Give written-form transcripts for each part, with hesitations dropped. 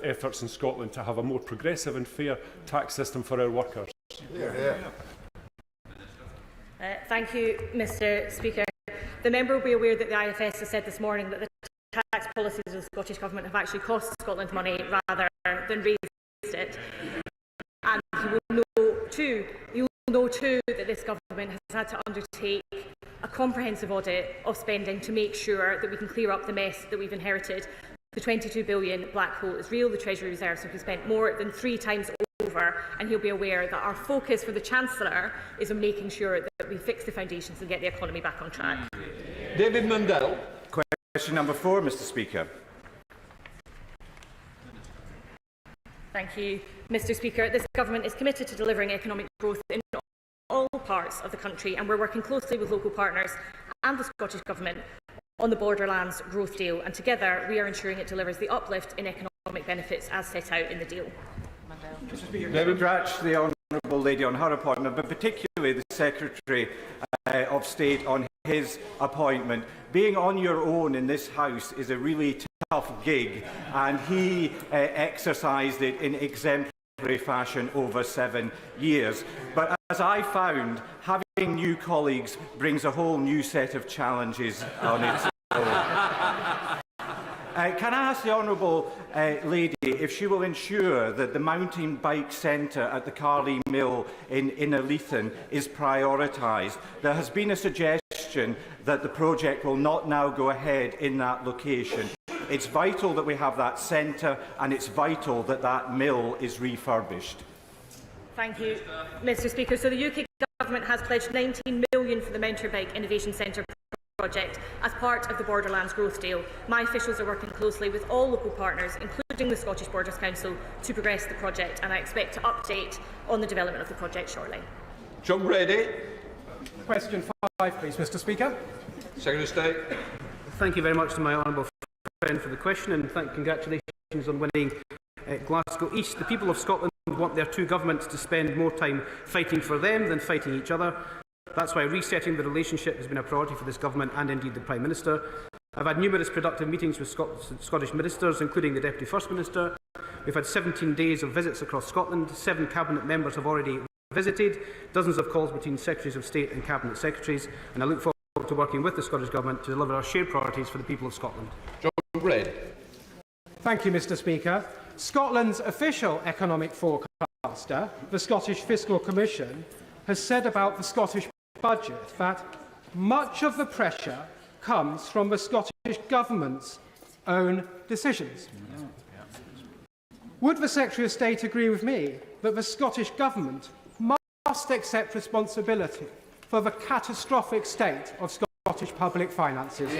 efforts in Scotland to have a more progressive and fair tax system for our workers. Thank you, Mr Speaker. The member will be aware that the IFS has said this morning that the tax policies of the Scottish Government have actually cost Scotland money rather than raised it. And you will know too that this Government has had to undertake a comprehensive audit of spending to make sure that we can clear up the mess that we've inherited. The £22 billion black hole is real. The Treasury reserves have been spent more than 3 times over, and he'll be aware that our focus for the Chancellor is on making sure that we fix the foundations and get the economy back on track. David Mundell. Question number 4, Mr Speaker. Thank you, Mr Speaker. This Government is committed to delivering economic growth in all parts of the country, and we're working closely with local partners and the Scottish Government on the Borderlands growth deal, and together we are ensuring it delivers the uplift in economic benefits as set out in the deal. I congratulate the Honourable Lady on her appointment, but particularly the Secretary of State on his appointment. Being on your own in this House is a really tough gig, and he exercised it in exemplary fashion over 7 years. But as I found, having new colleagues brings a whole new set of challenges on its own. Can I ask the Honourable Lady if she will ensure that the mountain bike centre at the Carley Mill in Innerleithen is prioritised? There has been a suggestion that the project will not now go ahead in that location. It's vital that we have that centre, and it's vital that that mill is refurbished. Thank you, Mr Speaker. So the UK Government has pledged £19 million for the Mountain Bike Innovation Centre project as part of the Borderlands growth deal. My officials are working closely with all local partners, including the Scottish Borders Council, to progress the project, and I expect to update on the development of the project shortly. John Brady. Question 5, please, Mr Speaker. Secretary of State. Thank you very much to my honourable friend for the question, and congratulations on winning Glasgow East. The people of Scotland want their 2 governments to spend more time fighting for them than fighting each other. That's why resetting the relationship has been a priority for this Government and indeed the Prime Minister. I've had numerous productive meetings with Scottish ministers, including the Deputy First Minister. We've had 17 days of visits across Scotland. 7 Cabinet members have already visited, dozens of calls between Secretaries of State and Cabinet Secretaries, and I look forward to working with the Scottish Government to deliver our shared priorities for the people of Scotland. John Brady. Thank you, Mr Speaker. Scotland's official economic forecaster, the Scottish Fiscal Commission, has said about the Scottish budget that much of the pressure comes from the Scottish Government's own decisions. Would the Secretary of State agree with me that the Scottish Government must accept responsibility for the catastrophic state of Scottish public finances?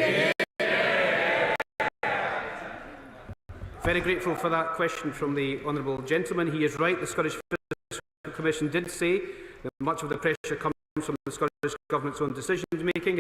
Very grateful for that question from the honourable gentleman. He is right. The Scottish Fiscal Commission did say that much of the pressure comes from the Scottish Government's own decision-making.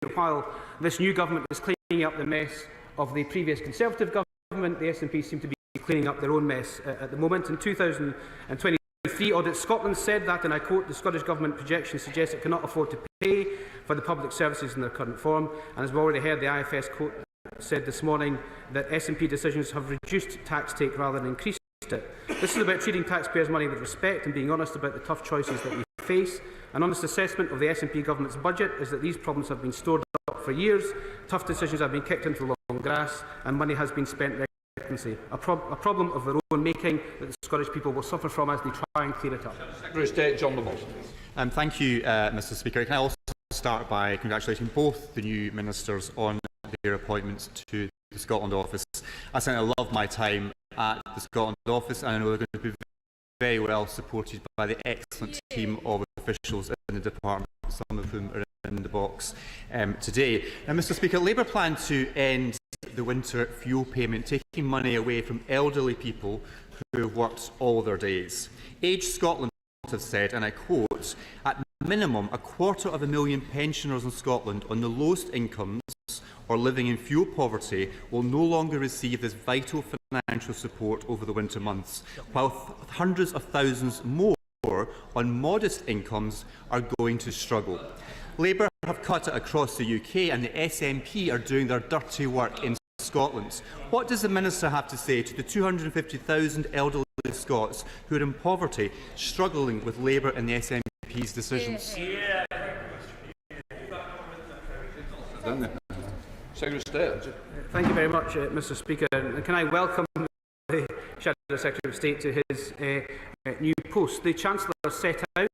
And while this new Government is cleaning up the mess of the previous Conservative Government, the SNP seem to be cleaning up their own mess at the moment. In 2023, Audit Scotland said that, and I quote, the Scottish Government projections suggest it cannot afford to pay for the public services in their current form. And as we've already heard, the IFS quote said this morning that SNP decisions have reduced tax take rather than increased it. This is about treating taxpayers' money with respect and being honest about the tough choices that we face. An honest assessment of the SNP Government's budget is that these problems have been stored up for years, tough decisions have been kicked into the long grass, and money has been spent recklessly. A problem of their own making that the Scottish people will suffer from as they try and clear it up. Secretary of State John Lamont. Thank you, Mr Speaker. Can I also start by congratulating both the new ministers on their appointments to the Scotland office. I certainly love my time at the Scotland office, and I know they're going to be very well supported by the excellent team of officials in the department, some of whom are in the box today. Now, Mr Speaker, Labour plan to end the winter fuel payment, taking money away from elderly people who have worked all their days. Age Scotland have said, and I quote, at minimum, 250,000 pensioners in Scotland on the lowest incomes or living in fuel poverty will no longer receive this vital financial support over the winter months, while hundreds of thousands more on modest incomes are going to struggle. Labour have cut it across the UK, and the SNP are doing their dirty work in Scotland. What does the Minister have to say to the 250,000 elderly Scots who are in poverty, struggling with Labour and the SNP's decisions? Secretary of State. Thank you very much, Mr Speaker. And can I welcome the Shadow Secretary of State to his new post. The Chancellor set out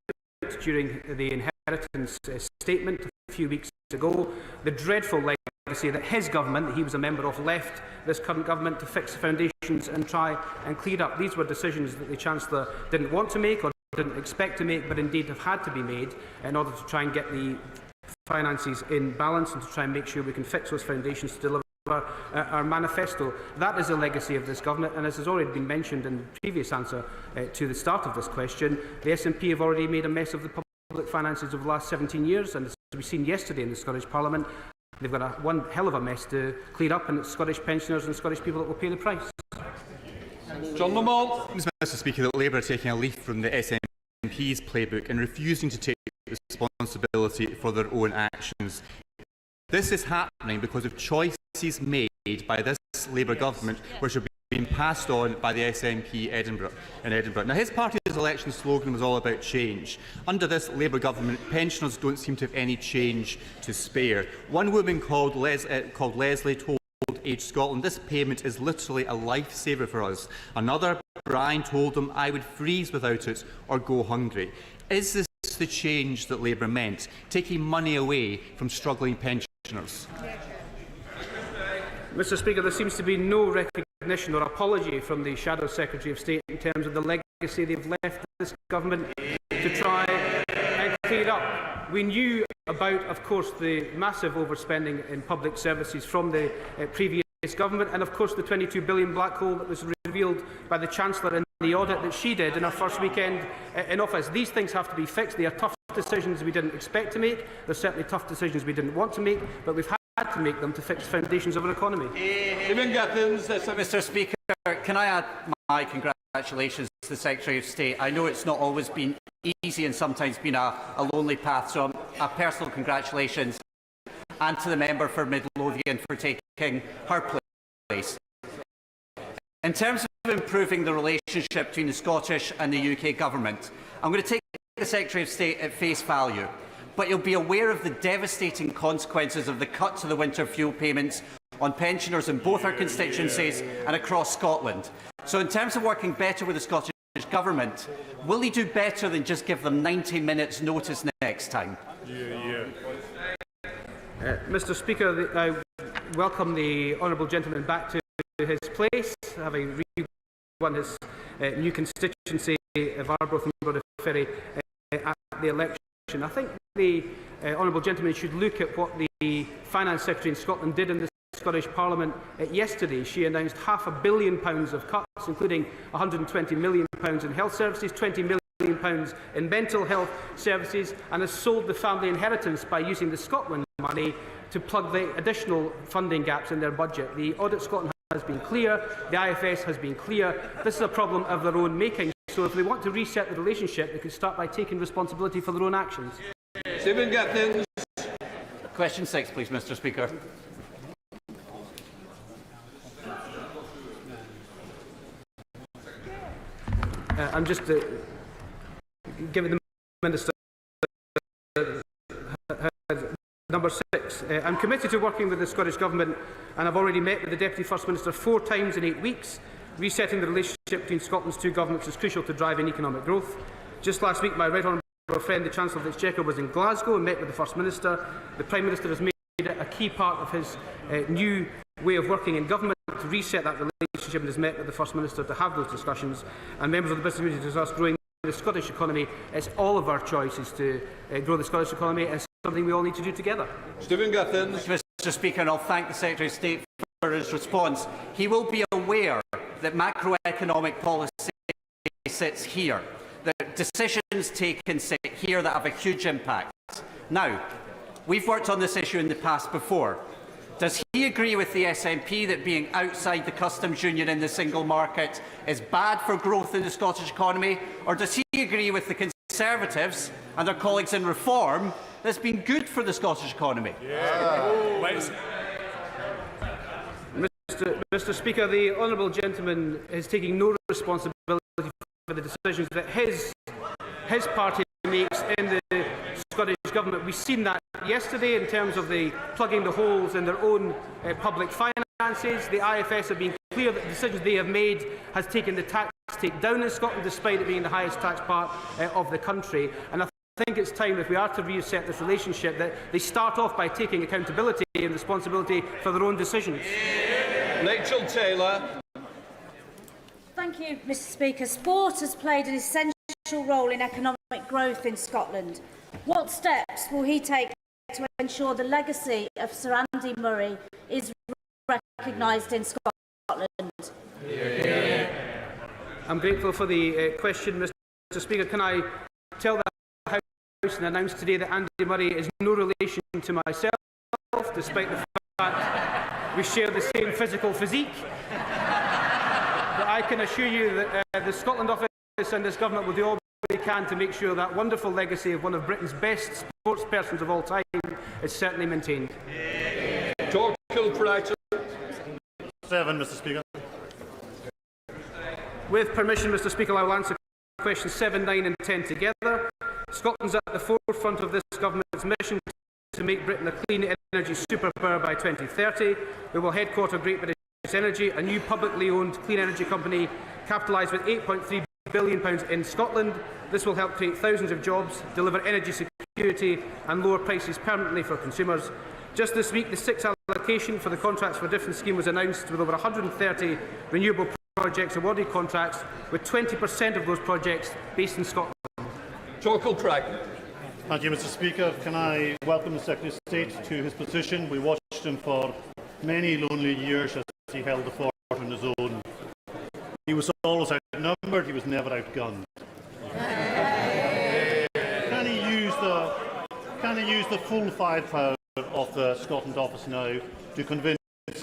during the inheritance statement a few weeks ago the dreadful legacy that his government, that he was a member of, left this current government to fix the foundations and try and clear up. These were decisions that the Chancellor didn't want to make or didn't expect to make, but indeed have had to be made in order to try and get the finances in balance and to try and make sure we can fix those foundations to deliver our manifesto. That is the legacy of this government, and as has already been mentioned in the previous answer to the start of this question, the SNP have already made a mess of the public finances over the last 17 years, and as we've seen yesterday in the Scottish Parliament, they've got one hell of a mess to clear up, and it's Scottish pensioners and Scottish people that will pay the price. John Lamont. Mr Speaker, that Labour are taking a leaf from the SNP's playbook and refusing to take responsibility for their own actions. This is happening because of choices made by this Labour government, which have been passed on by the SNP in Edinburgh. Now, his party's election slogan was all about change. Under this Labour government, pensioners don't seem to have any change to spare. One woman called Leslie told Age Scotland, "This payment is literally a lifesaver for us." Another, Brian, told them, "I would freeze without it or go hungry." Is this the change that Labour meant, taking money away from struggling pensioners? Mr Speaker, there seems to be no recognition or apology from the Shadow Secretary of State in terms of the legacy they've left this government to try and clear up. We knew about, of course, the massive overspending in public services from the previous government, and of course the £22 billion black hole that was revealed by the Chancellor in the audit that she did in her first weekend in office. These things have to be fixed. They are tough decisions we didn't expect to make. They're certainly tough decisions we didn't want to make, but we've had to make them to fix the foundations of our economy. Mr Speaker, can I add my congratulations to the Secretary of State? I know it's not always been easy and sometimes been a lonely path, so a personal congratulations, and to the member for Midlothian for taking her place. In terms of improving the relationship between the Scottish and the UK Government, I'm going to take the Secretary of State at face value, but you'll be aware of the devastating consequences of the cut to the winter fuel payments on pensioners in both our constituencies and across Scotland. So in terms of working better with the Scottish Government, will he do better than just give them 90 minutes notice next time? Mr Speaker, I welcome the honourable gentleman back to his place, having re-won his new constituency of Arbroath and Rodderferry at the election. I think the honourable gentleman should look at what the Finance Secretary in Scotland did in the Scottish Parliament yesterday. She announced £500 million of cuts, including £120 million in health services, £20 million in mental health services, and has sold the family inheritance by using the Scotland money to plug the additional funding gaps in their budget. The Audit Scotland has been clear, the IFS has been clear. This is a problem of their own making. So if they want to reset the relationship, they could start by taking responsibility for their own actions. Stephen Gattins. Question 6, please, Mr Speaker. I'm just giving the Minister number 6. I'm committed to working with the Scottish Government, and I've already met with the Deputy First Minister 4 times in 8 weeks. Resetting the relationship between Scotland's two governments is crucial to driving economic growth. Just last week, my right honourable friend, the Chancellor of the Exchequer, was in Glasgow and met with the First Minister. The Prime Minister has made it a key part of his new way of working in government to reset that relationship, and has met with the First Minister to have those discussions. And members of the business community discussed growing the Scottish economy. It's all of our choices to grow the Scottish economy. It's something we all need to do together. Stephen Gattins. Mr Speaker, and I'll thank the Secretary of State for his response. He will be aware that macroeconomic policy sits here, that decisions taken sit here that have a huge impact. Now, we've worked on this issue in the past before. Does he agree with the SNP that being outside the customs union in the single market is bad for growth in the Scottish economy, or does he agree with the Conservatives and their colleagues in Reform that's been good for the Scottish economy? Mr Mr. Speaker, the honourable gentleman is taking no responsibility for the decisions that his party makes in the Scottish Government. We've seen that yesterday in terms of the plugging the holes in their own public finances. The IFS have been clear that the decisions they have made has taken the tax take down in Scotland, despite it being the highest tax part of the country. And I think it's time, if we are to reset this relationship, that they start off by taking accountability and responsibility for their own decisions. Rachel Taylor. Thank you, Mr. Speaker. Sport has played an essential role in economic growth in Scotland. What steps will he take to ensure the legacy of Sir Andy Murray is recognised in Scotland? I'm grateful for the question, Mr. Speaker. Can I tell the House and announce today that Andy Murray is no relation to myself, despite the fact we share the same physical physique? But I can assure you that the Scotland Office and this Government will do all we can to make sure that wonderful legacy of one of Britain's best sportspersons of all time is certainly maintained. George Kilpright. 7, Mr. Speaker. With permission, Mr. Speaker, I will answer questions 7, 9 and 10 together. Scotland's at the forefront of this Government's mission to make Britain a clean energy superpower by 2030. We will headquarter Great British Energy, a new publicly owned clean energy company capitalised with £8.3 billion in Scotland. This will help create thousands of jobs, deliver energy security and lower prices permanently for consumers. Just this week, the 6th allocation for the Contracts for Difference scheme was announced, with over 130 renewable projects awarded contracts, with 20% of those projects based in Scotland. George Kilpright. Thank you, Mr. Speaker. Can I welcome the Secretary of State to his position? We watched him for many lonely years as he held the fort on his own. He was always outnumbered, he was never outgunned. Can he use the full firepower of the Scotland Office now to convince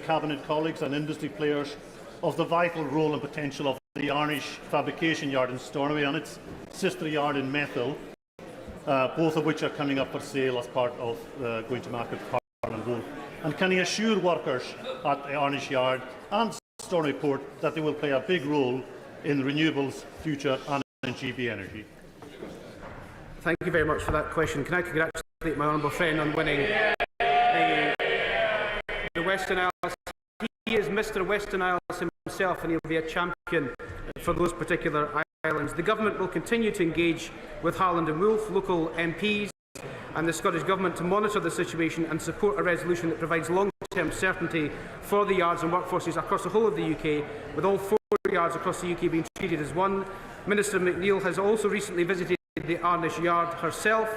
Cabinet colleagues and industry players of the vital role and potential of the Arnish fabrication yard in Stornoway and its sister yard in Methil, both of which are coming up for sale as part of going to market for Parliament Wolf? And can he assure workers at the Arnish yard and Stornoway Port that they will play a big role in renewables, future and in GB energy? Thank you very much for that question. Can I congratulate my honourable friend on winning the Western Isles? He is Mr. Western Isles himself, and he'll be a champion for those particular islands. The Government will continue to engage with Harland and Wolff, local MPs and the Scottish Government to monitor the situation and support a resolution that provides long-term certainty for the yards and workforces across the whole of the UK, with all 4 yards across the UK being treated as one. Minister McNeill has also recently visited the Arnish yard herself.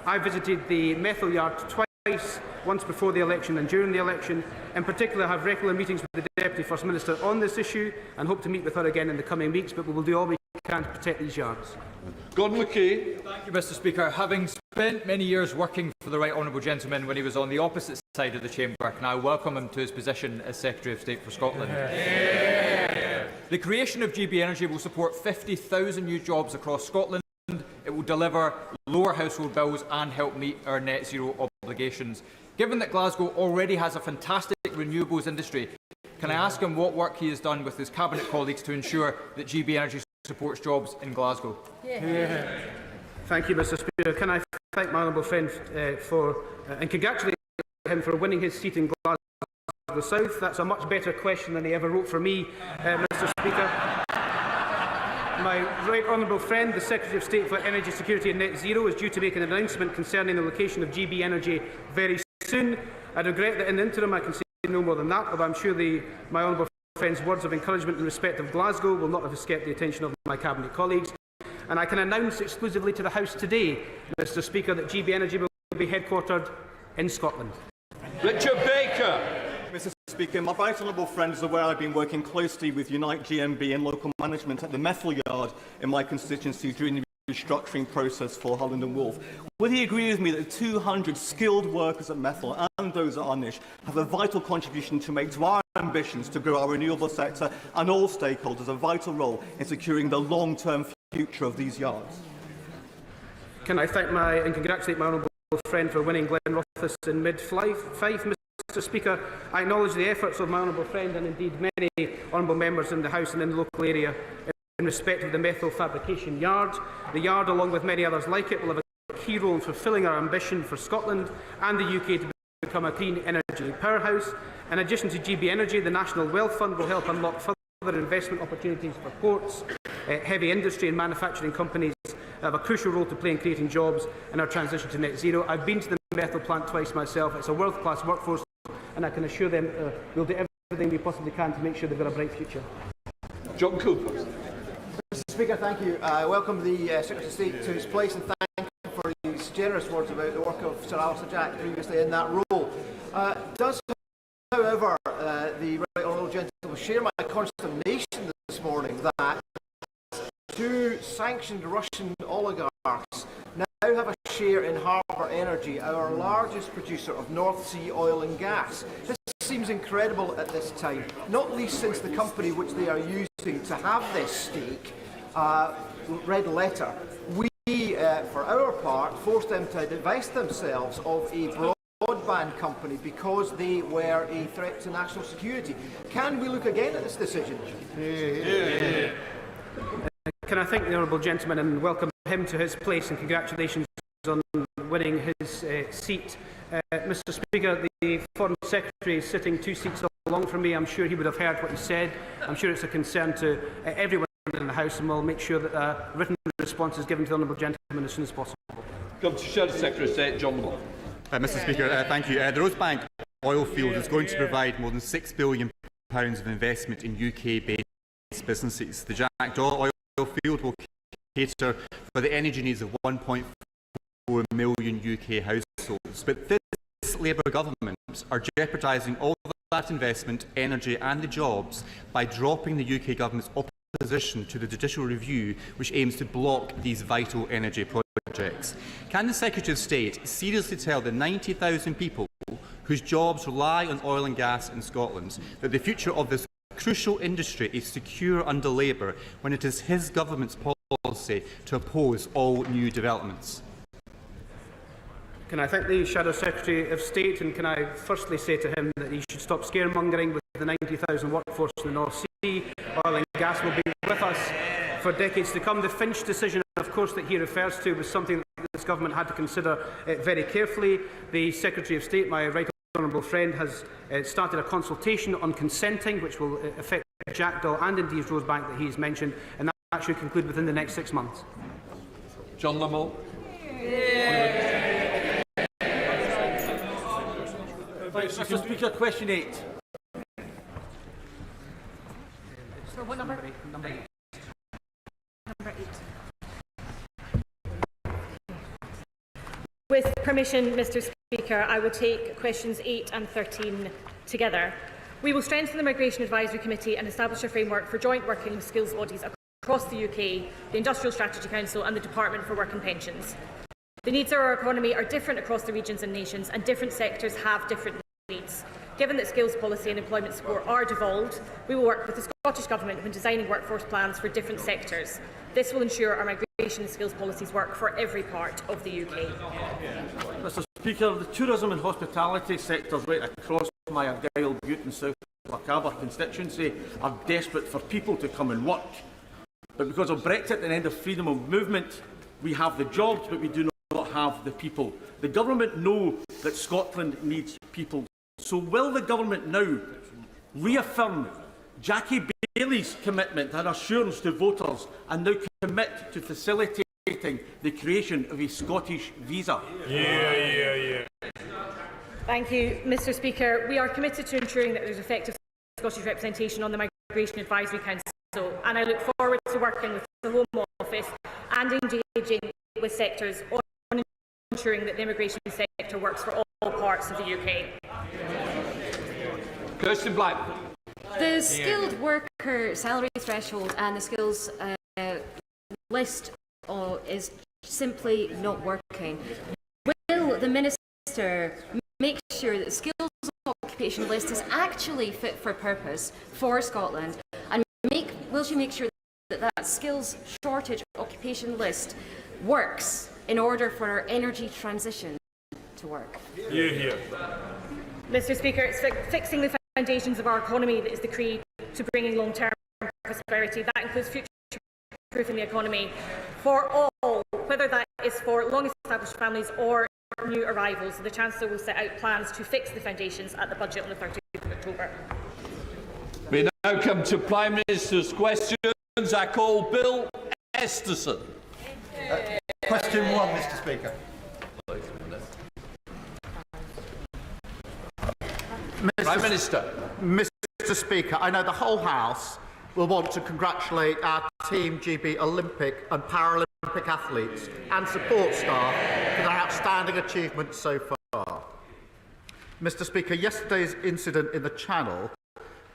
I visited the Methil yard twice, once before the election and during the election. In particular, I have regular meetings with the Deputy First Minister on this issue and hope to meet with her again in the coming weeks, but we will do all we can to protect these yards. Gordon McKay. Thank you, Mr. Speaker. Having spent many years working for the Right Honourable Gentleman when he was on the opposite side of the chamber, can I welcome him to his position as Secretary of State for Scotland. The creation of GB Energy will support 50,000 new jobs across Scotland. It will deliver lower household bills and help meet our net zero obligations. Given that Glasgow already has a fantastic renewables industry, can I ask him what work he has done with his Cabinet colleagues to ensure that GB Energy supports jobs in Glasgow? Thank you, Mr. Speaker. Can I thank my honourable friend and congratulate him for winning his seat in Glasgow South? That's a much better question than he ever wrote for me, Mr. Speaker. My right honourable friend, the Secretary of State for Energy Security and Net Zero, is due to make an announcement concerning the location of GB Energy very soon. I regret that in the interim I can say no more than that, although I'm sure my honourable friend's words of encouragement in respect of Glasgow will not have escaped the attention of my Cabinet colleagues. And I can announce exclusively to the House today, Mr. Speaker, that GB Energy will be headquartered in Scotland. Richard Baker. Mr. Speaker, my right honourable friend is aware I've been working closely with Unite GMB and local management at the Methil yard in my constituency during the restructuring process for Harland and Wolff. Would he agree with me that 200 skilled workers at Methil and those at Arnish have a vital contribution to make to our ambitions to grow our renewable sector, and all stakeholders a vital role in securing the long-term future of these yards? Can I thank and congratulate my honourable friend for winning Glenrothes in mid-Fife, Mr Speaker, I acknowledge the efforts of my honourable friend and indeed many honourable members in the House and in the local area in respect of the methyl fabrication yard. The yard, along with many others like it, will have a key role in fulfilling our ambition for Scotland and the UK to become a clean energy powerhouse. In addition to GB Energy, the National Wealth Fund will help unlock further investment opportunities for ports, heavy industry and manufacturing companies have a crucial role to play in creating jobs in our transition to net zero. I've been to the methyl plant twice myself. It's a world-class workforce, and I can assure them we'll do everything we possibly can to make sure they've got a bright future. John Cooper. Mr Speaker, thank you. I welcome the Secretary of State to his place and thank him for his generous words about the work of Sir Alistair Jack previously in that role. Does, however, the Right Honourable Gentleman share my consternation this morning that two sanctioned Russian oligarchs now have a share in Harbour Energy, our largest producer of North Sea oil and gas? This seems incredible at this time, not least since the company which they are using to have this stake, Red Letter, we, for our part, forced them to divest themselves of a broadband company because they were a threat to national security. Can we look again at this decision? Can I thank the honourable gentleman and welcome him to his place, and congratulations on winning his seat. Mr Speaker, the Foreign Secretary is sitting 2 seats along from me. I'm sure he would have heard what he said. I'm sure it's a concern to everyone in the House, and we'll make sure that a written response is given to the honourable gentleman as soon as possible. Come to Shadow Secretary of State, John Lamont. Mr Speaker, thank you. The Rosebank oil field is going to provide more than £6 billion of investment in UK-based businesses. The Jackdaw oil field will cater for the energy needs of 1.4 million UK households. But this Labour government are jeopardising all of that investment, energy and the jobs by dropping the UK government's opposition to the judicial review which aims to block these vital energy projects. Can the Secretary of State seriously tell the 90,000 people whose jobs rely on oil and gas in Scotland that the future of this crucial industry is secure under Labour when it is his government's policy to oppose all new developments? Can I thank the Shadow Secretary of State, and can I firstly say to him that he should stop scaremongering with the 90,000 workforce in the North Sea. Oil and gas will be with us for decades to come. The Finch decision, of course, that he refers to was something that this government had to consider very carefully. The Secretary of State, my right honourable friend, has started a consultation on consenting, which will affect Jackdaw and indeed Rosebank that he has mentioned, and that should conclude within the next 6 months. John Lamont. Mr Speaker, question 8. So what number? Number 8. With permission, Mr Speaker, I will take questions 8 and 13 together. We will strengthen the Migration Advisory Committee and establish a framework for joint working with skills bodies across the UK, the Industrial Strategy Council and the Department for Work and Pensions. The needs of our economy are different across the regions and nations, and different sectors have different needs. Given that skills policy and employment support are devolved, we will work with the Scottish Government when designing workforce plans for different sectors. This will ensure our migration and skills policies work for every part of the UK. Mr Speaker, the tourism and hospitality sectors right across my Argyll, Bute and South Lochaber constituency are desperate for people to come and work. But because of Brexit and end of freedom of movement, we have the jobs, but we do not have the people. The government know that Scotland needs people. So will the government now reaffirm Jackie Bailey's commitment and assurance to voters and now commit to facilitating the creation of a Scottish visa? Thank you, Mr Speaker. We are committed to ensuring that there is effective Scottish representation on the Migration Advisory Council, and I look forward to working with the Home Office and engaging with sectors on ensuring that the immigration sector works for all parts of the UK. Kirsten Black. The skilled worker salary threshold and the skills list is simply not working. Will the Minister make sure that the skills occupation list is actually fit for purpose for Scotland, and will she make sure that that skills shortage occupation list works in order for our energy transition to work? Mr Speaker, it's fixing the foundations of our economy that is the key to bringing long-term prosperity. That includes future-proofing the economy for all, whether that is for long-established families or new arrivals. The Chancellor will set out plans to fix the foundations at the budget on the 30th of October. We now come to Prime Minister's questions. I call Bill Esterson. Question 1, Mr Speaker. Prime Minister. Mr Speaker, I know the whole House will want to congratulate our Team GB Olympic and Paralympic athletes and support staff for their outstanding achievements so far. Mr Speaker, yesterday's incident in the Channel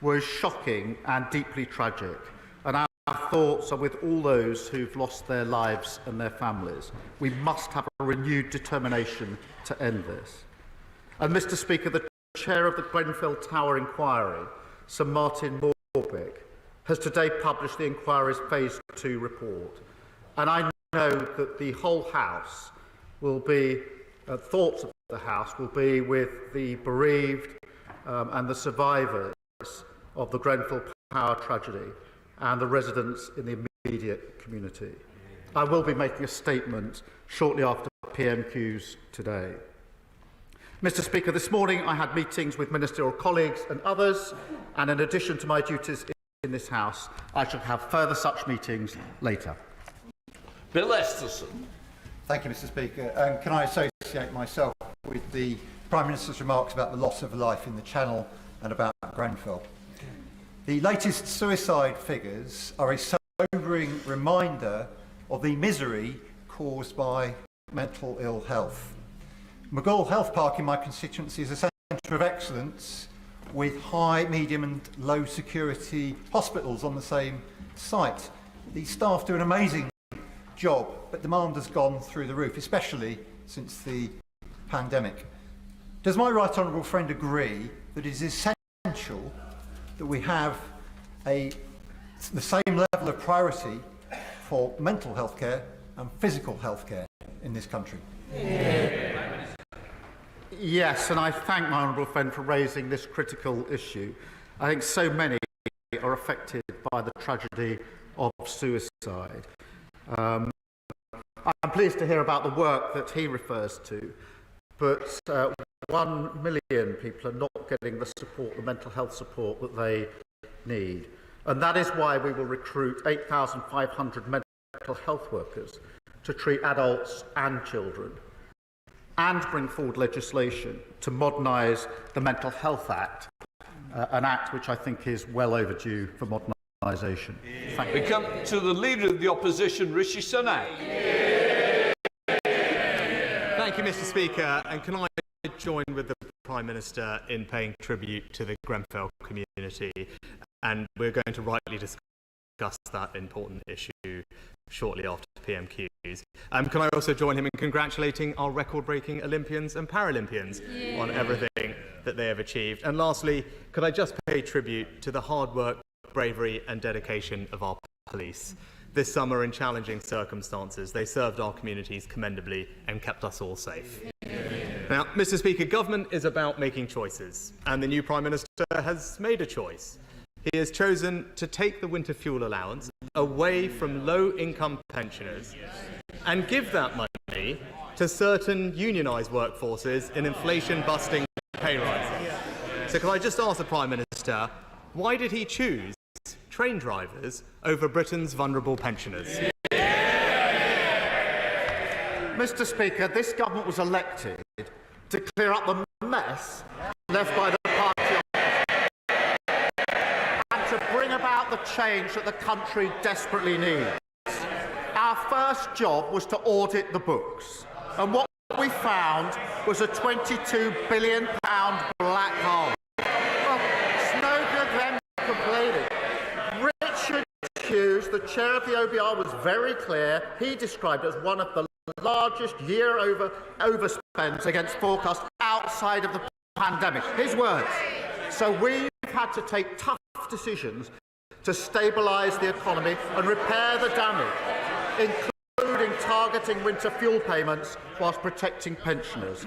was shocking and deeply tragic, and our thoughts are with all those who've lost their lives and their families. We must have a renewed determination to end this. And Mr Speaker, the Chair of the Grenfell Tower inquiry, Sir Martin Morbick, has today published the inquiry's Phase 2 report. And I know that the whole House will be, thoughts of the House will be with the bereaved and the survivors of the Grenfell Tower tragedy and the residents in the immediate community. I will be making a statement shortly after PMQs today. Mr Speaker, this morning I had meetings with ministerial colleagues and others, and in addition to my duties in this House, I shall have further such meetings later. Bill Esterson. Thank you, Mr Speaker. And can I associate myself with the Prime Minister's remarks about the loss of life in the Channel and about Grenfell. The latest suicide figures are a sobering reminder of the misery caused by mental ill health. McGall Health Park in my constituency is a centre of excellence with high, medium and low security hospitals on the same site. The staff do an amazing job, but demand has gone through the roof, especially since the pandemic. Does my right honourable friend agree that it is essential that we have the same level of priority for mental health care and physical health care in this country? Yes, and I thank my honourable friend for raising this critical issue. I think so many are affected by the tragedy of suicide. I'm pleased to hear about the work that he refers to, but 1 million people are not getting the support, the mental health support that they need. And that is why we will recruit 8,500 mental health workers to treat adults and children, and bring forward legislation to modernise the Mental Health Act, an act which I think is well overdue for modernisation. We come to the Leader of the Opposition, Rishi Sunak. Thank you, Mr Speaker. And can I join with the Prime Minister in paying tribute to the Grenfell community? And we're going to rightly discuss that important issue shortly after PMQs. Can I also join him in congratulating our record-breaking Olympians and Paralympians on everything that they have achieved? And lastly, could I just pay tribute to the hard work, bravery and dedication of our police? This summer, in challenging circumstances, they served our communities commendably and kept us all safe. Now, Mr Speaker, government is about making choices, and the new Prime Minister has made a choice. He has chosen to take the winter fuel allowance away from low-income pensioners and give that money to certain unionised workforces in inflation-busting pay rises. So can I just ask the Prime Minister, why did he choose train drivers over Britain's vulnerable pensioners? Mr Speaker, this government was elected to clear up the mess left by the party and to bring about the change that the country desperately needs. Our first job was to audit the books, and what we found was a £22 billion black hole. Well, it's no good them complaining. Richard Hughes, the chair of the OBR, was very clear. He described it as one of the largest year overspends against forecast outside of the pandemic. His words. So we've had to take tough decisions to stabilise the economy and repair the damage, including targeting winter fuel payments whilst protecting pensioners.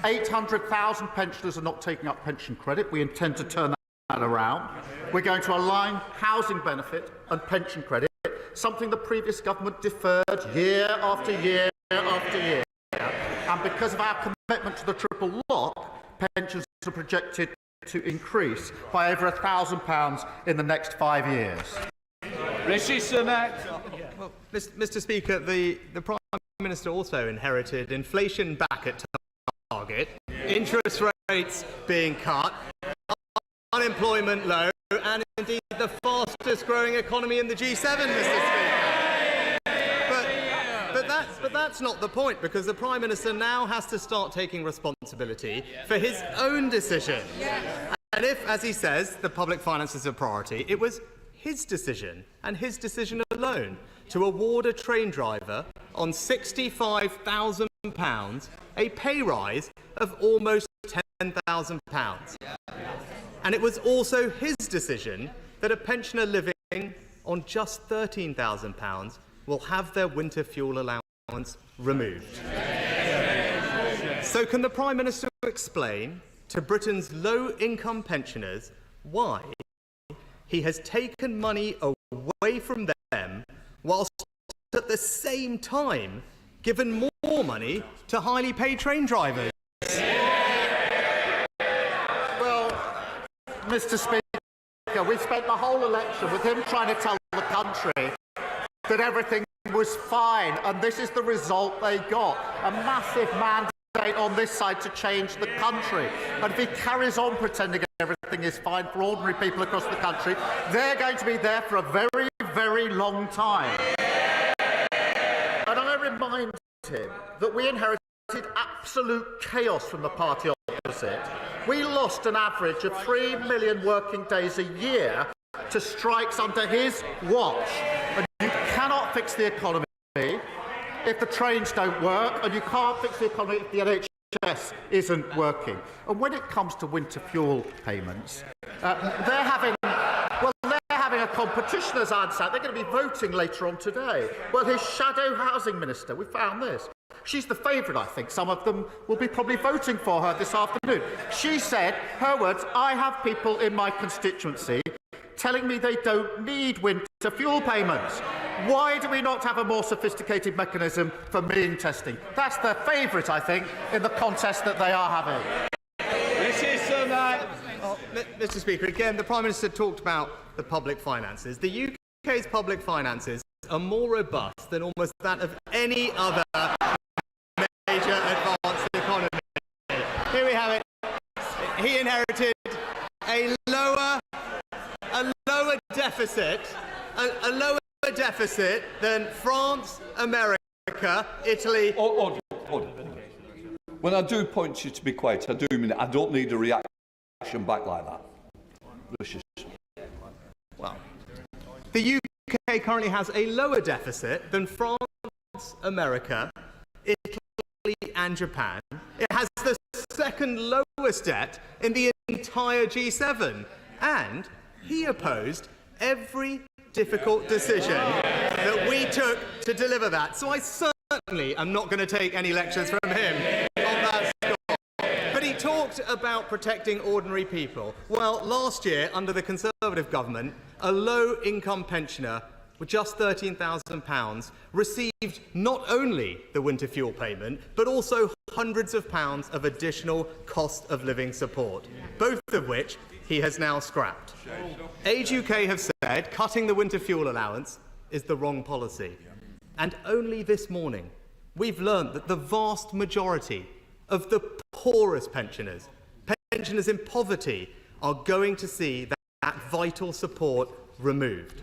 800,000 pensioners are not taking up pension credit. We intend to turn that around. We're going to align housing benefit and pension credit, something the previous government deferred year after year after year. And because of our commitment to the triple lock, pensions are projected to increase by over £1,000 in the next 5 years. Rishi Sunak. Well, Mr. Speaker, the Prime Minister also inherited inflation back at target, interest rates being cut, unemployment low, and indeed the fastest growing economy in the G7, Mr. Speaker. But that's not the point, because the Prime Minister now has to start taking responsibility for his own decision. And if, as he says, the public finances are a priority, it was his decision, and his decision alone, to award a train driver on £65,000 a pay rise of almost £10,000. And it was also his decision that a pensioner living on just £13,000 will have their winter fuel allowance removed. So can the Prime Minister explain to Britain's low-income pensioners why he has taken money away from them whilst at the same time given more money to highly paid train drivers? Well, Mr. Speaker, we spent the whole election with him trying to tell the country that everything was fine, and this is the result they got. A massive mandate on this side to change the country. And if he carries on pretending everything is fine for ordinary people across the country, they're going to be there for a very, very long time. And I remind him that we inherited absolute chaos from the party opposite. We lost an average of 3 million working days a year to strikes under his watch. And you cannot fix the economy if the trains don't work, and you can't fix the economy if the NHS isn't working. And when it comes to winter fuel payments, they're having a competition, as Anne said. They're going to be voting later on today. Well, his shadow housing minister, we found this. She's the favourite, I think. Some of them will be probably voting for her this afternoon. She said, her words, "I have people in my constituency telling me they don't need winter fuel payments. Why do we not have a more sophisticated mechanism for mean testing?" That's their favourite, I think, in the contest that they are having. Mr. Speaker, again, the Prime Minister talked about the public finances. The UK's public finances are more robust than almost that of any other major advanced economy. Here we have it. He inherited a lower deficit than France, America, Italy. Order. When I do point you to be quiet, I do mean it. I don't need a reaction back like that. Well, the UK currently has a lower deficit than France, America, Italy and Japan. It has the second lowest debt in the entire G7. And he opposed every difficult decision that we took to deliver that. So I certainly am not going to take any lectures from him on that score. But he talked about protecting ordinary people. Well, last year, under the Conservative government, a low-income pensioner with just £13,000 received not only the winter fuel payment, but also hundreds of pounds of additional cost of living support, both of which he has now scrapped. Age UK have said cutting the winter fuel allowance is the wrong policy. And only this morning, we've learned that the vast majority of the poorest pensioners in poverty, are going to see that vital support removed.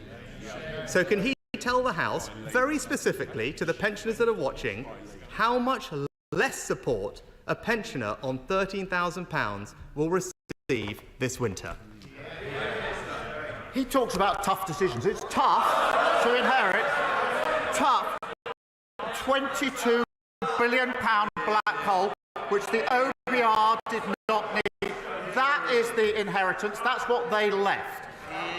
So can he tell the House, very specifically to the pensioners that are watching, how much less support a pensioner on £13,000 will receive this winter? He talks about tough decisions. It's tough to inherit £22 billion black hole, which the OPR did not need. That is the inheritance. That's what they left.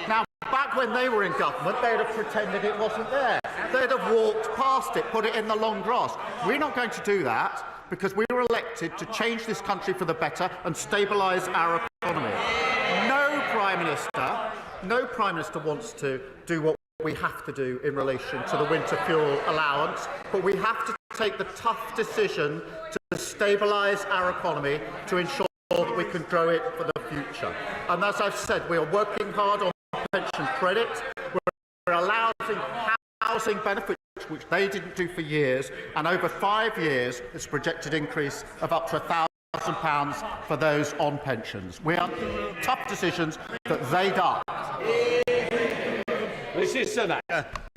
Now, back when they were in government, they'd have pretended it wasn't there. They'd have walked past it, put it in the long grass. We're not going to do that. because we were elected to change this country for the better and stabilise our economy. No Prime Minister wants to do what we have to do in relation to the winter fuel allowance, but we have to take the tough decision to stabilise our economy to ensure that we can grow it for the future. And as I've said, we are working hard on pension credit. We're allowing housing benefits, which they didn't do for years, and over 5 years, it's a projected increase of up to £1,000 for those on pensions. We are tough decisions that they done.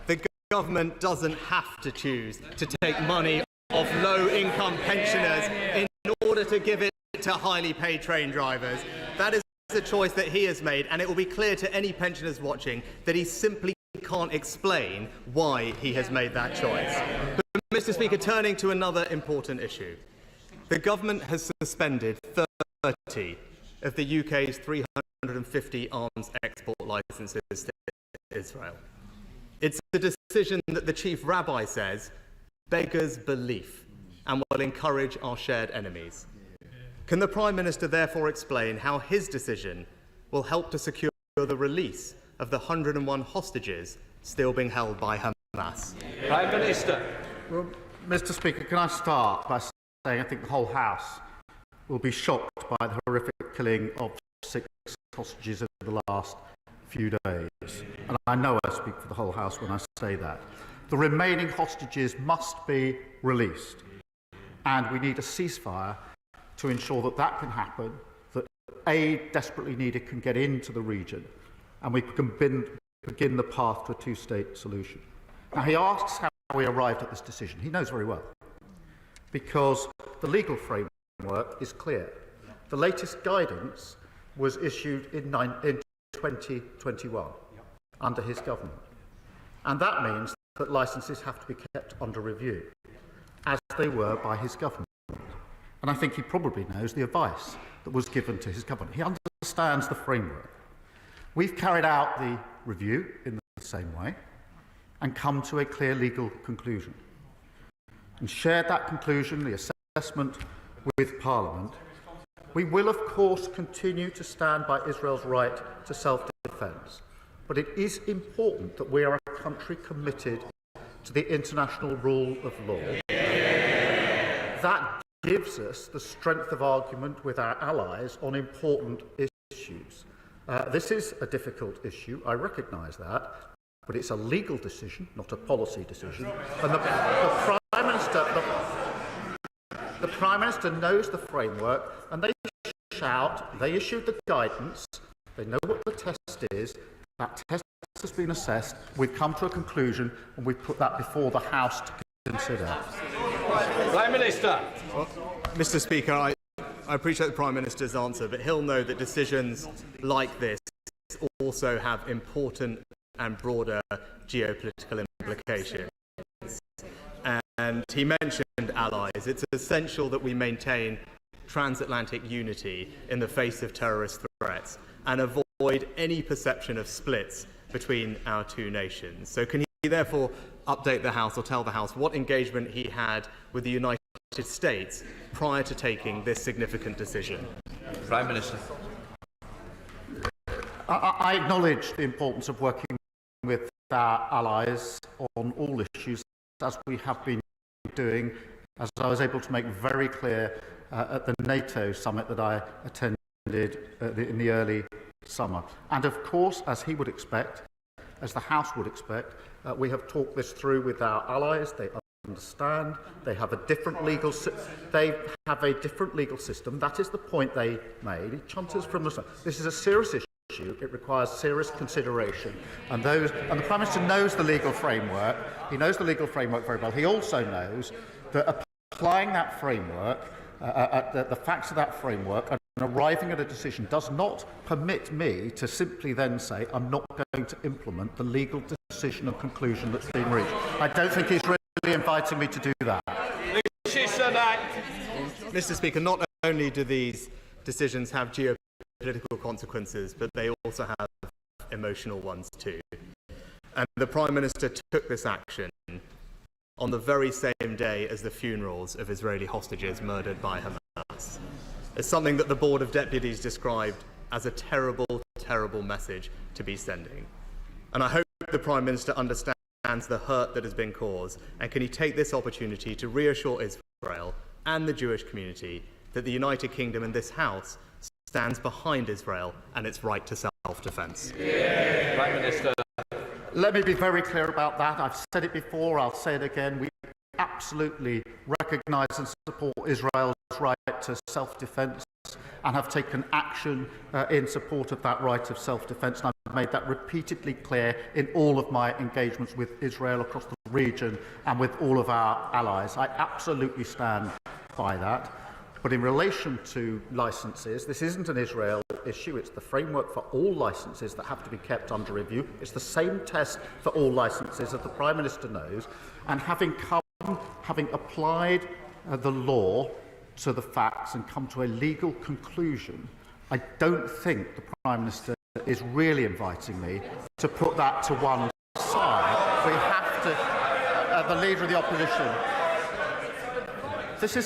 The government doesn't have to choose to take money off low-income pensioners in order to give it to highly paid train drivers. That is a choice that he has made, and it will be clear to any pensioners watching that he simply can't explain why he has made that choice. But, Mr. Speaker, turning to another important issue. The government has suspended 30 of the UK's 350 arms export licences to Israel. It's a decision that the Chief Rabbi says beggars belief and will encourage our shared enemies. Can the Prime Minister therefore explain how his decision will help to secure the release of the 101 hostages still being held by Hamas? Prime Minister. Well, Mr. Speaker, can I start by saying I think the whole House will be shocked by the horrific killing of 6 hostages over the last few days. And I know I speak for the whole House when I say that. The remaining hostages must be released. And we need a ceasefire to ensure that that can happen, that aid desperately needed can get into the region, and we can begin the path to a two-state solution. Now, he asks how we arrived at this decision. He knows very well, because the legal framework is clear. The latest guidance was issued in 2021 under his government, and that means that licences have to be kept under review, as they were by his government. And I think he probably knows the advice that was given to his government. He understands the framework. We've carried out the review in the same way and come to a clear legal conclusion, and shared that conclusion, the assessment, with Parliament. We will, of course, continue to stand by Israel's right to self-defence, but it is important that we are a country committed to the international rule of law. That gives us the strength of argument with our allies on important issues. This is a difficult issue, I recognise that, but it's a legal decision, not a policy decision. And the Prime Minister knows the framework, and they issued the guidance, they know what the test is, that test has been assessed, we've come to a conclusion, and we've put that before the House to consider. Prime Minister. Well, Mr. Speaker, I appreciate the Prime Minister's answer, but he'll know that decisions like this also have important and broader geopolitical implications. And he mentioned allies. It's essential that we maintain transatlantic unity in the face of terrorist threats and avoid any perception of splits between our two nations. So can he therefore update the House or tell the House what engagement he had with the United States prior to taking this significant decision? Prime Minister. I acknowledge the importance of working with our allies on all issues, as we have been doing, as I was able to make very clear at the NATO summit that I attended in the early summer. And of course, as he would expect, as the House would expect, we have talked this through with our allies. They understand. They have a different legal system. That is the point they made. It chunters from the. This is a serious issue. It requires serious consideration. And the Prime Minister knows the legal framework. He knows the legal framework very well. He also knows that applying that framework, the facts of that framework, and arriving at a decision does not permit me to simply then say I'm not going to implement the legal decision and conclusion that's been reached. I don't think he's really inviting me to do that. Mr. Speaker, not only do these decisions have geopolitical consequences, but they also have emotional ones too. And the Prime Minister took this action on the very same day as the funerals of Israeli hostages murdered by Hamas. It's something that the Board of Deputies described as a terrible, terrible message to be sending. And I hope the Prime Minister understands the hurt that has been caused, and can he take this opportunity to reassure Israel and the Jewish community that the United Kingdom and this House stands behind Israel and its right to self-defence. Prime Minister. Let me be very clear about that. I've said it before, I'll say it again. We absolutely recognise and support Israel's right to self-defence and have taken action in support of that right of self-defence. And I've made that repeatedly clear in all of my engagements with Israel across the region and with all of our allies. I absolutely stand by that. But in relation to licences, this isn't an Israel issue. It's the framework for all licences that have to be kept under review. It's the same test for all licences, as the Prime Minister knows. And having applied the law to the facts and come to a legal conclusion, I don't think the Prime Minister is really inviting me to put that to one side. We have to, the Leader of the Opposition. This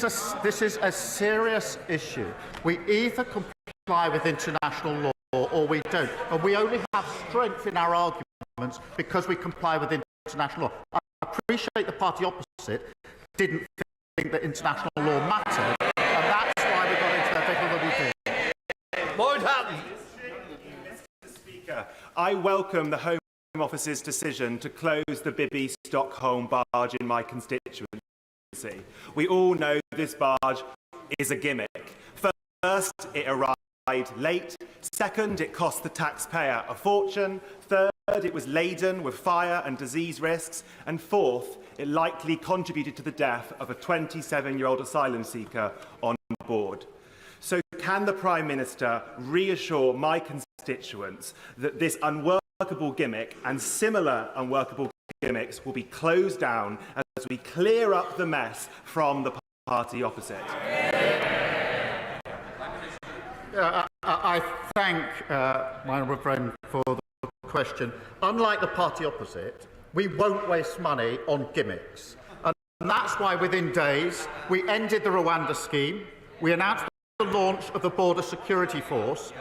is a serious issue. We either comply with international law or we don't. And we only have strength in our arguments because we comply with international law. I appreciate the party opposite didn't think that international law mattered, and that's why we got into the pickle that we did. What happened? Mr. Speaker, I welcome the Home Office's decision to close the Bibby Stockholm barge in my constituency. We all know this barge is a gimmick. First, it arrived late. Second, it cost the taxpayer a fortune. Third, it was laden with fire and disease risks. And fourth, it likely contributed to the death of a 27-year-old asylum seeker on board. So can the Prime Minister reassure my constituents that this unworkable gimmick and similar unworkable gimmicks will be closed down as we clear up the mess from the party opposite? I thank my honourable friend for the question. Unlike the party opposite, we won't waste money on gimmicks. And that's why within days we ended the Rwanda scheme, we announced the launch of the Border Security Force,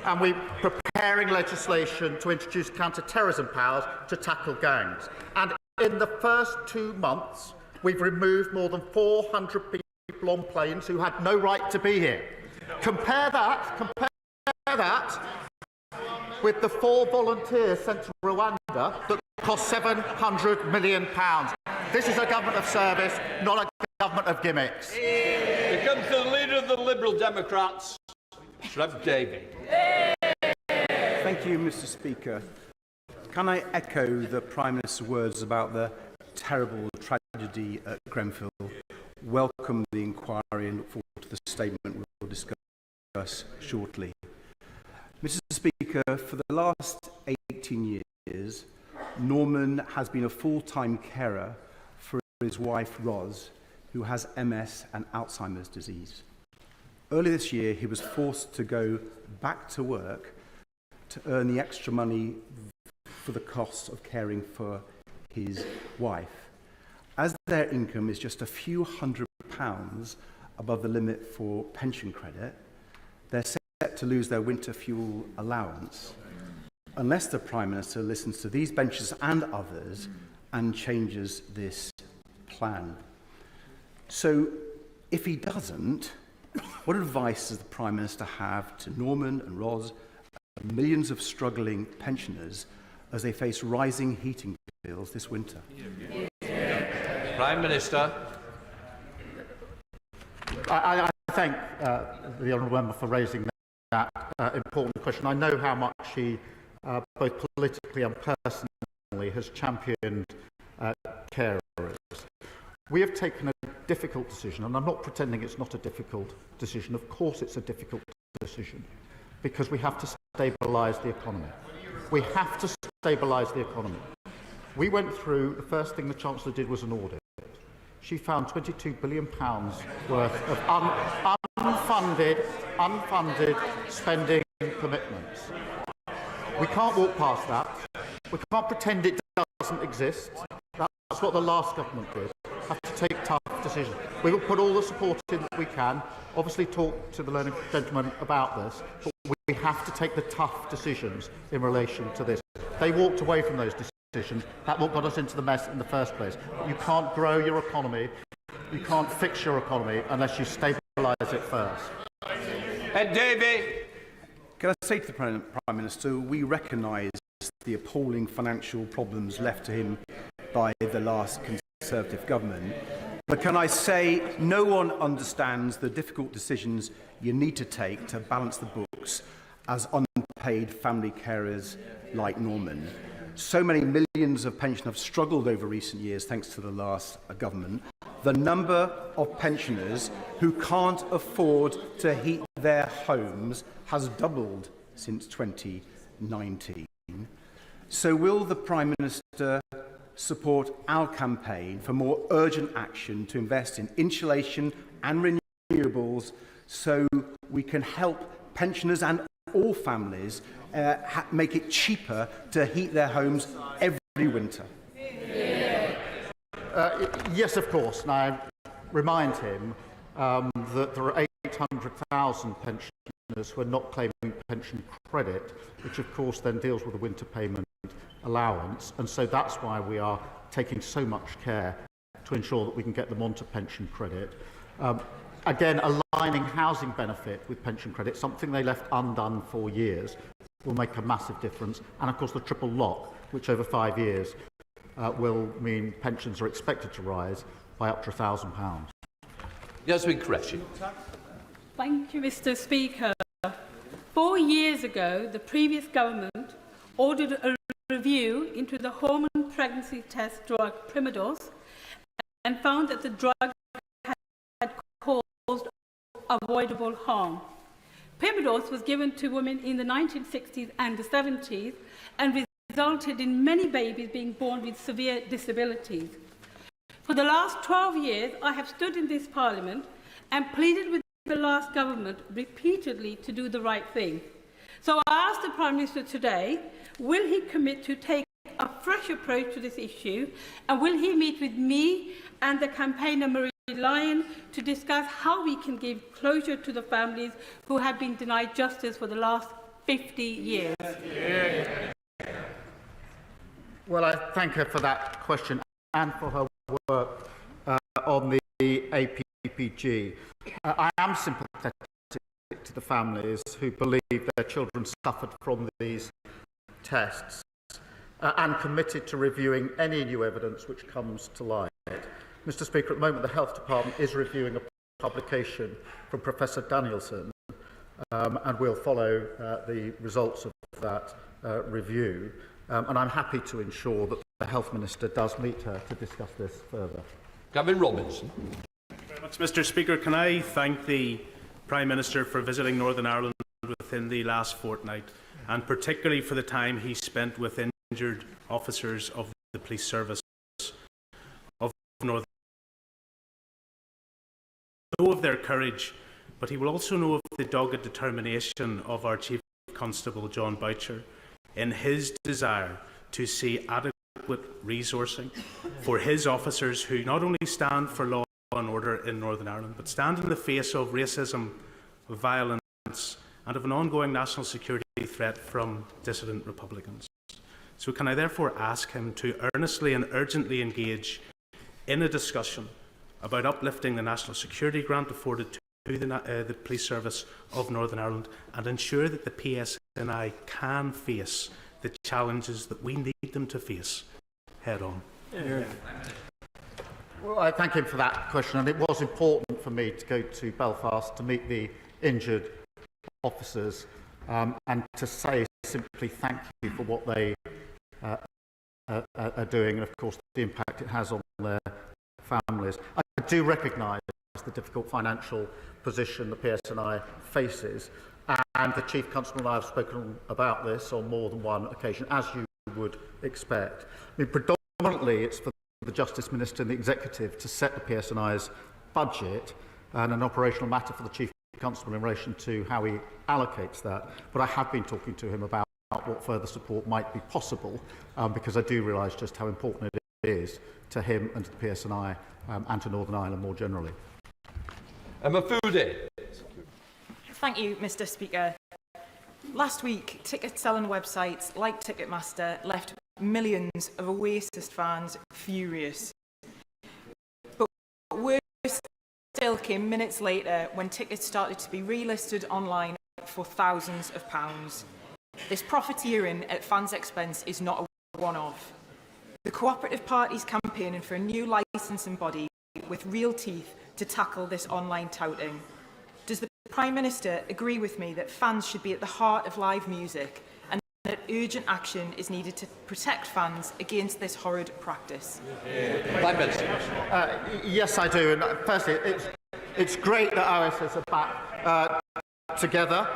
and we're preparing legislation to introduce counter-terrorism powers to tackle gangs. And in the first 2 months, we've removed more than 400 people on planes who had no right to be here. Compare that with the 4 volunteers sent to Rwanda that cost £700 million. This is a government of service, not a government of gimmicks. Here comes the Leader of the Liberal Democrats, Shreve David. Thank you, Mr. Speaker. Can I echo the Prime Minister's words about the terrible tragedy at Grenfell? Welcome the inquiry and look forward to the statement we will discuss shortly. Mr. Speaker, for the last 18 years, Norman has been a full-time carer for his wife, Ros, who has MS and Alzheimer's disease. Earlier this year, he was forced to go back to work to earn the extra money for the cost of caring for his wife. As their income is just a few £100 above the limit for pension credit, they're set to lose their winter fuel allowance unless the Prime Minister listens to these benches and others and changes this plan. So, if he doesn't, what advice does the Prime Minister have to Norman and Ros and millions of struggling pensioners as they face rising heating bills this winter? Prime Minister. I thank the honourable member for raising that important question. I know how much he, both politically and personally, has championed carers. We have taken a difficult decision, and I'm not pretending it's not a difficult decision. Of course it's a difficult decision, because we have to stabilise the economy. We have to stabilise the economy. We went through, the first thing the Chancellor did was an audit. She found £22 billion worth of unfunded spending commitments. We can't walk past that. We can't pretend it doesn't exist. That's what the last government did. have to take tough decisions. We will put all the support in that we can, obviously talk to the learned gentleman about this, but we have to take the tough decisions in relation to this. They walked away from those decisions. That what got us into the mess in the first place. You can't grow your economy, you can't fix your economy unless you stabilise it first. Davey. Can I say to the Prime Minister, we recognise the appalling financial problems left to him by the last Conservative government. But can I say, no one understands the difficult decisions you need to take to balance the books as unpaid family carers like Norman. So many millions of pensioners have struggled over recent years thanks to the last government. The number of pensioners who can't afford to heat their homes has doubled since 2019. So will the Prime Minister support our campaign for more urgent action to invest in insulation and renewables so we can help pensioners and all families make it cheaper to heat their homes every winter? Yes, of course. And I remind him that there are 800,000 pensioners who are not claiming pension credit, which of course then deals with the winter payment allowance. And so that's why we are taking so much care to ensure that we can get them onto pension credit. Again, aligning housing benefit with pension credit, something they left undone for years, will make a massive difference. And of course the triple lock, which over 5 years will mean pensions are expected to rise by up to £1,000. Yasmin Qureshi. Thank you, Mr. Speaker. 4 years ago, the previous government ordered a review into the home and pregnancy test drug Primados and found that the drug had caused avoidable harm. Primados was given to women in the 1960s and the 70s and resulted in many babies being born with severe disabilities. For the last 12 years, I have stood in this Parliament and pleaded with the last government repeatedly to do the right thing. So I ask the Prime Minister today, will he commit to take a fresh approach to this issue, and will he meet with me and the campaigner Marie Lyon to discuss how we can give closure to the families who have been denied justice for the last 50 years? Well, I thank her for that question and for her work on the APPG. I am sympathetic to the families who believe their children suffered from these tests and committed to reviewing any new evidence which comes to light. Mr. Speaker, at the moment the Health Department is reviewing a publication from Professor Danielson and we'll follow the results of that review. And I'm happy to ensure that the Health Minister does meet her to discuss this further. Gavin Robinson. Thank you very much, Mr. Speaker. Can I thank the Prime Minister for visiting Northern Ireland within the last fortnight, and particularly for the time he spent with injured officers of the police service of Northern Ireland. Know of their courage, but he will also know of the dogged determination of our Chief Constable John Boucher in his desire to see adequate resourcing for his officers who not only stand for law and order in Northern Ireland, but stand in the face of racism, violence and of an ongoing national security threat from dissident Republicans. So can I therefore ask him to earnestly and urgently engage in a discussion about uplifting the national security grant afforded to the police service of Northern Ireland and ensure that the PSNI can face the challenges that we need them to face head on? Well, I thank him for that question, and it was important for me to go to Belfast to meet the injured officers and to say simply thank you for what they are doing, and of course the impact it has on their families. I do recognise the difficult financial position the PSNI faces, and the Chief Constable and I have spoken about this on more than one occasion, as you would expect. I mean, predominantly it's for the Justice Minister and the Executive to set the PSNI's budget, and an operational matter for the Chief Constable in relation to how he allocates that. But I have been talking to him about what further support might be possible, because I do realise just how important it is to him and to the PSNI and to Northern Ireland more generally. Emma Foodie. Thank you, Mr. Speaker. Last week, ticket-selling websites like Ticketmaster left millions of Oasis fans furious. But worse still came minutes later when tickets started to be relisted online for thousands of pounds. This profiteering at fans' expense is not a one-off. The Cooperative Party's campaigning for a new licensing body with real teeth to tackle this online touting. Does the Prime Minister agree with me that fans should be at the heart of live music and that urgent action is needed to protect fans against this horrid practice? Prime Minister. Yes, I do. And firstly, it's great that Oasis are back together.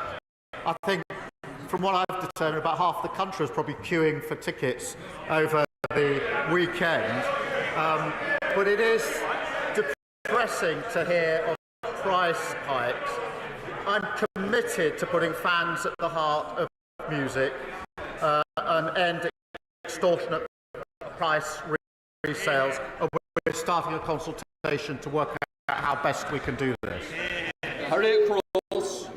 I think, from what I've determined, about half the country was probably queuing for tickets over the weekend. But it is depressing to hear of price hikes. I'm committed to putting fans at the heart of music and end extortionate price resales. And we're starting a consultation to work out how best we can do this. Harriet Cross.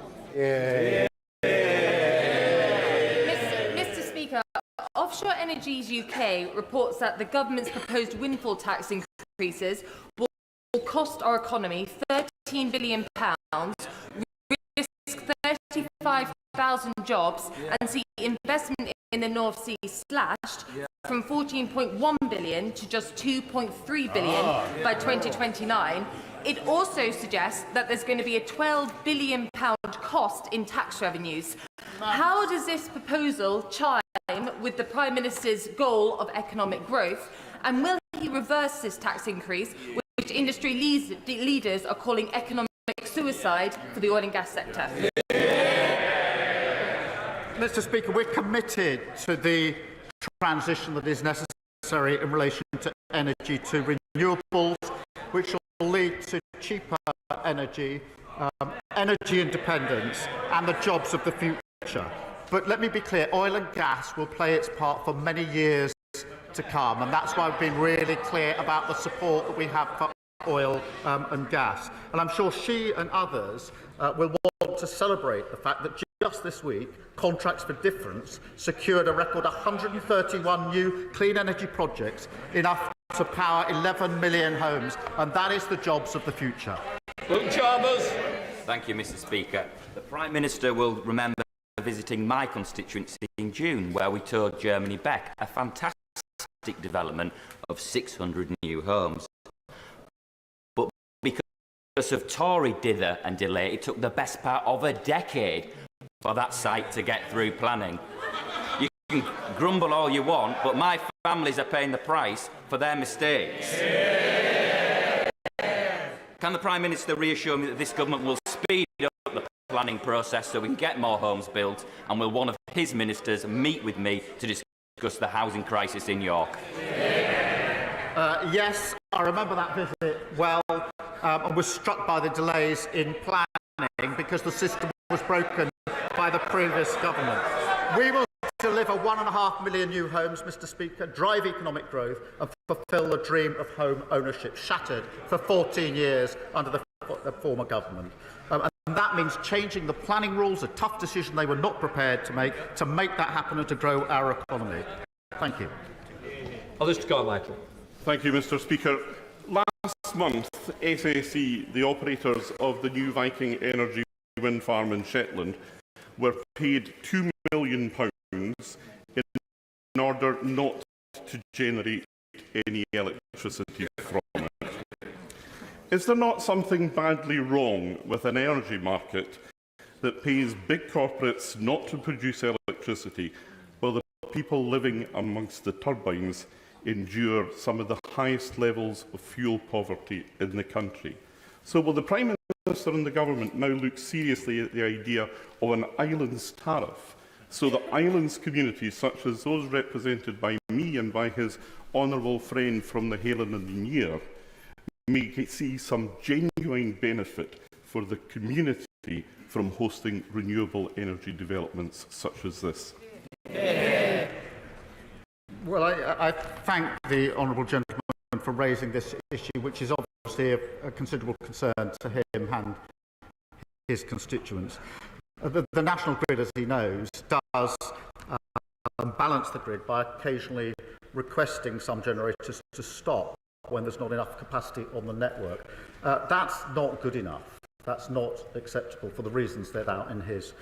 Mr. Speaker, Offshore Energies UK reports that the government's proposed windfall tax increases will cost our economy £13 billion, risk 35,000 jobs and see investment in the North Sea slashed from 14.1 billion to just 2.3 billion by 2029. It also suggests that there's going to be a £12 billion cost in tax revenues. How does this proposal chime with the Prime Minister's goal of economic growth, and will he reverse this tax increase, which industry leaders are calling economic suicide for the oil and gas sector? Mr. Speaker, we're committed to the transition that is necessary in relation to energy to renewables, which will lead to cheaper energy, energy independence and the jobs of the future. But let me be clear, oil and gas will play its part for many years to come, and that's why we've been really clear about the support that we have for oil and gas. And I'm sure she and others will want to celebrate the fact that just this week, Contracts for Difference secured a record 131 new clean energy projects, enough to power 11 million homes, and that is the jobs of the future. Thank you, Mr. Speaker. The Prime Minister will remember visiting my constituency in June, where we toured Germany Beck, a fantastic development of 600 new homes. But because of Tory dither and delay, it took the best part of a decade for that site to get through planning. You can grumble all you want, but my families are paying the price for their mistakes. Can the Prime Minister reassure me that this government will speed up the planning process so we can get more homes built, and will one of his ministers meet with me to discuss the housing crisis in York? Yes, I remember that visit well, and was struck by the delays in planning because the system was broken by the previous government. We will deliver 1.5 million new homes, Mr. Speaker, drive economic growth and fulfil the dream of home ownership, shattered for 14 years under the former government. And that means changing the planning rules, a tough decision they were not prepared to make that happen and to grow our economy. Thank you. Mr. Carmichael. Thank you, Mr. Speaker. Last month, SSE, the operators of the new Viking Energy wind farm in Shetland, were paid £2 million in order not to generate any electricity from it. Is there not something badly wrong with an energy market that pays big corporates not to produce electricity, while the people living amongst the turbines endure some of the highest levels of fuel poverty in the country? So will the Prime Minister and the Government now look seriously at the idea of an islands tariff, so that islands communities such as those represented by me and by his honourable friend from the Helen and the Near may see some genuine benefit for the community from hosting renewable energy developments such as this? Well, I thank the honourable gentleman for raising this issue, which is obviously a considerable concern to him and his constituents. The National Grid, as he knows, does balance the grid by occasionally requesting some generators to stop when there's not enough capacity on the network. That's not good enough. That's not acceptable for the reasons laid out in his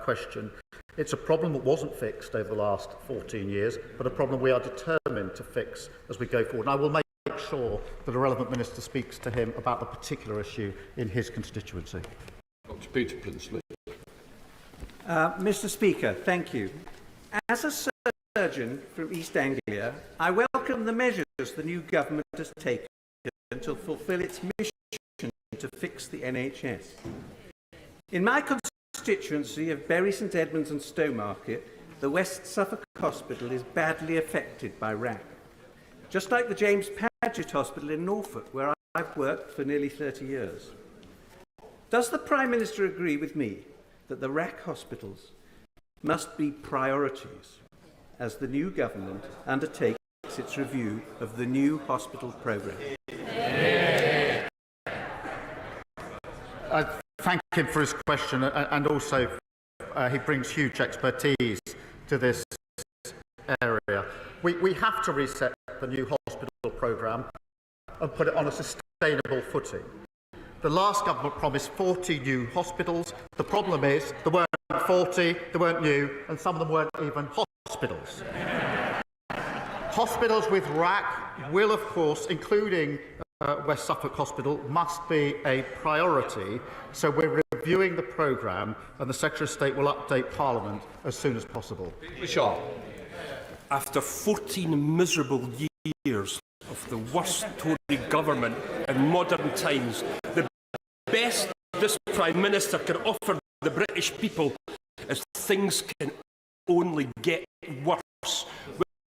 question. It's a problem that wasn't fixed over the last 14 years, but a problem we are determined to fix as we go forward. And I will make sure that a relevant minister speaks to him about the particular issue in his constituency. Dr. Peter Prinsley. Mr. Speaker, thank you. As a surgeon from East Anglia, I welcome the measures the new government has taken to fulfil its mission to fix the NHS. In my constituency of Bury St Edmunds and Stowmarket, the West Suffolk Hospital is badly affected by RAC. Just like the James Paget Hospital in Norfolk, where I've worked for nearly 30 years. Does the Prime Minister agree with me that the RAC hospitals must be priorities as the new government undertakes its review of the new hospital programme? I thank him for his question, and also he brings huge expertise to this area. We have to reset the new hospital programme and put it on a sustainable footing. The last government promised 40 new hospitals. The problem is there weren't 40, they weren't new, and some of them weren't even hospitals. Hospitals with RAC will, of course, including West Suffolk Hospital, must be a priority. So we're reviewing the programme, and the Secretary of State will update Parliament as soon as possible. Shaw. After 14 miserable years of the worst Tory government in modern times, the best this Prime Minister can offer the British people is things can only get worse.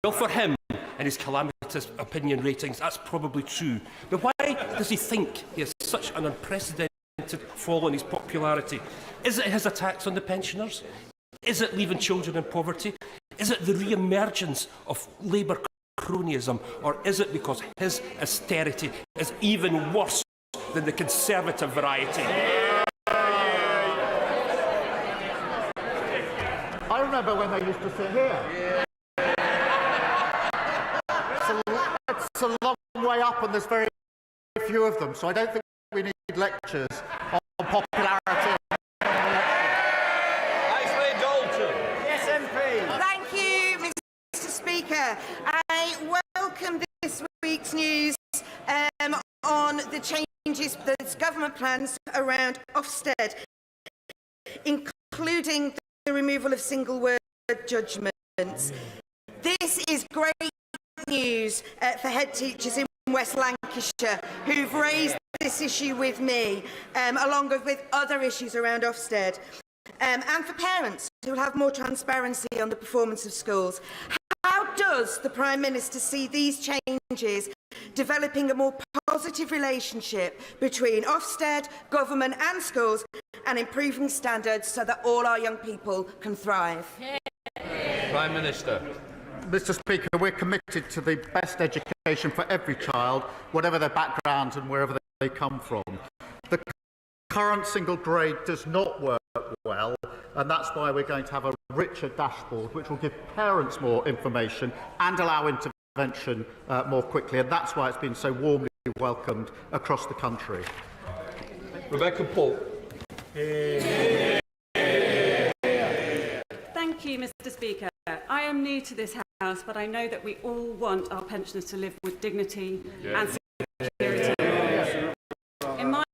Well, for him and his calamitous opinion ratings, that's probably true. But why does he think he has such an unprecedented fall in his popularity? Is it his attacks on the pensioners? Is it leaving children in poverty? Is it the re-emergence of Labour cronyism? Or is it because his austerity is even worse than the Conservative variety? I remember when they used to sit here. It's a long way up, and there's very few of them, so I don't think we need lectures on popularity. Yes, MP. Thank you, Mr. Speaker. I welcome this week's news on the changes, the government plans around Ofsted, including the removal of single-word judgments. This is great news for head teachers in West Lancashire who've raised this issue with me, along with other issues around Ofsted, and for parents who will have more transparency on the performance of schools. How does the Prime Minister see these changes developing a more positive relationship between Ofsted, government and schools, and improving standards so that all our young people can thrive? Prime Minister. Mr. Speaker, we're committed to the best education for every child, whatever their background and wherever they come from. The current single grade does not work well, and that's why we're going to have a richer dashboard which will give parents more information and allow intervention more quickly, and that's why it's been so warmly welcomed across the country. Rebecca Pope. Thank you, Mr. Speaker. I am new to this House, but I know that we all want our pensioners to live with dignity and security. In my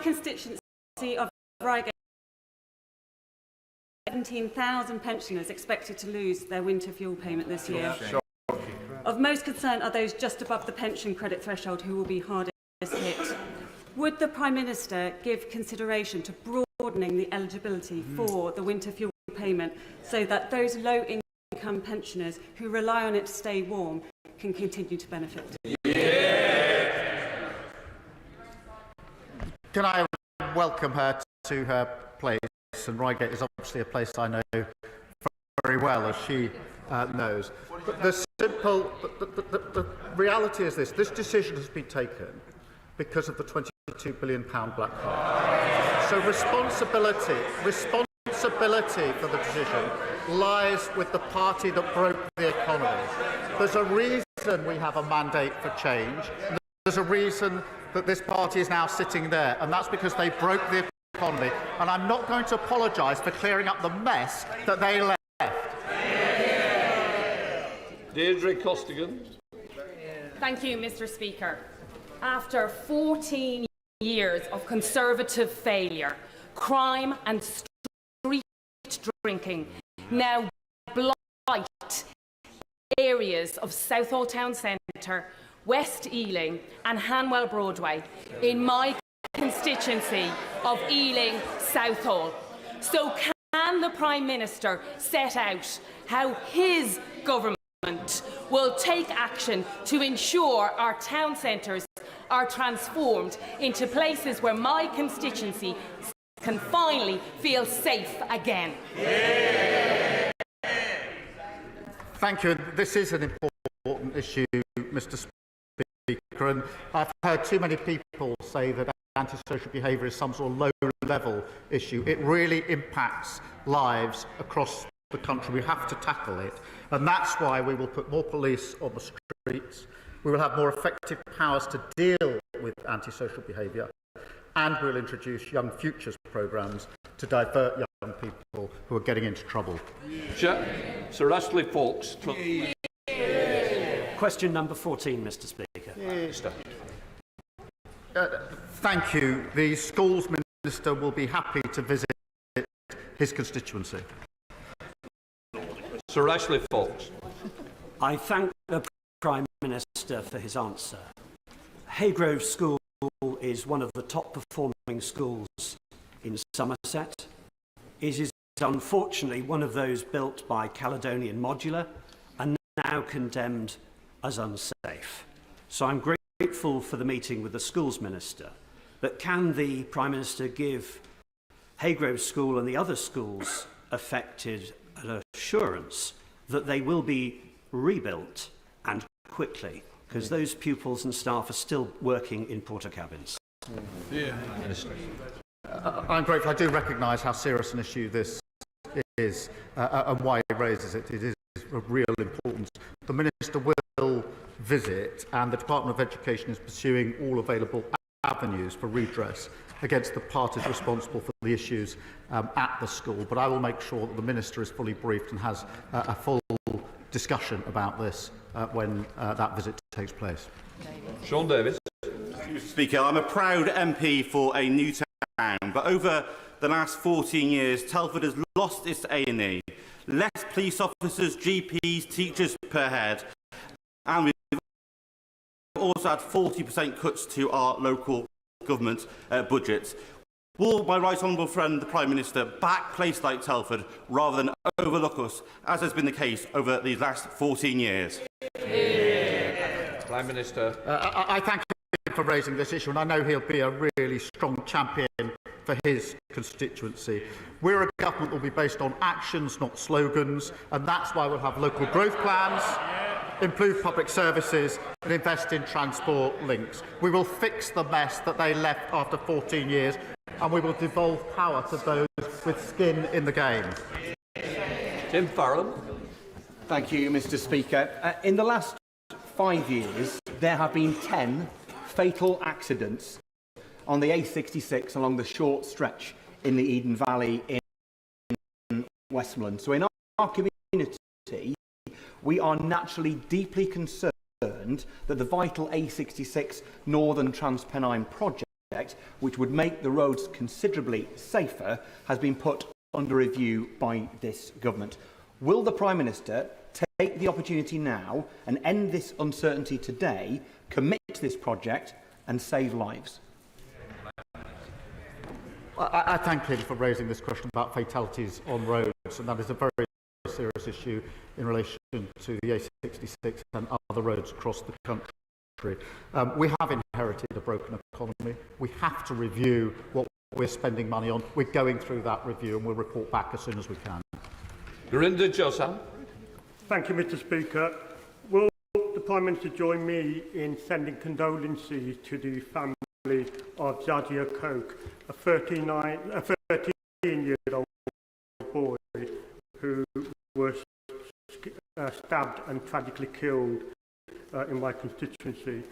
constituency of Reigate, 17,000 pensioners expected to lose their winter fuel payment this year. Of most concern are those just above the pension credit threshold who will be hardest hit. Would the Prime Minister give consideration to broadening the eligibility for the winter fuel payment so that those low-income pensioners who rely on it to stay warm can continue to benefit? Can I welcome her to her place? And Reigate is obviously a place I know very well, as she knows. But the reality is this decision has been taken because of the £22 billion black card. So responsibility for the decision lies with the party that broke the economy. There's a reason we have a mandate for change. There's a reason that this party is now sitting there, and that's because they broke the economy. And I'm not going to apologise for clearing up the mess that they left. Deirdre Costigan. Thank you, Mr. Speaker. After 14 years of Conservative failure, crime and street drinking now blight areas of Southall Town Centre, West Ealing and Hanwell Broadway in my constituency of Ealing Southall. So can the Prime Minister set out how his government will take action to ensure our town centres are transformed into places where my constituency can finally feel safe again? Thank you. This is an important issue, Mr. Speaker, and I've heard too many people say that antisocial behaviour is some sort of low-level issue. It really impacts lives across the country. We have to tackle it, and that's why we will put more police on the streets. We will have more effective powers to deal with antisocial behaviour, and we'll introduce Young Futures programmes to divert young people who are getting into trouble. Sir Ashley Fox. Question number 14, Mr. Speaker. Thank you. The Schools Minister will be happy to visit his constituency. Sir Ashley Fox. I thank the Prime Minister for his answer. Haygrove School is one of the top performing schools in Somerset. It is unfortunately one of those built by Caledonian Modular and now condemned as unsafe. So I'm grateful for the meeting with the Schools Minister, but can the Prime Minister give Haygrove School and the other schools affected an assurance that they will be rebuilt and quickly, because those pupils and staff are still working in porter cabins? I'm grateful. I do recognise how serious an issue this is and why he raises it. It is of real importance. The Minister will visit, and the Department of Education is pursuing all available avenues for redress against the parties responsible for the issues at the school. But I will make sure that the Minister is fully briefed and has a full discussion about this when that visit takes place. Sean Davis. Mr. Speaker, I'm a proud MP for a new town, but over the last 14 years, Telford has lost its A&E. Less police officers, GPs, teachers per head, and we've also had 40% cuts to our local government budgets. Will my right honourable friend, the Prime Minister, back places like Telford rather than overlook us, as has been the case over these last 14 years? Prime Minister. I thank him for raising this issue, and I know he'll be a really strong champion for his constituency. We're a government that will be based on actions, not slogans, and that's why we'll have local growth plans, improve public services and invest in transport links. We will fix the mess that they left after 14 years, and we will devolve power to those with skin in the game. Tim Farrell. Thank you, Mr. Speaker. In the last 5 years, there have been 10 fatal accidents on the A66 along the short stretch in the Eden Valley in Westmoreland. So in our community, we are naturally deeply concerned that the vital A66 Northern Transpennine project, which would make the roads considerably safer, has been put under review by this government. Will the Prime Minister take the opportunity now and end this uncertainty today, commit to this project and save lives? I thank him for raising this question about fatalities on roads, and that is a very serious issue in relation to the A66 and other roads across the country. We have inherited a broken economy. We have to review what we're spending money on. We're going through that review and we'll report back as soon as we can. Gurinder Josam. Thank you, Mr. Speaker. Will the Prime Minister join me in sending condolences to the family of Jazia Coke, a 13-year-old boy who was stabbed and tragically killed in my constituency?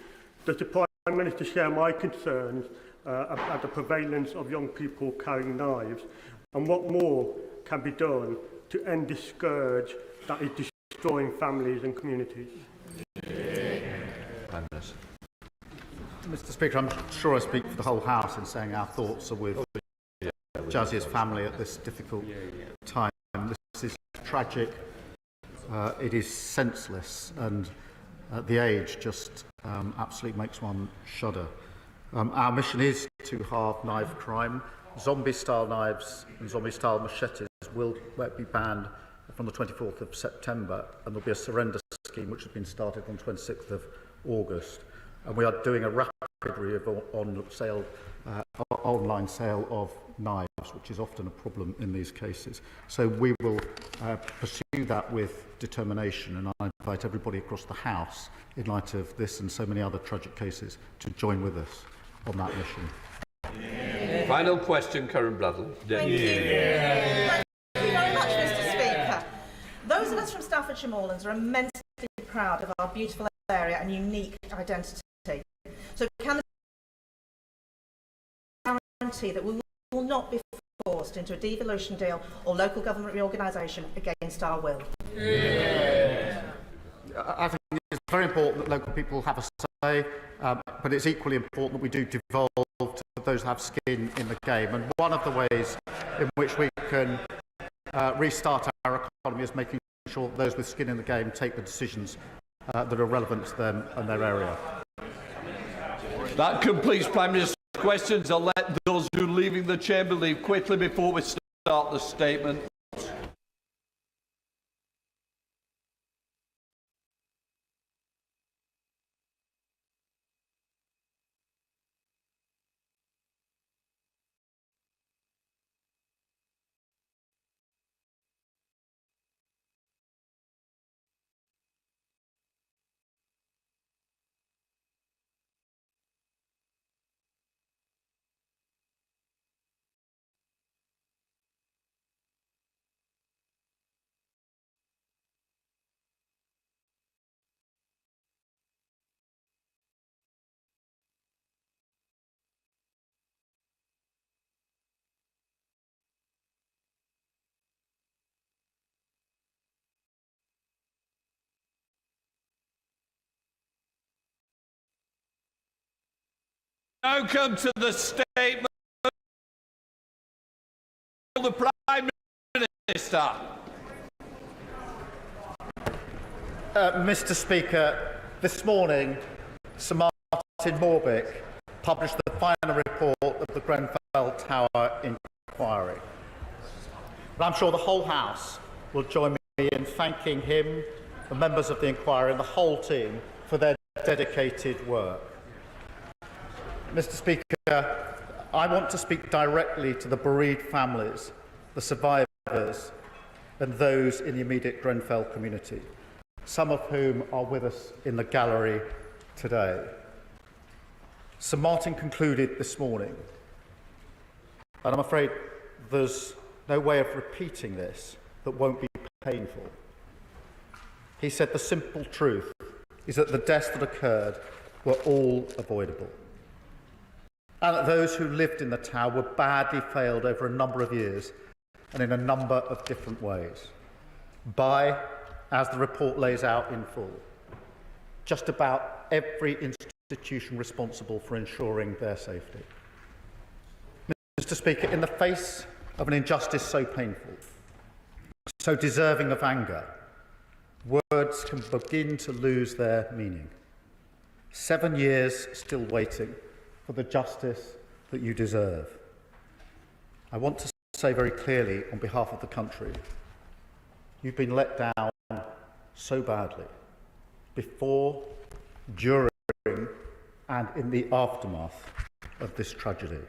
Does the Prime Minister share my concerns about the prevalence of young people carrying knives, and what more can be done to end this scourge that is destroying families and communities? Mr. Speaker, I'm sure I speak for the whole House in saying our thoughts are with Jazia's family at this difficult time. This is tragic, it is senseless, and the age just absolutely makes one shudder. Our mission is to halve knife crime. Zombie-style knives and zombie-style machetes will be banned from the 24th of September, and there'll be a surrender scheme which has been started on 26th of August. And we are doing a rapid review on sale, online sale of knives, which is often a problem in these cases. So we will pursue that with determination, and I invite everybody across the House, in light of this and so many other tragic cases, to join with us on that mission. Final question, Karen Bradley. Thank you very much, Mr. Speaker. Those of us from Staffordshire Moorlands are immensely proud of our beautiful area and unique identity. So can the guarantee that we will not be forced into a devolution deal or local government reorganisation against our will? I think it's very important that local people have a say, but it's equally important that we do devolve to those who have skin in the game. And one of the ways in which we can restart our economy is making sure that those with skin in the game take the decisions that are relevant to them and their area. That completes Prime Minister's questions. I'll let those who are leaving the chamber leave quickly before we start the statement. Now come to the statement of the Prime Minister. Mr. Speaker, this morning, Sir Martin Morbick published the final report of the Grenfell Tower inquiry. And I'm sure the whole House will join me in thanking him, the members of the inquiry and the whole team for their dedicated work. Mr. Speaker, I want to speak directly to the bereaved families, the survivors, and those in the immediate Grenfell community, some of whom are with us in the gallery today. Sir Martin concluded this morning, and I'm afraid there's no way of repeating this that won't be painful. He said the simple truth is that the deaths that occurred were all avoidable, and that those who lived in the tower were badly failed over a number of years and in a number of different ways by, as the report lays out in full, just about every institution responsible for ensuring their safety. Mr. Speaker, in the face of an injustice so painful, so deserving of anger, words can begin to lose their meaning. 7 years still waiting for the justice that you deserve. I want to say very clearly on behalf of the country, you've been let down so badly, before, during and in the aftermath of this tragedy.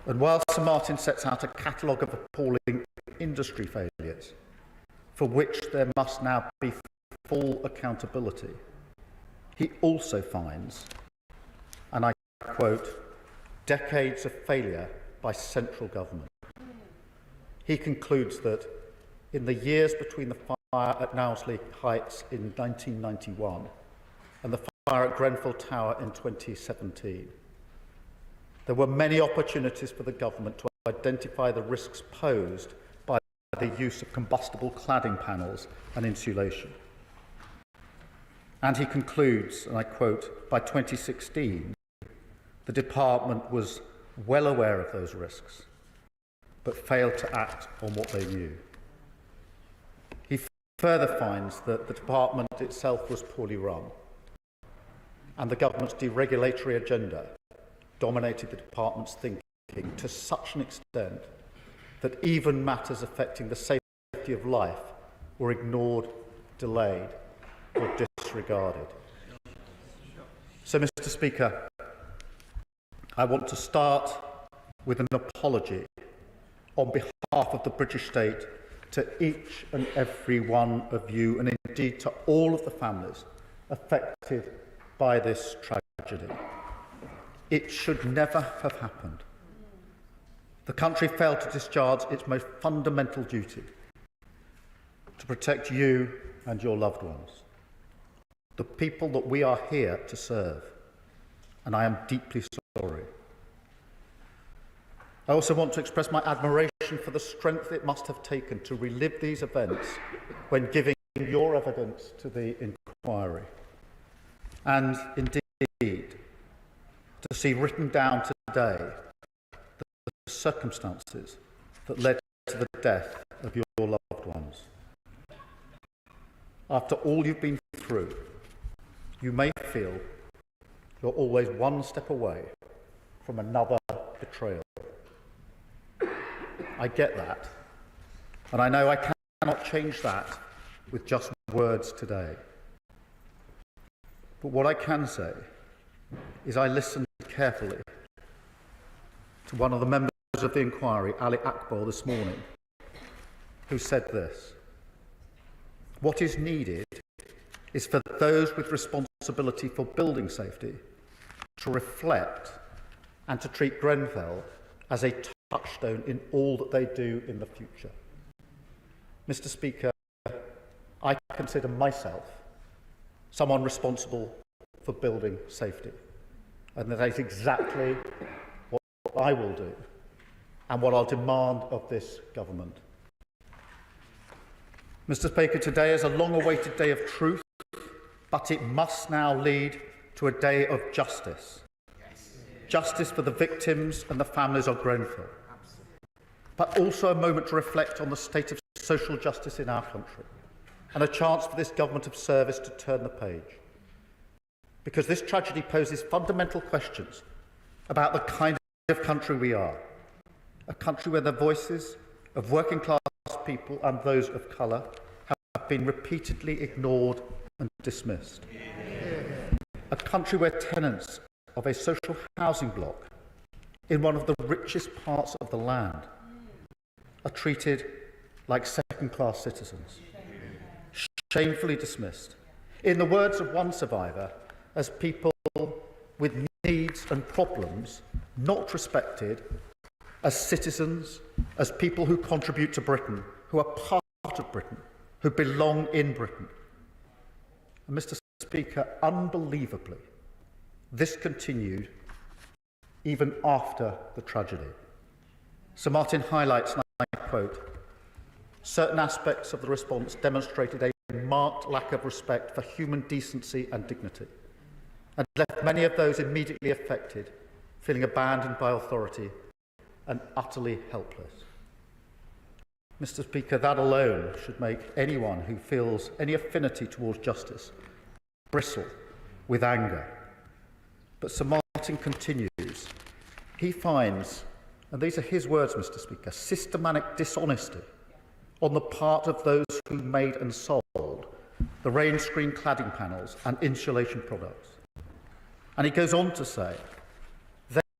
And while Sir Martin sets out a catalogue of appalling industry failures, for which there must now be full accountability, he also finds, and I quote, decades of failure by central government. He concludes that in the years between the fire at Knowsley Heights in 1991 and the fire at Grenfell Tower in 2017, there were many opportunities for the government to identify the risks posed by the use of combustible cladding panels and insulation. And he concludes, and I quote, by 2016, the department was well aware of those risks, but failed to act on what they knew. He further finds that the department itself was poorly run, and the government's deregulatory agenda dominated the department's thinking to such an extent that even matters affecting the safety of life were ignored, delayed, or disregarded. So, Mr. Speaker, I want to start with an apology on behalf of the British state to each and every one of you, and indeed to all of the families affected by this tragedy. It should never have happened. The country failed to discharge its most fundamental duty, to protect you and your loved ones, the people that we are here to serve, and I am deeply sorry. I also want to express my admiration for the strength it must have taken to relive these events when giving your evidence to the inquiry, and indeed to see written down today the circumstances that led to the death of your loved ones. After all you've been through, you may feel you're always one step away from another betrayal. I get that, and I know I cannot change that with just words today. But what I can say is I listened carefully to one of the members of the inquiry, Ali Akbar, this morning, who said this: what is needed is for those with responsibility for building safety to reflect and to treat Grenfell as a touchstone in all that they do in the future. Mr. Speaker, I consider myself someone responsible for building safety, and that is exactly what I will do and what I'll demand of this government. Mr. Speaker, today is a long-awaited day of truth, but it must now lead to a day of justice. Justice for the victims and the families of Grenfell, but also a moment to reflect on the state of social justice in our country, and a chance for this government of service to turn the page. Because this tragedy poses fundamental questions about the kind of country we are, a country where the voices of working class people and those of colour have been repeatedly ignored and dismissed. A country where tenants of a social housing block in one of the richest parts of the land are treated like second-class citizens, shamefully dismissed, in the words of one survivor, as people with needs and problems not respected as citizens, as people who contribute to Britain, who are part of Britain, who belong in Britain. And Mr. Speaker, unbelievably, this continued even after the tragedy. Sir Martin highlights, and I quote, certain aspects of the response demonstrated a marked lack of respect for human decency and dignity, and left many of those immediately affected feeling abandoned by authority and utterly helpless. Mr. Speaker, that alone should make anyone who feels any affinity towards justice bristle with anger. But Sir Martin continues. He finds, and these are his words, Mr. Speaker, systematic dishonesty on the part of those who made and sold the rain screen cladding panels and insulation products. And he goes on to say,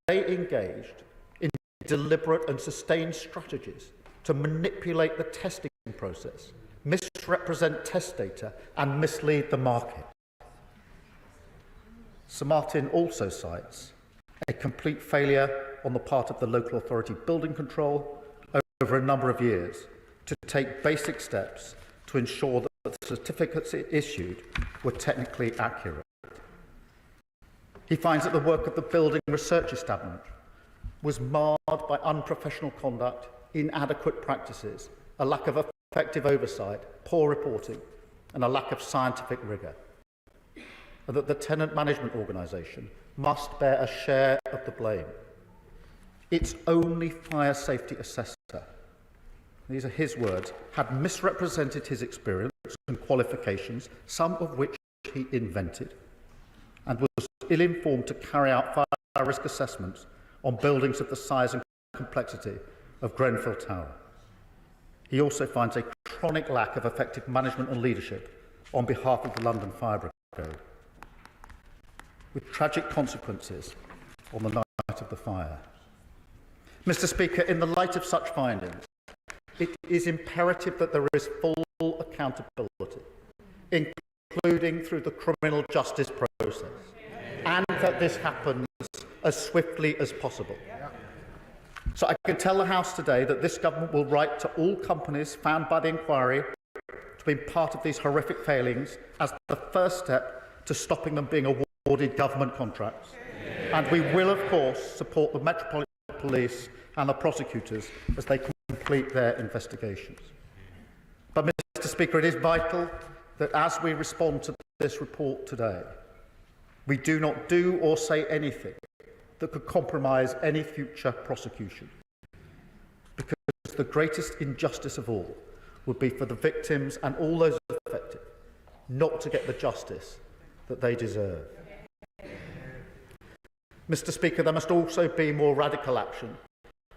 they engaged in deliberate and sustained strategies to manipulate the testing process misrepresent test data and mislead the market. Sir Martin also cites a complete failure on the part of the local authority building control over a number of years to take basic steps to ensure that the certificates it issued were technically accurate. He finds that the work of the Building Research Establishment was marred by unprofessional conduct, inadequate practices, a lack of effective oversight, poor reporting, and a lack of scientific rigour, and that the tenant management organisation must bear a share of the blame. Its only fire safety assessor, these are his words, had misrepresented his experience and qualifications, some of which he invented, and was ill-informed to carry out fire risk assessments on buildings of the size and complexity of Grenfell Tower. He also finds a chronic lack of effective management and leadership on behalf of the London Fire Brigade, with tragic consequences on the night of the fire. Mr. Speaker, in the light of such findings, it is imperative that there is full accountability, including through the criminal justice process, and that this happens as swiftly as possible. So I can tell the House today that this government will write to all companies found by the inquiry to be part of these horrific failings as the first step to stopping them being awarded government contracts. And we will, of course, support the Metropolitan Police and the prosecutors as they complete their investigations. But, Mr. Speaker, it is vital that as we respond to this report today, we do not do or say anything that could compromise any future prosecution. Because the greatest injustice of all would be for the victims and all those affected not to get the justice that they deserve. Mr. Speaker, there must also be more radical action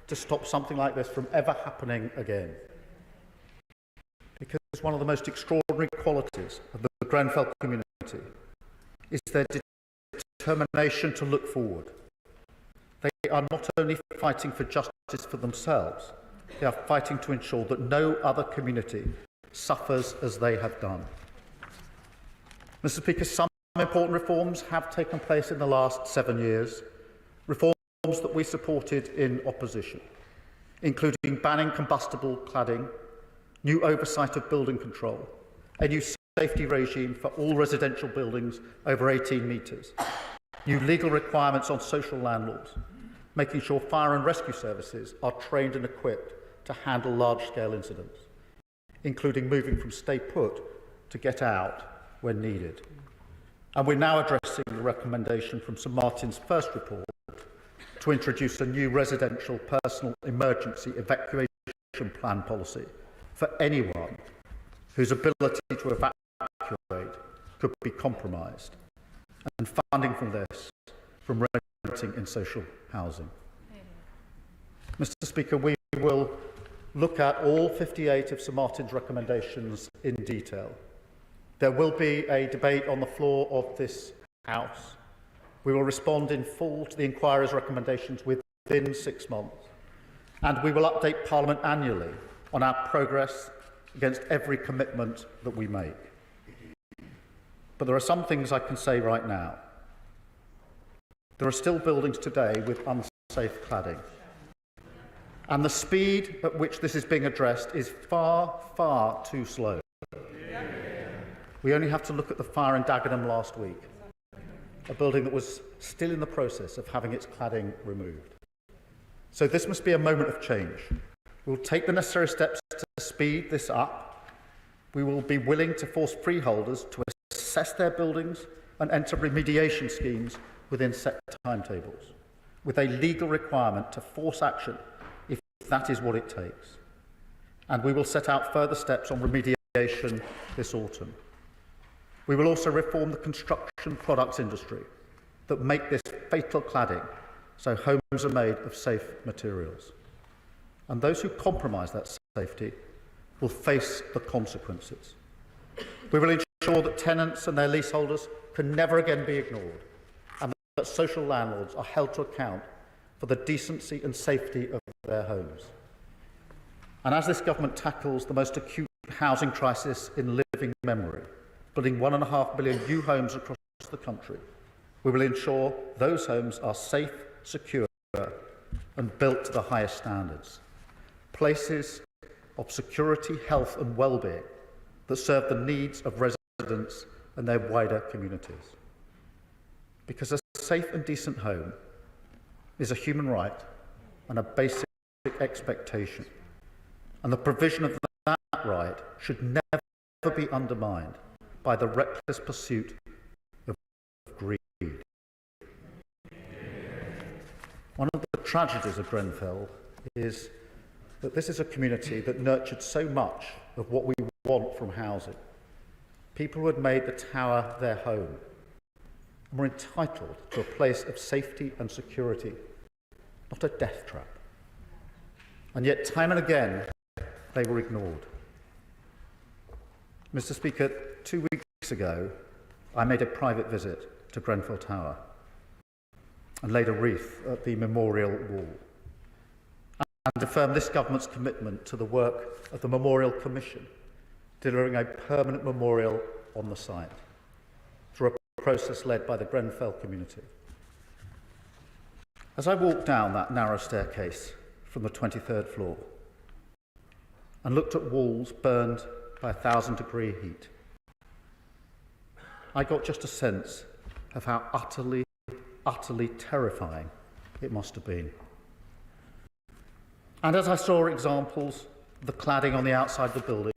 to stop something like this from ever happening again. Because one of the most extraordinary qualities of the Grenfell community is their determination to look forward. They are not only fighting for justice for themselves, they are fighting to ensure that no other community suffers as they have done. Mr. Speaker, some important reforms have taken place in the last 7 years, reforms that we supported in opposition, including banning combustible cladding, new oversight of building control, a new safety regime for all residential buildings over 18 metres, new legal requirements on social landlords, making sure fire and rescue services are trained and equipped to handle large-scale incidents, including moving from stay put to get out when needed. And we're now addressing the recommendation from St Martin's first report to introduce a new residential personal emergency evacuation plan policy for anyone whose ability to evacuate could be compromised, and funding from this from renting in social housing. Mr. Speaker, we will look at all 58 of Sir Martin's recommendations in detail. There will be a debate on the floor of this House. We will respond in full to the inquiry's recommendations within 6 months, and we will update Parliament annually on our progress against every commitment that we make. But there are some things I can say right now. There are still buildings today with unsafe cladding. And the speed at which this is being addressed is far, far too slow. We only have to look at the fire in Dagenham last week, a building that was still in the process of having its cladding removed. So this must be a moment of change. We'll take the necessary steps to speed this up. We will be willing to force freeholders to assess their buildings and enter remediation schemes within set timetables, with a legal requirement to force action if that is what it takes. And we will set out further steps on remediation this autumn. We will also reform the construction products industry that make this fatal cladding so homes are made of safe materials. And those who compromise that safety will face the consequences. We will ensure that tenants and their leaseholders can never again be ignored, and that social landlords are held to account for the decency and safety of their homes. And as this government tackles the most acute housing crisis in living memory, building 1.5 million new homes across the country. We will ensure those homes are safe, secure and built to the highest standards. Places of security, health and well-being that serve the needs of residents and their wider communities. Because a safe and decent home is a human right and a basic expectation. And the provision of that right should never be undermined by the reckless pursuit of greed. One of the tragedies of Grenfell is that this is a community that nurtured so much of what we want from housing. People who had made the tower their home and were entitled to a place of safety and security, not a death trap. And yet, time and again, they were ignored. Mr. Speaker, 2 weeks ago, I made a private visit to Grenfell Tower and laid a wreath at the memorial wall and affirmed this government's commitment to the work of the Memorial Commission, delivering a permanent memorial on the site through a process led by the Grenfell community. As I walked down that narrow staircase from the 23rd floor and looked at walls burned by 1,000-degree heat, I got just a sense of how utterly terrifying it must have been. And as I saw examples of the cladding on the outside of the building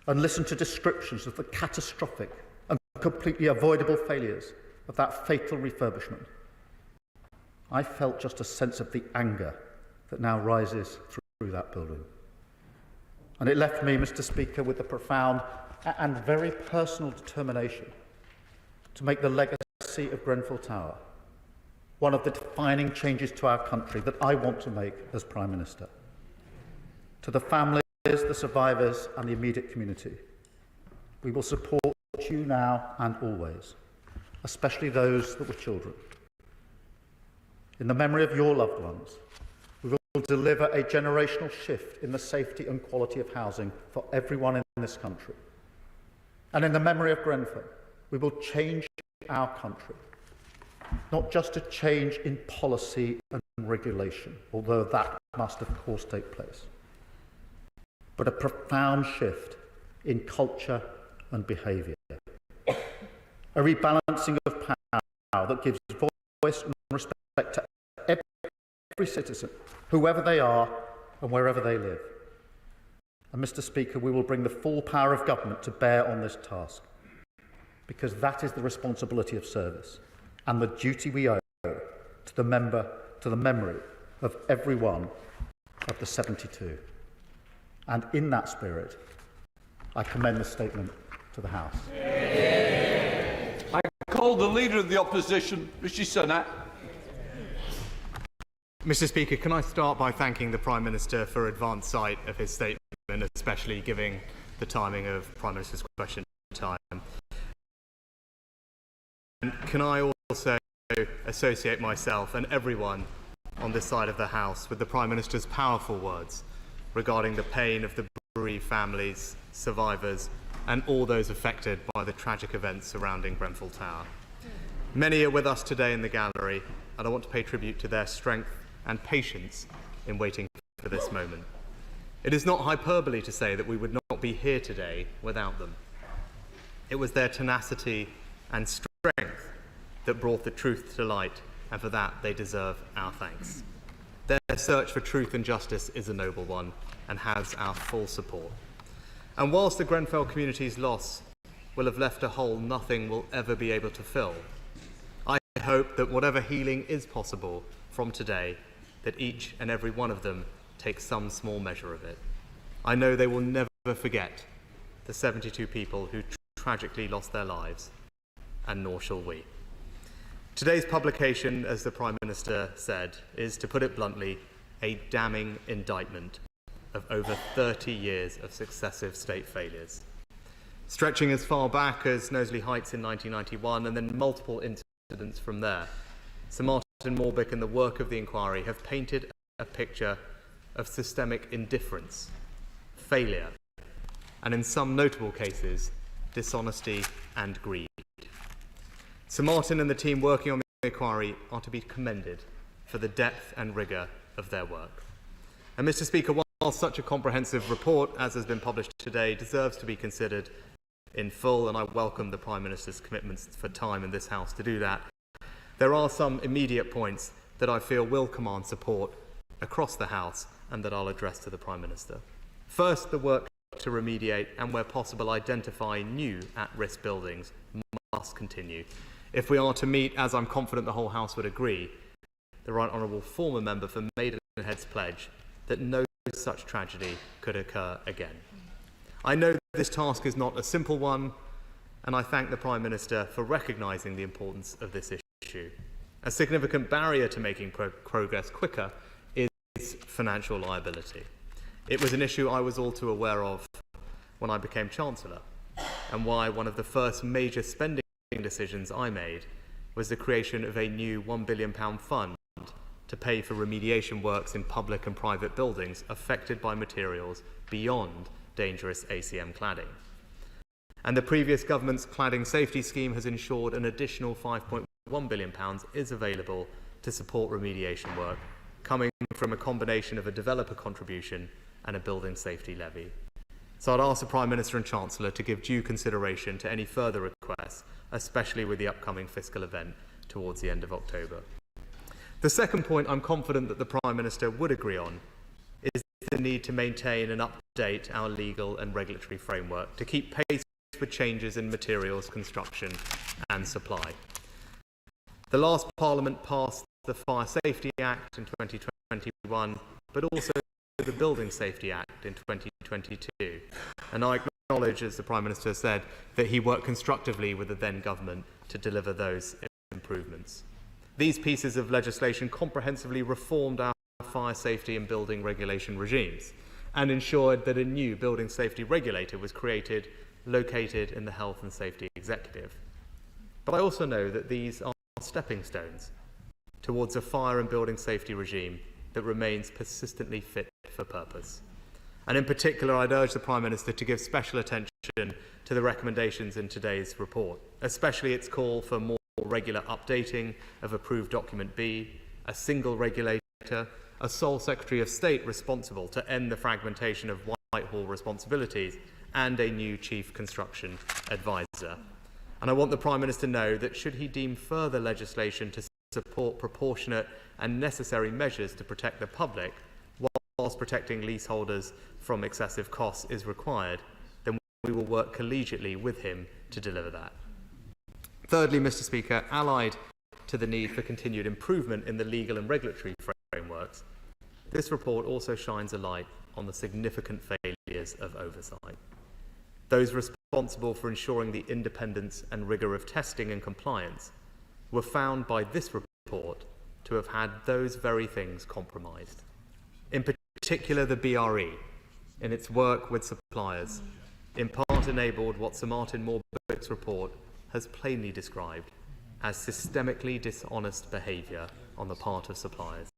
and listened to descriptions of the catastrophic and completely avoidable failures of that fatal refurbishment, I felt just a sense of the anger that now rises through that building. And it left me, Mr. Speaker, with the profound and very personal determination to make the legacy of Grenfell Tower one of the defining changes to our country that I want to make as Prime Minister. To the families, the survivors and the immediate community, we will support you now and always, especially those that were children. In the memory of your loved ones, we will deliver a generational shift in the safety and quality of housing for everyone in this country. And in the memory of Grenfell, we will change our country, not just a change in policy and regulation, although that must of course take place, but a profound shift in culture and behaviour. A rebalancing of power that gives voice and respect to every citizen, whoever they are and wherever they live. And Mr. Speaker, we will bring the full power of government to bear on this task, because that is the responsibility of service and the duty we owe to the memory of every one of the 72. And in that spirit, I commend this statement to the House. I call the Leader of the Opposition, Rishi Sunak. Mr. Speaker, can I start by thanking the Prime Minister for advance sight of his statement, especially given the timing of Prime Minister's question time. And can I also associate myself and everyone on this side of the House with the Prime Minister's powerful words regarding the pain of the bereaved families, survivors and all those affected by the tragic events surrounding Grenfell Tower. Many are with us today in the gallery, and I want to pay tribute to their strength and patience in waiting for this moment. It is not hyperbole to say that we would not be here today without them. It was their tenacity and strength that brought the truth to light, and for that they deserve our thanks. Their search for truth and justice is a noble one and has our full support. And whilst the Grenfell community's loss will have left a hole nothing will ever be able to fill, I hope that whatever healing is possible from today, that each and every one of them takes some small measure of it. I know they will never forget the 72 people who tragically lost their lives, and nor shall we. Today's publication, as the Prime Minister said, is, to put it bluntly, a damning indictment of over 30 years of successive state failures, stretching as far back as Knowsley Heights in 1991 and then multiple incidents from there. Sir Martin Morbick and the work of the inquiry have painted a picture of systemic indifference, failure and in some notable cases, dishonesty and greed. Sir Martin and the team working on the inquiry are to be commended for the depth and rigour of their work. And Mr. Speaker, while such a comprehensive report as has been published today deserves to be considered in full, and I welcome the Prime Minister's commitments for time in this House to do that, there are some immediate points that I feel will command support across the House and that I'll address to the Prime Minister. First, the work to remediate and, where possible, identify new at-risk buildings must continue if we are to meet, as I'm confident the whole House would agree, the Right Honourable former member for Maidenhead's pledge that no such tragedy could occur again. I know this task is not a simple one, and I thank the Prime Minister for recognising the importance of this issue. A significant barrier to making progress quicker is financial liability. It was an issue I was all too aware of when I became Chancellor, and why one of the first major spending decisions I made was the creation of a new £1 billion fund to pay for remediation works in public and private buildings affected by materials beyond dangerous ACM cladding. And the previous government's cladding safety scheme has ensured an additional £5.1 billion is available to support remediation work, coming from a combination of a developer contribution and a building safety levy. So I'd ask the Prime Minister and Chancellor to give due consideration to any further requests, especially with the upcoming fiscal event towards the end of October. The second point I'm confident that the Prime Minister would agree on is the need to maintain and update our legal and regulatory framework to keep pace with changes in materials, construction and supply. The last Parliament passed the Fire Safety Act in 2021, but also the Building Safety Act in 2022. And I acknowledge, as the Prime Minister said, that he worked constructively with the then government to deliver those improvements. These pieces of legislation comprehensively reformed our fire safety and building regulation regimes and ensured that a new building safety regulator was created, located in the Health and Safety Executive. But I also know that these are stepping stones towards a fire and building safety regime that remains persistently fit for purpose. And in particular, I'd urge the Prime Minister to give special attention to the recommendations in today's report, especially its call for more regular updating of approved document B, a single regulator, a sole Secretary of State responsible to end the fragmentation of Whitehall responsibilities, and a new Chief Construction Advisor. And I want the Prime Minister to know that should he deem further legislation to support proportionate and necessary measures to protect the public, whilst protecting leaseholders from excessive costs is required, then we will work collegiately with him to deliver that. Thirdly, Mr. Speaker, allied to the need for continued improvement in the legal and regulatory frameworks, this report also shines a light on the significant failures of oversight. Those responsible for ensuring the independence and rigour of testing and compliance were found by this report to have had those very things compromised. In particular, the BRE, in its work with suppliers, in part enabled what Sir Martin Morbeck's report has plainly described as systemically dishonest behaviour on the part of suppliers.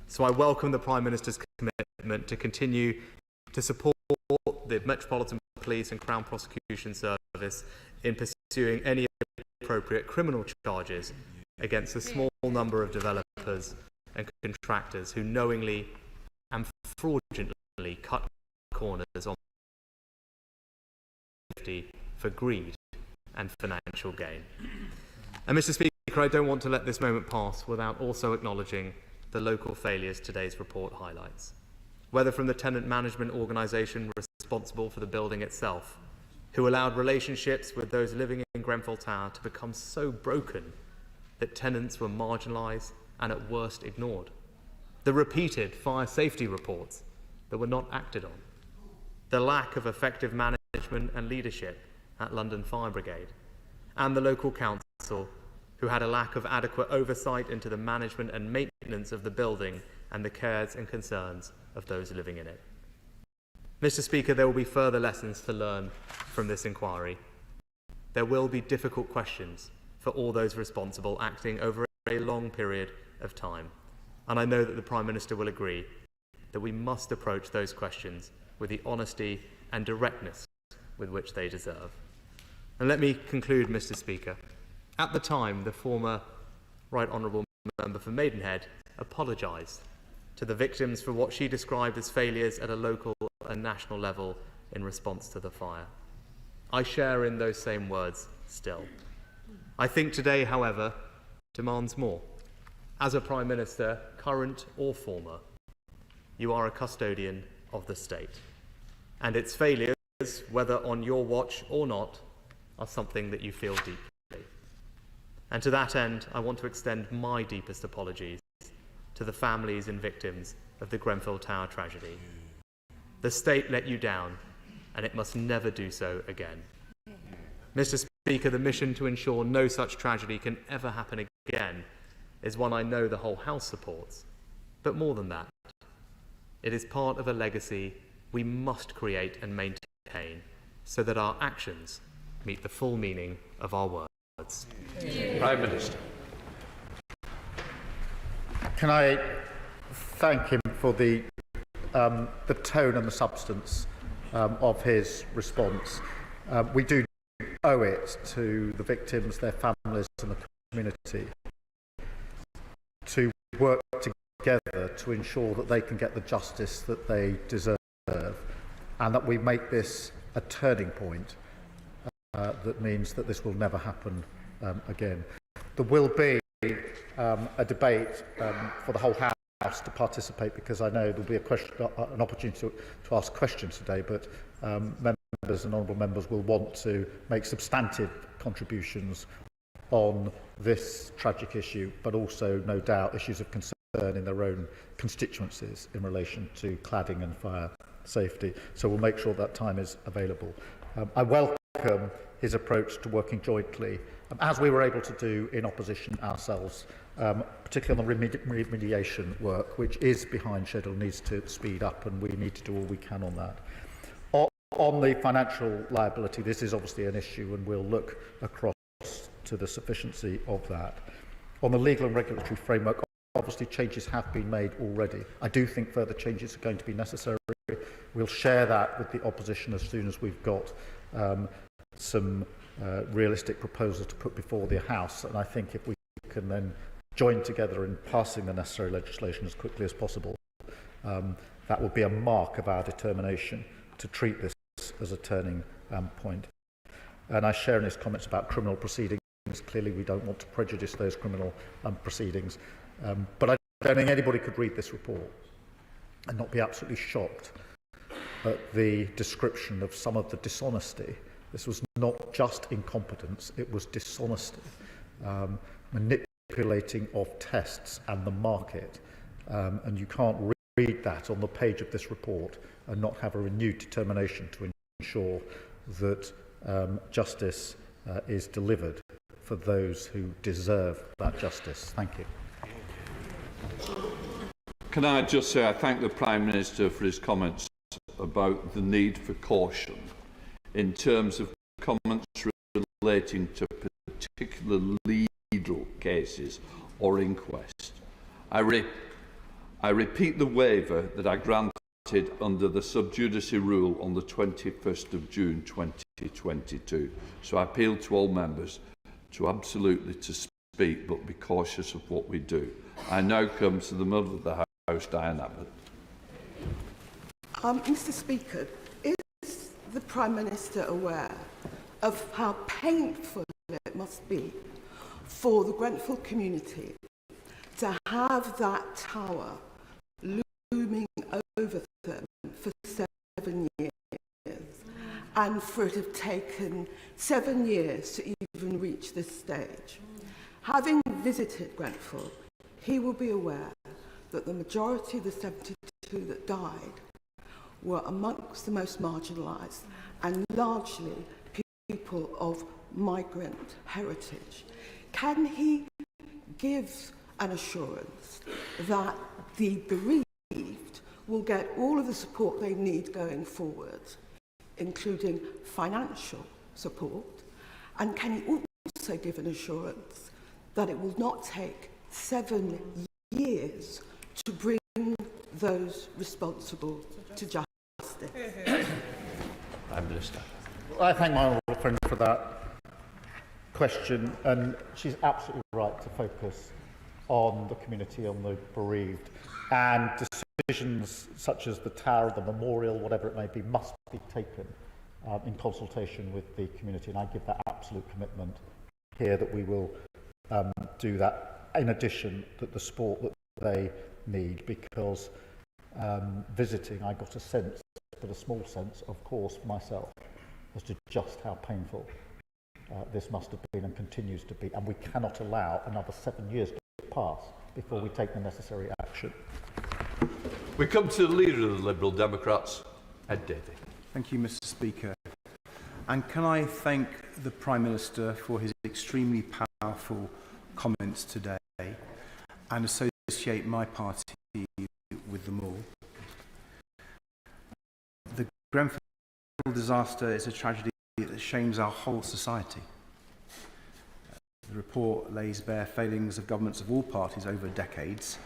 So I welcome the Prime Minister's commitment to continue to support the Metropolitan Police and Crown Prosecution Service in pursuing any appropriate criminal charges against the small number of developers and contractors who knowingly and fraudulently cut corners on safety for greed and financial gain. And Mr. Speaker, I don't want to let this moment pass without also acknowledging the local failures today's report highlights, whether from the tenant management organisation responsible for the building itself, who allowed relationships with those living in Grenfell Tower to become so broken that tenants were marginalised and at worst ignored, the repeated fire safety reports that were not acted on, the lack of effective management and leadership at London Fire Brigade, and the local council, who had a lack of adequate oversight into the management and maintenance of the building and the cares and concerns of those living in it. Mr. Speaker, there will be further lessons to learn from this inquiry. There will be difficult questions for all those responsible acting over a long period of time. And I know that the Prime Minister will agree that we must approach those questions with the honesty and directness with which they deserve. And let me conclude, Mr. Speaker. At the time, the former Right Honourable Member for Maidenhead apologised to the victims for what she described as failures at a local and national level in response to the fire. I share in those same words still. I think today, however, demands more. As a Prime Minister, current or former, you are a custodian of the state. And its failures, whether on your watch or not, are something that you feel deeply. And to that end, I want to extend my deepest apologies to the families and victims of the Grenfell Tower tragedy. The state let you down, and it must never do so again. Mr. Speaker, the mission to ensure no such tragedy can ever happen again is one I know the whole House supports. But more than that, it is part of a legacy we must create and maintain so that our actions meet the full meaning of our words. Prime Minister. Can I thank him for the tone and the substance of his response? We do owe it to the victims, their families and the community to work together to ensure that they can get the justice that they deserve and that we make this a turning point that means that this will never happen again. There will be a debate for the whole House to participate, because I know there will be an opportunity to ask questions today, but members and honourable members will want to make substantive contributions on this tragic issue, but also, no doubt, issues of concern in their own constituencies in relation to cladding and fire safety. So we'll make sure that time is available. I welcome his approach to working jointly, as we were able to do in opposition ourselves, particularly on the remediation work, which is behind schedule, needs to speed up, and we need to do all we can on that. On the financial liability, this is obviously an issue, and we'll look across to the sufficiency of that. On the legal and regulatory framework, obviously changes have been made already. I do think further changes are going to be necessary. We'll share that with the opposition as soon as we've got some realistic proposals to put before the House, and I think if we can then join together in passing the necessary legislation as quickly as possible, that will be a mark of our determination to treat this as a turning point. And I share in his comments about criminal proceedings. Clearly we don't want to prejudice those criminal proceedings, but I don't think anybody could read this report and not be absolutely shocked at the description of some of the dishonesty. This was not just incompetence, it was dishonesty, manipulating of tests and the market, and you can't read that on the page of this report and not have a renewed determination to ensure that justice is delivered for those who deserve that justice. Thank you. Can I just say I thank the Prime Minister for his comments about the need for caution in terms of comments relating to particular legal cases or inquest. I repeat the waiver that I granted under the sub judice rule on the 21st of June 2022. So I appeal to all members to absolutely to speak, but be cautious of what we do. I now come to the middle of the House, Diane Abbott. Mr. Speaker, is the Prime Minister aware of how painful it must be for the Grenfell community to have that tower looming over them for 7 years, and for it to have taken 7 years to even reach this stage? Having visited Grenfell, he will be aware that the majority of the 72 that died were amongst the most marginalised and largely people of migrant heritage. Can he give an assurance that the bereaved will get all of the support they need going forward, including financial support? And can he also give an assurance that it will not take 7 years to bring those responsible to justice? Minister. I thank my honourable friend for that question, and she's absolutely right to focus on the community, on the bereaved, and decisions such as the tower, the memorial, whatever it may be, must be taken in consultation with the community, and I give that absolute commitment here that we will do that. In addition, that the support that they need, because visiting, I got a sense, but a small sense, of course, myself, as to just how painful this must have been and continues to be, and we cannot allow another 7 years to pass before we take the necessary action. We come to the leader of the Liberal Democrats, Ed Davey. Thank you, Mr. Speaker. And can I thank the Prime Minister for his extremely powerful comments today and associate my party with them all. The Grenfell disaster is a tragedy that shames our whole society. The report lays bare failings of governments of all parties over decades,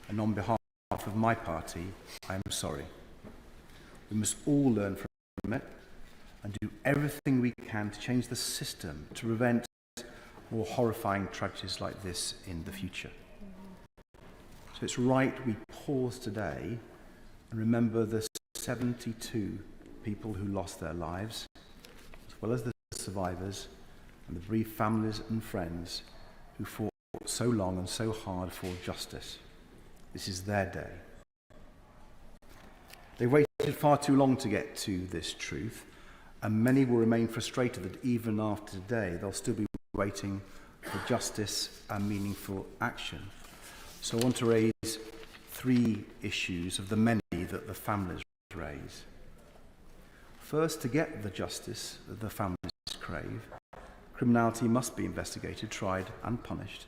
and on behalf of my party, I am sorry. We must all learn from it and do everything we can to change the system to prevent more horrifying tragedies like this in the future. So it's right we pause today and remember the 72 people who lost their lives, as well as the survivors and the bereaved families and friends who fought so long and so hard for justice. This is their day. They waited far too long to get to this truth, and many will remain frustrated that even after today they'll still be waiting for justice and meaningful action. So I want to raise 3 issues of the many that the families raise. First, to get the justice that the families crave, criminality must be investigated, tried and punished,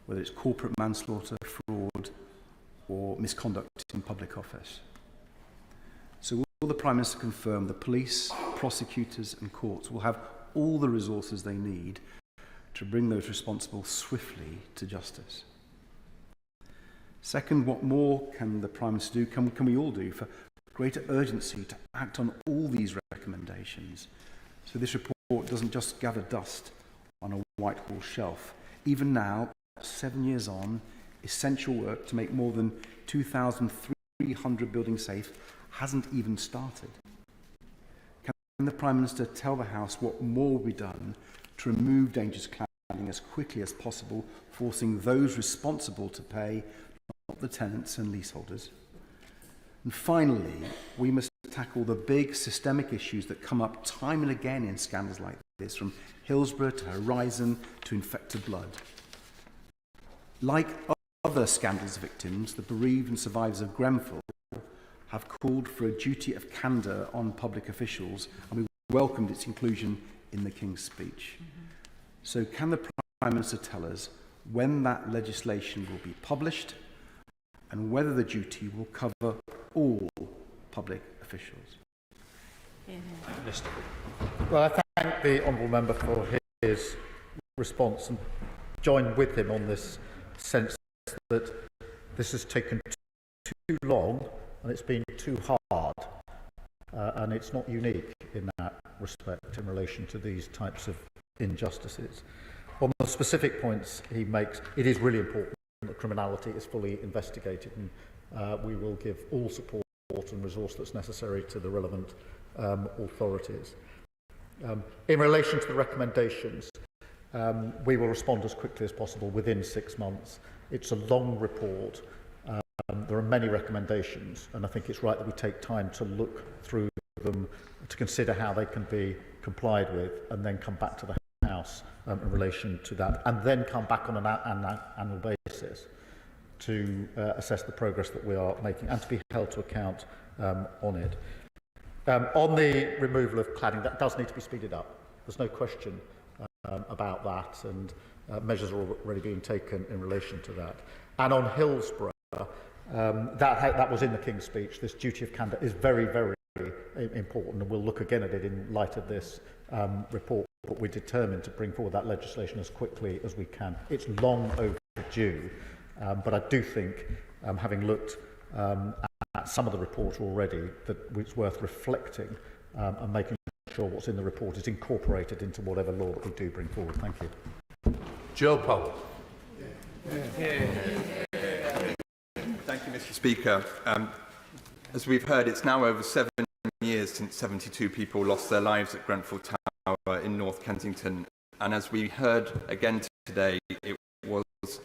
whether it's corporate manslaughter, fraud or misconduct in public office. So will the Prime Minister confirm the police, prosecutors and courts will have all the resources they need to bring those responsible swiftly to justice? Second, what more can the Prime Minister do, can we all do for greater urgency to act on all these recommendations, so this report doesn't just gather dust on a Whitehall shelf? Even now, 7 years on, essential work to make more than 2,300 buildings safe hasn't even started. Can the Prime Minister tell the House what more will be done to remove dangerous cladding as quickly as possible, forcing those responsible to pay, not the tenants and leaseholders? And finally, we must tackle the big systemic issues that come up time and again in scandals like this, from Hillsborough to Horizon to Infected Blood. Like other scandals victims, the bereaved and survivors of Grenfell have called for a duty of candour on public officials, and we welcomed its inclusion in the King's speech. So can the Prime Minister tell us when that legislation will be published and whether the duty will cover all public officials? Well, I thank the honourable member for his response and join with him on this sense that this has taken too long and it's been too hard, and it's not unique in that respect in relation to these types of injustices. On the specific points he makes, it is really important that criminality is fully investigated, and we will give all support and resource that's necessary to the relevant authorities. In relation to the recommendations, we will respond as quickly as possible within 6 months. It's a long report. There are many recommendations, and I think it's right that we take time to look through them, to consider how they can be complied with, and then come back to the House in relation to that, and then come back on an annual basis to assess the progress that we are making and to be held to account on it. On the removal of cladding, that does need to be speeded up. There's no question about that, and measures are already being taken in relation to that. And on Hillsborough, that was in the King's speech. This duty of candour is very, very important, and we'll look again at it in light of this report, but we're determined to bring forward that legislation as quickly as we can. It's long overdue, but I do think, having looked at some of the report already, that it's worth reflecting and making sure what's in the report is incorporated into whatever law that we do bring forward. Thank you. Joe Powell. Thank you, Mr. Speaker. As we've heard, it's now over 7 years since 72 people lost their lives at Grenfell Tower in North Kensington. And as we heard again today, it was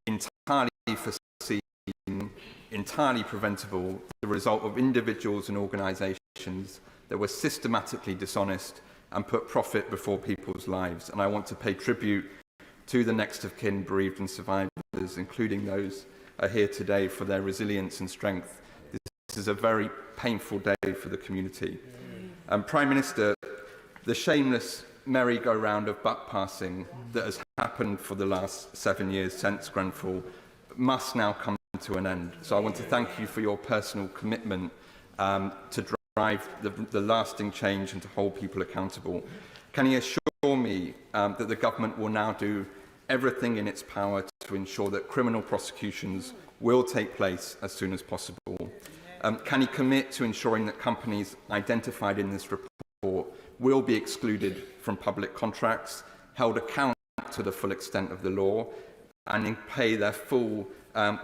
entirely foreseen, entirely preventable, the result of individuals and organisations that were systematically dishonest and put profit before people's lives. And I want to pay tribute to the next of kin, bereaved and survivors, including those here today, for their resilience and strength. This is a very painful day for the community. Prime Minister, the shameless merry-go-round of buck passing that has happened for the last 7 years since Grenfell must now come to an end. So I want to thank you for your personal commitment to drive the lasting change and to hold people accountable. Can you assure me that the government will now do everything in its power to ensure that criminal prosecutions will take place as soon as possible? Can he commit to ensuring that companies identified in this report will be excluded from public contracts, held account to the full extent of the law, and pay their full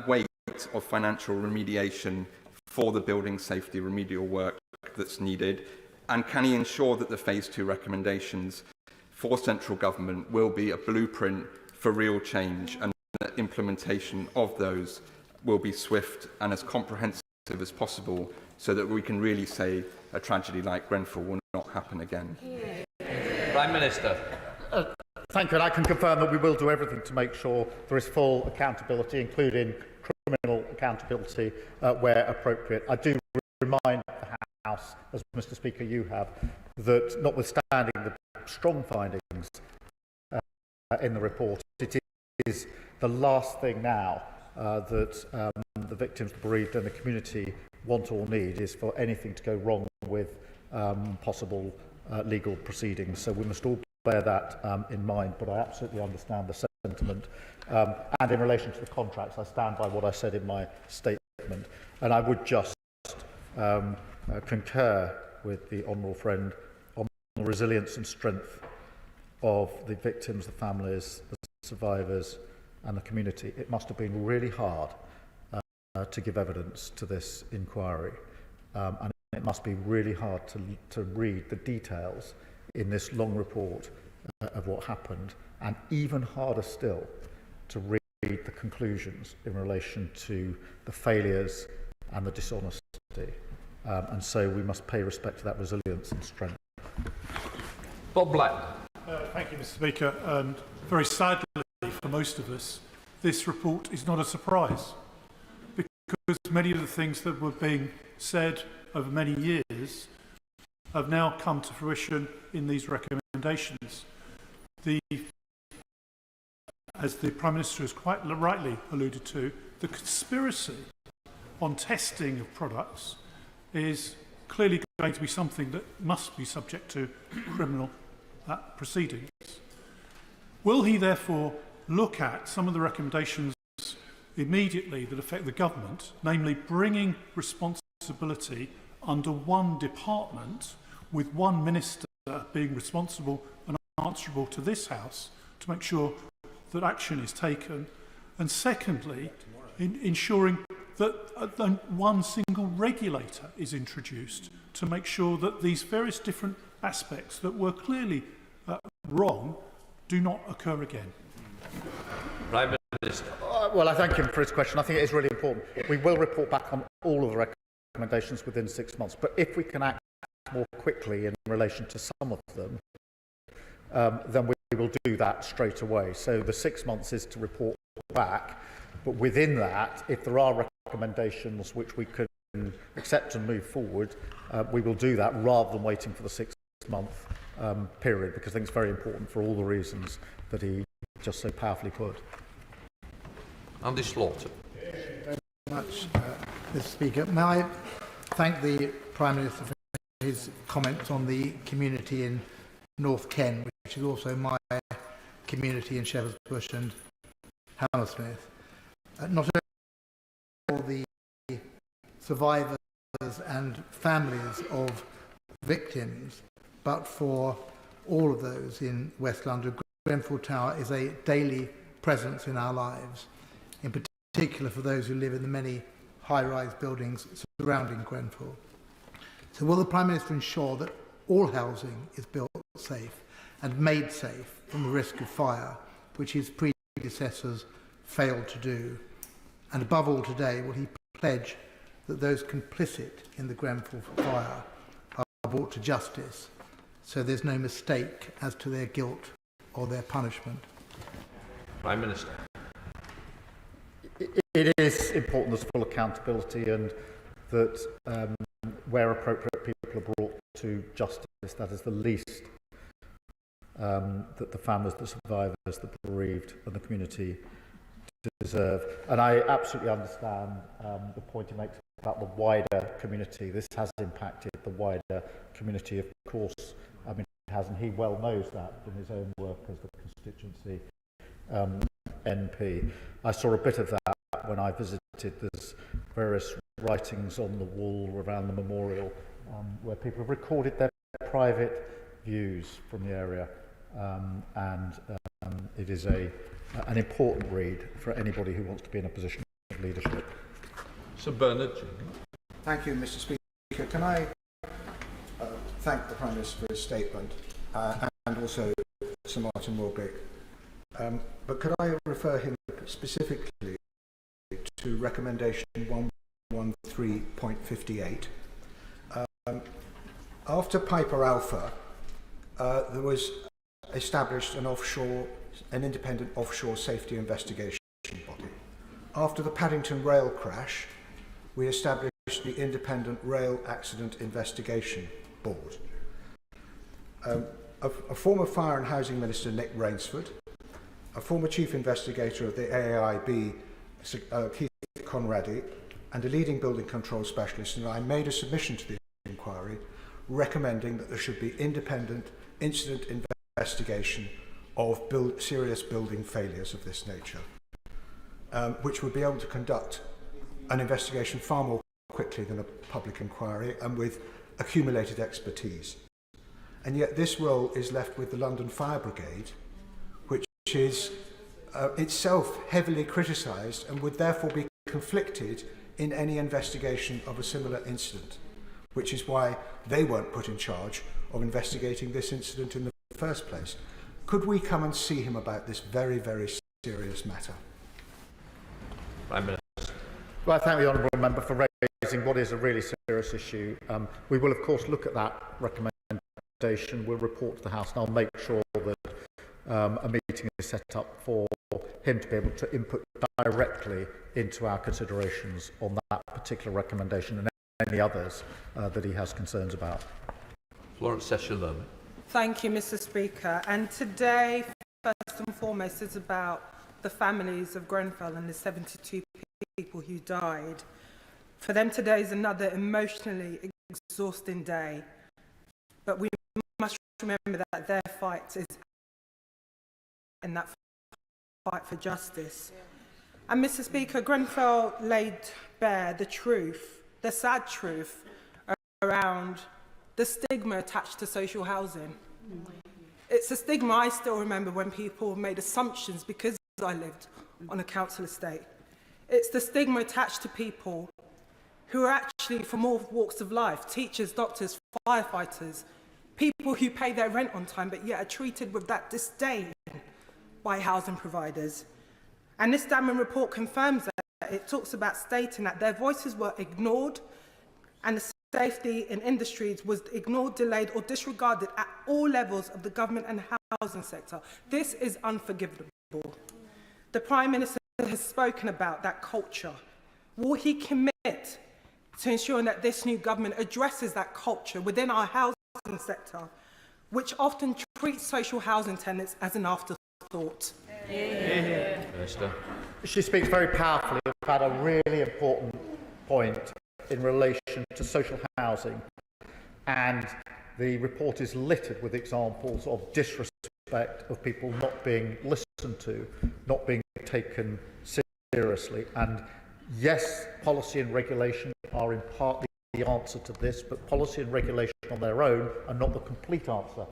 weight of financial remediation for the building safety remedial work that's needed? And can he ensure that the Phase 2 recommendations for central government will be a blueprint for real change, and that implementation of those will be swift and as comprehensive as possible, so that we can really say a tragedy like Grenfell will not happen again? Prime Minister. Thank you, and I can confirm that we will do everything to make sure there is full accountability, including criminal accountability where appropriate. I do remind the House, as Mr. Speaker you have, that notwithstanding the strong findings in the report, it is the last thing now that the victims, the bereaved and the community want or need is for anything to go wrong with possible legal proceedings. So we must all bear that in mind, but I absolutely understand the sentiment. And in relation to the contracts, I stand by what I said in my statement. And I would just concur with the honourable friend on the resilience and strength of the victims, the families, the survivors and the community. It must have been really hard to give evidence to this inquiry, and it must be really hard to read the details in this long report of what happened, and even harder still to read the conclusions in relation to the failures and the dishonesty. And so we must pay respect to that resilience and strength. Bob Black. Thank you, Mr. Speaker. And very sadly for most of us, this report is not a surprise, because many of the things that were being said over many years have now come to fruition in these recommendations. As the Prime Minister has quite rightly alluded to, the conspiracy on testing of products is clearly going to be something that must be subject to criminal proceedings. Will he therefore look at some of the recommendations immediately that affect the government, namely bringing responsibility under one department, with one minister being responsible and answerable to this House, to make sure that action is taken, and secondly, ensuring that one single regulator is introduced to make sure that these various different aspects that were clearly wrong do not occur again? Prime Minister. Well, I thank him for his question. I think it is really important. We will report back on all of the recommendations within 6 months, but if we can act more quickly in relation to some of them, then we will do that straight away. So the 6 months is to report back, but within that, if there are recommendations which we can accept and move forward, we will do that rather than waiting for the 6 month period, because I think it's very important for all the reasons that he just so powerfully put. Andy Slaughter. Thank you very much, Mr. Speaker. May I thank the Prime Minister for his comments on the community in North Ken, which is also my community in Shepherd's Bush and Hammersmith. Not only all the survivors and families of victims, but for all of those in West London, Grenfell Tower is a daily presence in our lives, in particular for those who live in the many high-rise buildings surrounding Grenfell. So will the Prime Minister ensure that all housing is built safe and made safe from the risk of fire, which his predecessors failed to do? And above all today, will he pledge that those complicit in the Grenfell fire are brought to justice, so there's no mistake as to their guilt or their punishment? Prime Minister. It is important there's full accountability, and that where appropriate people are brought to justice. That is the least that the families, the survivors, the bereaved and the community deserve. And I absolutely understand the point he makes about the wider community. This has impacted the wider community, of course. I mean, it has, and he well knows that from his own work as the constituency MP. I saw a bit of that when I visited. There's various writings on the wall around the memorial where people have recorded their private views from the area, and it is an important read for anybody who wants to be in a position of leadership. Sir Bernard. Thank you, Mr. Speaker. Can I thank the Prime Minister for his statement and also Sir Martin Morbick. But could I refer him specifically to recommendation 113.58? After Piper Alpha, there was established an independent offshore safety investigation body. After the Paddington rail crash, we established the Independent Rail Accident Investigation Board. A former Fire and Housing Minister, Nick Rainsford, a former Chief Investigator of the AAIB, Keith Conradi, and a leading building control specialist, and I made a submission to the inquiry recommending that there should be independent incident investigation of serious building failures of this nature, which would be able to conduct an investigation far more quickly than a public inquiry and with accumulated expertise. And yet this role is left with the London Fire Brigade, which is itself heavily criticised and would therefore be conflicted in any investigation of a similar incident, which is why they weren't put in charge of investigating this incident in the first place. Could we come and see him about this very, very serious matter? Prime Minister. Well, I thank the honourable member for raising what is a really serious issue. We will, of course, look at that recommendation. We'll report to the House, and I'll make sure that a meeting is set up for him to be able to input directly into our considerations on that particular recommendation and any others that he has concerns about. Florence Session. Thank you, Mr. Speaker. And today, first and foremost, is about the families of Grenfell and the 72 people who died. For them, today is another emotionally exhausting day. But we must remember that their fight is in that fight for justice. And Mr. Speaker, Grenfell laid bare the truth, the sad truth, around the stigma attached to social housing. It's a stigma I still remember when people made assumptions because I lived on a council estate. It's the stigma attached to people who are actually from all walks of life, teachers, doctors, firefighters, people who pay their rent on time but yet are treated with that disdain by housing providers. And this damning report confirms that. It talks about stating that their voices were ignored and the safety in industries was ignored, delayed or disregarded at all levels of the government and housing sector. This is unforgivable. The Prime Minister has spoken about that culture. Will he commit to ensuring that this new government addresses that culture within our housing sector, which often treats social housing tenants as an afterthought? Minister. She speaks very powerfully about a really important point in relation to social housing, and the report is littered with examples of disrespect, of people not being listened to, not being taken seriously. And yes, policy and regulation are in part the answer to this, but policy and regulation on their own are not the complete answer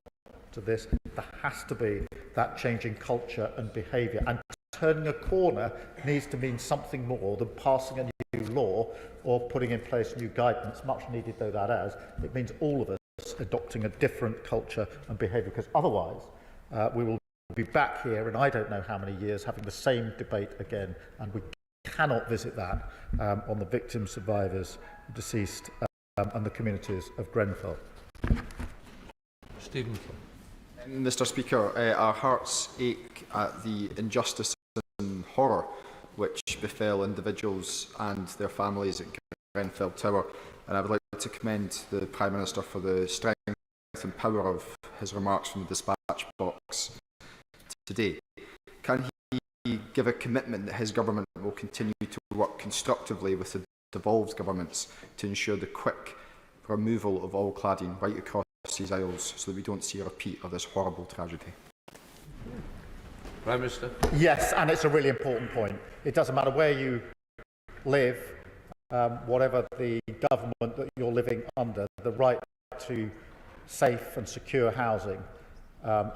to this. There has to be that change in culture and behaviour, and turning a corner needs to mean something more than passing a new law or putting in place new guidance, much needed though that is. It means all of us adopting a different culture and behaviour, because otherwise we will be back here in I don't know how many years having the same debate again, and we cannot visit that on the victims, survivors, deceased and the communities of Grenfell. Stephen. Mr Speaker, our hearts ache at the injustice and horror which befell individuals and their families at Grenfell Tower, and I would like to commend the Prime Minister for the strength and power of his remarks from the dispatch box today. Can he give a commitment that his government will continue to work constructively with the devolved governments to ensure the quick removal of all cladding right across these aisles, so that we don't see a repeat of this horrible tragedy? Prime Minister. Yes, and it's a really important point. It doesn't matter where you live, whatever the government that you're living under, the right to safe and secure housing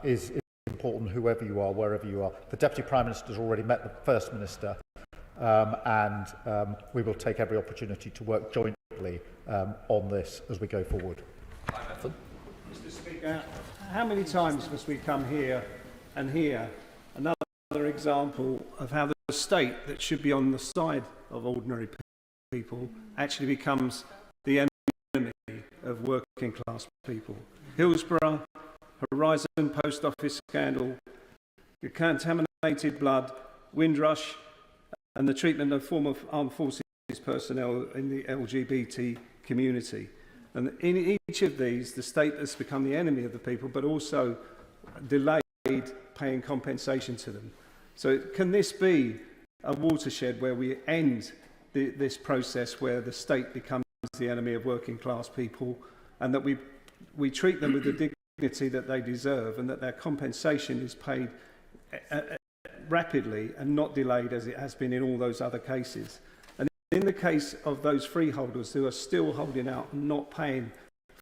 is important, whoever you are, wherever you are. The Deputy Prime Minister has already met the First Minister, and we will take every opportunity to work jointly on this as we go forward. Mr Speaker, how many times must we come here and hear another example of how the state that should be on the side of ordinary people actually becomes the enemy of working class people? Hillsborough, Horizon Post Office scandal, the contaminated blood, Windrush, and the treatment of former armed forces personnel in the LGBT community. And in each of these, the state has become the enemy of the people, but also delayed paying compensation to them. So can this be a watershed where we end this process where the state becomes the enemy of working class people, and that we treat them with the dignity that they deserve, and that their compensation is paid rapidly and not delayed as it has been in all those other cases? And in the case of those freeholders who are still holding out and not paying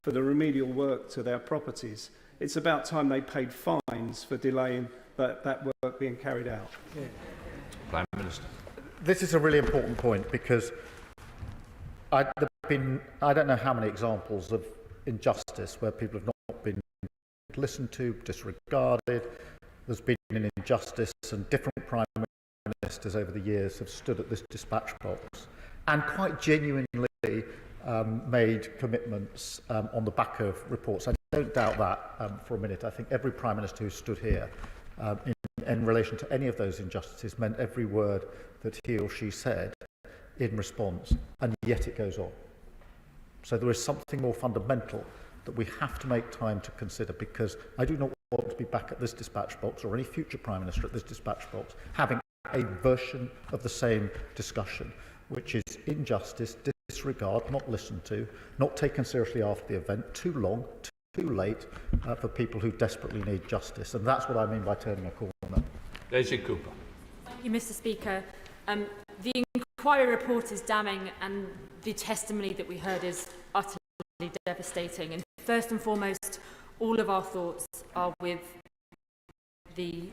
for the remedial work to their properties, it's about time they paid fines for delaying that work being carried out. Yeah. Prime Minister. This is a really important point, because I don't know how many examples of injustice where people have not been listened to, disregarded. There's been an injustice, and different Prime Ministers over the years have stood at this dispatch box and quite genuinely made commitments on the back of reports. I don't doubt that for a minute. I think every Prime Minister who stood here in relation to any of those injustices meant every word that he or she said in response, and yet it goes on. So there is something more fundamental that we have to make time to consider, because I do not want to be back at this dispatch box, or any future Prime Minister at this dispatch box, having a version of the same discussion, which is injustice, disregard, not listened to, not taken seriously after the event, too long, too late for people who desperately need justice. And that's what I mean by turning a corner. Daisy Cooper. Thank you, Mr Speaker. The inquiry report is damning, and the testimony that we heard is utterly devastating. And first and foremost, all of our thoughts are with the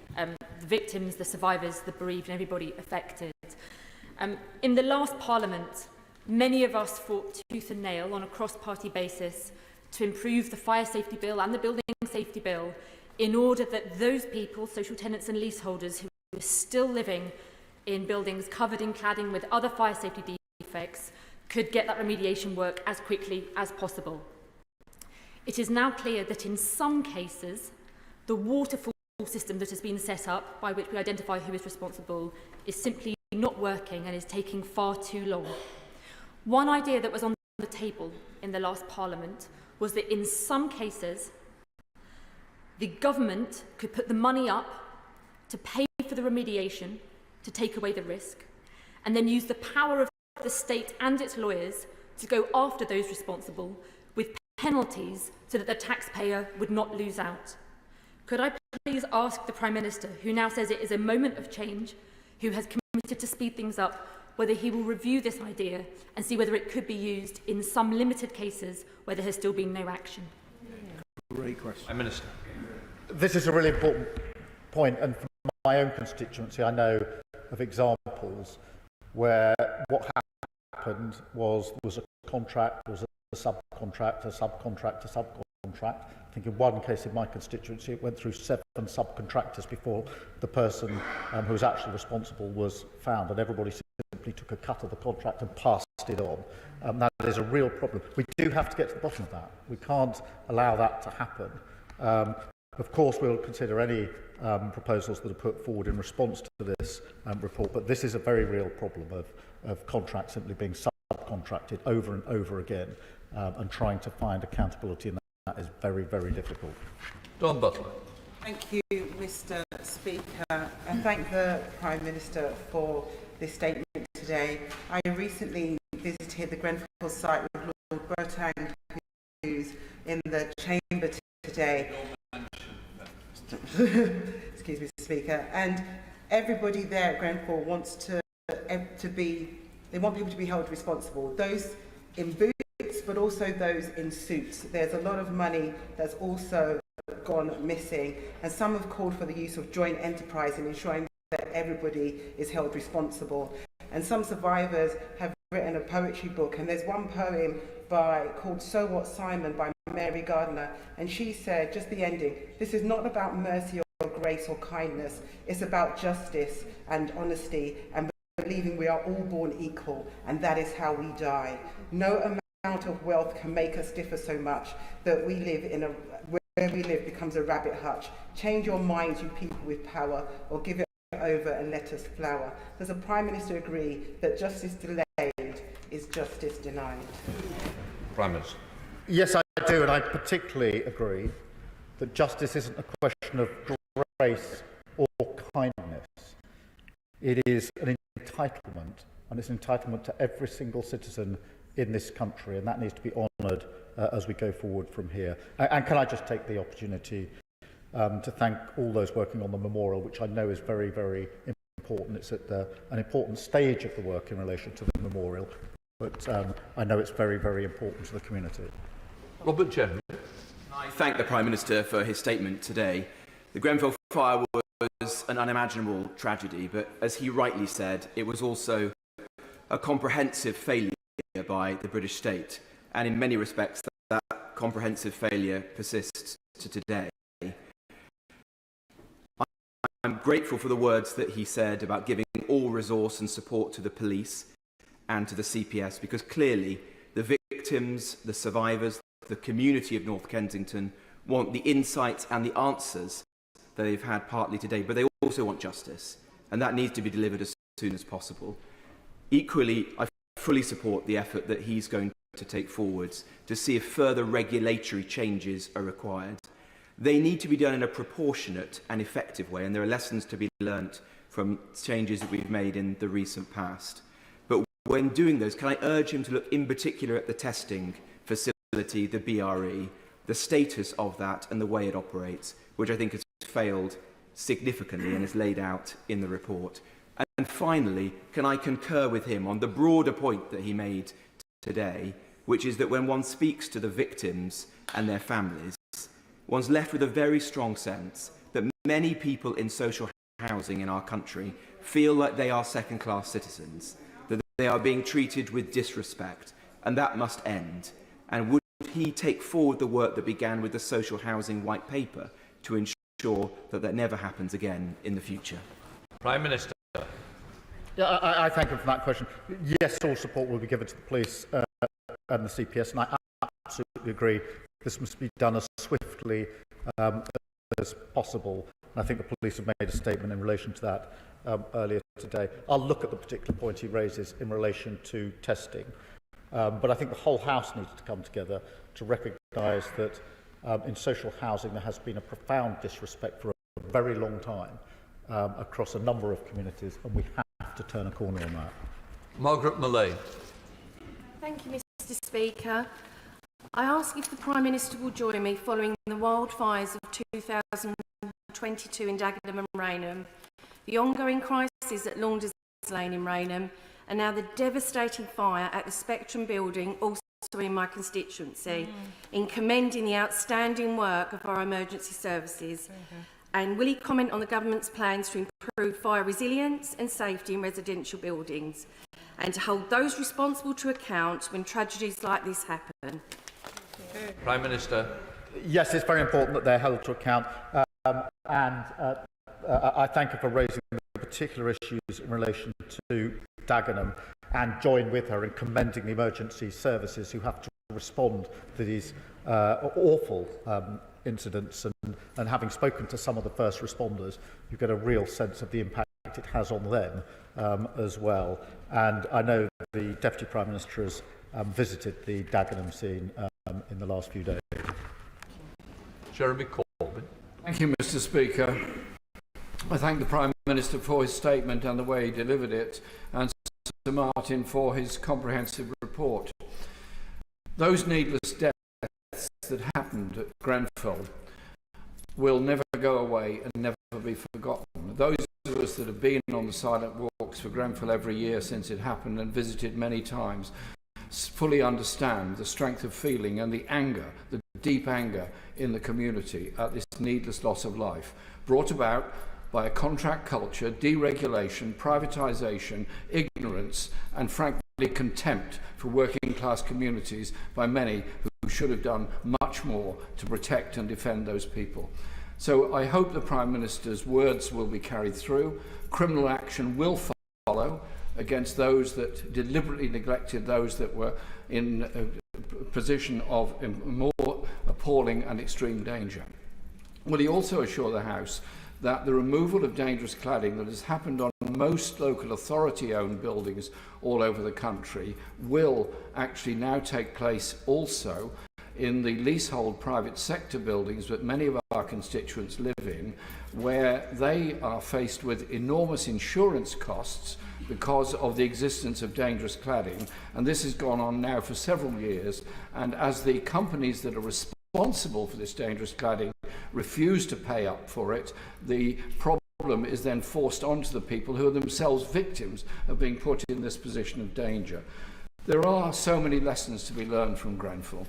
victims, the survivors, the bereaved, and everybody affected. In the last Parliament, many of us fought tooth and nail on a cross-party basis to improve the fire safety bill and the building safety bill, in order that those people, social tenants and leaseholders, who are still living in buildings covered in cladding with other fire safety defects, could get that remediation work as quickly as possible. It is now clear that in some cases, the waterfall system that has been set up, by which we identify who is responsible, is simply not working and is taking far too long. One idea that was on the table in the last Parliament was that in some cases, the government could put the money up to pay for the remediation, to take away the risk, and then use the power of the state and its lawyers to go after those responsible with penalties so that the taxpayer would not lose out. Could I please ask the Prime Minister, who now says it is a moment of change, who has committed to speed things up, whether he will review this idea and see whether it could be used in some limited cases where there has still been no action. Great question. Prime Minister. This is a really important point, and from my own constituency, I know of examples where what happened was a contract, was a subcontract, a subcontract, a subcontract. I think in one case in my constituency, it went through 7 subcontractors before the person who was actually responsible was found, and everybody simply took a cut of the contract and passed it on. That is a real problem. We do have to get to the bottom of that. We can't allow that to happen. Of course, we'll consider any proposals that are put forward in response to this report, but this is a very real problem of contracts simply being subcontracted over and over again, and trying to find accountability in that is very, very difficult. Don Butler. Thank you, Mr. Speaker, and thank the Prime Minister for this statement today. I recently visited the Grenfell site with Lord Bertang, who's in the chamber today. Excuse me, Speaker. And everybody there at Grenfell wants to be, they want people to be held responsible. Those in boots, but also those in suits. There's a lot of money that's also gone missing, and some have called for the use of joint enterprise in ensuring that everybody is held responsible. And some survivors have written a poetry book, and there's one poem called So What Simon by Mary Gardner, and she said, just the ending, this is not about mercy or grace or kindness, it's about justice and honesty and believing we are all born equal, and that is how we die. No amount of wealth can make us differ so much that we live in where we live becomes a rabbit hutch. Change your minds, you people with power, or give it over and let us flower. Does the Prime Minister agree that justice delayed is justice denied? Prime Minister. Yes, I do, and I particularly agree that justice isn't a question of grace or kindness. It is an entitlement, and it's an entitlement to every single citizen in this country, and that needs to be honoured as we go forward from here. And can I just take the opportunity to thank all those working on the memorial, which I know is very, very important. It's at an important stage of the work in relation to the memorial, but I know it's very, very important to the community. Robert General. I thank the Prime Minister for his statement today. The Grenfell fire was an unimaginable tragedy, but as he rightly said, it was also a comprehensive failure by the British state, and in many respects that comprehensive failure persists to today. I'm grateful for the words that he said about giving all resource and support to the police and to the CPS, because clearly the victims, the survivors, the community of North Kensington want the insights and the answers that they've had partly today, but they also want justice, and that needs to be delivered as soon as possible. Equally, I fully support the effort that he's going to take forwards to see if further regulatory changes are required. They need to be done in a proportionate and effective way, and there are lessons to be learnt from changes that we've made in the recent past. But when doing those, can I urge him to look in particular at the testing facility, the BRE, the status of that and the way it operates, which I think has failed significantly and is laid out in the report. And finally, can I concur with him on the broader point that he made today, which is that when one speaks to the victims and their families, one's left with a very strong sense that many people in social housing in our country feel like they are second-class citizens, that they are being treated with disrespect, and that must end. And would he take forward the work that began with the Social Housing White Paper to ensure that that never happens again in the future? Prime Minister. Yeah, I thank him for that question. Yes, all support will be given to the police and the CPS, and I absolutely agree. This must be done as swiftly as possible. And I think the police have made a statement in relation to that earlier today. I'll look at the particular point he raises in relation to testing. But I think the whole House needs to come together to recognise that in social housing there has been a profound disrespect for a very long time across a number of communities, and we have to turn a corner on that. Margaret Millay. Thank you, Mr. Speaker. I ask if the Prime Minister will join me following the wildfires of 2022 in Dagenham and Rainham, the ongoing crisis at Launders Lane in Rainham, and now the devastating fire at the Spectrum building, also in my constituency, in commending the outstanding work of our emergency services. And will he comment on the government's plans to improve fire resilience and safety in residential buildings, and to hold those responsible to account when tragedies like this happen? Prime Minister. Yes, it's very important that they're held to account, I thank her for raising the particular issues in relation to Dagenham, and join with her in commending the emergency services who have to respond to these awful incidents, and having spoken to some of the first responders, you get a real sense of the impact it has on them as well. And I know the Deputy Prime Minister has visited the Dagenham scene in the last few days. Jeremy Corbyn. Thank you, Mr. Speaker. I thank the Prime Minister for his statement and the way he delivered it, and Sir Martin for his comprehensive report. Those needless deaths that happened at Grenfell will never go away and never be forgotten. Those of us that have been on the silent walks for Grenfell every year since it happened and visited many times fully understand the strength of feeling and the anger, the deep anger in the community at this needless loss of life, brought about by a contract culture, deregulation, privatisation, ignorance, and frankly contempt for working class communities by many who should have done much more to protect and defend those people. So I hope the Prime Minister's words will be carried through. Criminal action will follow against those that deliberately neglected those that were in a position of more appalling and extreme danger. Will he also assure the House that the removal of dangerous cladding that has happened on most local authority-owned buildings all over the country will actually now take place also in the leasehold private sector buildings that many of our constituents live in, where they are faced with enormous insurance costs because of the existence of dangerous cladding, and this has gone on now for several years, and as the companies that are responsible for this dangerous cladding refuse to pay up for it, the problem is then forced onto the people who are themselves victims of being put in this position of danger. There are so many lessons to be learned from Grenfell,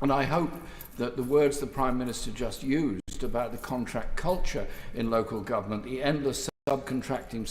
and I hope that the words the Prime Minister just used about the contract culture in local government, the endless subcontracting,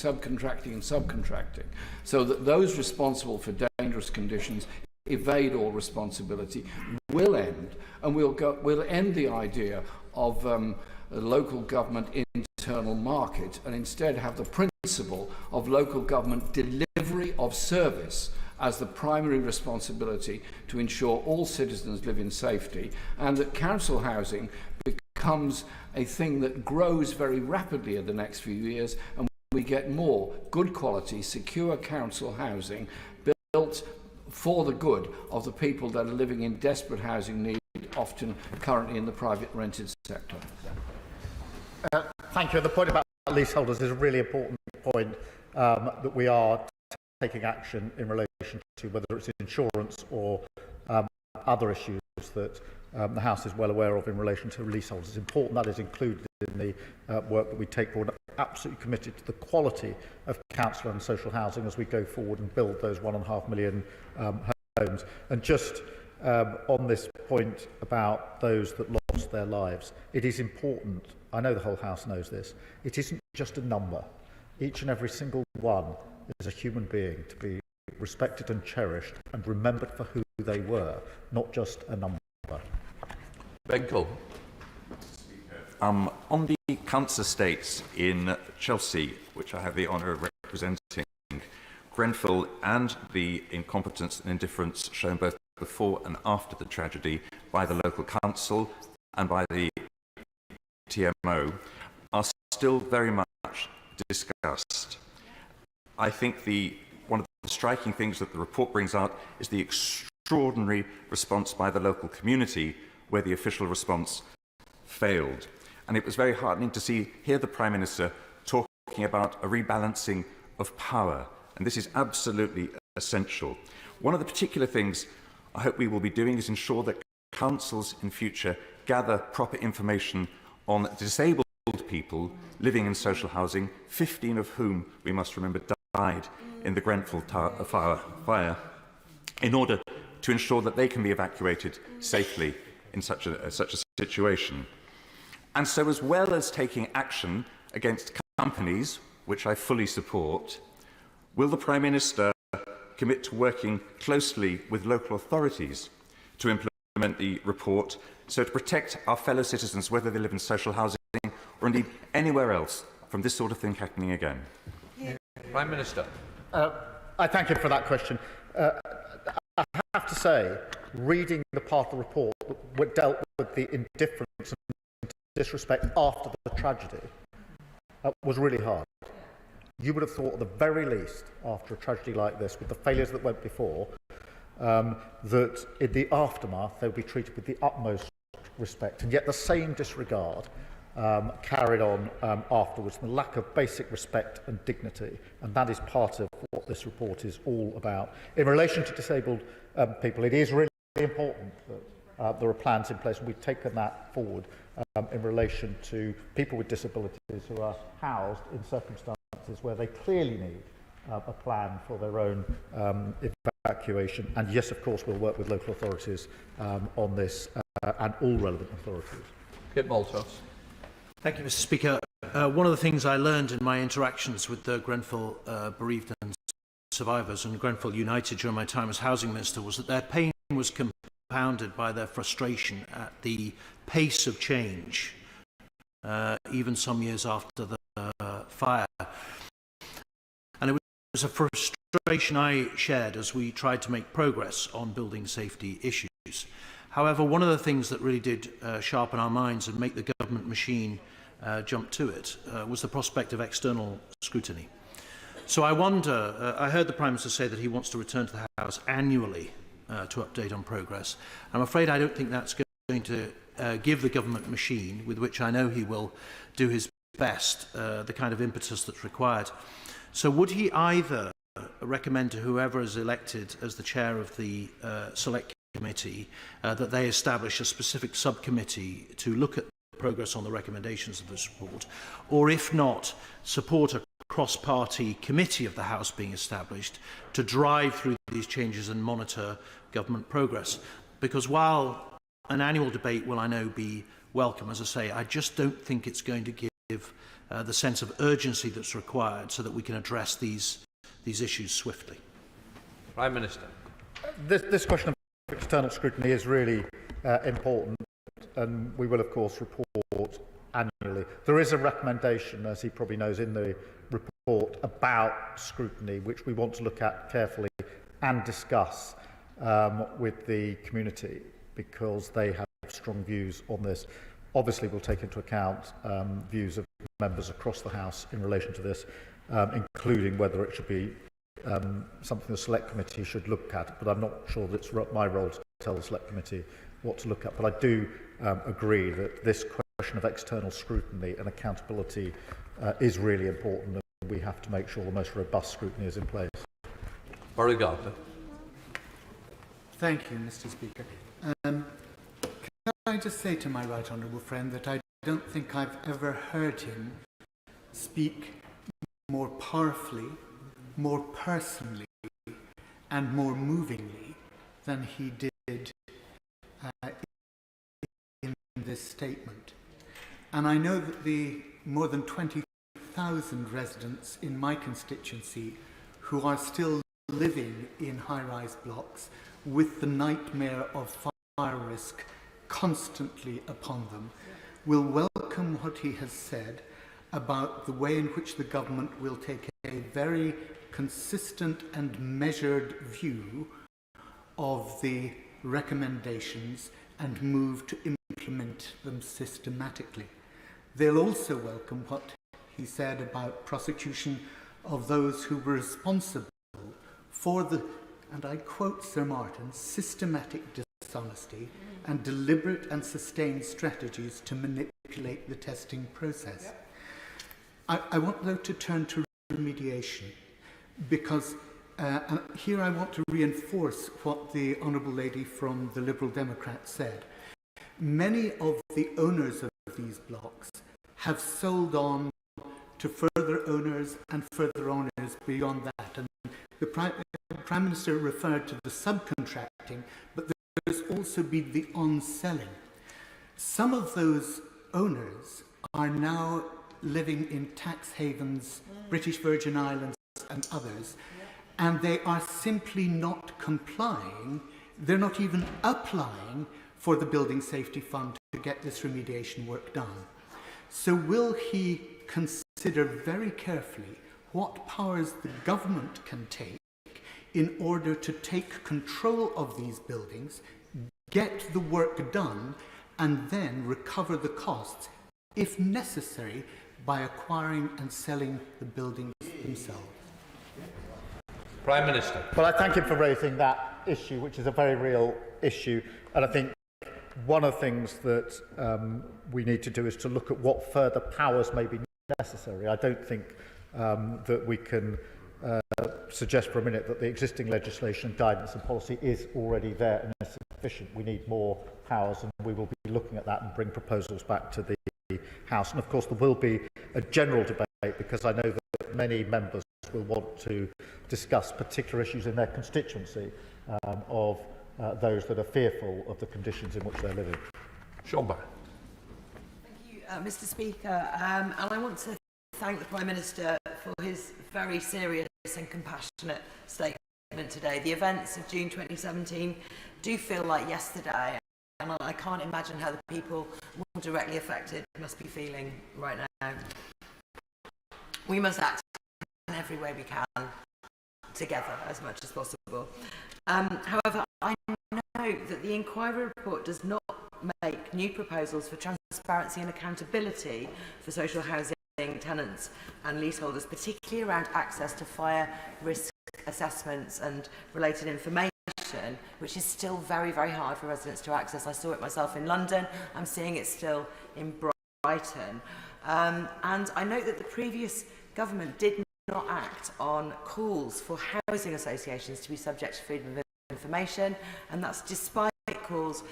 so that those responsible for dangerous conditions evade all responsibility, will end, and we'll end the idea of a local government internal market, and instead have the principle of local government delivery of service as the primary responsibility to ensure all citizens live in safety, and that council housing becomes a thing that grows very rapidly in the next few years, and we get more good quality, secure council housing built for the good of the people that are living in desperate housing need, often currently in the private rented sector. Thank you. The point about leaseholders is a really important point, that we are taking action in relation to whether it's insurance or other issues that the House is well aware of in relation to leaseholders. It's important that is included in the work that we take forward. Absolutely committed to the quality of council and social housing as we go forward and build those 1.5 million homes. And just on this point about those that lost their lives, it is important, I know the whole House knows this, it isn't just a number. Each and every single one is a human being to be respected and cherished and remembered for who they were, not just a number. Fiscal. On the council estates in Chelsea, which I have the honour of representing, Grenfell and the incompetence and indifference shown both before and after the tragedy by the local council and by the TMO are still very much discussed. I think one of the striking things that the report brings out is the extraordinary response by the local community where the official response failed. And it was very heartening to hear the Prime Minister talking about a rebalancing of power. And this is absolutely essential. One of the particular things I hope we will be doing is ensure that councils in future gather proper information on disabled people living in social housing, 15 of whom, we must remember, died in the Grenfell Tower fire in order to ensure that they can be evacuated safely in such a situation. And so, as well as taking action against companies, which I fully support, will the Prime Minister commit to working closely with local authorities to implement the report, so to protect our fellow citizens, whether they live in social housing or indeed anywhere else, from this sort of thing happening again? Prime Minister. I thank him for that question. I have to say, reading the part of the report that dealt with the indifference and disrespect after the tragedy was really hard. You would have thought, at the very least, after a tragedy like this, with the failures that went before, that in the aftermath they would be treated with the utmost respect, and yet the same disregard carried on afterwards, the lack of basic respect and dignity, and that is part of what this report is all about. In relation to disabled people, it is really important that there are plans in place, and we've taken that forward in relation to people with disabilities who are housed in circumstances where they clearly need a plan for their own evacuation. And yes, of course, we'll work with local authorities on this and all relevant authorities. Kit Maltos. Thank you, Mr. Speaker. One of the things I learned in my interactions with the Grenfell bereaved and survivors and Grenfell United during my time as Housing Minister was that their pain was compounded by their frustration at the pace of change, even some years after the fire. And it was a frustration I shared as we tried to make progress on building safety issues. However, one of the things that really did sharpen our minds and make the government machine jump to it was the prospect of external scrutiny. So I wonder, I heard the Prime Minister say that he wants to return to the House annually to update on progress. I'm afraid I don't think that's going to give the government machine, with which I know he will do his best, the kind of impetus that's required. So would he either recommend to whoever is elected as the chair of the Select Committee that they establish a specific subcommittee to look at progress on the recommendations of this report, or if not, support a cross-party committee of the House being established to drive through these changes and monitor government progress? Because while an annual debate will, I know, be welcome, as I say, I just don't think it's going to give the sense of urgency that's required so that we can address these issues swiftly. Prime Minister. This question of external scrutiny is really important, and we will, of course, report annually. There is a recommendation, as he probably knows, in the report about scrutiny, which we want to look at carefully and discuss with the community, because they have strong views on this. Obviously, we'll take into account views of members across the House in relation to this, including whether it should be something the Select Committee should look at. But I'm not sure that it's my role to tell the Select Committee what to look at. But I do agree that this question of external scrutiny and accountability is really important, and we have to make sure the most robust scrutiny is in place. Murray Gardner. Thank you, Mr. Speaker. Can I just say to my right honourable friend that I don't think I've ever heard him speak more powerfully, more personally, and more movingly than he did in this statement. And I know that the more than 20,000 residents in my constituency who are still living in high-rise blocks with the nightmare of fire risk constantly upon them will welcome what he has said about the way in which the government will take a very consistent and measured view of the recommendations and move to implement them systematically. They'll also welcome what he said about prosecution of those who were responsible for the, and I quote Sir Martin, systematic dishonesty and deliberate and sustained strategies to manipulate the testing process. I want, though, to turn to remediation, because and here I want to reinforce what the Honourable Lady from the Liberal Democrats said. Many of the owners of these blocks have sold on to further further owners and further owners beyond that. And the Prime Minister referred to the subcontracting, but there's also been the on-selling. Some of those owners are now living in tax havens, British Virgin Islands and others, and they are simply not complying. They're not even applying for the Building Safety Fund to get this remediation work done. So will he consider very carefully what powers the government can take in order to take control of these buildings, get the work done, and then recover the costs, if necessary, by acquiring and selling the buildings themselves? Prime Minister. Well, I thank him for raising that issue, which is a very real issue. And I think one of the things that we need to do is to look at what further powers may be necessary. I don't think that we can suggest for a minute that the existing legislation, guidance and policy is already there and is sufficient. We need more powers, and we will be looking at that and bring proposals back to the House. And of course there will be a general debate, because I know that many members will want to discuss particular issues in their constituency of those that are fearful of the conditions in which they're living. Shomba. Thank you, Mr. Speaker. And I want to thank the Prime Minister for his very serious and compassionate statement today. The events of June 2017 do feel like yesterday, and I can't imagine how the people more directly affected must be feeling right now. We must act in every way we can together as much as possible. However, I know that the inquiry report does not make new proposals for transparency and accountability for social housing tenants and leaseholders, particularly around access to fire risk assessments and related information, which is still very, very hard for residents to access. I saw it myself in London. I'm seeing it still in Brighton. And I note that the previous government did not act on calls for housing associations to be subject to freedom of information, and that's despite calls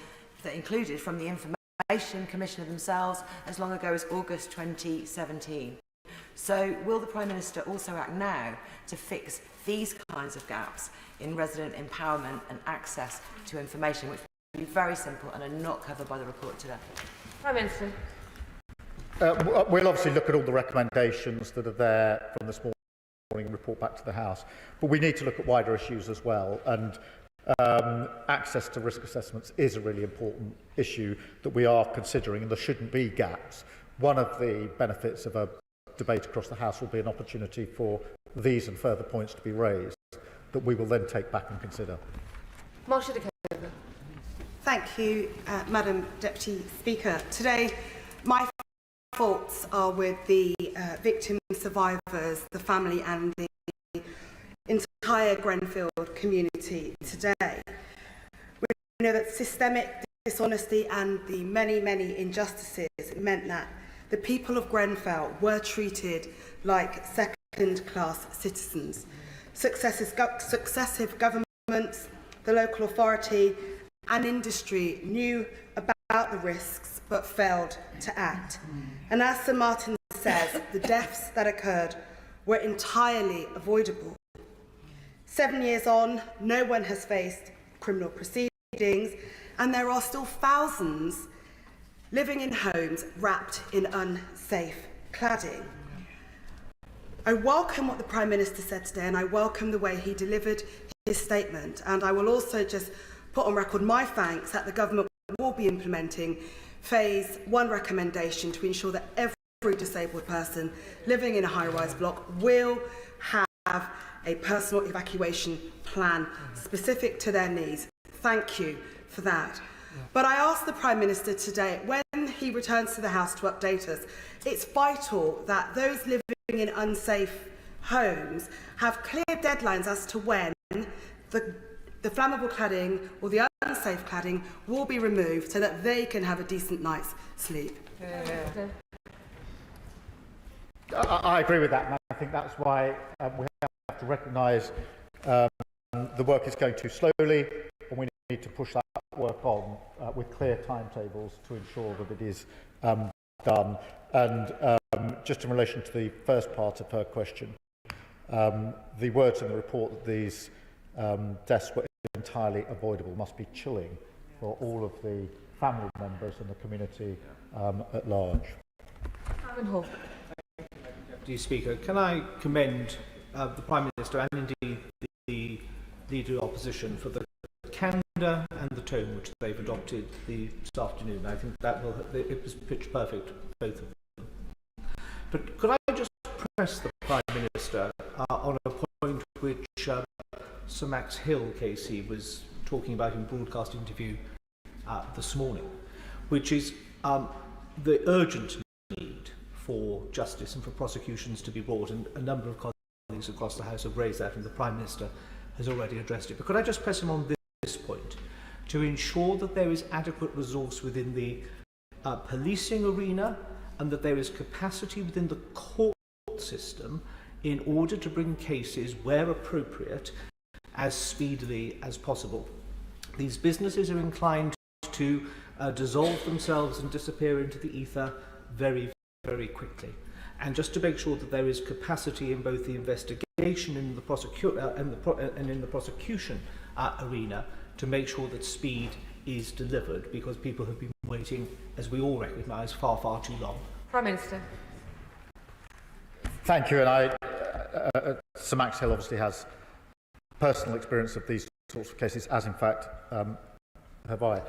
that included from the Information Commissioner themselves as long ago as August 2017. So will the Prime Minister also act now to fix these kinds of gaps in resident empowerment and access to information, which will be very simple and are not covered by the report today? Prime Minister. We'll obviously look at all the recommendations that are there from this morning and report back to the House, but we need to look at wider issues as well, and access to risk assessments is a really important issue that we are considering, and there shouldn't be gaps. One of the benefits of a debate across the House will be an opportunity for these and further points to be raised that we will then take back and consider. Thank you, Madam Deputy Speaker. Today, my thoughts are with the victim survivors, the family and the entire Grenfell community today. We know that systemic dishonesty and the many, many injustices meant that the people of Grenfell were treated like second-class citizens. Successive governments, the local authority and industry knew about the risks but failed to act. And as Sir Martin says, the deaths that occurred were entirely avoidable. 7 years on, no one has faced criminal proceedings, and there are still thousands living in homes wrapped in unsafe cladding. I welcome what the Prime Minister said today, and I welcome the way he delivered his statement, and I will also just put on record my thanks that the government will be implementing Phase 1 recommendation to ensure that every disabled person living in a high-rise block will have a personal evacuation plan specific to their needs. Thank you for that. But I asked the Prime Minister today, when he returns to the House to update us, it's vital that those living in unsafe homes have clear deadlines as to when the flammable cladding or the unsafe cladding will be removed so that they can have a decent night's sleep. I agree with that, and I think that's why we have to recognise the work is going too slowly, and we need to push that work on with clear timetables to ensure that it is done. And just in relation to the first part of her question, the words in the report that these deaths were entirely avoidable must be chilling for all of the family members and the community at large. Deputy Speaker, can I commend the Prime Minister and indeed the Leader of Opposition for the candour and the tone which they've adopted this afternoon. I think that it was pitch perfect, both of them. But could I just press the Prime Minister on a point which Sir Max Hill, KC, was talking about in broadcast interview this morning, which is the urgent need for justice and for prosecutions to be brought, and a number of colleagues across the House have raised that, and the Prime Minister has already addressed it. But could I just press him on this point, to ensure that there is adequate resource within the policing arena and that there is capacity within the court system in order to bring cases, where appropriate, as speedily as possible. These businesses are inclined to dissolve themselves and disappear into the ether very, very quickly. And just to make sure that there is capacity in both the investigation and in the prosecution arena to make sure that speed is delivered, because people have been waiting, as we all recognise, far, far too long. Prime Minister. Thank you. And Sir Max Hill obviously has personal experience of these sorts of cases, as in fact have I.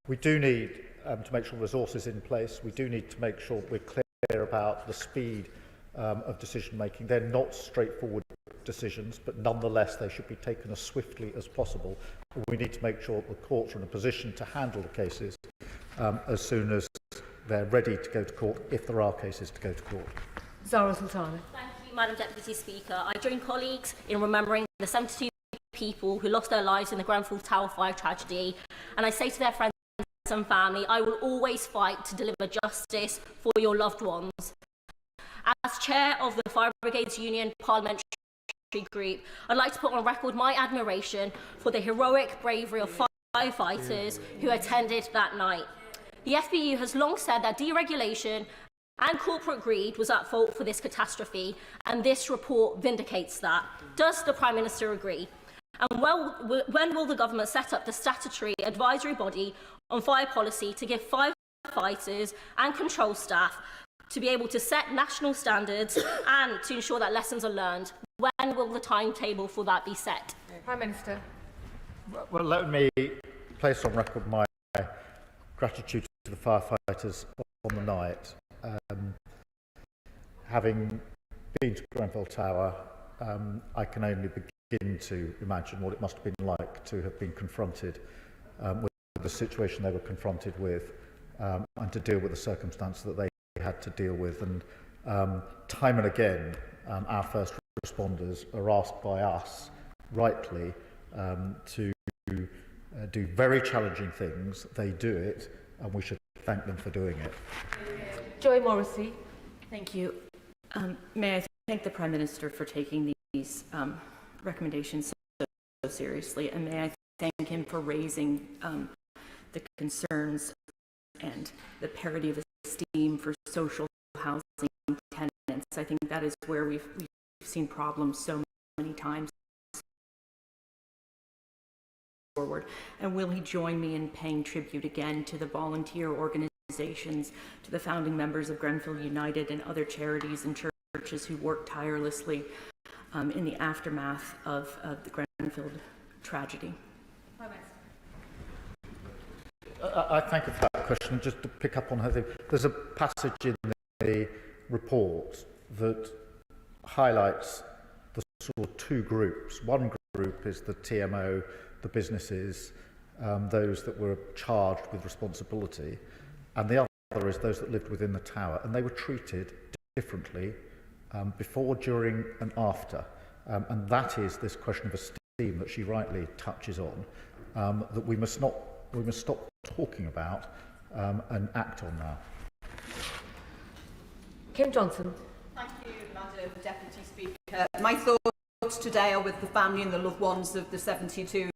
We do need to make sure resources in place. We do need to make sure we're clear about the speed of decision making. They're not straightforward decisions, but nonetheless they should be taken as swiftly as possible. We need to make sure that the courts are in a position to handle the cases as soon as they're ready to go to court, if there are cases to go to court. Zara Sultana. Thank you, Madam Deputy Speaker. I join colleagues in remembering the 72 people who lost their lives in the Grenfell Tower fire tragedy, and I say to their friends and family, I will always fight to deliver justice for your loved ones. As chair of the Fire Brigades Union Parliamentary Group, I'd like to put on record my admiration for the heroic bravery of firefighters who attended that night. The FBU has long said that deregulation and corporate greed was at fault for this catastrophe, and this report vindicates that. Does the Prime Minister agree? And when will the government set up the statutory advisory body on fire policy to give firefighters and control staff to be able to set national standards and to ensure that lessons are learned? When will the timetable for that be set? Prime Minister. Well, let me place on record my gratitude to the firefighters on the night. Having been to Grenfell Tower, I can only begin to imagine what it must have been like to have been confronted with the situation they were confronted with, and to deal with the circumstance that they had to deal with. And time and again, our first responders are asked by us, rightly, to do very challenging things. They do it, and we should thank them for doing it. Joy Morrissey. Thank you. May I thank the Prime Minister for taking these recommendations so seriously, and may I thank him for raising the concerns and the parity of esteem for social housing tenants. I think that is where we've seen problems so many times forward. And will he join me in paying tribute again to the volunteer organizations, to the founding members of Grenfell United and other charities and churches who worked tirelessly in the aftermath of the Grenfell tragedy? I thank you for that question. Just to pick up on her thing, there's a passage in the report that highlights the sort of two groups. One group is the TMO, the businesses, those that were charged with responsibility, and the other is those that lived within the tower, and they were treated differently before, during and after. And that is this question of esteem that she rightly touches on, that we must stop talking about and act on now. Kim Johnson. Thank you, Madam Deputy Speaker. My thoughts today are with the family and the loved ones of the 72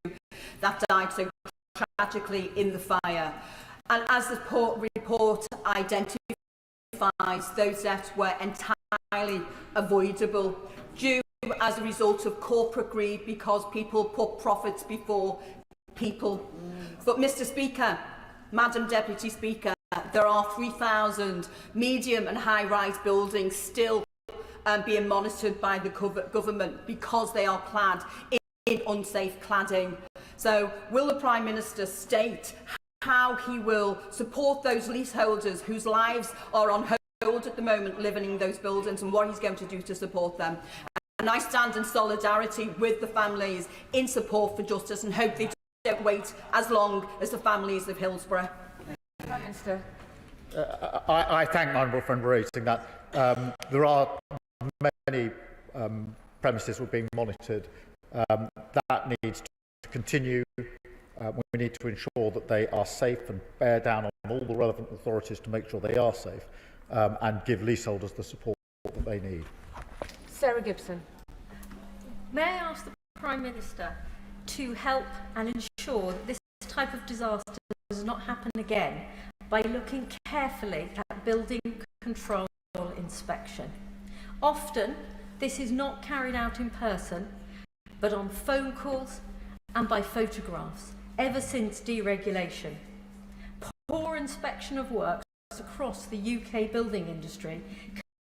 that died so tragically in the fire. And as the report identifies, testifies those deaths were entirely avoidable due as a result of corporate greed because people put profits before people. But Mr Speaker, Madam Deputy Speaker, there are 3,000 medium and high-rise buildings still being monitored by the government because they are clad in unsafe cladding. So will the Prime Minister state how he will support those leaseholders whose lives are on hold at the moment living in those buildings, and what he's going to do to support them? And I stand in solidarity with the families in support for justice and hope they don't wait as long as the families of Hillsborough. Prime Minister. I thank my honourable friend for raising that. There are many premises were being monitored. That needs to continue. We need to ensure that they are safe and bear down on all the relevant authorities to make sure they are safe and give leaseholders the support that they need. Sarah Gibson. May I ask the Prime Minister to help and ensure that this type of disaster does not happen again by looking carefully at building control inspection? Often, this is not carried out in person, but on phone calls and by photographs, ever since deregulation. Poor inspection of works across the UK building industry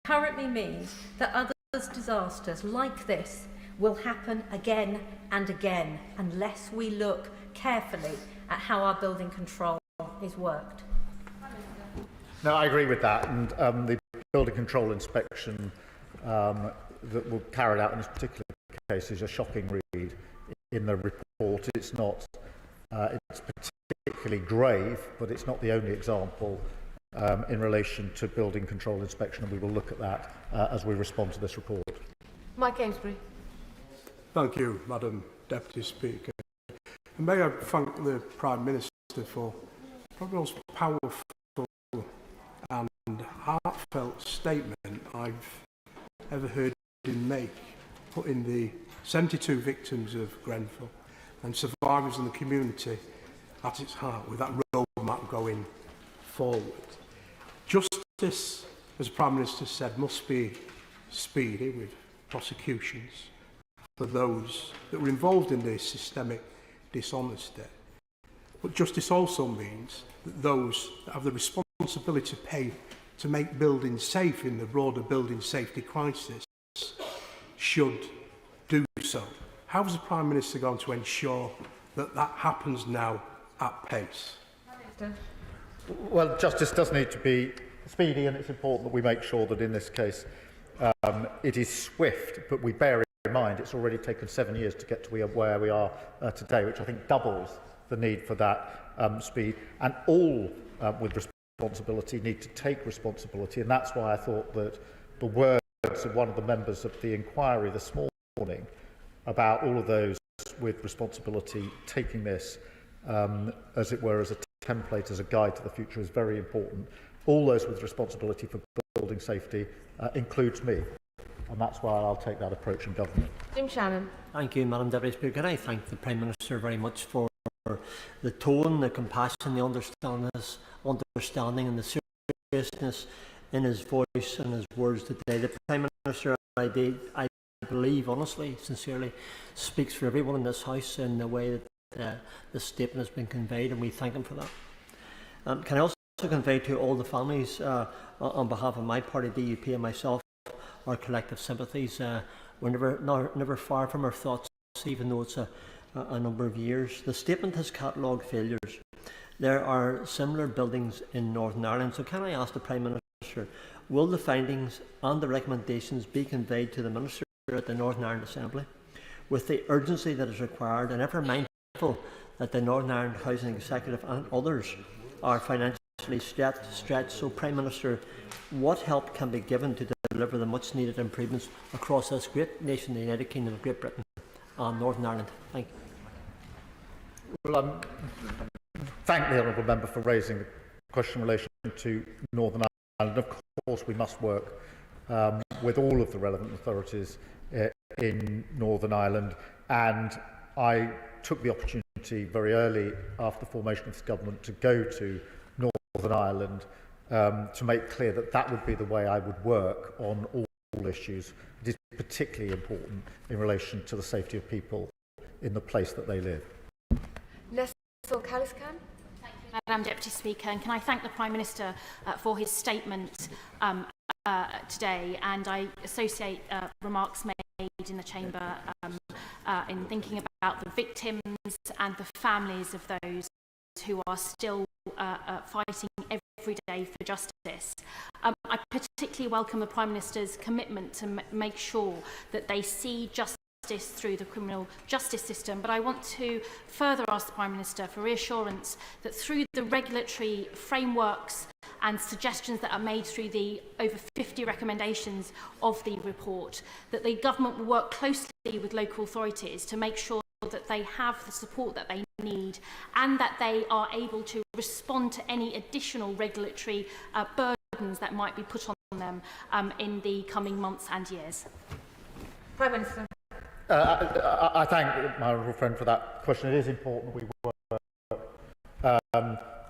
currently means that other disasters like this will happen again and again unless we look carefully at how our building control is worked. No, I agree with that, and the building control inspection that were carried out in this particular case is a shocking read in the report. It's not, it's particularly grave, but it's not the only example in relation to building control inspection, and we will look at that as we respond to this report. Mike Amesbury. Thank you, Madam Deputy Speaker. And may I thank the Prime Minister for probably the most powerful and heartfelt statement I've ever heard him make, putting the 72 victims of Grenfell and survivors in the community at its heart with that roadmap going forward. Justice, as the Prime Minister said, must be speedy with prosecutions for those that were involved in this systemic dishonesty. But justice also means that those that have the responsibility to pay to make buildings safe in the broader building safety crisis should do so. How is the Prime Minister going to ensure that that happens now at pace? Well, justice does need to be speedy, and it's important that we make sure that in this case it is swift, but we bear in mind it's already taken 7 years to get to where we are today, which I think doubles the need for that speed. And all with responsibility need to take responsibility, and that's why I thought that the words of one of the members of the inquiry this morning about all of those with responsibility taking this, as it were, as a template, as a guide to the future is very important. All those with responsibility for building safety includes me, and that's why I'll take that approach in government. Jim Shannon. Thank you, Madam Deputy Speaker. I thank the Prime Minister very much for the tone, the compassion, the understanding and the seriousness in his voice and his words today. The Prime Minister, I believe, honestly, sincerely, speaks for everyone in this House in the way that this statement has been conveyed, and we thank him for that. Can I also convey to all the families, on behalf of my party, DUP, and myself, our collective sympathies. We're never far from our thoughts, even though it's a number of years. The statement has catalogued failures. There are similar buildings in Northern Ireland, so can I ask the Prime Minister, will the findings and the recommendations be conveyed to the Minister at the Northern Ireland Assembly with the urgency that is required, and ever mindful that the Northern Ireland Housing Executive and others are financially stretched? So, Prime Minister, what help can be given to deliver the much needed improvements across this great nation, the United Kingdom of Great Britain and Northern Ireland? Thank you. Well, thank the honourable member for raising the question in relation to Northern Ireland. Of course, we must work with all of the relevant authorities in Northern Ireland, and I took the opportunity very early after the formation of this government to go to Northern Ireland to make clear that that would be the way I would work on all issues. It is particularly important in relation to the safety of people in the place that they live. Madam Deputy Speaker, and can I thank the Prime Minister for his statement today, and I associate remarks made in the Chamber in thinking about the victims and the families of those who are still fighting every day for justice. I particularly welcome the Prime Minister's commitment to make sure that they see justice through the criminal justice system, but I want to further ask the Prime Minister for reassurance that through the regulatory frameworks and suggestions that are made through the over 50 recommendations of the report, that the government will work closely with local authorities to make sure that they have the support that they need and that they are able to respond to any additional regulatory burdens that might be put on them in the coming months and years. Prime Minister. I thank my honourable friend for that question. It is important that we work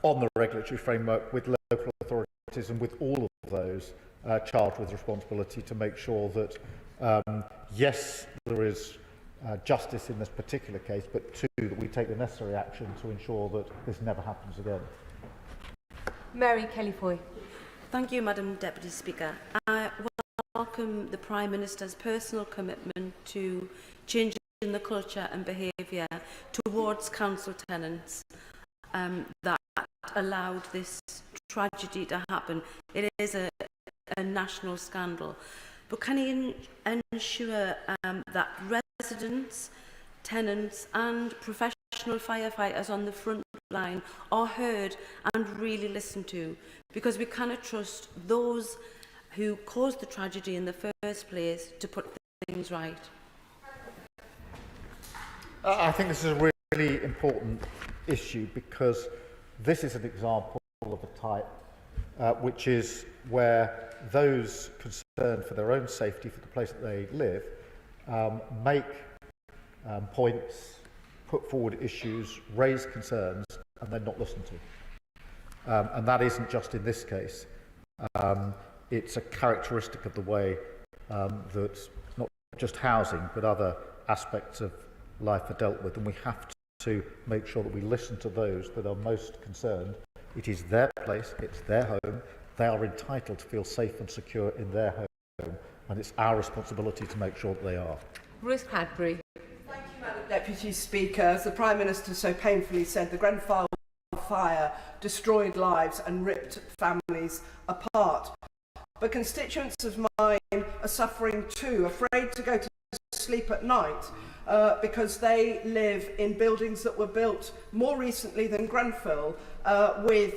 on the regulatory framework with local authorities and with all of those charged with responsibility to make sure that, yes, there is justice in this particular case, but two, that we take the necessary action to ensure that this never happens again. Mary Kelly-Foy. Thank you, Madam Deputy Speaker. I welcome the Prime Minister's personal commitment to changing the culture and behaviour towards council tenants that allowed this tragedy to happen. It is a national scandal. But can he ensure that residents, tenants and professional firefighters on the front line are heard and really listened to? Because we cannot trust those who caused the tragedy in the first place to put things right. I think this is a really important issue because this is an example of a type which is where those concerned for their own safety, for the place that they live, make points, put forward issues, raise concerns, and they're not listened to. And that isn't just in this case. It's a characteristic of the way that not just housing, but other aspects of life are dealt with, and we have to make sure that we listen to those that are most concerned. It is their place, it's their home, they are entitled to feel safe and secure in their home, and it's our responsibility to make sure that they are. Ruth Cadbury. Thank you, Madam Deputy Speaker. As the Prime Minister so painfully said, the Grenfell fire destroyed lives and ripped families apart. But constituents of mine are suffering too, afraid to go to sleep at night because they live in buildings that were built more recently than Grenfell with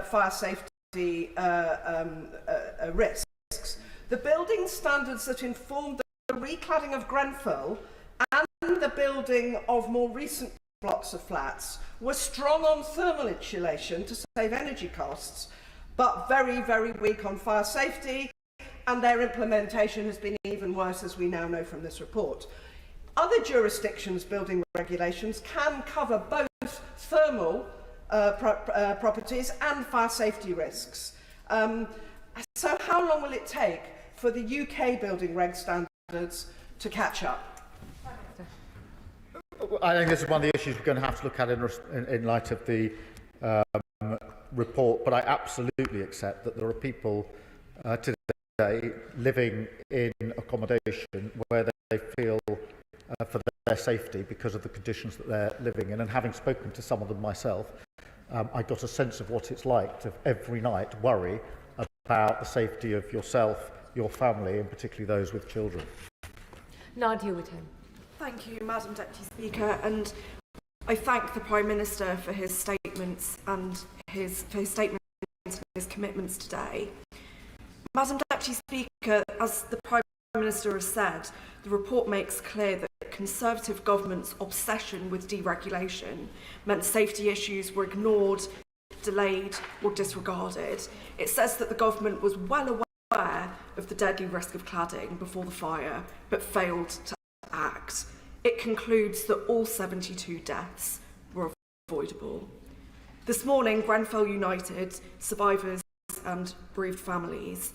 fire safety risks. The building standards that informed the recladding of Grenfell and the building of more recent blocks of flats were strong on thermal insulation to save energy costs, but very, very weak on fire safety, and their implementation has been even worse, as we now know from this report. Other jurisdictions' building regulations can cover both thermal properties and fire safety risks. So how long will it take for the UK building reg standards to catch up? I think this is one of the issues we're going to have to look at in light of the report, but I absolutely accept that there are people today living in accommodation where they feel for their safety because of the conditions that they're living in. And having spoken to some of them myself, I got a sense of what it's like to every night worry about the safety of yourself, your family, and particularly those with children. Nadia Whittam. Thank you, Madam Deputy Speaker, and I thank the Prime Minister for his statements and his commitments today. Madam Deputy Speaker, as the Prime Minister has said, the report makes clear that Conservative government's obsession with deregulation meant safety issues were ignored, delayed or disregarded. It says that the government was well aware of the deadly risk of cladding before the fire, but failed to act. It concludes that all 72 deaths were avoidable. This morning, Grenfell United survivors and bereaved families,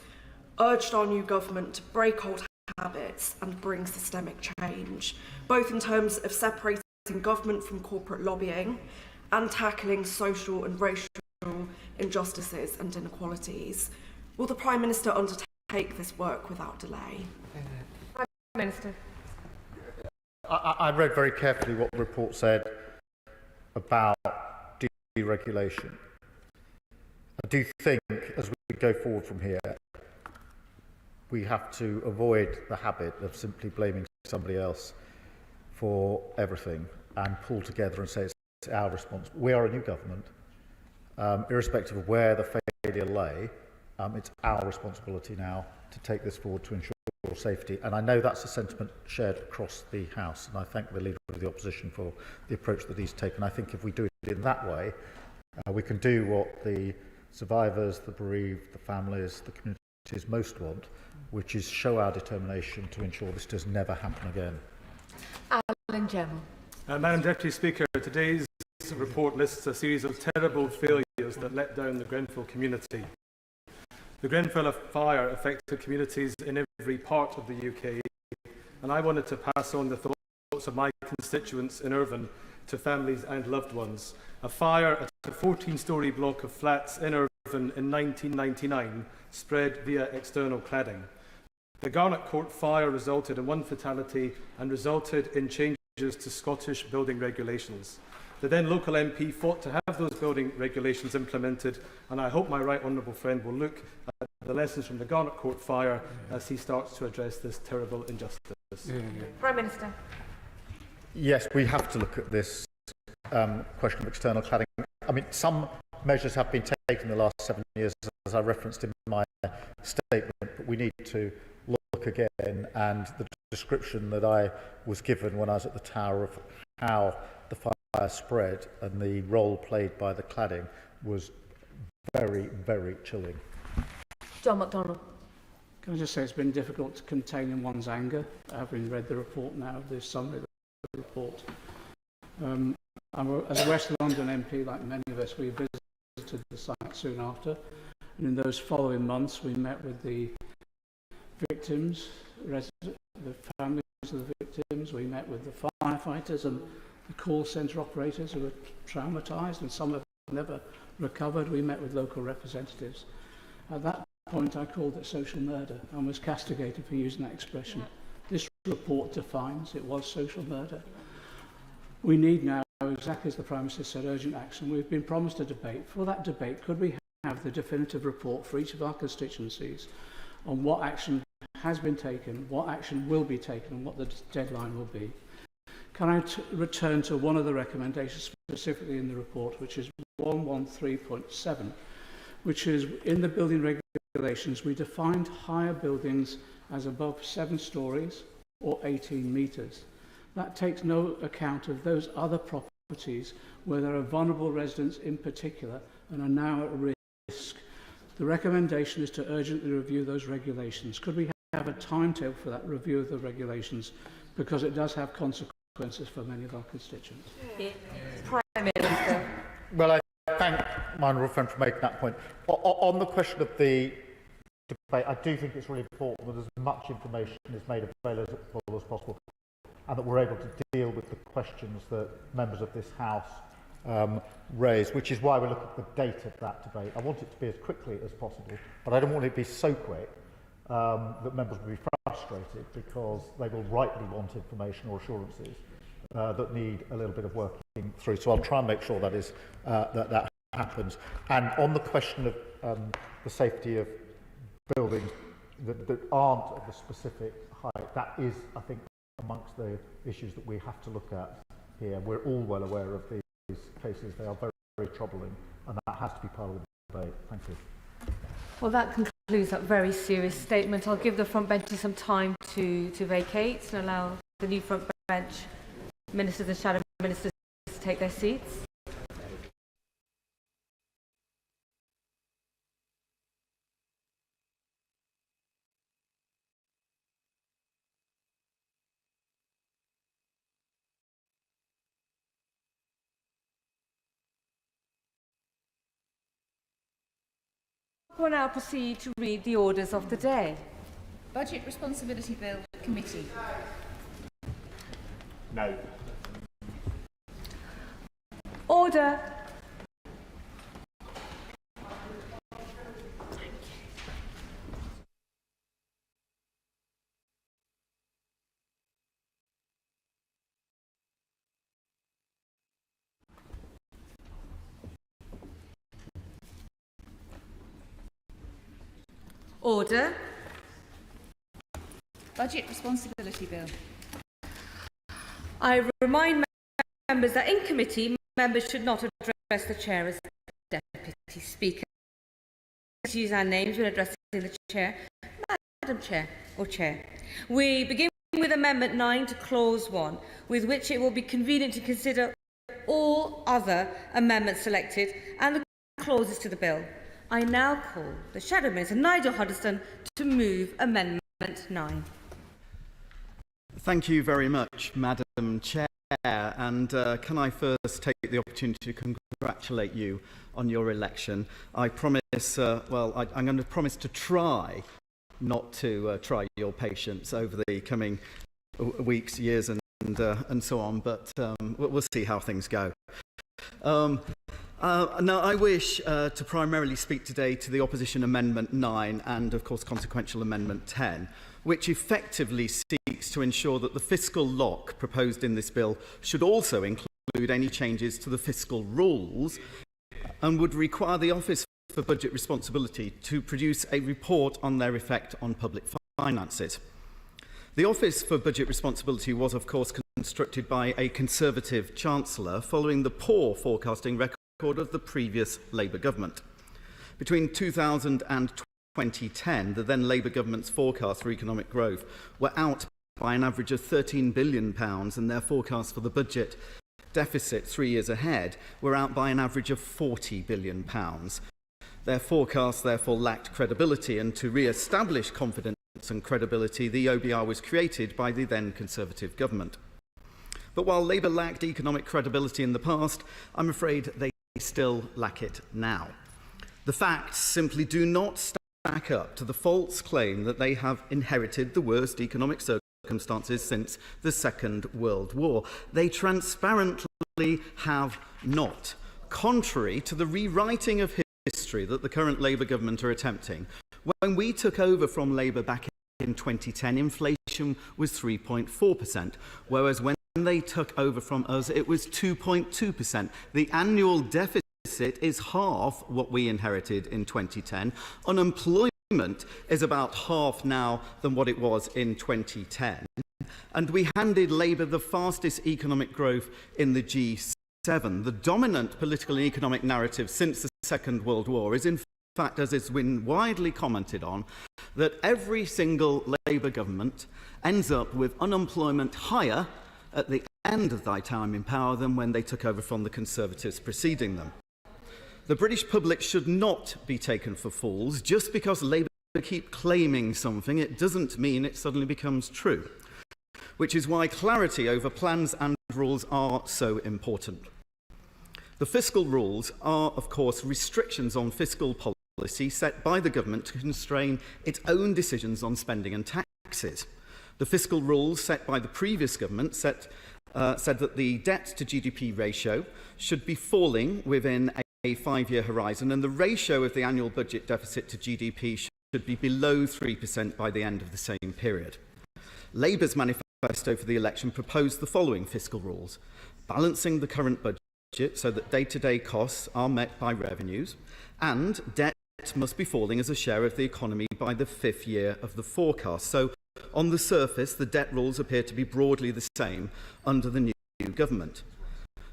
urged our new government to break old habits and bring systemic change, both in terms of separating government from corporate lobbying and tackling social and racial injustices and inequalities. Will the Prime Minister undertake this work without delay? Prime Minister. I read very carefully what the report said about deregulation. I do think, as we go forward from here, we have to avoid the habit of simply blaming somebody else for everything and pull together and say it's our response. We are a new government. Irrespective of where the failure lay, it's our responsibility now to take this forward to ensure safety. And I know that's a sentiment shared across the House, and I thank the Leader of the Opposition for the approach that he's taken. I think if we do it in that way, we can do what the survivors, the bereaved, the families, the communities most want, which is show our determination to ensure this does never happen again. Alan Gemmill. Madam Deputy Speaker, today's report lists a series of terrible failures that let down the Grenfell community. The Grenfell fire affected communities in every part of the UK, and I wanted to pass on the thoughts of my constituents in Irvine to families and loved ones. A fire at a 14-storey block of flats in Irvine in 1999 spread via external cladding. The Garnet Court fire resulted in one fatality and resulted in changes to Scottish building regulations. The then local MP fought to have those building regulations implemented, and I hope my right honourable friend will look at the lessons from the Garnet Court fire as he starts to address this terrible injustice. Prime Minister. Yes, we have to look at this question of external cladding. I mean, some measures have been taken in the last 7 years, as I referenced in my statement, but we need to look again, and the description that I was given when I was at the Tower of how the fire spread and the role played by the cladding was very, very chilling. John MacDonald. Can I just say it's been difficult to contain in one's anger, having read the report now, the summary of the report. As a West London MP, like many of us, we visited the site soon after, and in those following months we met with the victims, the families of the victims, we met with the firefighters and the call centre operators who were traumatised, and some have never recovered. We met with local representatives. At that point I called it social murder and was castigated for using that expression. This report defines it was social murder. We need now, exactly as the Prime Minister said, urgent action. We've been promised a debate. For that debate, could we have the definitive report for each of our constituencies on what action has been taken, what action will be taken, and what the deadline will be? Can I return to one of the recommendations specifically in the report, which is 113.7, which is in the building regulations we defined higher buildings as above 7 stories or 18 metres. That takes no account of those other properties where there are vulnerable residents in particular and are now at risk. The recommendation is to urgently review those regulations. Could we have a timetable for that review of the regulations, because it does have consequences for many of our constituents? Prime Minister. Well, I thank my honourable friend for making that point. On the question of the debate, I do think it's really important that as much information is made available as possible, and that we're able to deal with the questions that members of this House raise, which is why we look at the date of that debate. I want it to be as quickly as possible, but I don't want it to be so quick that members will be frustrated because they will rightly want information or assurances that need a little bit of working through. So I'll try and make sure that is that happens. And on the question of the safety of buildings that aren't of the specific height, that is, I think, amongst the issues that we have to look at here. We're all well aware of these cases. They are very, very troubling, and that has to be part of the debate. Thank you. Well, that concludes that very serious statement. I'll give the front benches some time to vacate and allow the new front bench ministers and shadow ministers to take their seats. will now proceed to read the orders of the day. Budget Responsibility Bill, Committee. No. Order. Order. Budget Responsibility Bill. I remind members that in committee, members should not address the chair as deputy speaker. Please use our names when addressing the chair, Madam Chair or Chair. We begin with Amendment 9 to Clause 1, with which it will be convenient to consider all other amendments selected and the clauses to the bill. I now call the Shadow Minister, Nigel Huddleston, to move Amendment 9. Thank you very much, Madam Chair. And can I first take the opportunity to congratulate you on your election? I promise, I'm going to promise to try not to try your patience over the coming weeks, years and so on, but we'll see how things go. Now, I wish to primarily speak today to the Opposition Amendment 9 and, of course, consequential Amendment 10, which effectively seeks to ensure that the fiscal lock proposed in this bill should also include any changes to the fiscal rules and would require the Office for Budget Responsibility to produce a report on their effect on public finances. The Office for Budget Responsibility was, of course, constructed by a Conservative Chancellor following the poor forecasting record of the previous Labour government. Between 2000 and 2010, the then Labour government's forecasts for economic growth were out by an average of £13 billion, and their forecasts for the budget deficit 3 years ahead were out by an average of £40 billion. Their forecasts therefore lacked credibility, and to re-establish confidence and credibility, the OBR was created by the then Conservative government. But while Labour lacked economic credibility in the past, I'm afraid they still lack it now. The facts simply do not stack up to the false claim that they have inherited the worst economic circumstances since the Second World War. They transparently have not. Contrary to the rewriting of history that the current Labour government are attempting, when we took over from Labour back in 2010, inflation was 3.4%, whereas when they took over from us, it was 2.2%. The annual deficit is half what we inherited in 2010. Unemployment is about half now than what it was in 2010. And we handed Labour the fastest economic growth in the G7. The dominant political and economic narrative since the Second World War is, in fact, as has been widely commented on, that every single Labour government ends up with unemployment higher at the end of their time in power than when they took over from the Conservatives preceding them. The British public should not be taken for fools. Just because Labour keep claiming something, it doesn't mean it suddenly becomes true, which is why clarity over plans and rules are so important. The fiscal rules are, of course, restrictions on fiscal policy set by the government to constrain its own decisions on spending and taxes. The fiscal rules set by the previous government said that the debt to GDP ratio should be falling within a 5-year horizon, and the ratio of the annual budget deficit to GDP should be below 3% by the end of the same period. Labour's manifesto for the election proposed the following fiscal rules: balancing the current budget so that day-to-day costs are met by revenues, and debt must be falling as a share of the economy by the 5th year of the forecast. So, on the surface, the debt rules appear to be broadly the same under the new government.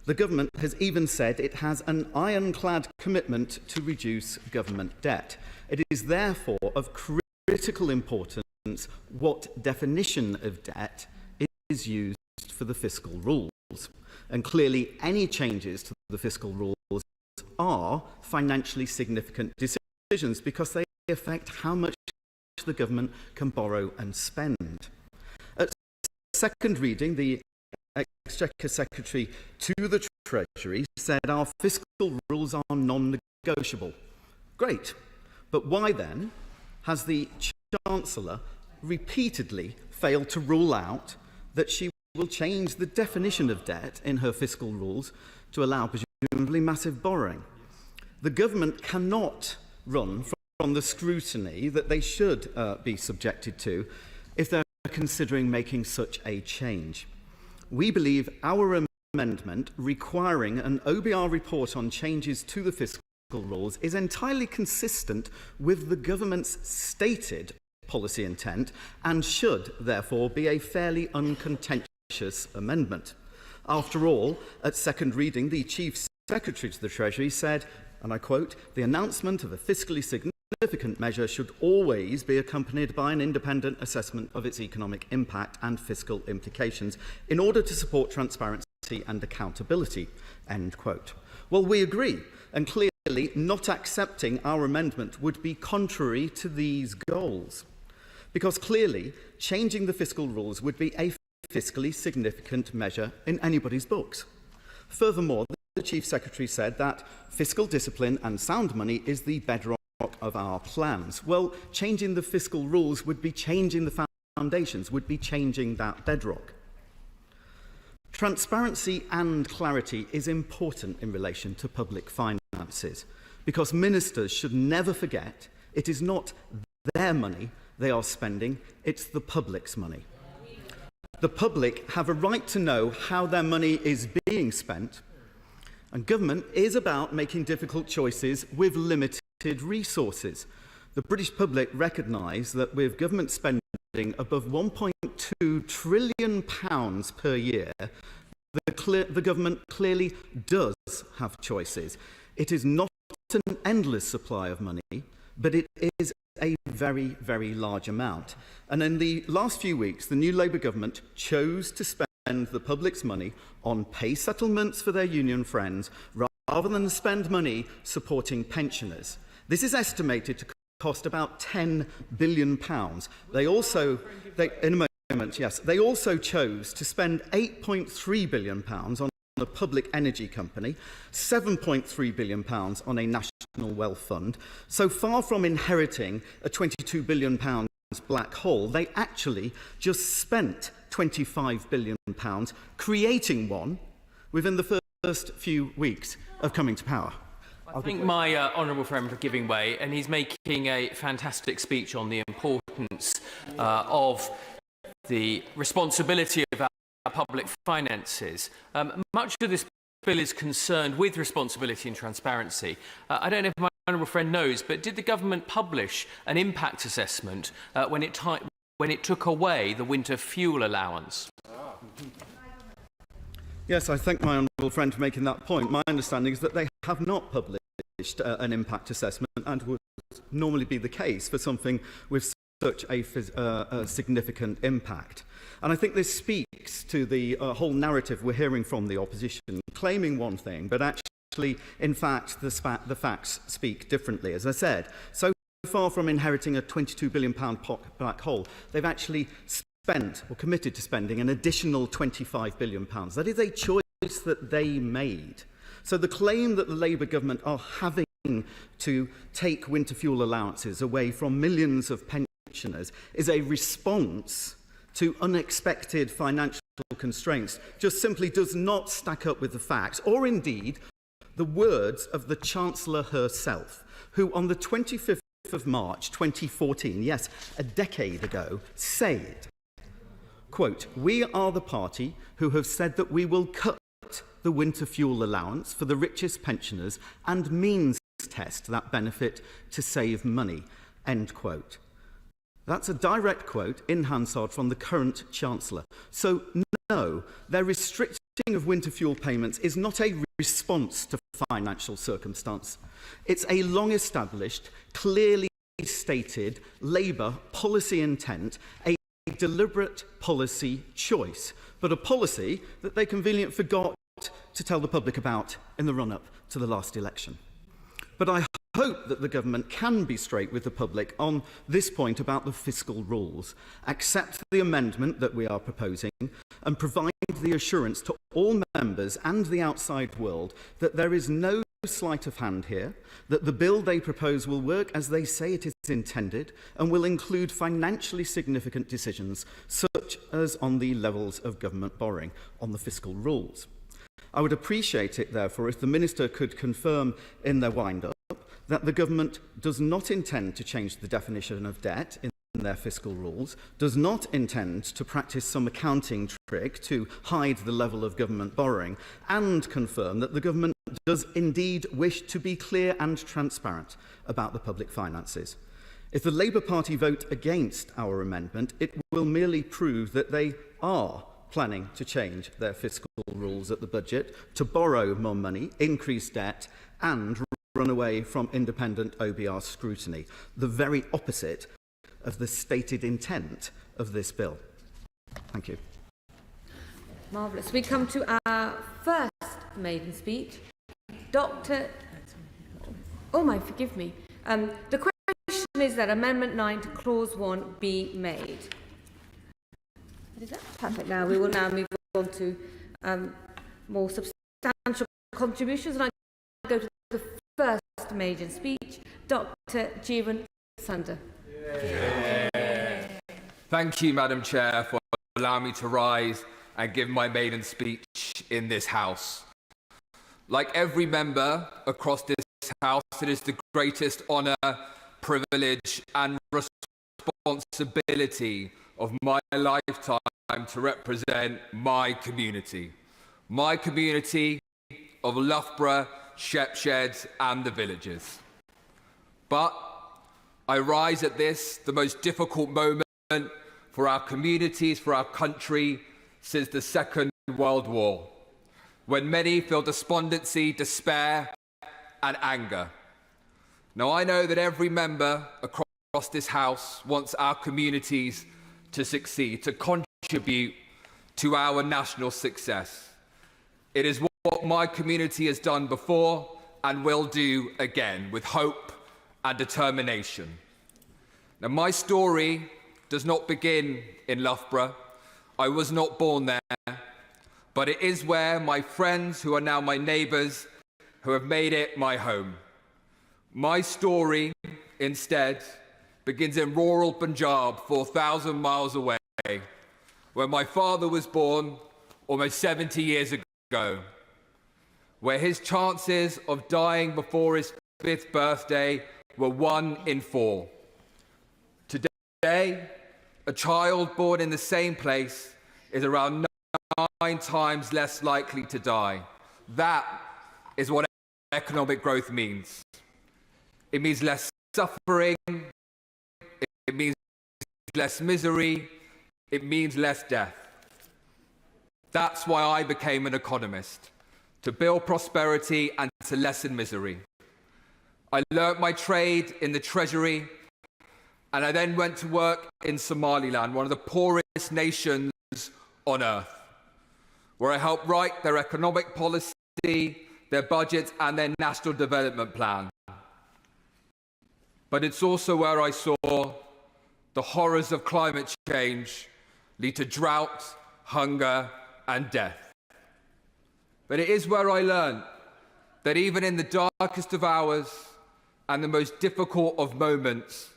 The government has even said it has an ironclad commitment to reduce government debt. It is therefore of critical importance what definition of debt is used for the fiscal rules. And clearly, any changes to the fiscal rules are financially significant decisions because they affect how much the government can borrow and spend. At second reading, the Exchequer Secretary to the Treasury said our fiscal rules are non-negotiable. Great. But why then has the Chancellor repeatedly failed to rule out that she will change the definition of debt in her fiscal rules to allow presumably massive borrowing? The government cannot run from the scrutiny that they should be subjected to if they're considering making such a change. We believe our amendment requiring an OBR report on changes to the fiscal rules is entirely consistent with the government's stated policy intent and should therefore be a fairly uncontentious amendment. After all, at second reading, the Chief Secretary to the Treasury said, and I quote, "The announcement of a fiscally significant measure should always be accompanied by an independent assessment of its economic impact and fiscal implications in order to support transparency and accountability," end quote. Well, we agree, and clearly not accepting our amendment would be contrary to these goals, because clearly changing the fiscal rules would be a fiscally significant measure in anybody's books. Furthermore, the Chief Secretary said that fiscal discipline and sound money is the bedrock of our plans. Well, changing the fiscal rules would be changing the foundations, would be changing that bedrock. Transparency and clarity is important in relation to public finances, because ministers should never forget it is not their money they are spending, it's the public's money. The public have a right to know how their money is being spent, and government is about making difficult choices with limited resources. The British public recognise that with government spending above £1.2 trillion per year, the government clearly does have choices. It is not an endless supply of money, but it is a very, very large amount. And in the last few weeks, the new Labour government chose to spend the public's money on pay settlements for their union friends rather than spend money supporting pensioners. This is estimated to cost about £10 billion. They also chose to spend £8.3 billion on a public energy company, £7.3 billion on a national wealth fund. So far from inheriting a £22 billion black hole, they actually just spent £25 billion creating one within the first few weeks of coming to power. I thank my honourable friend for giving way, and he's making a fantastic speech on the importance of the responsibility of our public finances. Much of this bill is concerned with responsibility and transparency. I don't know if my honourable friend knows, but did the government publish an impact assessment when it took away the winter fuel allowance? Yes, I thank my honourable friend for making that point. My understanding is that they have not published an impact assessment, and would normally be the case for something with such a significant impact. And I think this speaks to the whole narrative we're hearing from the opposition, claiming one thing, but actually, in fact, the facts speak differently. As I said, so far from inheriting a £22 billion black hole, they've actually spent or committed to spending an additional £25 billion. That is a choice that they made. So the claim that the Labour government are having to take winter fuel allowances away from millions of pensioners is a response to unexpected financial constraints just simply does not stack up with the facts, or indeed the words of the Chancellor herself, who on the 25th of March 2014, yes, a decade ago, said, quote, "We are the party who have said that we will cut the winter fuel allowance for the richest pensioners and means test that benefit to save money," end quote. That's a direct quote in Hansard from the current Chancellor. So no, their restricting of winter fuel payments is not a response to financial circumstance. It's a long-established, clearly stated Labour policy intent, a deliberate policy choice, but a policy that they conveniently forgot to tell the public about in the run-up to the last election. But I hope that the government can be straight with the public on this point about the fiscal rules, accept the amendment that we are proposing, and provide the assurance to all members and the outside world that there is no sleight of hand here, that the bill they propose will work as they say it is intended and will include financially significant decisions, such as on the levels of government borrowing, on the fiscal rules. I would appreciate it, therefore, if the Minister could confirm in their wind-up that the government does not intend to change the definition of debt in their fiscal rules, does not intend to practice some accounting trick to hide the level of government borrowing, and confirm that the government does indeed wish to be clear and transparent about the public finances. If the Labour Party vote against our amendment, it will merely prove that they are planning to change their fiscal rules at the budget, to borrow more money, increase debt, and run away from independent OBR scrutiny, the very opposite of the stated intent of this bill. Thank you. Marvellous. We come to our first maiden speech. Dr. Oh my, forgive me. The question is that Amendment 9 to Clause 1 be made. What is that? Perfect. Now we will now move on to more substantial contributions, and I go to the first maiden speech. Dr. Jeevan Sunder. Thank you, Madam Chair, for allowing me to rise and give my maiden speech in this House. Like every member across this House, it is the greatest honour, privilege and responsibility of my lifetime to represent my community of Loughborough, Shepshed and the villages. But I rise at this, the most difficult moment for our communities, for our country, since the Second World War, when many feel despondency, despair and anger. Now, I know that every member across this House wants our communities to succeed, to contribute to our national success. It is what my community has done before and will do again, with hope and determination. Now, my story does not begin in Loughborough. I was not born there, but it is where my friends, who are now my neighbours, who have made it my home. My story, instead, begins in rural Punjab, 4,000 miles away, where my father was born almost 70 years ago, where his chances of dying before his 5th birthday were 1 in 4. Today, a child born in the same place is around 9 times less likely to die. That is what economic growth means. It means less suffering, it means less misery, it means less death. That's why I became an economist, to build prosperity and to lessen misery. I learnt my trade in the Treasury, and I then went to work in Somaliland, one of the poorest nations on earth, where I helped write their economic policy, their budget and their national development plan. But it's also where I saw the horrors of climate change lead to drought, hunger and death. But it is where I learned that even in the darkest of hours and the most difficult of moments,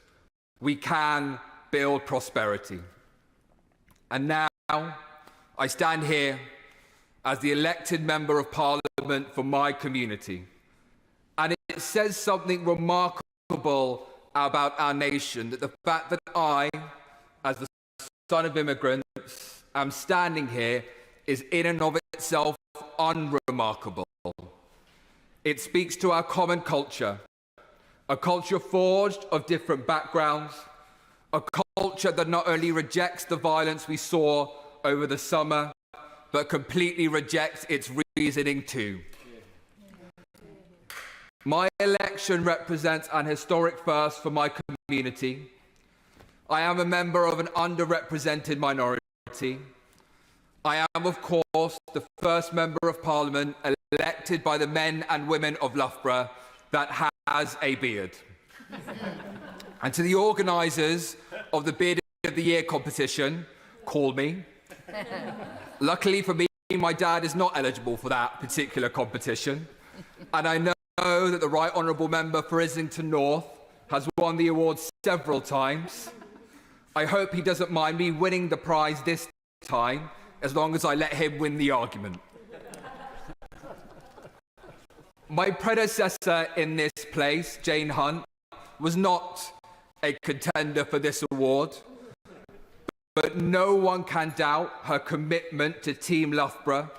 we can build prosperity. And now I stand here as the elected Member of Parliament for my community. And it says something remarkable about our nation, that the fact that I, as the son of immigrants, am standing here is in and of itself unremarkable. It speaks to our common culture, a culture forged of different backgrounds, a culture that not only rejects the violence we saw over the summer, but completely rejects its reasoning too. My election represents an historic first for my community. I am a member of an underrepresented minority. I am, of course, the first Member of Parliament elected by the men and women of Loughborough that has a beard. And to the organisers of the Beard of the Year competition, call me. Luckily for me, my dad is not eligible for that particular competition. And I know that the Right Honourable Member for Islington North has won the award several times. I hope he doesn't mind me winning the prize this time, as long as I let him win the argument. My predecessor in this place, Jane Hunt, was not a contender for this award, but no one can doubt her commitment to Team Loughborough,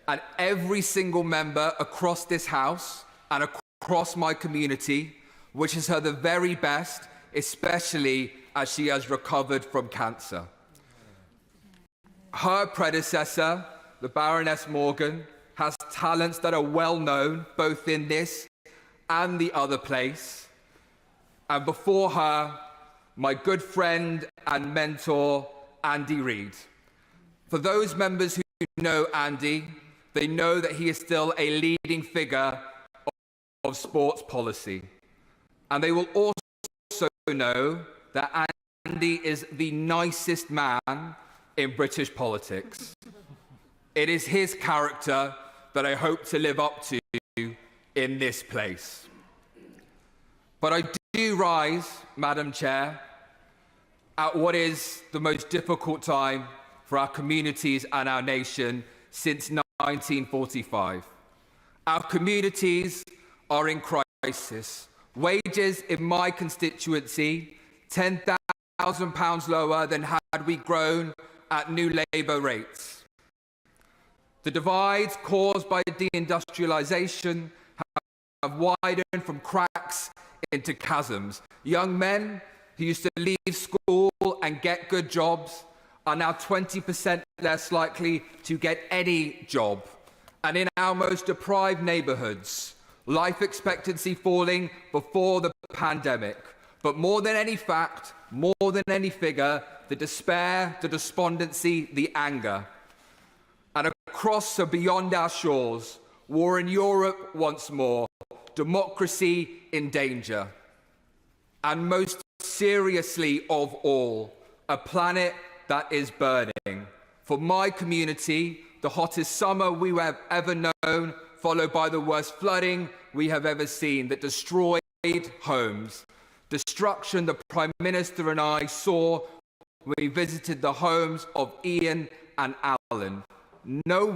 and every single member across this House and across my community wishes her the very best, especially as she has recovered from cancer. Her predecessor, the Baroness Morgan, has talents that are well known both in this and the other place. And before her, my good friend and mentor, Andy Reid. For those members who know Andy, they know that he is still a leading figure of sports policy. And they will also know that Andy is the nicest man in British politics. It is his character that I hope to live up to in this place. But I do rise, Madam Chair, at what is the most difficult time for our communities and our nation since 1945. Our communities are in crisis. Wages in my constituency, £10,000 lower than had we grown at new Labour rates. The divides caused by deindustrialisation have widened from cracks into chasms. Young men who used to leave school and get good jobs are now 20% less likely to get any job. And in our most deprived neighbourhoods, life expectancy falling before the pandemic. But more than any fact, more than any figure, the despair, the despondency, the anger. And across and beyond our shores, war in Europe once more, democracy in danger. And most seriously of all, a planet that is burning. For my community, the hottest summer we have ever known, followed by the worst flooding we have ever seen that destroyed homes. Destruction the Prime Minister and I saw when we visited the homes of Ian and Alan. No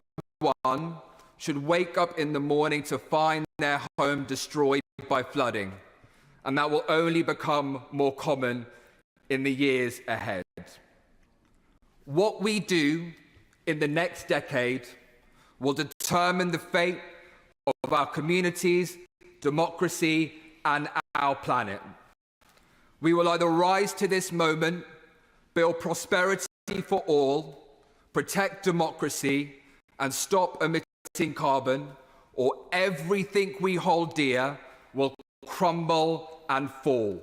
one should wake up in the morning to find their home destroyed by flooding, and that will only become more common in the years ahead. What we do in the next decade will determine the fate of our communities, democracy, and our planet. We will either rise to this moment, build prosperity for all, protect democracy, and stop emitting carbon, or everything we hold dear will crumble and fall.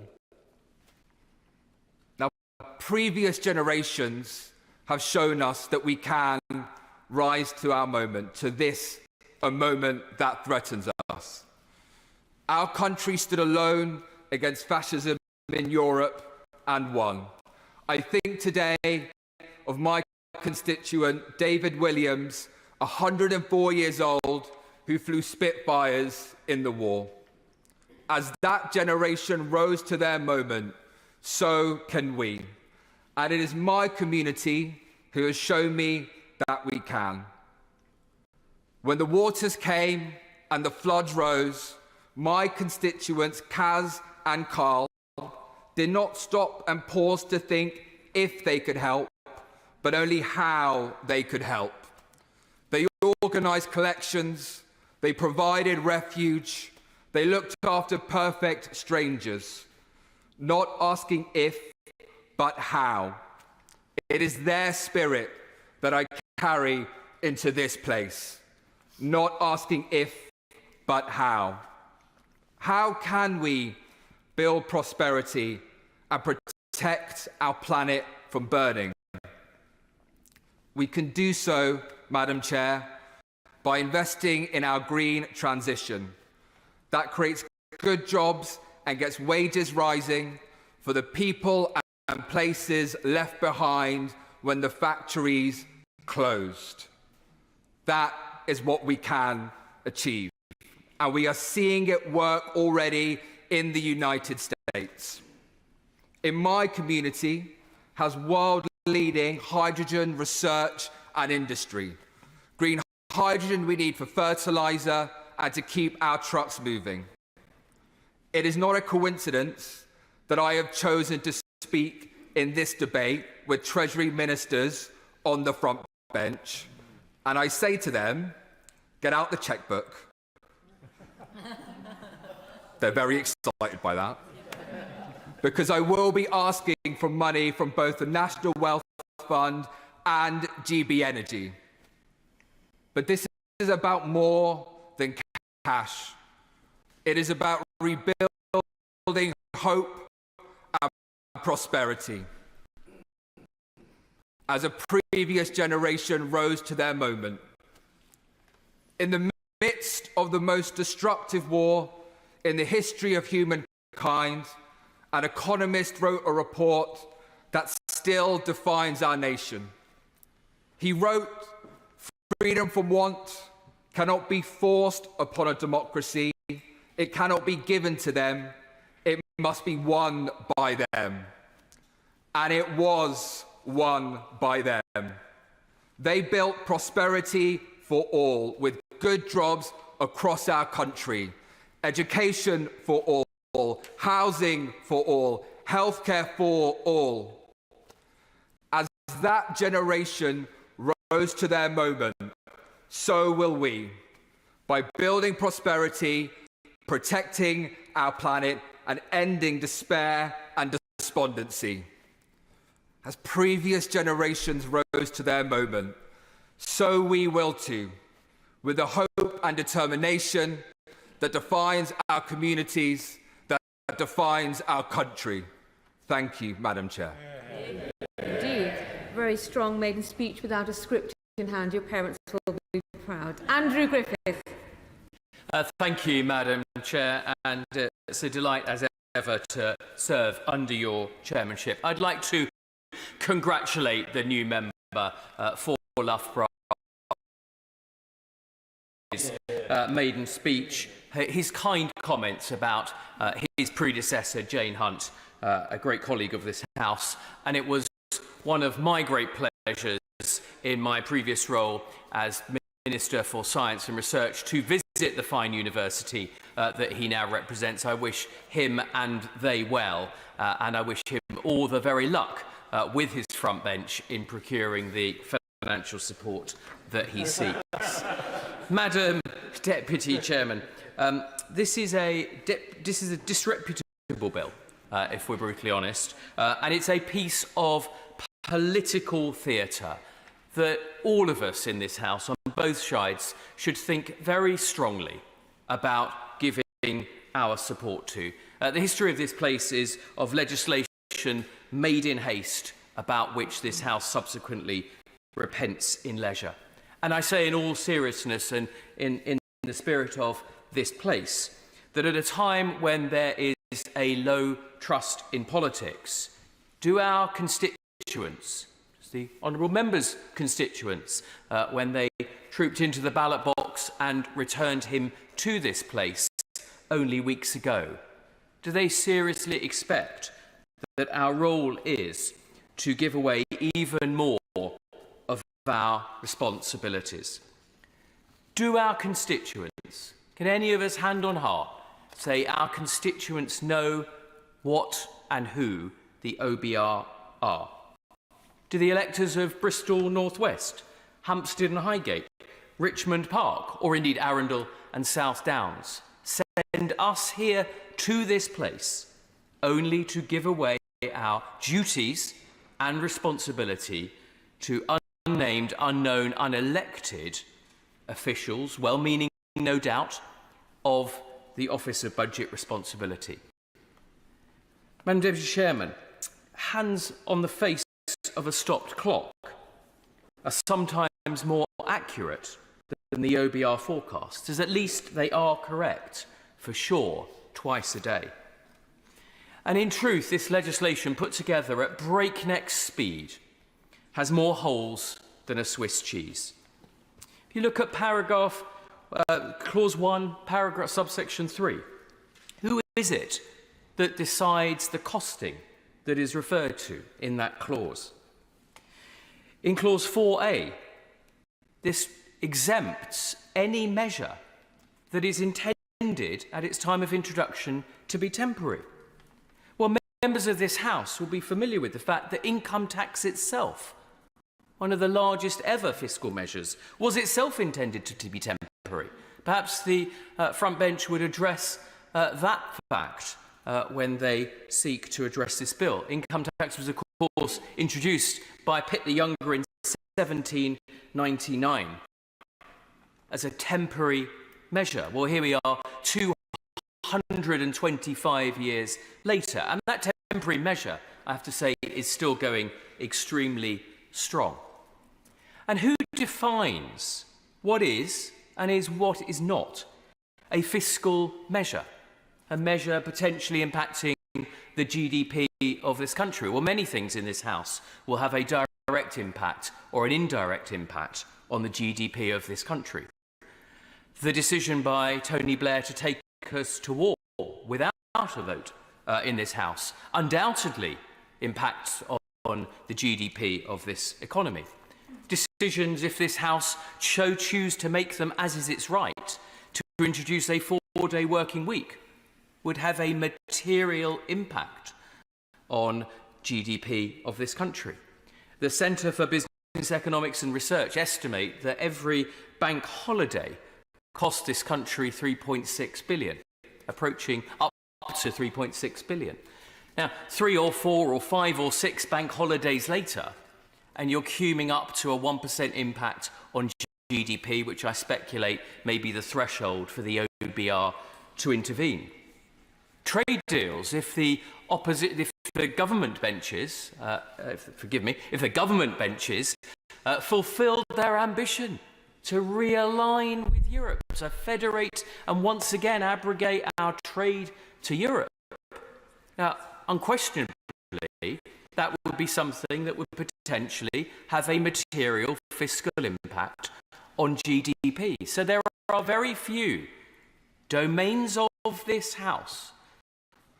Now, previous generations have shown us that we can rise to our moment, to this, a moment that threatens us. Our country stood alone against fascism in Europe and won. I think today of my constituent, David Williams, 104 years old, who flew Spitfires in the war. As that generation rose to their moment, so can we. And it is my community who has shown me that we can. When the waters came and the floods rose, my constituents, Kaz and Carl, did not stop and pause to think if they could help, but only how they could help. They organised collections, they provided refuge, they looked after perfect strangers, not asking if, but how. It is their spirit that I carry into this place, not asking if, but how. How can we build prosperity and protect our planet from burning? We can do so, Madam Chair, by investing in our green transition. That creates good jobs and gets wages rising for the people and places left behind when the factories closed. That is what we can achieve. And we are seeing it work already in the United States. In my community has world-leading hydrogen research and industry. Green hydrogen we need for fertilizer and to keep our trucks moving. It is not a coincidence that I have chosen to speak in this debate with Treasury ministers on the front bench. And I say to them, get out the chequebook. They're very excited by that. Because I will be asking for money from both the National Wealth Fund and GB Energy. But this is about more than cash. It is about rebuilding hope and prosperity. As a previous generation rose to their moment. In the midst of the most destructive war in the history of humankind, an economist wrote a report that still defines our nation. He wrote, "Freedom from want cannot be forced upon a democracy. It cannot be given to them. It must be won by them." And it was won by them. They built prosperity for all, with good jobs across our country, education for all, housing for all, healthcare for all. As that generation rose to their moment, so will we, by building prosperity, protecting our planet, and ending despair and despondency. As previous generations rose to their moment, so we will too, with the hope and determination that defines our communities, that defines our country. Thank you, Madam Chair. Indeed. Very strong maiden speech without a script in hand. Your parents will be proud. Andrew Griffith. Thank you, Madam Chair, and it's a delight as ever to serve under your chairmanship. I'd like to congratulate the new member for Loughborough. Maiden speech, his kind comments about his predecessor, Jane Hunt, a great colleague of this House, and it was one of my great pleasures in my previous role as Minister for Science and Research to visit the fine university that he now represents. I wish him and they well, and I wish him all the very luck with his front bench in procuring the financial support that he seeks. Madam Deputy Chairman, this is a disreputable bill, if we're brutally honest, and it's a piece of political theatre that all of us in this House, on both sides, should think very strongly about giving our support to. The history of this place is of legislation made in haste, about which this House subsequently repents in leisure. And I say in all seriousness and in the spirit of this place, that at a time when there is a low trust in politics, do our constituents, the honourable members' constituents, when they trooped into the ballot box and returned him to this place only weeks ago, do they seriously expect that our role is to give away even more of our responsibilities? Do our constituents, can any of us hand on heart say our constituents know what and who the OBR are? Do the electors of Bristol North West, Hampstead and Highgate, Richmond Park, or indeed Arundel and South Downs send us here to this place only to give away our duties and responsibility to unnamed, unknown, unelected officials, well-meaning no doubt, of the Office of Budget Responsibility? Madam Deputy Chairman, hands on the face of a stopped clock are sometimes more accurate than the OBR forecasts, as at least they are correct, for sure, twice a day. And in truth, this legislation put together at breakneck speed has more holes than a Swiss cheese. If you look at clause 1, paragraph subsection 3, who is it that decides the costing that is referred to in that clause? In clause 4A, this exempts any measure that is intended at its time of introduction to be temporary. Well, members of this House will be familiar with the fact that income tax itself, one of the largest ever fiscal measures, was itself intended to be temporary. Perhaps the front bench would address that fact when they seek to address this bill. Income tax was, of course, introduced by Pitt the Younger in 1799 as a temporary measure. Well, here we are 225 years later, and that temporary measure, I have to say, is still going extremely strong. And who defines what is and what is not a fiscal measure? A measure potentially impacting the GDP of this country? Well, many things in this House will have a direct impact or an indirect impact on the GDP of this country. The decision by Tony Blair to take us to war without a vote in this House undoubtedly impacts on the GDP of this economy. Decisions, if this House choose to make them as is its right, to introduce a 4-day working week, would have a material impact on GDP of this country. The Centre for Business Economics and Research estimate that every bank holiday costs this country 3.6 billion, approaching up to 3.6 billion. Now, 3 or 4 or 5 or 6 bank holidays later, and you're cuming up to a 1% impact on GDP, which I speculate may be the threshold for the OBR to intervene. Trade deals, if the government benches, fulfilled their ambition to realign with Europe, to federate and once again abrogate our trade to Europe. Now, unquestionably, that would be something that would potentially have a material fiscal impact on GDP. So there are very few domains of this House,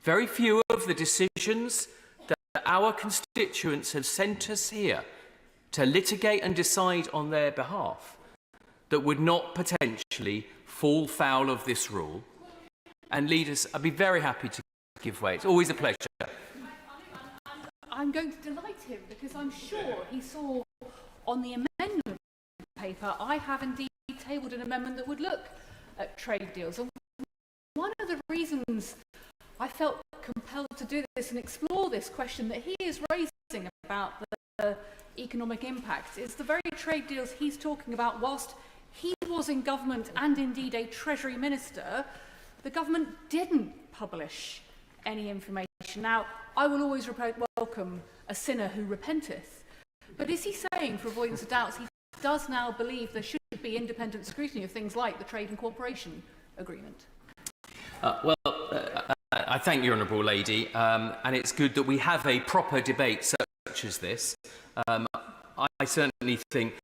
very few of the decisions that our constituents have sent us here to litigate and decide on their behalf that would not potentially fall foul of this rule and lead us. I'd be very happy to give way. It's always a pleasure. I'm going to delight him because I'm sure he saw on the amendment paper I have indeed tabled an amendment that would look at trade deals. And one of the reasons I felt compelled to do this and explore this question that he is raising about the economic impacts is the very trade deals he's talking about. Whilst he was in government and indeed a Treasury Minister, the government didn't publish any information. Now, I will always welcome a sinner who repenteth, but is he saying, for avoidance of doubts, he does now believe there should be independent scrutiny of things like the Trade and Cooperation Agreement? I thank you, Honourable Lady, and it's good that we have a proper debate such as this. I certainly think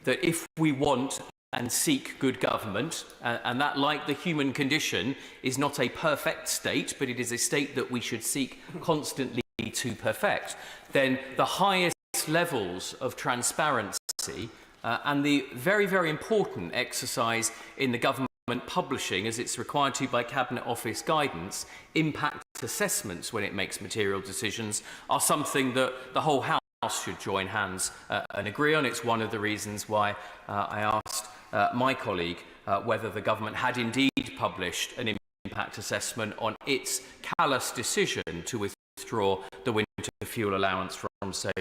that if we want and seek good government, and that, like the human condition, is not a perfect state, but it is a state that we should seek constantly to perfect, then the highest levels of transparency and the very, very important exercise in the government publishing, as it's required to by Cabinet Office guidance, impact assessments when it makes material decisions, are something that the whole House should join hands and agree on. It's one of the reasons why I asked my colleague whether the government had indeed published an impact assessment on its callous decision to withdraw the winter fuel allowance from so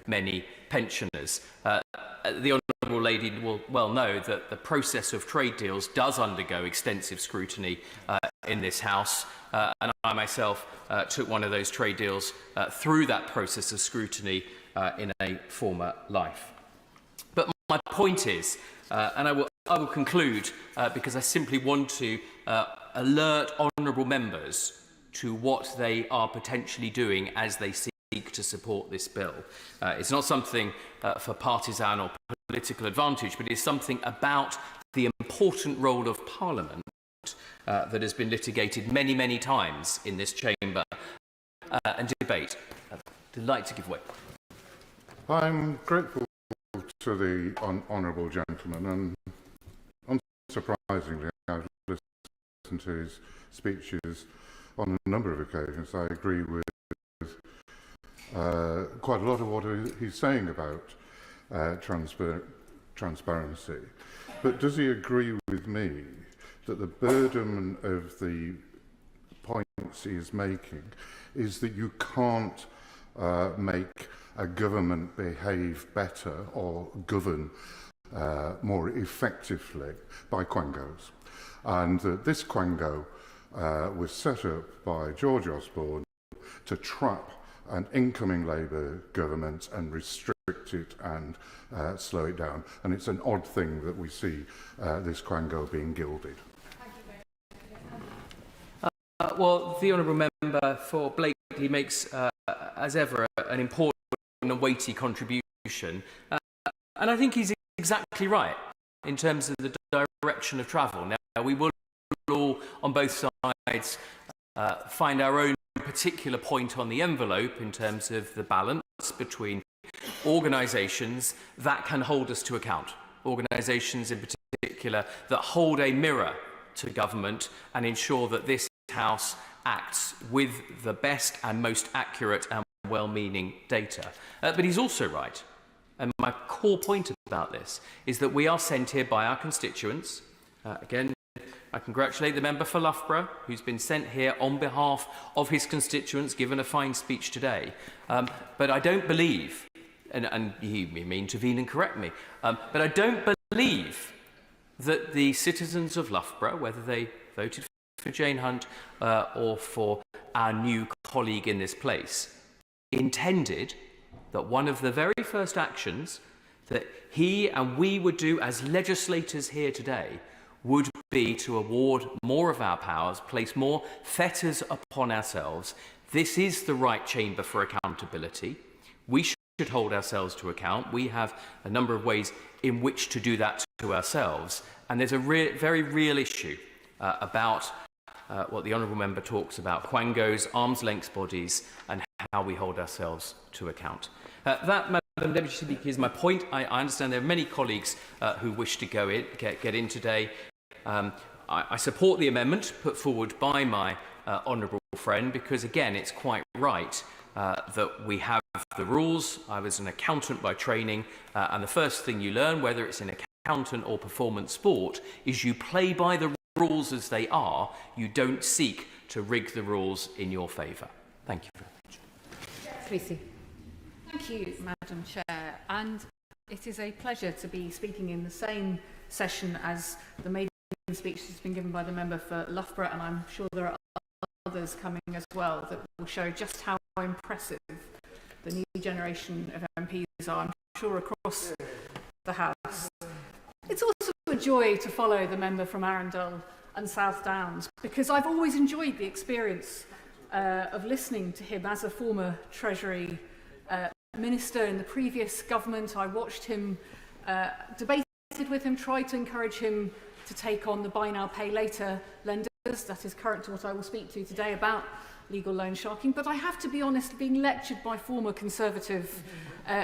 many pensioners. The Honourable Lady will well know that the process of trade deals does undergo extensive scrutiny in this House, and I myself took one of those trade deals through that process of scrutiny in a former life. But my point is, and I will conclude because I simply want to alert honourable members to what they are potentially doing as they seek to support this bill. It's not something for partisan or political advantage, but it's something about the important role of Parliament that has been litigated many, many times in this chamber and debate. I'd like to give way. I'm grateful to the honourable gentleman, and unsurprisingly, I've listened to his speeches on a number of occasions. I agree with quite a lot of what he's saying about transparency. But does he agree with me that the burden of the points he is making is that you can't make a government behave better or govern more effectively by quangos? And that this quango was set up by George Osborne to trap an incoming Labour government and restrict it and slow it down. And it's an odd thing that we see this quango being gilded. Well, the honourable member for Blakely makes, as ever, an important and weighty contribution. And I think he's exactly right in terms of the direction of travel. Now, we will all, on both sides, find our own particular point on the envelope in terms of the balance between organisations that can hold us to account, organisations in particular that hold a mirror to government and ensure that this House acts with the best and most accurate and well-meaning data. But he's also right, and my core point about this is that we are sent here by our constituents. Again, I congratulate the member for Loughborough, who's been sent here on behalf of his constituents, given a fine speech today. But I don't believe, and he may intervene and correct me, but I don't believe that the citizens of Loughborough, whether they voted for Jane Hunt or for our new colleague in this place, intended that one of the very first actions that he and we would do as legislators here today would be to award more of our powers, place more fetters upon ourselves. This is the right chamber for accountability. We should hold ourselves to account. We have a number of ways in which to do that to ourselves. And there's a very real issue about what the honourable member talks about, quangos, arm's length bodies, and how we hold ourselves to account. That, Madam Deputy Speaker, is my point. I understand there are many colleagues who wish to get in today. I support the amendment put forward by my honourable friend because, again, it's quite right that we have the rules. I was an accountant by training, and the first thing you learn, whether it's in accountant or performance sport, is you play by the rules as they are. You don't seek to rig the rules in your favour. Thank you very much. Tracy. Thank you, Madam Chair. And it is a pleasure to be speaking in the same session as the Maiden speech that's been given by the member for Loughborough, and I'm sure there are others coming as well that will show just how impressive the new generation of MPs are, I'm sure, across the House. It's also a joy to follow the member from Arundel and South Downs, because I've always enjoyed the experience of listening to him as a former Treasury Minister in the previous government. I watched him, debated with him, tried to encourage him to take on the buy now, pay later lenders. That is current to what I will speak to today about legal loan sharking. But I have to be honest, being lectured by former Conservative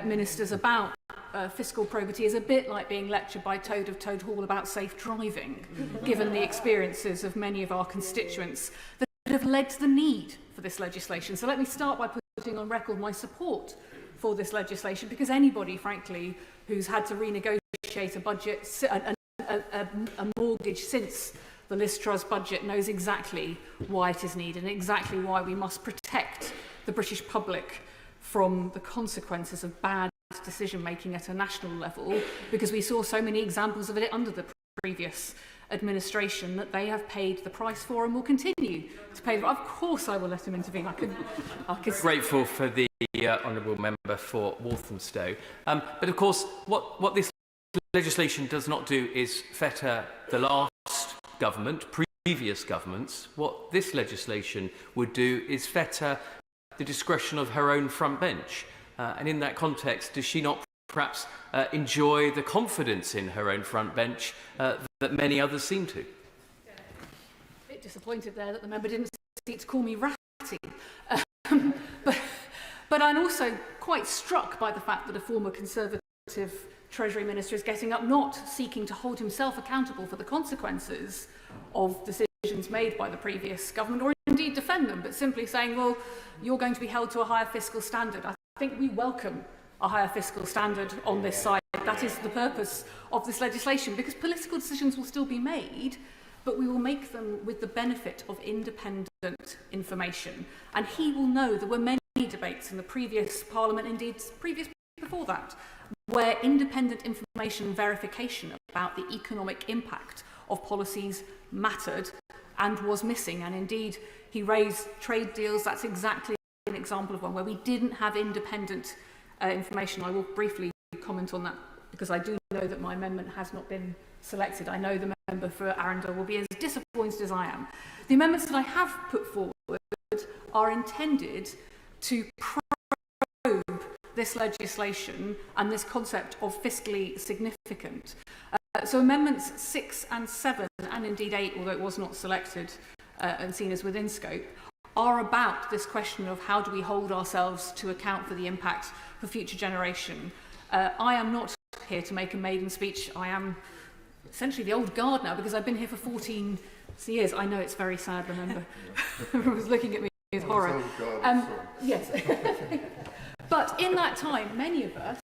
ministers about fiscal probity is a bit like being lectured by Toad of Toad Hall about safe driving, given the experiences of many of our constituents that have led to the need for this legislation. So let me start by putting on record my support for this legislation, because anybody, frankly, who's had to renegotiate a budget, a mortgage since the Liz Truss budget knows exactly why it is needed and exactly why we must protect the British public from the consequences of bad decision-making at a national level, because we saw so many examples of it under the previous administration that they have paid the price for and will continue to pay. Of course I will let him intervene. I could Grateful for the honourable member for Walthamstow. But of course, what this legislation does not do is fetter the last government, previous governments, what this legislation would do is fetter the discretion of her own front bench. And in that context, does she not perhaps enjoy the confidence in her own front bench that many others seem to? A bit disappointed there that the member didn't seek to call me ratty. But I'm also quite struck by the fact that a former Conservative Treasury Minister is getting up, not seeking to hold himself accountable for the consequences of decisions made by the previous government, or indeed defend them, but simply saying, well, you're going to be held to a higher fiscal standard. I think we welcome a higher fiscal standard on this side. That is the purpose of this legislation, because political decisions will still be made, but we will make them with the benefit of independent information. And he will know there were many debates in the previous Parliament, indeed previous before that, where independent information verification about the economic impact of policies mattered and was missing. And indeed, he raised trade deals. That's exactly an example of one where we didn't have independent information. I will briefly comment on that because I do know that my amendment has not been selected. I know the member for Arundel will be as disappointed as I am. The amendments that I have put forward are intended to probe this legislation and this concept of fiscally significant. So amendments 6 and 7, and indeed 8, although it was not selected and seen as within scope, are about this question of how do we hold ourselves to account for the impact for future generation. I am not here to make a maiden speech. I am essentially the old guard now because I've been here for 14 years. I know it's very sad, the member was looking at me with horror. Yes. But in that time, many of us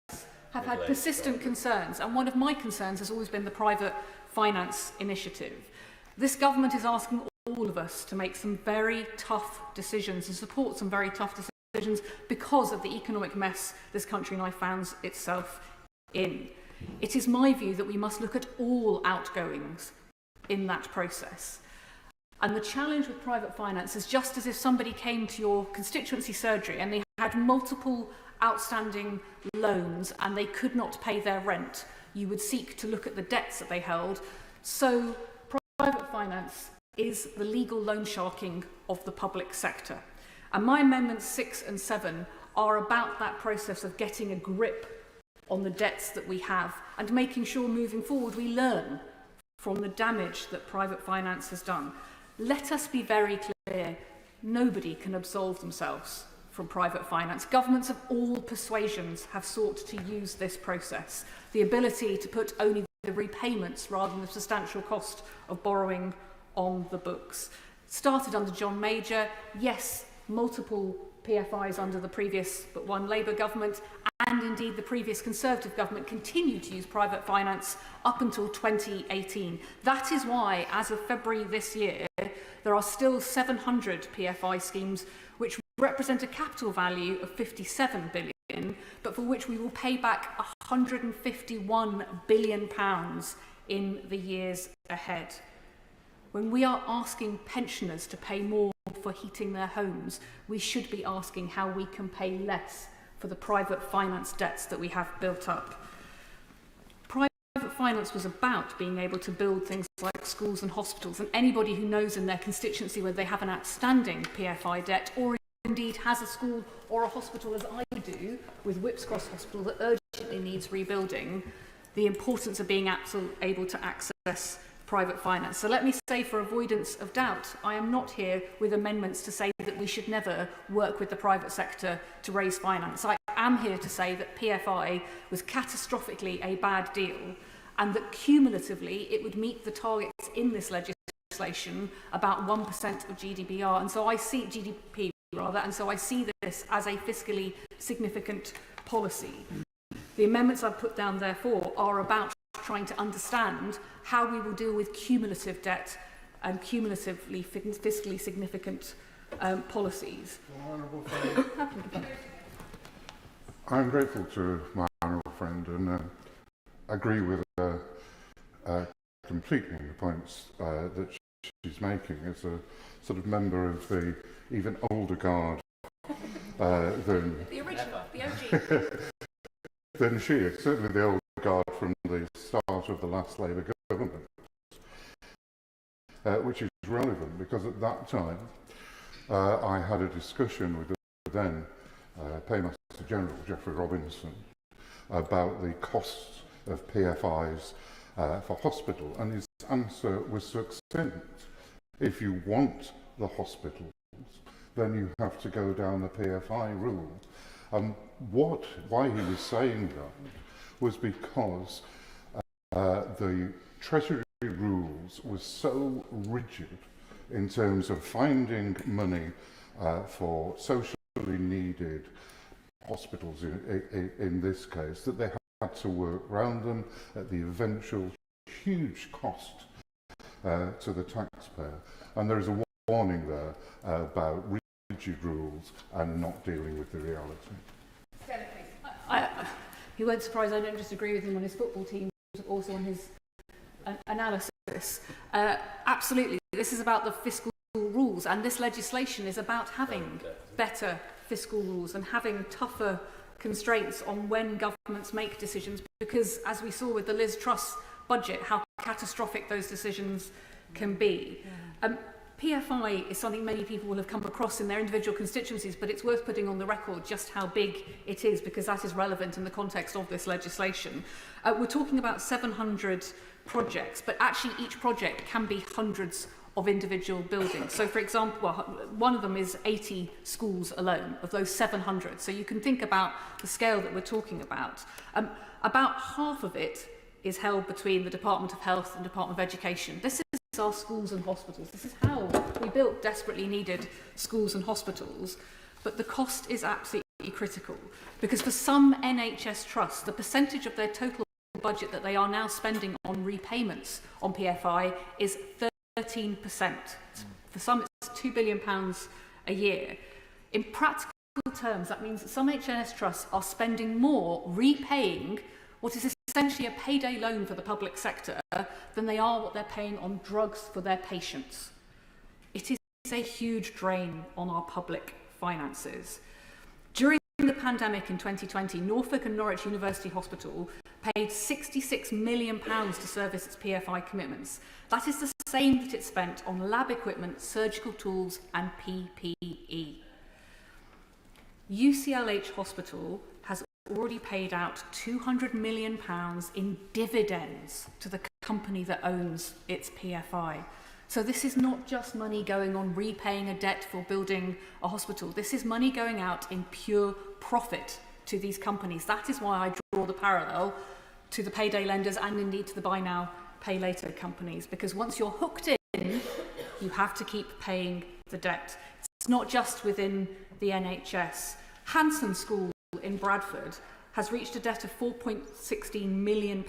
have had persistent concerns, and one of my concerns has always been the private finance initiative. This government is asking all of us to make some very tough decisions and support some very tough decisions because of the economic mess this country now finds itself in. It is my view that we must look at all outgoings in that process. And the challenge with private finance is just as if somebody came to your constituency surgery and they had multiple outstanding loans and they could not pay their rent. You would seek to look at the debts that they held. So private finance is the legal loan sharking of the public sector. And my amendments 6 and 7 are about that process of getting a grip on the debts that we have and making sure moving forward we learn from the damage that private finance has done. Let us be very clear, nobody can absolve themselves from private finance. Governments of all persuasions have sought to use this process. The ability to put only the repayments rather than the substantial cost of borrowing on the books. Started under John Major, yes, multiple PFIs under the previous but one Labour government, and indeed the previous Conservative government continued to use private finance up until 2018. That is why, as of February this year, there are still 700 PFI schemes which represent a capital value of £57 billion, but for which we will pay back £151 billion in the years ahead. When we are asking pensioners to pay more for heating their homes, we should be asking how we can pay less for the private finance debts that we have built up. Private finance was about being able to build things like schools and hospitals, and anybody who knows in their constituency whether they have an outstanding PFI debt or indeed has a school or a hospital, as I do, with Whips Cross Hospital that urgently needs rebuilding, the importance of being able to access private finance. So let me say, for avoidance of doubt, I am not here with amendments to say that we should never work with the private sector to raise finance. I am here to say that PFI was catastrophically a bad deal and that cumulatively it would meet the targets in this legislation about 1% of GDPR. And so I see GDP rather, and so I see this as a fiscally significant policy. The amendments I've put down, therefore, are about trying to understand how we will deal with cumulative debt and cumulatively fiscally significant policies. I'm grateful to my honourable friend and agree with completely the points that she's making as a sort of member of the even older guard than the original, the OG. than she is, certainly the older guard from the start of the last Labour government, which is relevant because at that time I had a discussion with the then Paymaster General Geoffrey Robinson about the costs of PFIs for hospital, and his answer was succinct. If you want the hospitals, then you have to go down the PFI rule. Why he was saying that was because the Treasury rules were so rigid in terms of finding money for socially needed hospitals in this case, that they had to work around them at the eventual huge cost to the taxpayer. And there is a warning there about rigid rules and not dealing with the reality. He won't surprise I don't just agree with him on his football team, but also on his analysis. Absolutely, this is about the fiscal rules, and this legislation is about having better fiscal rules and having tougher constraints on when governments make decisions, because as we saw with the Liz Truss budget, how catastrophic those decisions can be. PFI is something many people will have come across in their individual constituencies, but it's worth putting on the record just how big it is, because that is relevant in the context of this legislation. We're talking about 700 projects, but actually each project can be hundreds of individual buildings. So for example, one of them is 80 schools alone of those 700. So you can think about the scale that we're talking about. About half of it is held between the Department of Health and Department of Education. This is our schools and hospitals. This is how we built desperately needed schools and hospitals. But the cost is absolutely critical, because for some NHS trusts, the percentage of their total budget that they are now spending on repayments on PFI is 13%. For some, it's £2 billion a year. In practical terms, that means that some NHS trusts are spending more repaying what is essentially a payday loan for the public sector than they are what they're paying on drugs for their patients. It is a huge drain on our public finances. During the pandemic in 2020, Norfolk and Norwich University Hospital paid £66 million to service its PFI commitments. That is the same that it spent on lab equipment, surgical tools and PPE. UCLH Hospital has already paid out £200 million in dividends to the company that owns its PFI. So this is not just money going on repaying a debt for building a hospital. This is money going out in pure profit to these companies. That is why I draw the parallel to the payday lenders and indeed to the buy now, pay later companies. Because once you're hooked in, you have to keep paying the debt. It's not just within the NHS. Hanson School in Bradford has reached a debt of £4.16 million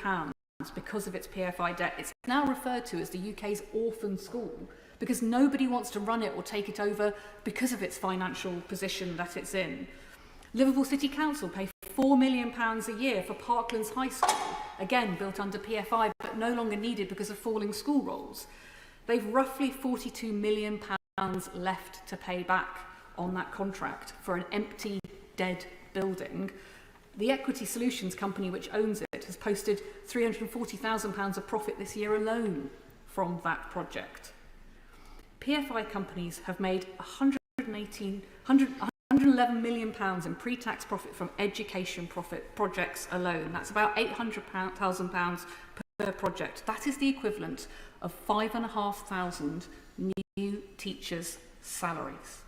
because of its PFI debt. It's now referred to as the UK's orphan school because nobody wants to run it or take it over because of its financial position that it's in. Liverpool City Council pay £4 million a year for Parklands High School, again built under PFI but no longer needed because of falling school rolls. They've roughly £42 million left to pay back on that contract for an empty, dead building. The Equity Solutions company which owns it has posted £340,000 of profit this year alone from that project. PFI companies have made £111 million in pre-tax profit from education profit projects alone. That's about £800,000 per project. That is the equivalent of 5,500 new teachers' salaries.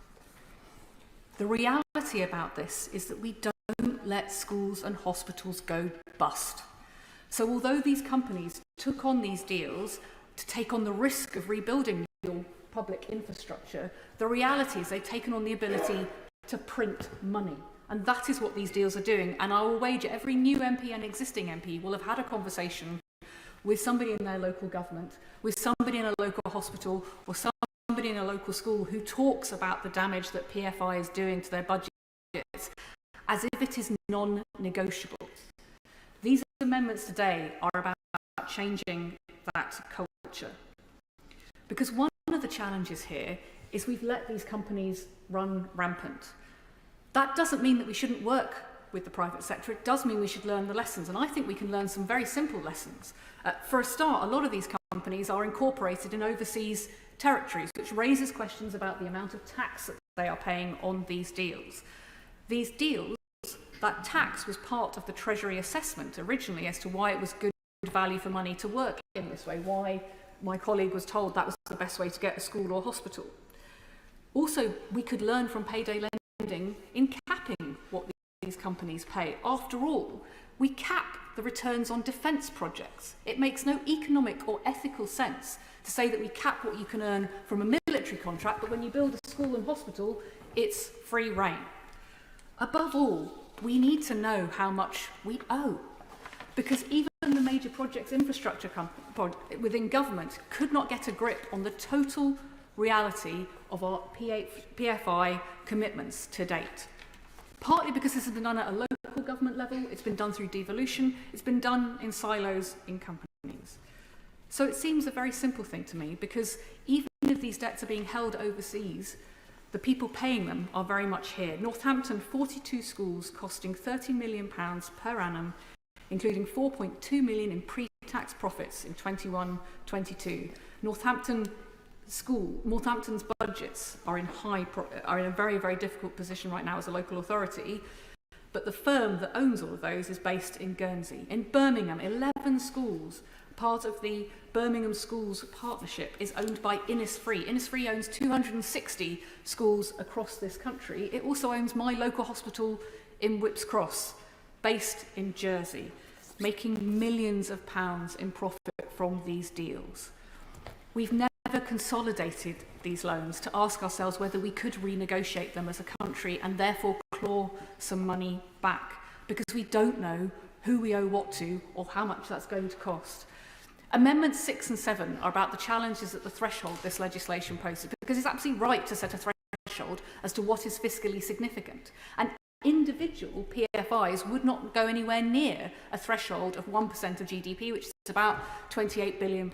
The reality about this is that we don't let schools and hospitals go bust. So although these companies took on these deals to take on the risk of rebuilding your public infrastructure, the reality is they've taken on the ability to print money. And that is what these deals are doing. And I will wager every new MP and existing MP will have had a conversation with somebody in their local government, with somebody in a local hospital, or somebody in a local school who talks about the damage that PFI is doing to their budgets as if it is non-negotiable. These amendments today are about changing that culture. Because one of the challenges here is we've let these companies run rampant. That doesn't mean that we shouldn't work with the private sector. It does mean we should learn the lessons, and I think we can learn some very simple lessons. For a start, a lot of these companies are incorporated in overseas territories, which raises questions about the amount of tax that they are paying on these deals. These deals, that tax was part of the Treasury assessment originally as to why it was good value for money to work in this way, why my colleague was told that was the best way to get a school or hospital. Also, we could learn from payday lending in capping what these companies pay. After all, we cap the returns on defence projects. It makes no economic or ethical sense to say that we cap what you can earn from a military contract, but when you build a school and hospital, it's free rein. Above all, we need to know how much we owe, because even the major projects infrastructure within government could not get a grip on the total reality of our PFI commitments to date. Partly because this has been done at a local government level, it's been done through devolution, it's been done in silos in companies. So it seems a very simple thing to me, because even if these debts are being held overseas, the people paying them are very much here. Northampton, 42 schools costing £30 million per annum, including 4.2 million in pre-tax profits in 21-22. Northampton's budgets are in a very, very difficult position right now as a local authority, but the firm that owns all of those is based in Guernsey. In Birmingham, 11 schools, part of the Birmingham Schools Partnership, is owned by Innisfree. Innisfree owns 260 schools across this country. It also owns my local hospital in Whipps Cross, based in Jersey, making millions of pounds in profit from these deals. We've never consolidated these loans to ask ourselves whether we could renegotiate them as a country and therefore claw some money back, because we don't know who we owe what to or how much that's going to cost. Amendments 6 and 7 are about the challenges at the threshold this legislation poses, because it's absolutely right to set a threshold as to what is fiscally significant. And individual PFIs would not go anywhere near a threshold of 1% of GDP, which is about £28 billion.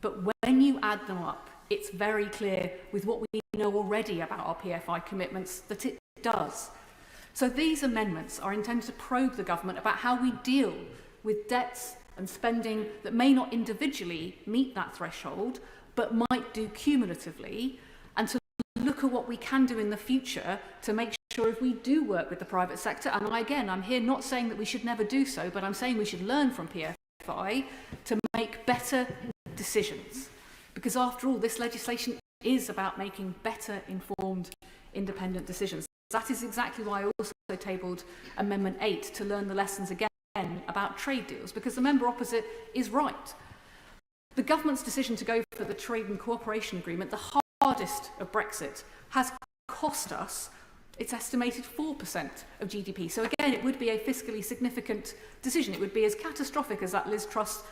But when you add them up, it's very clear with what we know already about our PFI commitments that it does. So these amendments are intended to probe the government about how we deal with debts and spending that may not individually meet that threshold, but might do cumulatively, and to look at what we can do in the future to make sure if we do work with the private sector, and I'm here not saying that we should never do so, but I'm saying we should learn from PFI to make better decisions. Because after all, this legislation is about making better informed, independent decisions. That is exactly why I also tabled Amendment 8 to learn the lessons again about trade deals, because the member opposite is right. The government's decision to go for the trade and cooperation agreement, the hardest of Brexit, has cost us, it's estimated, 4% of GDP. So again, it would be a fiscally significant decision. It would be as catastrophic as that Liz Truss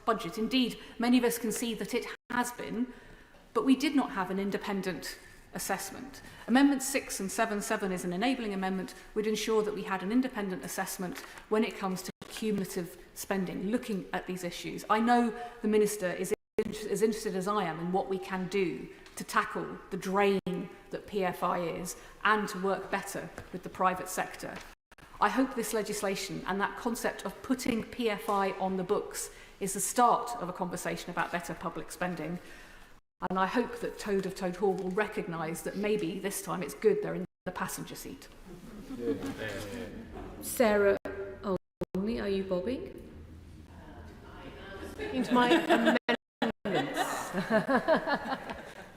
budget. Indeed, many of us can see that it has been, but we did not have an independent assessment. Amendment 6 and 7.7 is an enabling amendment, would ensure that we had an independent assessment when it comes to cumulative spending, looking at these issues. I know the Minister is as interested as I am in what we can do to tackle the drain that PFI is and to work better with the private sector. I hope this legislation and that concept of putting PFI on the books is the start of a conversation about better public spending. And I hope that Toad of Toad Hall will recognise that maybe this time it's good they're in the passenger seat. Sarah Olney, are you bobbing? Into my amendments.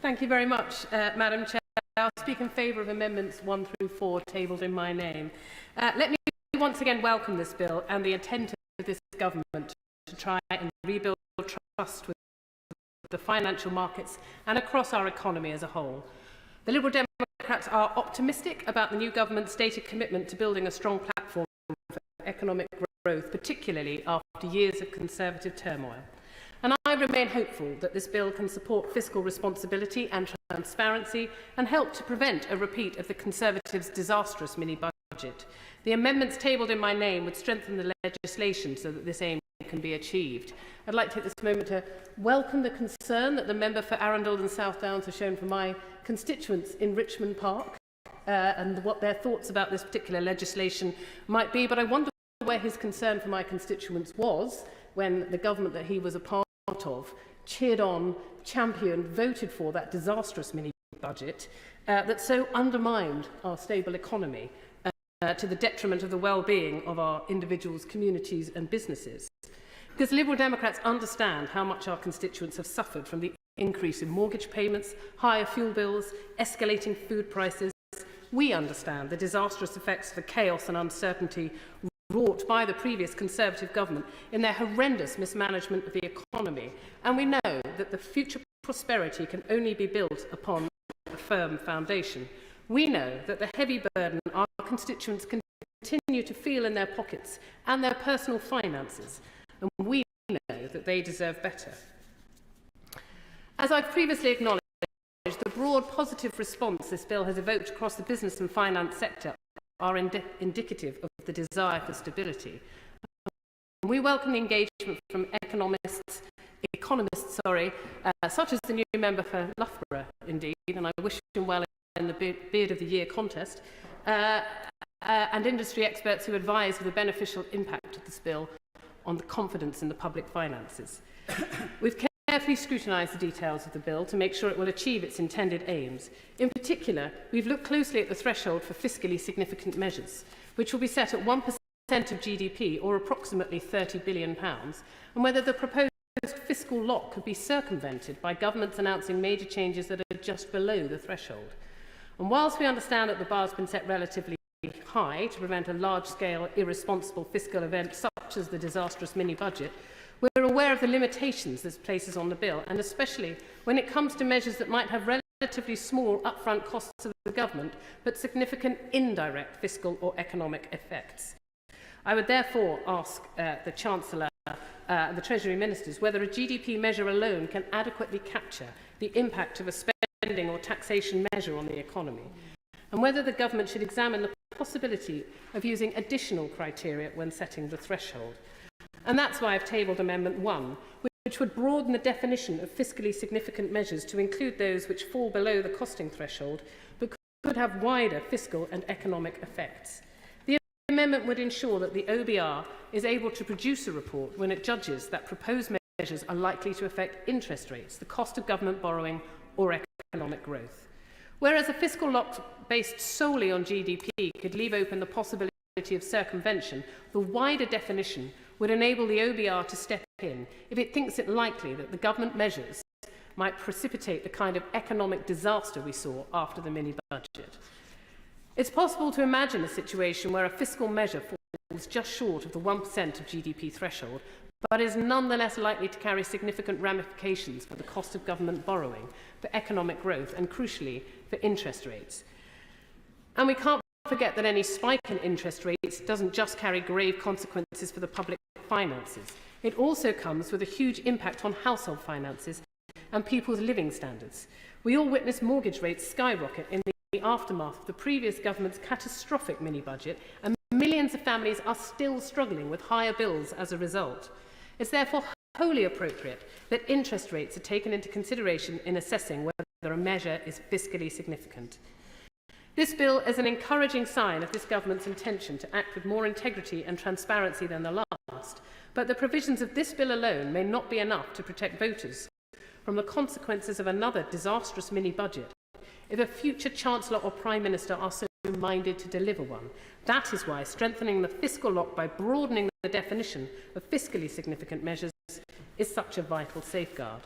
Thank you very much, Madam Chair. I'll speak in favour of amendments 1 through 4 tabled in my name. Let me once again welcome this bill and the intent of this government to try and rebuild trust with the financial markets and across our economy as a whole. The Liberal Democrats are optimistic about the new government's stated commitment to building a strong platform for economic growth, particularly after years of Conservative turmoil. And I remain hopeful that this bill can support fiscal responsibility and transparency and help to prevent a repeat of the Conservatives' disastrous mini-budget. The amendments tabled in my name would strengthen the legislation so that this aim can be achieved. I'd like to take this moment to welcome the concern that the member for Arundel and South Downs has shown for my constituents in Richmond Park and what their thoughts about this particular legislation might be, but I wonder where his concern for my constituents was when the government that he was a part of, cheered on, championed, voted for that disastrous mini-budget that so undermined our stable economy to the detriment of the well-being of our individuals, communities and businesses. Because Liberal Democrats understand how much our constituents have suffered from the increase in mortgage payments, higher fuel bills, escalating food prices. We understand the disastrous effects of the chaos and uncertainty wrought by the previous Conservative government in their horrendous mismanagement of the economy. And we know that the future prosperity can only be built upon a firm foundation. We know that the heavy burden our constituents continue to feel in their pockets and their personal finances, and we know that they deserve better. As I've previously acknowledged, the broad positive response this bill has evoked across the business and finance sector are indicative of the desire for stability. We welcome the engagement from economists, such as the new member for Loughborough, indeed, and I wish him well in the Beard of the Year contest, and industry experts who advise of the beneficial impact of this bill on the confidence in the public finances. We've carefully scrutinised the details of the bill to make sure it will achieve its intended aims. In particular, we've looked closely at the threshold for fiscally significant measures, which will be set at 1% of GDP, or approximately £30 billion, and whether the proposed fiscal lock could be circumvented by governments announcing major changes that are just below the threshold. And whilst we understand that the bar has been set relatively high to prevent a large-scale, irresponsible fiscal event such as the disastrous mini-budget, we're aware of the limitations this places on the bill, and especially when it comes to measures that might have relatively small upfront costs of the government, but significant indirect fiscal or economic effects. I would therefore ask the Chancellor and the Treasury Ministers whether a GDP measure alone can adequately capture the impact of a spending or taxation measure on the economy, and whether the government should examine the possibility of using additional criteria when setting the threshold. And that's why I've tabled Amendment 1, which would broaden the definition of fiscally significant measures to include those which fall below the costing threshold, but could have wider fiscal and economic effects. The amendment would ensure that the OBR is able to produce a report when it judges that proposed measures are likely to affect interest rates, the cost of government borrowing, or economic growth. Whereas a fiscal lock based solely on GDP could leave open the possibility of circumvention, the wider definition would enable the OBR to step in if it thinks it likely that the government measures might precipitate the kind of economic disaster we saw after the mini-budget. It's possible to imagine a situation where a fiscal measure falls just short of the 1% of GDP threshold, but is nonetheless likely to carry significant ramifications for the cost of government borrowing, for economic growth, and crucially, for interest rates. And we can't forget that any spike in interest rates doesn't just carry grave consequences for the public finances. It also comes with a huge impact on household finances and people's living standards. We all witnessed mortgage rates skyrocket in the aftermath of the previous government's catastrophic mini-budget, and millions of families are still struggling with higher bills as a result. It's therefore wholly appropriate that interest rates are taken into consideration in assessing whether a measure is fiscally significant. This bill is an encouraging sign of this government's intention to act with more integrity and transparency than the last, but the provisions of this bill alone may not be enough to protect voters from the consequences of another disastrous mini-budget if a future Chancellor or Prime Minister are so minded to deliver one. That is why strengthening the fiscal lock by broadening the definition of fiscally significant measures is such a vital safeguard.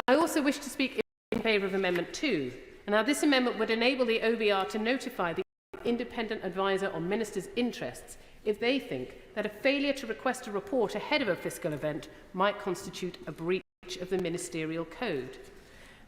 I also wish to speak in favour of Amendment 2. Now, this amendment would enable the OBR to notify the independent adviser on ministers' interests if they think that a failure to request a report ahead of a fiscal event might constitute a breach of the ministerial code.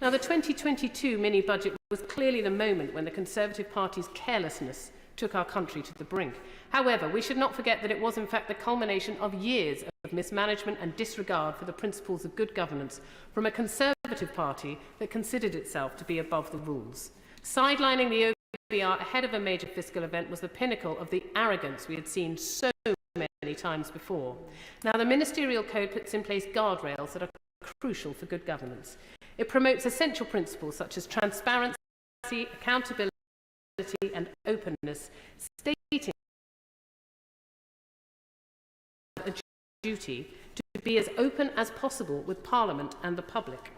Now, the 2022 mini-budget was clearly the moment when the Conservative Party's carelessness took our country to the brink. However, we should not forget that it was in fact the culmination of years of mismanagement and disregard for the principles of good governance from a Conservative Party that considered itself to be above the rules. Sidelining the OBR ahead of a major fiscal event was the pinnacle of the arrogance we had seen so many times before. Now, the Ministerial Code puts in place guardrails that are crucial for good governance. It promotes essential principles such as transparency, accountability and openness, stating a duty to be as open as possible with Parliament and the public.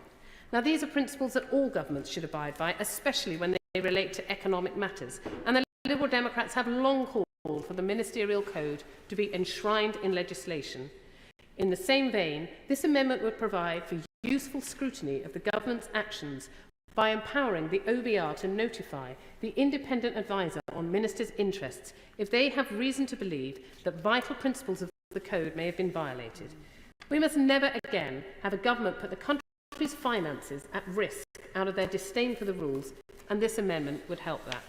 Now, these are principles that all governments should abide by, especially when they relate to economic matters, and the Liberal Democrats have long called for the ministerial code to be enshrined in legislation. In the same vein, this amendment would provide for useful scrutiny of the government's actions by empowering the OBR to notify the independent advisor on ministers' interests if they have reason to believe that vital principles of the code may have been violated. We must never again have a government put the country's finances at risk out of their disdain for the rules, and this amendment would help that.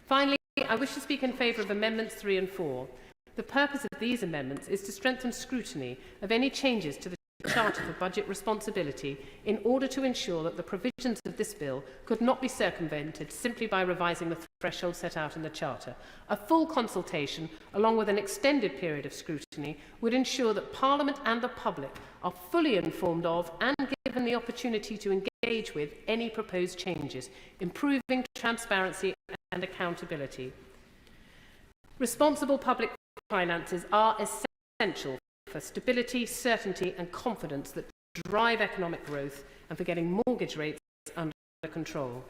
Finally, I wish to speak in favour of Amendments 3 and 4. The purpose of these amendments is to strengthen scrutiny of any changes to the Charter for Budget Responsibility in order to ensure that the provisions of this bill could not be circumvented simply by revising the threshold set out in the Charter. A full consultation, along with an extended period of scrutiny, would ensure that Parliament and the public are fully informed of and given the opportunity to engage with any proposed changes, improving transparency and accountability. Responsible public finances are essential for stability, certainty and confidence that drive economic growth and for getting mortgage rates under control.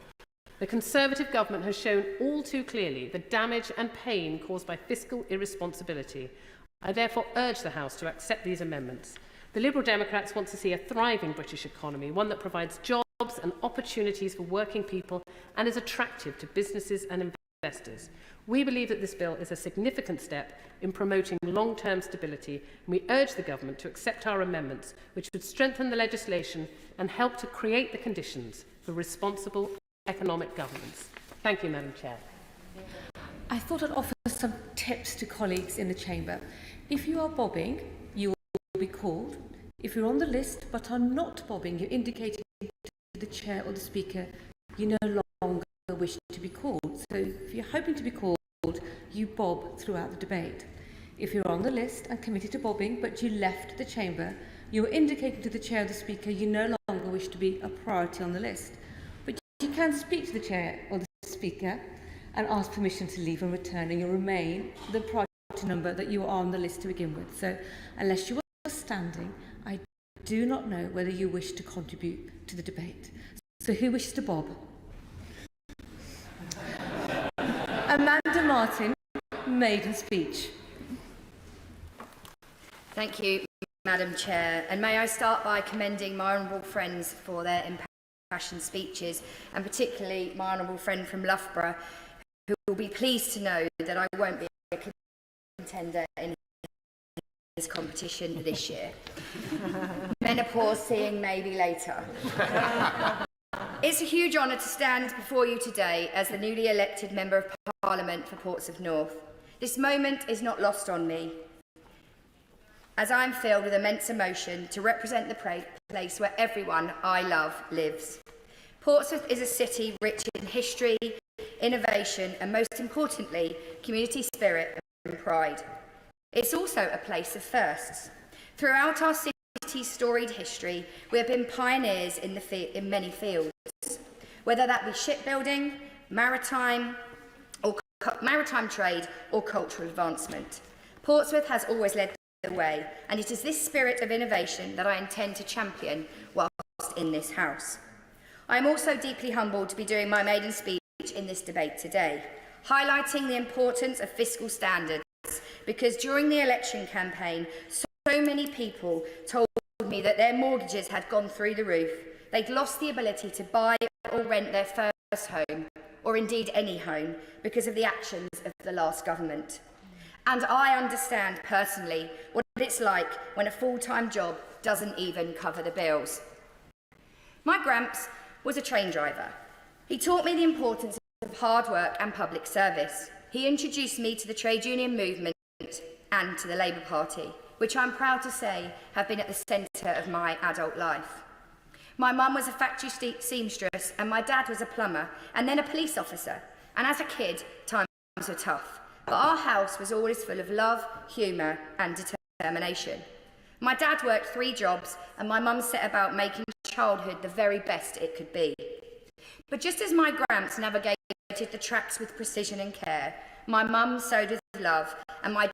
The Conservative government has shown all too clearly the damage and pain caused by fiscal irresponsibility. I therefore urge the House to accept these amendments. The Liberal Democrats want to see a thriving British economy, one that provides jobs and opportunities for working people and is attractive to businesses and investors. We believe that this bill is a significant step in promoting long-term stability, and we urge the government to accept our amendments, which would strengthen the legislation and help to create the conditions for responsible economic governance. Thank you, Madam Chair. I thought I'd offer some tips to colleagues in the chamber. If you are bobbing, you will be called. If you're on the list but are not bobbing, you're indicating to the chair or the speaker you no longer wish to be called. So if you're hoping to be called, you bob throughout the debate. If you're on the list and committed to bobbing but you left the chamber, you are indicating to the chair or the speaker you no longer wish to be a priority on the list. But you can speak to the chair or the speaker and ask permission to leave and return, and you'll remain the priority number that you are on the list to begin with. So unless you are standing, I do not know whether you wish to contribute to the debate. So who wishes to bob? Amanda Martin, maiden speech. Thank you, Madam Chair. And may I start by commending my honourable friends for their impassioned speeches, and particularly my honourable friend from Loughborough, who will be pleased to know that I won't be a contender in his competition this year. Menopause seeing maybe later. It's a huge honour to stand before you today as the newly elected Member of Parliament for Portsmouth North. This moment is not lost on me, as I am filled with immense emotion to represent the place where everyone I love lives. Portsmouth is a city rich in history, innovation and, most importantly, community spirit and pride. It's also a place of firsts. Throughout our city's storied history, we have been pioneers in many fields, whether that be shipbuilding, maritime trade or cultural advancement. Portsmouth has always led the way, and it is this spirit of innovation that I intend to champion whilst in this House. I am also deeply humbled to be doing my maiden speech in this debate today, highlighting the importance of fiscal standards, because during the election campaign, so many people told me that their mortgages had gone through the roof. They'd lost the ability to buy or rent their first home, or indeed any home, because of the actions of the last government. And I understand personally what it's like when a full-time job doesn't even cover the bills. My Gramps was a train driver. He taught me the importance of hard work and public service. He introduced me to the trade union movement and to the Labour Party, which I'm proud to say have been at the centre of my adult life. My mum was a factory seamstress and my dad was a plumber and then a police officer. And as a kid, times were tough. But our house was always full of love, humour and determination. My dad worked 3 jobs and my mum set about making childhood the very best it could be. But just as my Gramps navigated the tracks with precision and care, my mum sewed with love and my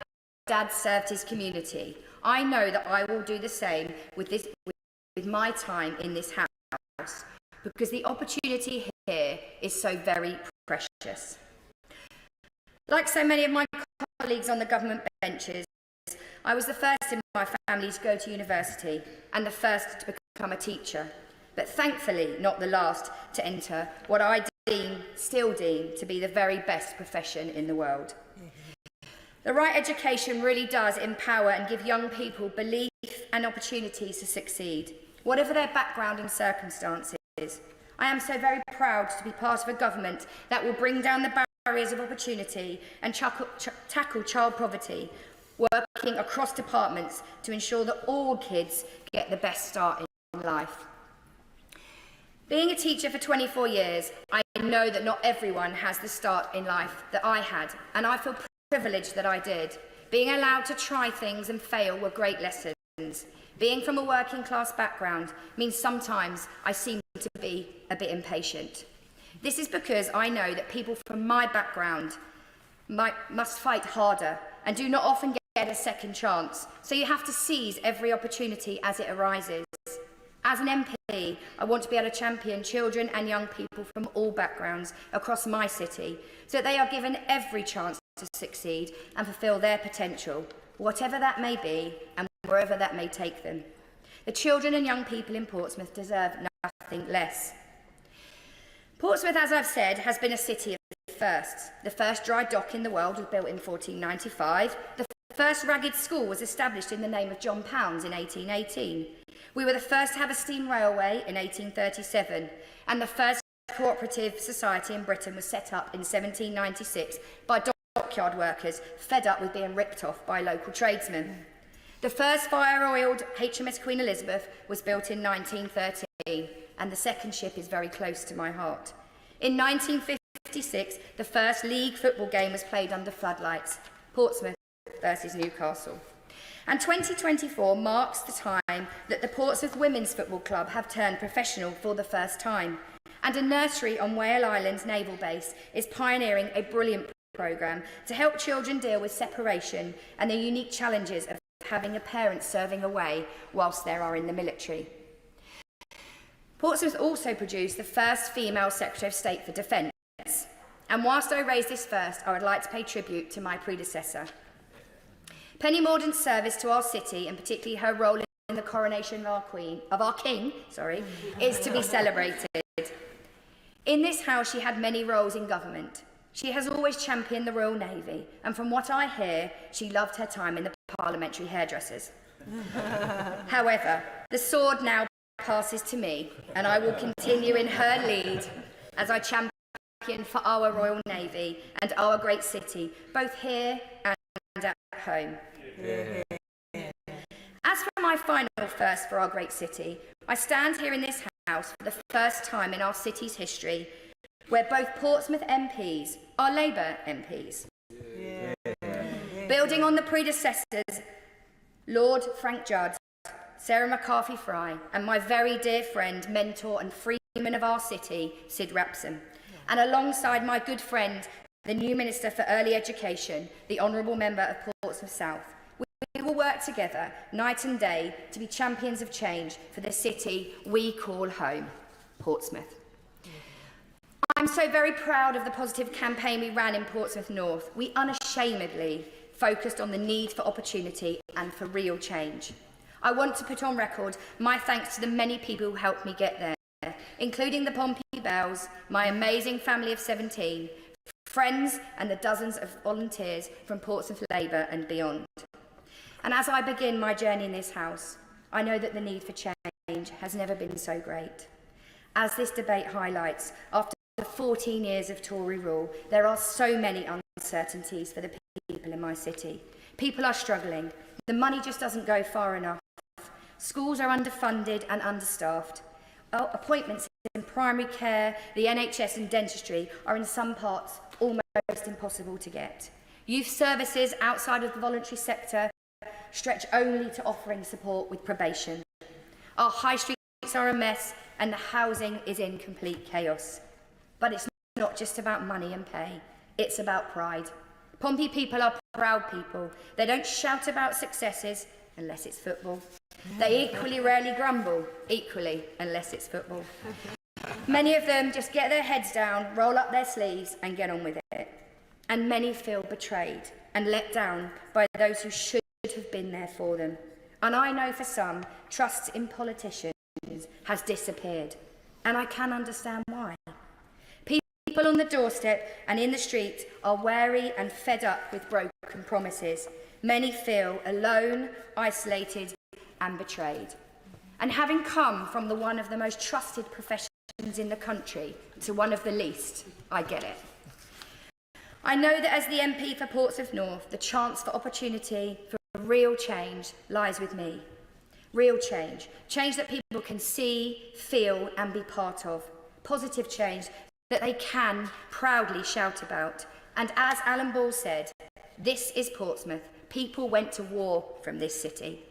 dad served his community. I know that I will do the same with my time in this house, because the opportunity here is so very precious. Like so many of my colleagues on the government benches, I was the first in my family to go to university and the first to become a teacher, but thankfully not the last to enter what I still deem to be the very best profession in the world. The right education really does empower and give young people belief and opportunities to succeed, whatever their background and circumstances. I am so very proud to be part of a government that will bring down the barriers of opportunity and tackle child poverty, working across departments to ensure that all kids get the best start in life. Being a teacher for 24 years, I know that not everyone has the start in life that I had, and I feel privileged that I did. Being allowed to try things and fail were great lessons. Being from a working class background means sometimes I seem to be a bit impatient. This is because I know that people from my background must fight harder and do not often get a second chance, so you have to seize every opportunity as it arises. As an MP, I want to be able to champion children and young people from all backgrounds across my city, so that they are given every chance to succeed and fulfil their potential, whatever that may be and wherever that may take them. The children and young people in Portsmouth deserve nothing less. Portsmouth, as I've said, has been a city of firsts. The first dry dock in the world was built in 1495. The first ragged school was established in the name of John Pounds in 1818. We were the first to have a steam railway in 1837, and the first cooperative society in Britain was set up in 1796 by dockyard workers fed up with being ripped off by local tradesmen. The first fire-oiled HMS Queen Elizabeth was built in 1913, and the second ship is very close to my heart. In 1956, the first league football game was played under floodlights, Portsmouth versus Newcastle. And 2024 marks the time that the Portsmouth Women's Football Club have turned professional for the first time. And a nursery on Whale Island's naval base is pioneering a brilliant programme to help children deal with separation and the unique challenges of having a parent serving away whilst they are in the military. Portsmouth also produced the first female Secretary of State for Defence. And whilst I raise this first, I would like to pay tribute to my predecessor. Penny Mordaunt's service to our city, and particularly her role in the coronation of our king, is to be celebrated. In this house, she had many roles in government. She has always championed the Royal Navy, and from what I hear, she loved her time in the parliamentary hairdressers. However, the sword now passes to me, and I will continue in her lead as I champion for our Royal Navy and our great city, both here and at home. As for my final first for our great city, I stand here in this house for the first time in our city's history where both Portsmouth MPs are Labour MPs. Building on the predecessors, Lord Frank Judd, Sarah McCarthy-Fry, and my very dear friend, mentor and freeman of our city, Sid Rapson, and alongside my good friend, the new Minister for Early Education, the Honourable Member of Portsmouth South. We will work together night and day to be champions of change for the city we call home, Portsmouth. I'm so very proud of the positive campaign we ran in Portsmouth North. We unashamedly focused on the need for opportunity and for real change. I want to put on record my thanks to the many people who helped me get there, including the Pompey Bells, my amazing family of 17, friends and the dozens of volunteers from Portsmouth Labour and beyond. And as I begin my journey in this house, I know that the need for change has never been so great. As this debate highlights, after 14 years of Tory rule, there are so many uncertainties for the people in my city. People are struggling. The money just doesn't go far enough. Schools are underfunded and understaffed. Appointments in primary care, the NHS and dentistry are in some parts almost impossible to get. Youth services outside of the voluntary sector stretch only to offering support with probation. Our high streets are a mess and the housing is in complete chaos. But it's not just about money and pay, it's about pride. Pompey people are proud people. They don't shout about successes, unless it's football. They equally rarely grumble, equally, unless it's football. Many of them just get their heads down, roll up their sleeves and get on with it. And many feel betrayed and let down by those who should have been there for them. And I know for some, trust in politicians has disappeared. And I can understand why. People on the doorstep and in the street are wary and fed up with broken promises. Many feel alone, isolated and betrayed. And having come from one of the most trusted professions in the country to one of the least, I get it. I know that as the MP for Portsmouth North, the chance for opportunity for real change lies with me. Real change. Change that people can see, feel and be part of. Positive change that they can proudly shout about. And as Alan Ball said, this is Portsmouth. People went to war from this city.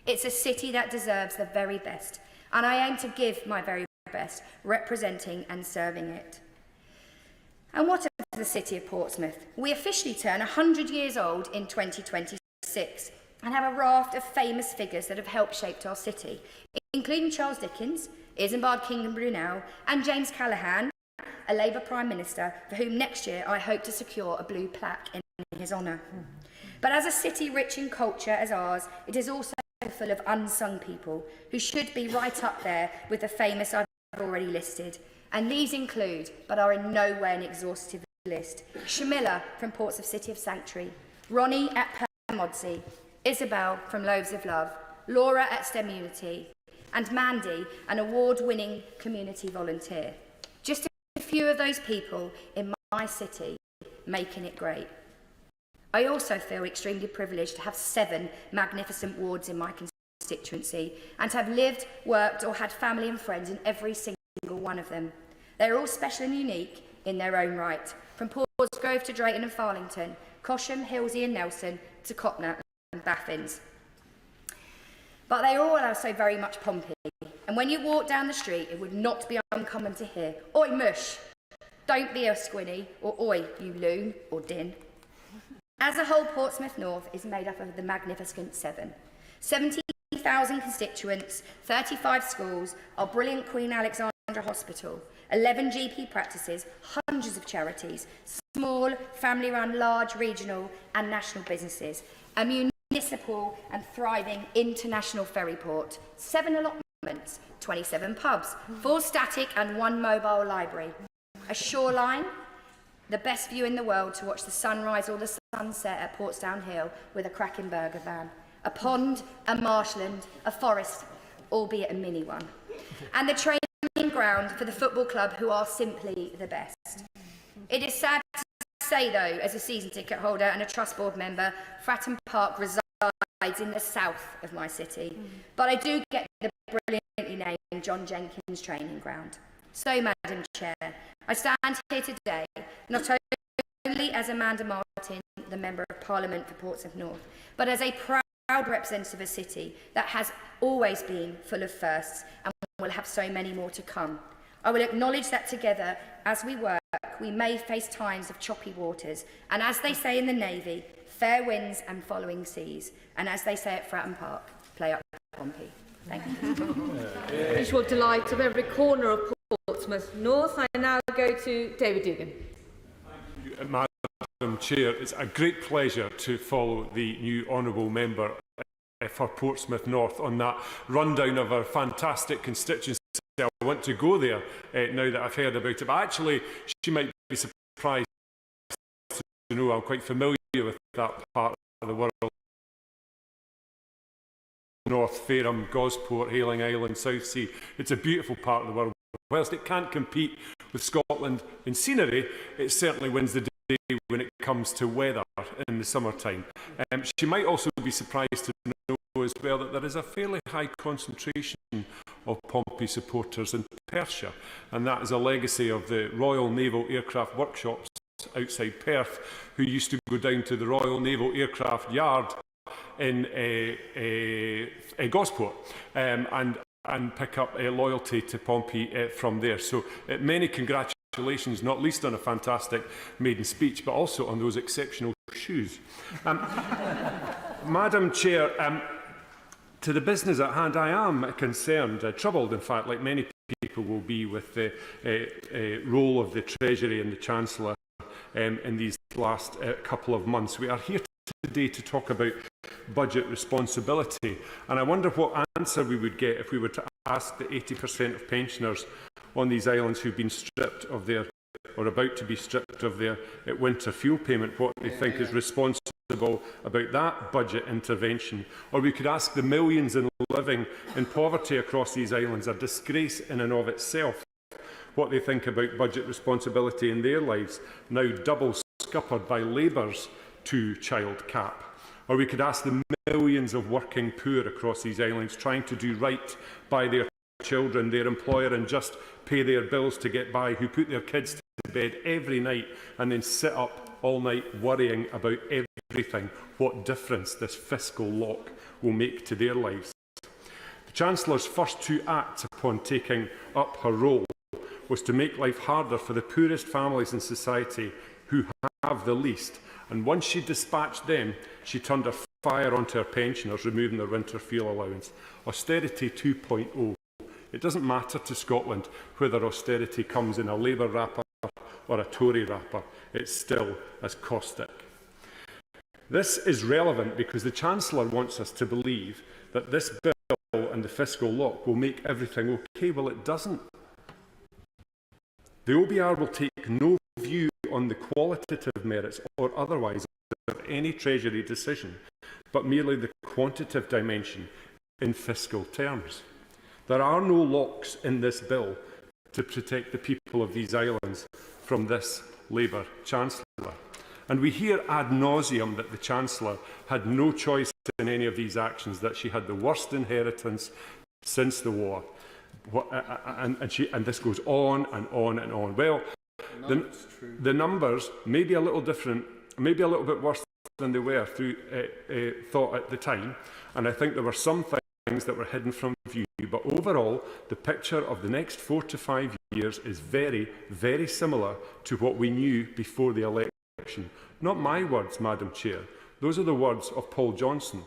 It's a city that deserves the very best, and I aim to give my very best, representing and serving it. And what of the city of Portsmouth? We officially turn 100 years old in 2026 and have a raft of famous figures that have helped shape our city, including Charles Dickens, Isambard King Brunel and James Callaghan, a Labour Prime Minister, for whom next year I hope to secure a blue plaque in his honour. But as a city rich in culture as ours, it is also full of unsung people who should be right up there with the famous I've already listed. And these include, but are in no way an exhaustive list, Shamilla from Portsmouth City of Sanctuary, Ronnie at Permodsey, Isabel from Loaves of Love, Laura at STEM Unity, and Mandy, an award-winning community volunteer. Just a few of those people in my city making it great. I also feel extremely privileged to have 7 magnificent wards in my constituency and to have lived, worked or had family and friends in every single one of them. They're all special and unique in their own right, from Portsgrove to Drayton and Farlington, Cosham, Hilsey and Nelson to Copnut and Baffins. But they are all also very much Pompey, and when you walk down the street it would not be uncommon to hear, "Oi mush, don't be a squinny," or "Oi, you loon," or "din." As a whole, Portsmouth North is made up of the magnificent 7. 70,000 constituents, 35 schools, our brilliant Queen Alexandra Hospital, 11 GP practices, hundreds of charities, small, family-run, large, regional and national businesses, a municipal and thriving international ferry port, 7 allotments, 27 pubs, 4 static and 1 mobile library, a shoreline, the best view in the world to watch the sunrise or the sunset at Portsdown Hill with a cracking burger van, a pond, a marshland, a forest, albeit a mini one, and the training ground for the football club who are simply the best. It is sad to say, though, as a season ticket holder and a trust board member, Fratton Park resides in the south of my city, but I do get the brilliantly named John Jenkins training ground. So, Madam Chair, I stand here today not only as Amanda Martin, the Member of Parliament for Portsmouth North, but as a proud representative of a city that has always been full of firsts and will have so many more to come. I will acknowledge that together, as we work, we may face times of choppy waters, and as they say in the Navy, fair winds and following seas, and as they say at Fratton Park, play up Pompey. Thank you. Visual delight of every corner of Portsmouth North. I now go to David Dugan. Thank you, Madam Chair. It's a great pleasure to follow the new honourable member for Portsmouth North on that rundown of our fantastic constituency. I want to go there now that I've heard about it, but actually she might be surprised to know I'm quite familiar with that part of the world. North, Fareham, Gosport, Hailing Island, South Sea. It's a beautiful part of the world. Whilst it can't compete with Scotland in scenery, it certainly wins the day when it comes to weather in the summertime. She might also be surprised to know as well that there is a fairly high concentration of Pompey supporters in Perthshire, and that is a legacy of the Royal Naval Aircraft Workshops outside Perth, who used to go down to the Royal Naval Aircraft Yard in Gosport and pick up a loyalty to Pompey from there. So many congratulations, not least on a fantastic maiden speech, but also on those exceptional shoes. Madam Chair, To the business at hand, I am concerned, troubled in fact, like many people will be, with the role of the Treasury and the Chancellor in these last couple of months. We are here today to talk about budget responsibility, and I wonder what answer we would get if we were to ask the 80% of pensioners on these islands who've been stripped of their, or about to be stripped of their winter fuel payment, what they think is responsible about that budget intervention. Or we could ask the millions living in poverty across these islands, a disgrace in and of itself, what they think about budget responsibility in their lives, now double scuppered by Labour's two-child cap. Or we could ask the millions of working poor across these islands trying to do right by their children, their employer, and just pay their bills to get by, who put their kids to bed every night and then sit up all night worrying about everything, what difference this fiscal lock will make to their lives. The Chancellor's first two acts upon taking up her role was to make life harder for the poorest families in society who have the least, and once she dispatched them, she turned her fire onto her pensioners, removing their winter fuel allowance. Austerity 2.0. It doesn't matter to Scotland whether austerity comes in a Labour wrapper or a Tory wrapper, it's still as caustic. This is relevant because the Chancellor wants us to believe that this bill and the fiscal lock will make everything okay. Well, it doesn't. The OBR will take no view on the qualitative merits or otherwise of any Treasury decision, but merely the quantitative dimension in fiscal terms. There are no locks in this bill to protect the people of these islands from this Labour Chancellor. And we hear ad nauseum that the Chancellor had no choice in any of these actions, that she had the worst inheritance since the war. And this goes on and on and on. Well, the numbers may be a little different, maybe a little bit worse than they were thought at the time, and I think there were some things that were hidden from view, but overall the picture of the next 4 to 5 years is very, very similar to what we knew before the election. Not my words, Madam Chair. Those are the words of Paul Johnson,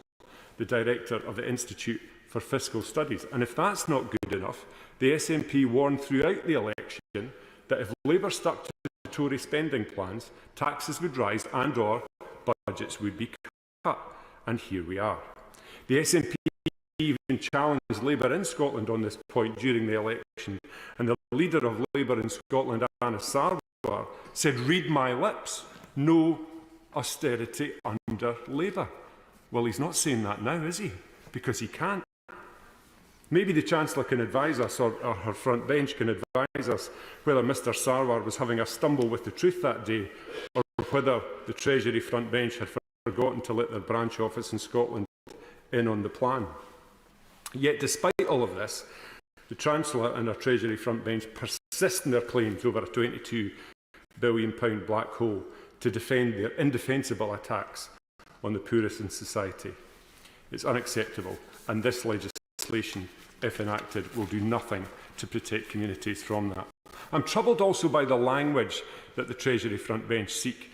the Director of the Institute for Fiscal Studies. And if that's not good enough, the SNP warned throughout the election that if Labour stuck to the Tory spending plans, taxes would rise and/or budgets would be cut. And here we are. The SNP even challenged Labour in Scotland on this point during the election, and the leader of Labour in Scotland, Anna Sarwar, said, "Read my lips, no austerity under Labour." Well, he's not saying that now, is he? Because he can't. Maybe the Chancellor can advise us, or her front bench can advise us, whether Mr Sarwar was having a stumble with the truth that day, or whether the Treasury front bench had forgotten to let their branch office in Scotland in on the plan. Yet, despite all of this, the Chancellor and her Treasury front bench persist in their claims over a £22 billion black hole to defend their indefensible attacks on the poorest in society. It's unacceptable, and this legislation, if enacted, will do nothing to protect communities from that. I'm troubled also by the language that the Treasury front bench seek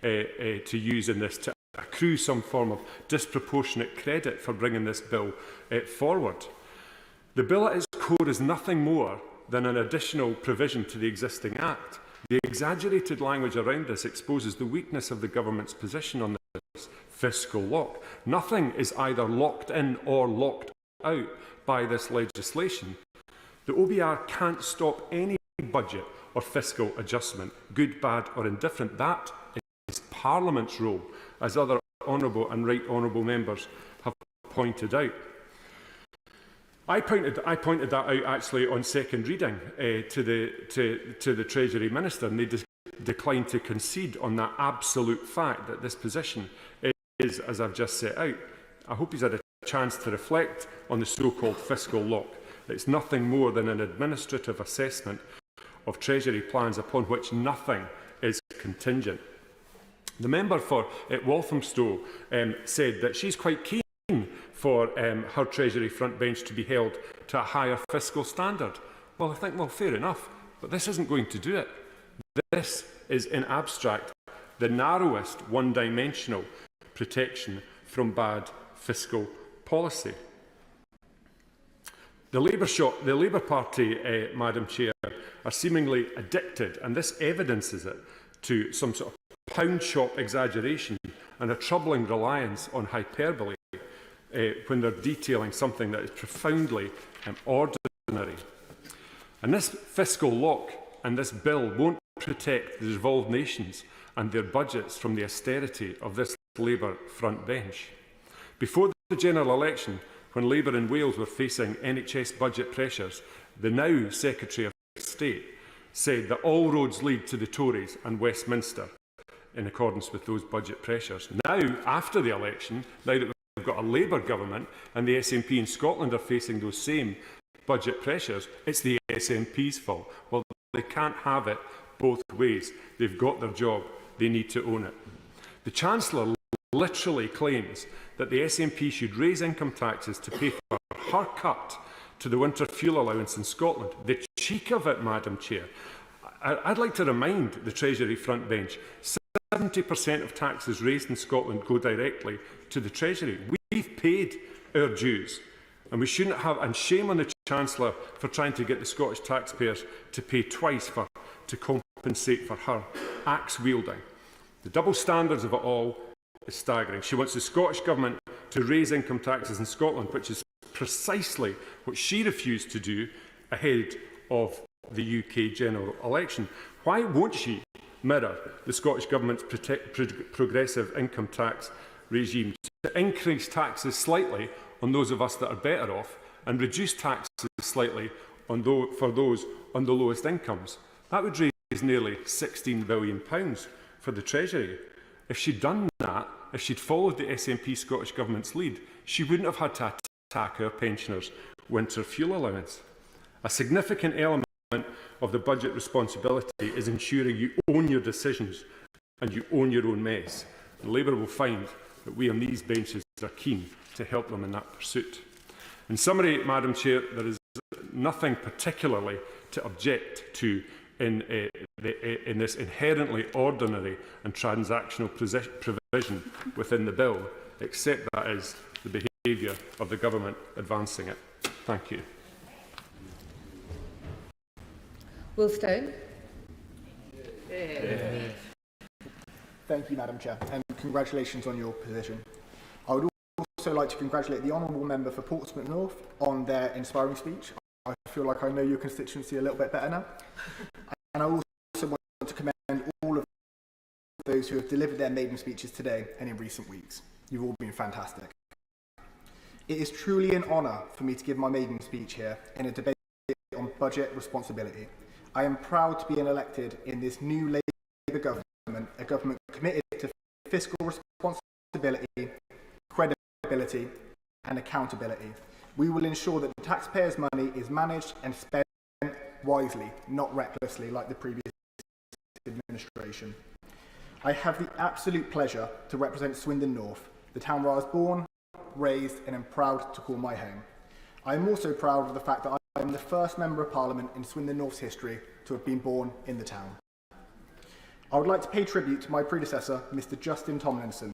to use in this, to accrue some form of disproportionate credit for bringing this bill forward. The bill at its core is nothing more than an additional provision to the existing Act. The exaggerated language around this exposes the weakness of the government's position on this fiscal lock. Nothing is either locked in or locked out by this legislation. The OBR can't stop any budget or fiscal adjustment, good, bad or indifferent. That is Parliament's role, as other honourable and right honourable members have pointed out. I pointed that out actually on second reading to the Treasury Minister, and they declined to concede on that absolute fact that this position is, as I've just set out. I hope he's had a chance to reflect on the so-called fiscal lock. It's nothing more than an administrative assessment of Treasury plans upon which nothing is contingent. The member for Walthamstow said that she's quite keen for her Treasury front bench to be held to a higher fiscal standard. Well, I think, well, fair enough, but this isn't going to do it. This is, in abstract, the narrowest one-dimensional protection from bad fiscal policy. The Labour Party, Madam Chair, are seemingly addicted, and this evidences it, to some sort of pound shop exaggeration and a troubling reliance on hyperbole when they're detailing something that is profoundly ordinary. And this fiscal lock and this bill won't protect the devolved nations and their budgets from the austerity of this Labour front bench. Before the general election, when Labour in Wales were facing NHS budget pressures, the now Secretary of State said that all roads lead to the Tories and Westminster in accordance with those budget pressures. Now, after the election, now that we've got a Labour government and the SNP in Scotland are facing those same budget pressures, it's the SNP's fault. Well, they can't have it both ways. They've got their job. They need to own it. The Chancellor literally claims that the SNP should raise income taxes to pay for her cut to the winter fuel allowance in Scotland. The cheek of it, Madam Chair. I'd like to remind the Treasury front bench, 70% of taxes raised in Scotland go directly to the Treasury. We've paid our dues, and we shouldn't have, and shame on the Chancellor for trying to get the Scottish taxpayers to pay twice to compensate for her axe wielding. The double standards of it all is staggering. She wants the Scottish Government to raise income taxes in Scotland, which is precisely what she refused to do ahead of the UK general election. Why won't she mirror the Scottish Government's progressive income tax regime to increase taxes slightly on those of us that are better off and reduce taxes slightly for those on the lowest incomes? That would raise nearly £16 billion for the Treasury. If she'd done that, if she'd followed the SNP Scottish Government's lead, she wouldn't have had to attack our pensioners' winter fuel allowance. A significant element of the budget responsibility is ensuring you own your decisions and you own your own mess. And Labour will find that we on these benches are keen to help them in that pursuit. In summary, Madam Chair, there is nothing particularly to object to in this inherently ordinary and transactional provision within the bill, except that is the behaviour of the government advancing it. Thank you. Will Stone. Thank you, Madam Chair, and congratulations on your position. I would also like to congratulate the Honourable Member for Portsmouth North on their inspiring speech. I feel like I know your constituency a little bit better now. And I also want to commend all of those who have delivered their maiden speeches today and in recent weeks. You've all been fantastic. It is truly an honour for me to give my maiden speech here in a debate on budget responsibility. I am proud to be elected in this new Labour government, a government committed to fiscal responsibility, credibility and accountability. We will ensure that the taxpayers' money is managed and spent wisely, not recklessly like the previous administration. I have the absolute pleasure to represent Swindon North, the town where I was born, raised and am proud to call my home. I am also proud of the fact that I am the first Member of Parliament in Swindon North's history to have been born in the town. I would like to pay tribute to my predecessor, Mr. Justin Tomlinson,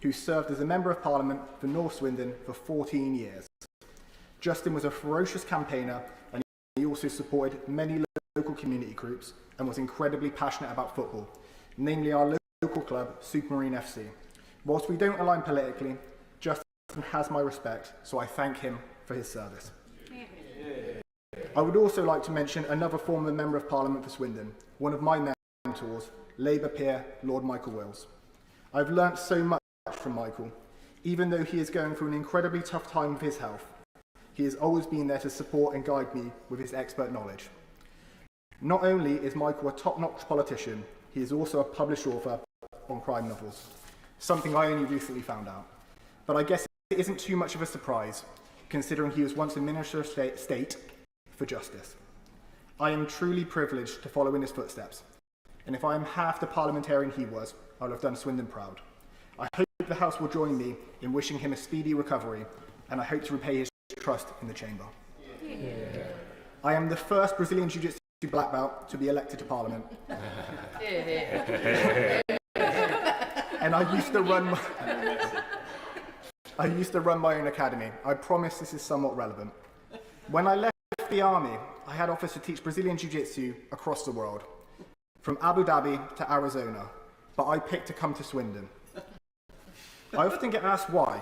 who served as a Member of Parliament for North Swindon for 14 years. Justin was a ferocious campaigner and he also supported many local community groups and was incredibly passionate about football, namely our local club, Supermarine FC. Whilst we don't align politically, Justin has my respect, so I thank him for his service. I would also like to mention another former Member of Parliament for Swindon, one of my mentors, Labour peer Lord Michael Wills. I've learnt so much from Michael. Even though he is going through an incredibly tough time with his health, he has always been there to support and guide me with his expert knowledge. Not only is Michael a top-notch politician, he is also a published author on crime novels, something I only recently found out. But I guess it isn't too much of a surprise, considering he was once a Minister of State for Justice. I am truly privileged to follow in his footsteps, and if I am half the parliamentarian he was, I will have done Swindon proud. I hope the House will join me in wishing him a speedy recovery, and I hope to repay his trust in the Chamber. I am the first Brazilian Jiu-Jitsu black belt to be elected to Parliament. And I used to run my own academy. I promise this is somewhat relevant. When I left the army, I had offers to teach Brazilian Jiu-Jitsu across the world, from Abu Dhabi to Arizona, but I picked to come to Swindon. I often get asked why.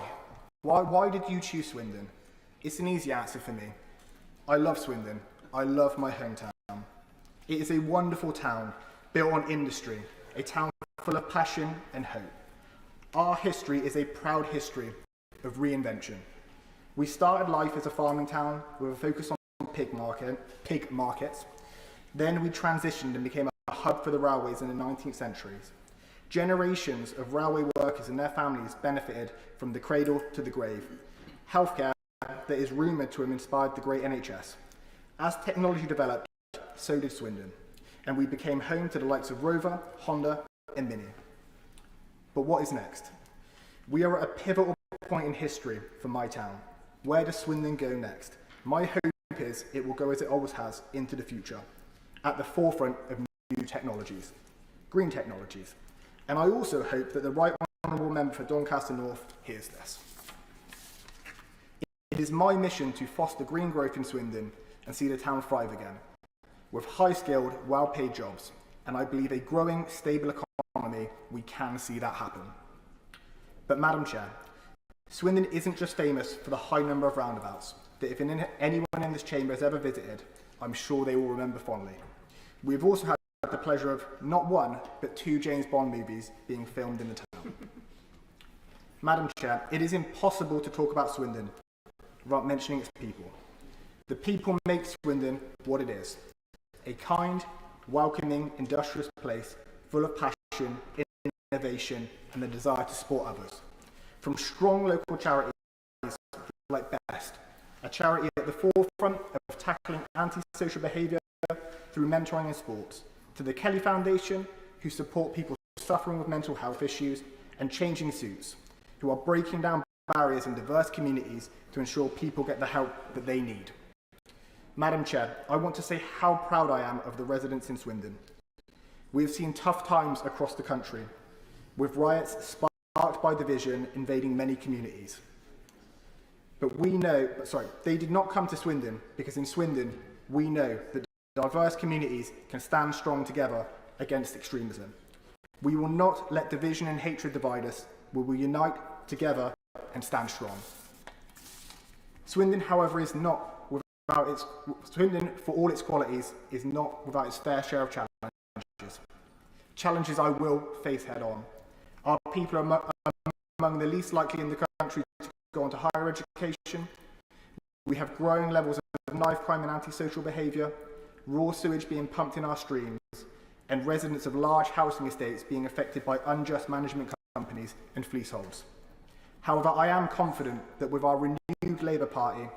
Why did you choose Swindon? It's an easy answer for me. I love Swindon. I love my hometown. It is a wonderful town built on industry, a town full of passion and hope. Our history is a proud history of reinvention. We started life as a farming town with a focus on pig markets. Then we transitioned and became a hub for the railways in the 19th century. Generations of railway workers and their families benefited from the cradle to the grave. Healthcare that is rumoured to have inspired the great NHS. As technology developed, so did Swindon, and we became home to the likes of Rover, Honda and Mini. But what is next? We are at a pivotal point in history for my town. Where does Swindon go next? My hope is it will go as it always has into the future, at the forefront of new technologies, green technologies. And I also hope that the Right Honourable Member for Doncaster North hears this. It is my mission to foster green growth in Swindon and see the town thrive again, with high-skilled, well-paid jobs. And I believe a growing, stable economy, we can see that happen. But Madam Chair, Swindon isn't just famous for the high number of roundabouts that if anyone in this chamber has ever visited, I'm sure they will remember fondly. We've also had the pleasure of not one, but 2 James Bond movies being filmed in the town. Madam Chair, it is impossible to talk about Swindon without mentioning its people. The people make Swindon what it is, a kind, welcoming, industrious place full of passion, innovation and the desire to support others. From strong local charities like BEST, a charity at the forefront of tackling antisocial behaviour through mentoring and sports, to the Kelly Foundation, who support people suffering with mental health issues, and Changing Suits, who are breaking down barriers in diverse communities to ensure people get the help that they need. Madam Chair, I want to say how proud I am of the residents in Swindon. We have seen tough times across the country, with riots sparked by division invading many communities. But they did not come to Swindon because in Swindon, we know that diverse communities can stand strong together against extremism. We will not let division and hatred divide us. We will unite together and stand strong. Swindon, however, is not without its Swindon, for all its qualities, is not without its fair share of challenges. Challenges I will face head on. Our people are among the least likely in the country to go on to higher education. We have growing levels of knife crime and antisocial behaviour, raw sewage being pumped in our streams, and residents of large housing estates being affected by unjust management companies and fleaseholds. However, I am confident that with our renewed Labour Party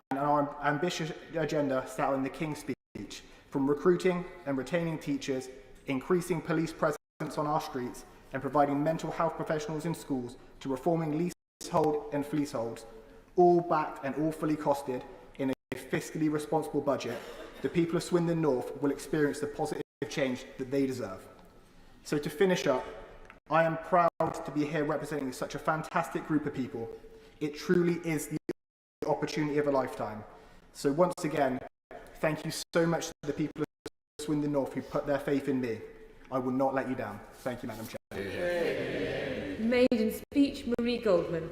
and our ambitious agenda set out in the King's Speech, from recruiting and retaining teachers, increasing police presence on our streets, and providing mental health professionals in schools, to reforming leasehold and fleaseholds, all backed and all fully costed in a fiscally responsible budget, the people of Swindon North will experience the positive change that they deserve. So to finish up, I am proud to be here representing such a fantastic group of people. It truly is the opportunity of a lifetime. So once again, thank you so much to the people of Swindon North who put their faith in me. I will not let you down. Thank you, Madam Chair. Maiden speech, Marie Goldman.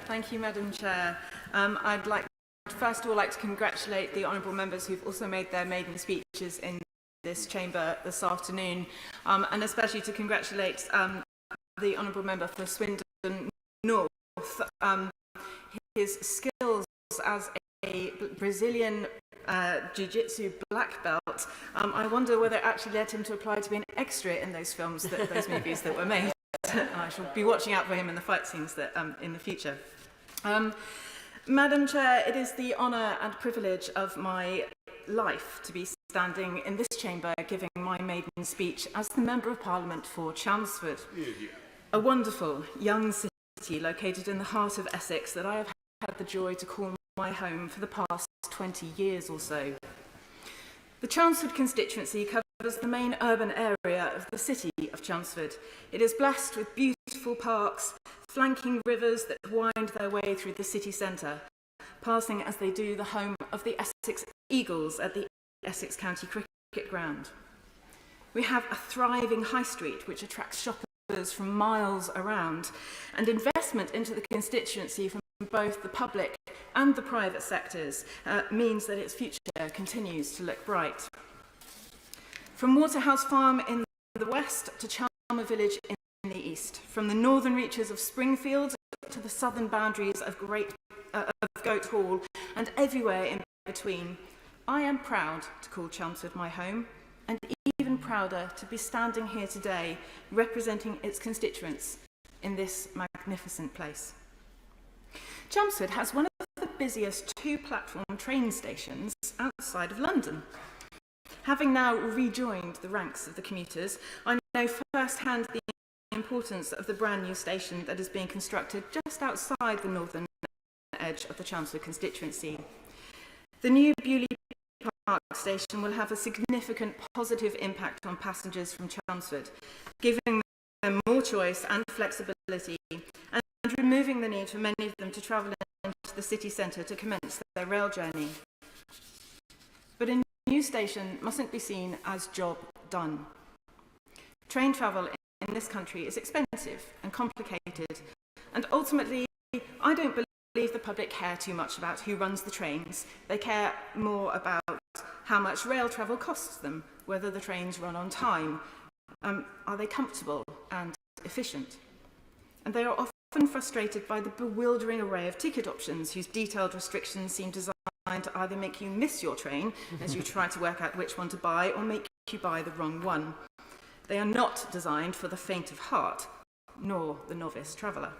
Thank you, Madam Chair. I'd first of all like to congratulate the honourable members who've also made their maiden speeches in this chamber this afternoon, and especially to congratulate the honourable member for Swindon North. His skills as a Brazilian Jiu-Jitsu black belt, I wonder whether it actually led him to apply to be an extra in those films, those movies that were made. I shall be watching out for him in the fight scenes that, in the future. Madam Chair, it is the honour and privilege of my life to be standing in this chamber giving my maiden speech as the Member of Parliament for Chelmsford, a wonderful young city located in the heart of Essex that I have had the joy to call my home for the past 20 years or so. The Chelmsford constituency covers the main urban area of the city of Chelmsford. It is blessed with beautiful parks, flanking rivers that wind their way through the city centre, passing as they do the home of the Essex Eagles at the Essex County Cricket Ground. We have a thriving high street which attracts shoppers from miles around, and investment into the constituency from both the public and the private sectors means that its future continues to look bright. From Waterhouse Farm in the west to Chalmer Village in the east, from the northern reaches of Springfield to the southern boundaries of Goat Hall and everywhere in between, I am proud to call Chelmsford my home, and even prouder to be standing here today representing its constituents in this magnificent place. Chelmsford has one of the busiest two-platform train stations outside of London. Having now rejoined the ranks of the commuters, I know firsthand the importance of the brand new station that is being constructed just outside the northern edge of the Chelmsford constituency. The new Bewley Park station will have a significant positive impact on passengers from Chelmsford, giving them more choice and flexibility, and removing the need for many of them to travel into the city centre to commence their rail journey. But a new station mustn't be seen as job done. Train travel in this country is expensive and complicated, and ultimately, I don't believe the public care too much about who runs the trains. They care more about how much rail travel costs them, whether the trains run on time, are they comfortable and efficient. And they are often frustrated by the bewildering array of ticket options whose detailed restrictions seem designed to either make you miss your train as you try to work out which one to buy or make you buy the wrong one. They are not designed for the faint of heart, nor the novice traveller.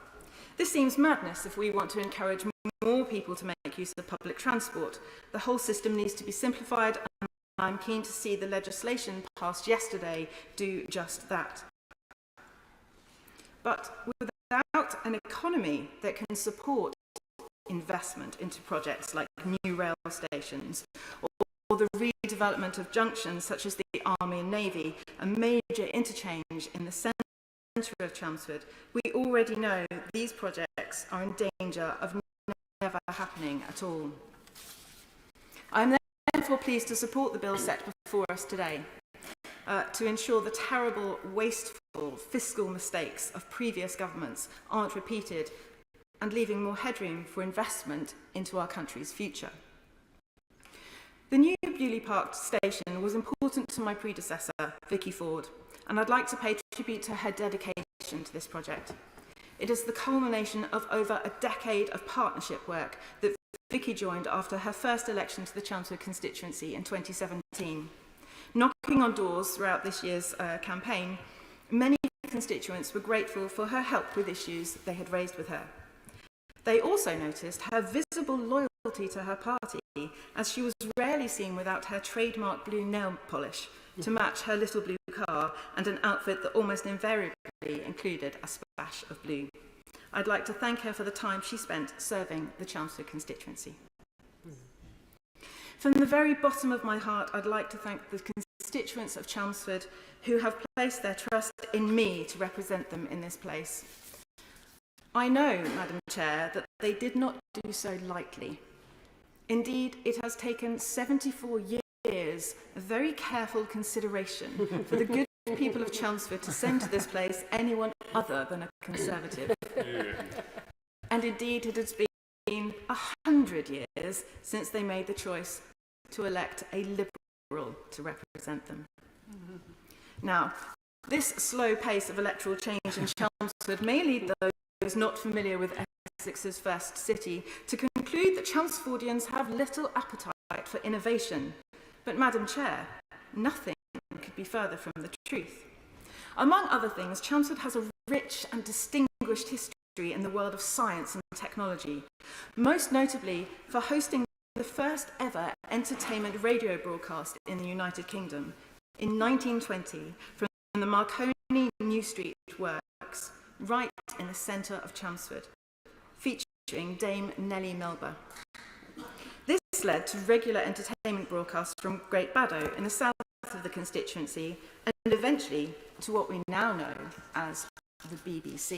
This seems madness if we want to encourage more people to make use of public transport. The whole system needs to be simplified, and I'm keen to see the legislation passed yesterday do just that. But without an economy that can support investment into projects like new rail stations or the redevelopment of junctions such as the Army and Navy, a major interchange in the centre of Chelmsford, we already know these projects are in danger of never happening at all. I am therefore pleased to support the bill set before us today to ensure the terrible, wasteful fiscal mistakes of previous governments aren't repeated, and leaving more headroom for investment into our country's future. The new Bewley Park station was important to my predecessor, Vicky Ford, and I'd like to pay tribute to her dedication to this project. It is the culmination of over a decade of partnership work that Vicky joined after her first election to the Chelmsford constituency in 2017. Knocking on doors throughout this year's campaign, many constituents were grateful for her help with issues they had raised with her. They also noticed her visible loyalty to her party, as she was rarely seen without her trademark blue nail polish to match her little blue car and an outfit that almost invariably included a splash of blue. I'd like to thank her for the time she spent serving the Chelmsford constituency. From the very bottom of my heart, I'd like to thank the constituents of Chelmsford who have placed their trust in me to represent them in this place. I know, Madam Chair, that they did not do so lightly. Indeed, it has taken 74 years of very careful consideration for the good people of Chelmsford to send to this place anyone other than a Conservative. And indeed, it has been 100 years since they made the choice to elect a Liberal to represent them. Now, this slow pace of electoral change in Chelmsford may lead those not familiar with Essex's first city to conclude that Chelmsfordians have little appetite for innovation. But, Madam Chair, nothing could be further from the truth. Among other things, Chelmsford has a rich and distinguished history in the world of science and technology, most notably for hosting the first ever entertainment radio broadcast in the United Kingdom in 1920 from the Marconi New Street Works, right in the centre of Chelmsford, featuring Dame Nellie Melba. This led to regular entertainment broadcasts from Great Baddow in the south of the constituency, and eventually to what we now know as the BBC.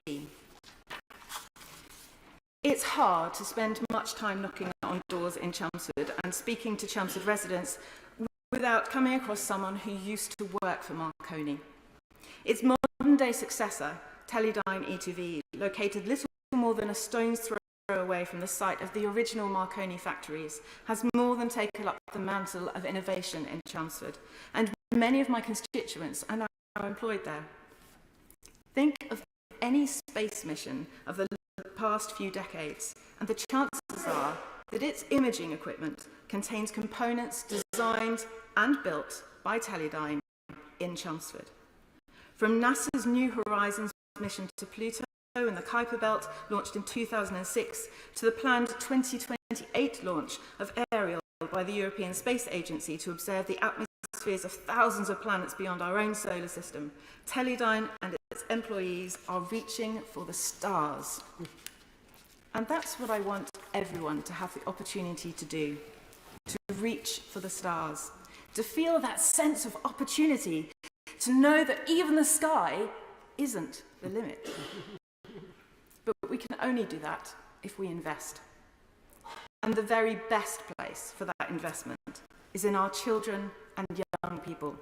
It's hard to spend much time knocking on doors in Chelmsford and speaking to Chelmsford residents without coming across someone who used to work for Marconi. Its modern-day successor, Teledyne E2V, located little more than a stone's throw away from the site of the original Marconi factories, has more than taken up the mantle of innovation in Chelmsford, and many of my constituents are now employed there. Think of any space mission of the past few decades, and the chances are that its imaging equipment contains components designed and built by Teledyne in Chelmsford. From NASA's New Horizons mission to Pluto and the Kuiper Belt, launched in 2006, to the planned 2028 launch of Ariel by the European Space Agency to observe the atmospheres of thousands of planets beyond our own solar system, Teledyne and its employees are reaching for the stars. And that's what I want everyone to have the opportunity to do, to reach for the stars, to feel that sense of opportunity, to know that even the sky isn't the limit. But we can only do that if we invest. And the very best place for that investment is in our children and young people.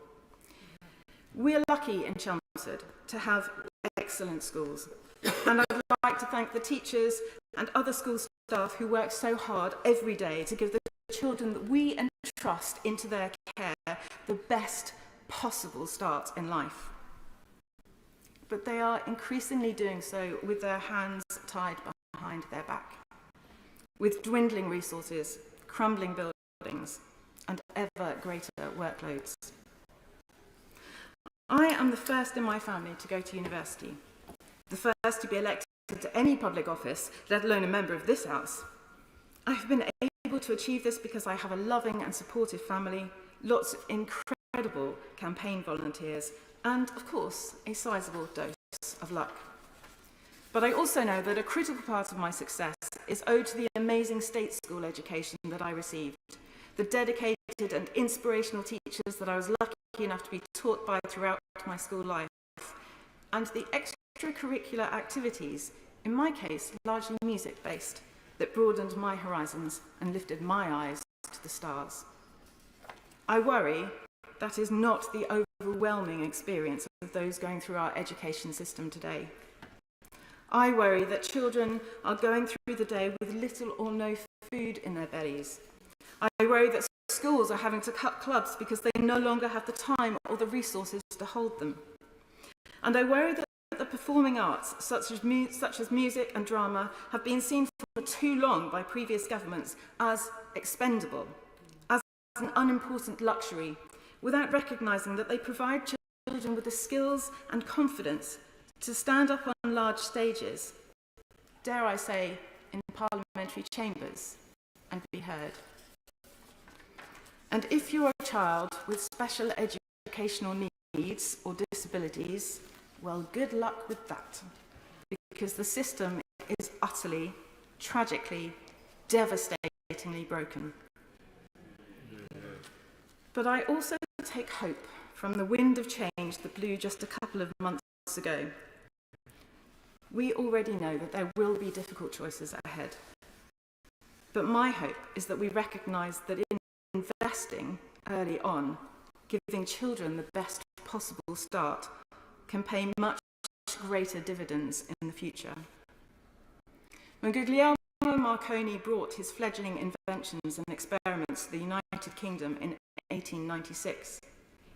We are lucky in Chelmsford to have excellent schools. And I'd like to thank the teachers and other school staff who work so hard every day to give the children that we entrust into their care the best possible start in life. But they are increasingly doing so with their hands tied behind their back, with dwindling resources, crumbling buildings, and ever greater workloads. I am the first in my family to go to university, the first to be elected to any public office, let alone a member of this House. I have been able to achieve this because I have a loving and supportive family, lots of incredible campaign volunteers, and, of course, a sizable dose of luck. But I also know that a critical part of my success is owed to the amazing state school education that I received, the dedicated and inspirational teachers that I was lucky enough to be taught by throughout my school life, and the extracurricular activities, in my case largely music-based, that broadened my horizons and lifted my eyes to the stars. I worry that is not the overwhelming experience of those going through our education system today. I worry that children are going through the day with little or no food in their bellies. I worry that schools are having to cut clubs because they no longer have the time or the resources to hold them. And I worry that the performing arts, such as music and drama, have been seen for too long by previous governments as expendable, as an unimportant luxury, without recognising that they provide children with the skills and confidence to stand up on large stages, dare I say, in parliamentary chambers, and be heard. And if you're a child with special educational needs or disabilities, well, good luck with that, because the system is utterly, tragically, devastatingly broken. But I also take hope from the wind of change that blew just a couple of months ago. We already know that there will be difficult choices ahead. But my hope is that we recognise that in investing early on, giving children the best possible start, can pay much greater dividends in the future. When Guglielmo Marconi brought his fledgling inventions and experiments to the United Kingdom in 1896,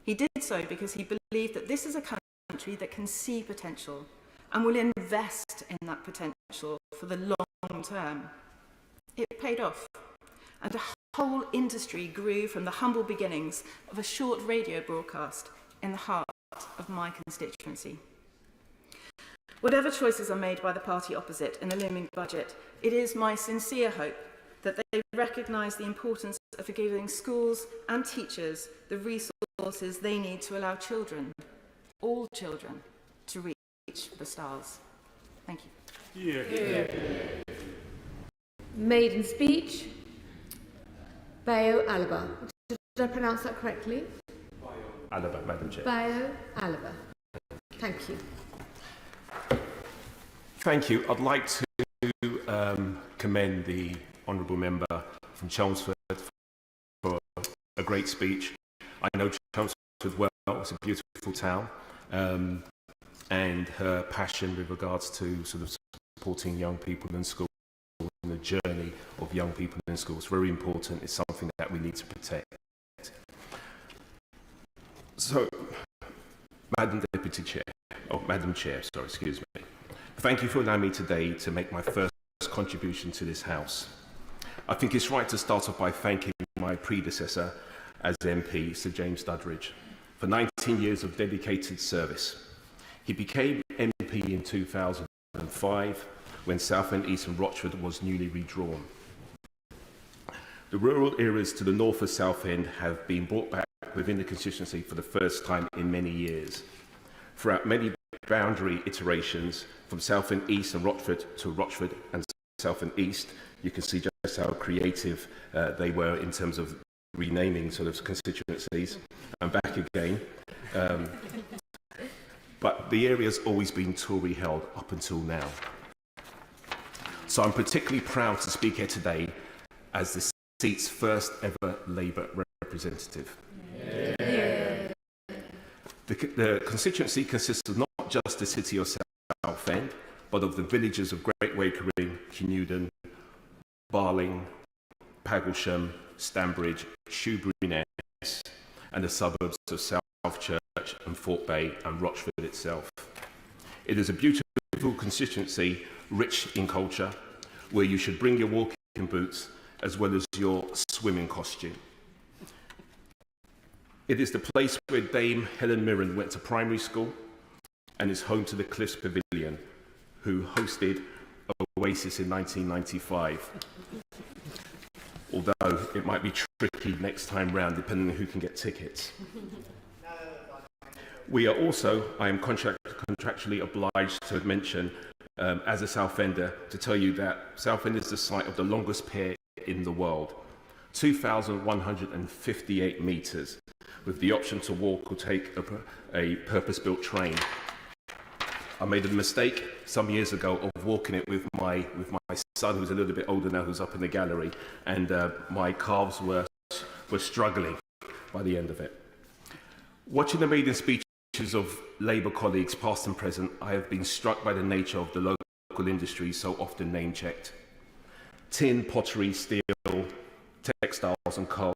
he did so because he believed that this is a country that can see potential and will invest in that potential for the long term. It paid off, and a whole industry grew from the humble beginnings of a short radio broadcast in the heart of my constituency. Whatever choices are made by the party opposite in a looming budget, it is my sincere hope that they recognise the importance of giving schools and teachers the resources they need to allow children, all children, to reach the stars. Thank you. Yeah. Maiden speech. Bayo Alaba. Did I pronounce that correctly? Alaba, Madam Chair. Bayo Alaba. Thank you. Thank you. I'd like to commend the honourable member from Chelmsford for a great speech. I know Chelmsford well, it's a beautiful town, and her passion with regards to sort of supporting young people in schools and the journey of young people in schools is very important. It's something that we need to protect. So, Madam Deputy Chair, Madam Chair, sorry, excuse me. Thank you for allowing me today to make my first contribution to this House. I think it's right to start off by thanking my predecessor as MP, Sir James Duddridge, for 19 years of dedicated service. He became MP in 2005 when Southend, East and Rochford was newly redrawn. The rural areas to the north of Southend have been brought back within the constituency for the first time in many years. Throughout many boundary iterations from Southend East and Rochford to Rochford and Southend East, you can see just how creative they were in terms of renaming sort of constituencies and back again. But the area's always been Tory held up until now. So I'm particularly proud to speak here today as the seat's first ever Labour representative. Yeah. The constituency consists of not just the city of Southend, but of the villages of Great Wakering, Kenewden, Barling, Paglesham, Stanbridge, Shoebury-Ness, and the suburbs of Southchurch and Fort Bay and Rochford itself. It is a beautiful constituency, rich in culture, where you should bring your walking boots as well as your swimming costume. It is the place where Dame Helen Mirren went to primary school and is home to the Cliffs Pavilion, who hosted Oasis in 1995. Although it might be tricky next time round, depending on who can get tickets. We are also, I am contractually obliged to mention, as a Southender, to tell you that Southend is the site of the longest pier in the world, 2,158 metres, with the option to walk or take a purpose-built train. I made a mistake some years ago of walking it with my son, who's a little bit older now, who's up in the gallery, and my calves were struggling by the end of it. Watching the maiden speeches of Labour colleagues, past and present, I have been struck by the nature of the local industries so often name-checked. Tin, pottery, steel, textiles and coal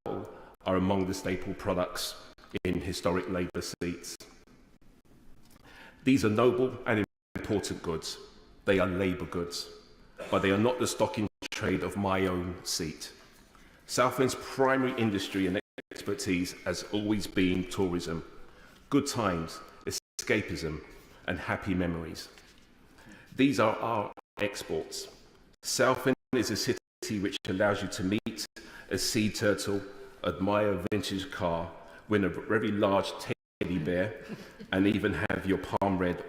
are among the staple products in historic Labour seats. These are noble and important goods. They are Labour goods, but they are not the stock in trade of my own seat. Southend's primary industry and expertise has always been tourism, good times, escapism, and happy memories. These are our exports. Southend is a city which allows you to meet a sea turtle, admire a vintage car, win a very large teddy bear, and even have your palm read,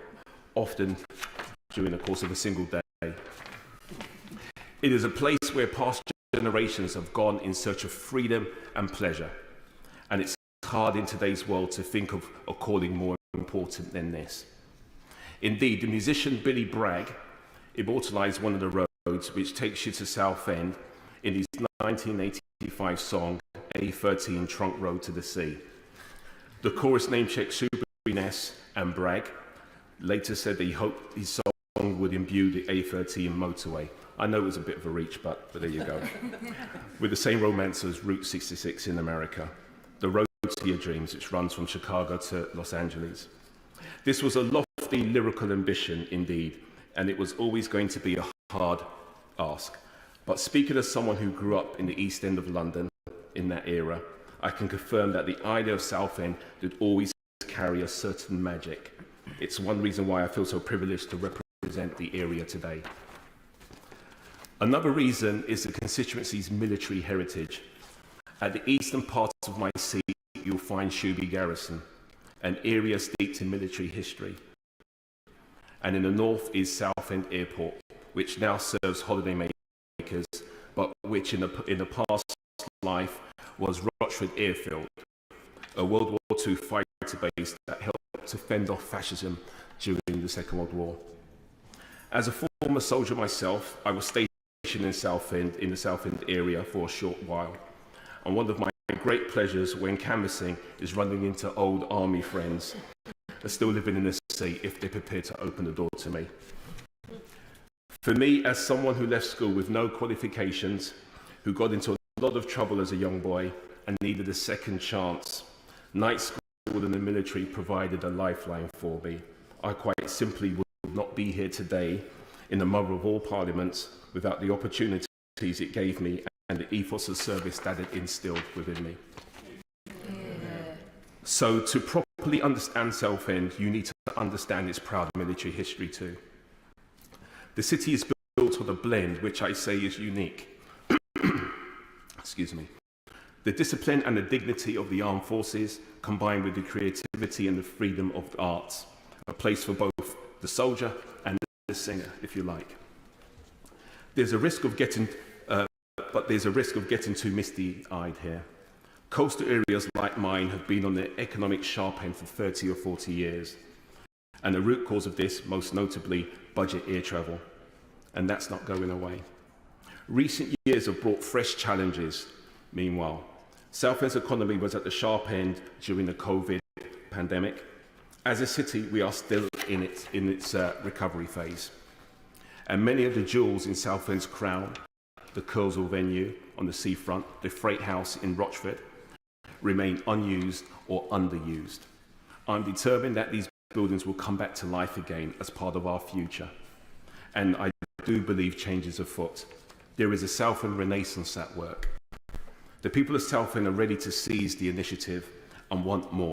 often during the course of a single day. It is a place where past generations have gone in search of freedom and pleasure, and it's hard in today's world to think of a calling more important than this. Indeed, the musician Billy Bragg immortalised one of the roads which takes you to Southend in his 1985 song, A13 Trunk Road to the Sea. The chorus name-checked Shoebury-Ness and Bragg, later said that he hoped his song would imbue the A13 motorway. I know it was a bit of a reach, but there you go. With the same romance as Route 66 in America, the road to your dreams, which runs from Chicago to Los Angeles. This was a lofty lyrical ambition indeed, and it was always going to be a hard ask. But speaking as someone who grew up in the East End of London in that era, I can confirm that the idea of Southend did always carry a certain magic. It's one reason why I feel so privileged to represent the area today. Another reason is the constituency's military heritage. At the eastern part of my seat, you'll find Shoeby Garrison, an area steeped in military history. And in the north is Southend Airport, which now serves holidaymakers, but which in the past life was Rochford Airfield, a World War II fighter base that helped to fend off fascism during the Second World War. As a former soldier myself, I was stationed in Southend, in the Southend area for a short while. And one of my great pleasures when canvassing is running into old army friends that are still living in the city if they're prepared to open the door to me. For me, as someone who left school with no qualifications, who got into a lot of trouble as a young boy and needed a second chance, night school and the military provided a lifeline for me. I quite simply would not be here today in the mother of all parliaments without the opportunities it gave me and the ethos of service that it instilled within me. So to properly understand Southend, you need to understand its proud military history too. The city is built on a blend which I say is unique. Excuse me. The discipline and the dignity of the armed forces combined with the creativity and the freedom of the arts, a place for both the soldier and the singer, if you like. There's a risk of getting too misty-eyed here. Coastal areas like mine have been on the economic sharp end for 30 or 40 years. And the root cause of this, most notably, budget air travel. And that's not going away. Recent years have brought fresh challenges. Meanwhile, Southend's economy was at the sharp end during the COVID pandemic. As a city, we are still in its recovery phase. And many of the jewels in Southend's crown, the Curzon venue on the seafront, the Freight House in Rochford, remain unused or underused. I'm determined that these buildings will come back to life again as part of our future. And I do believe change is afoot. There is a Southend Renaissance at work. The people of Southend are ready to seize the initiative and want more.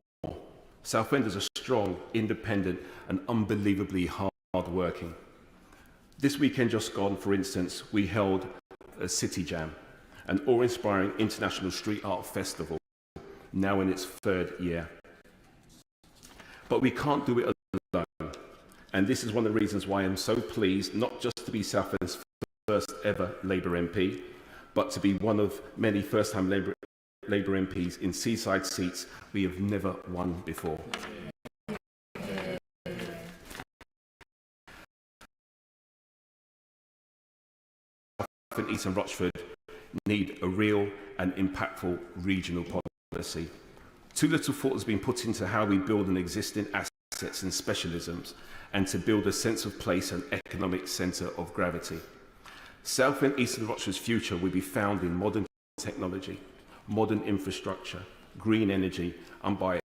Southend is a strong, independent and unbelievably hard-working. This weekend just gone, for instance, we held a City Jam, an awe-inspiring international street art festival, now in its 3rd year. But we can't do it alone. And this is one of the reasons why I'm so pleased, not just to be Southend's first ever Labour MP, but to be one of many first-time Labour MPs in seaside seats we have never won before. Southend, East and Rochford need a real and impactful regional policy. Too little thought has been put into how we build on existing assets and specialisms and to build a sense of place and economic centre of gravity. Southend, East and Rochford's future will be found in modern technology, modern infrastructure, green energy, and by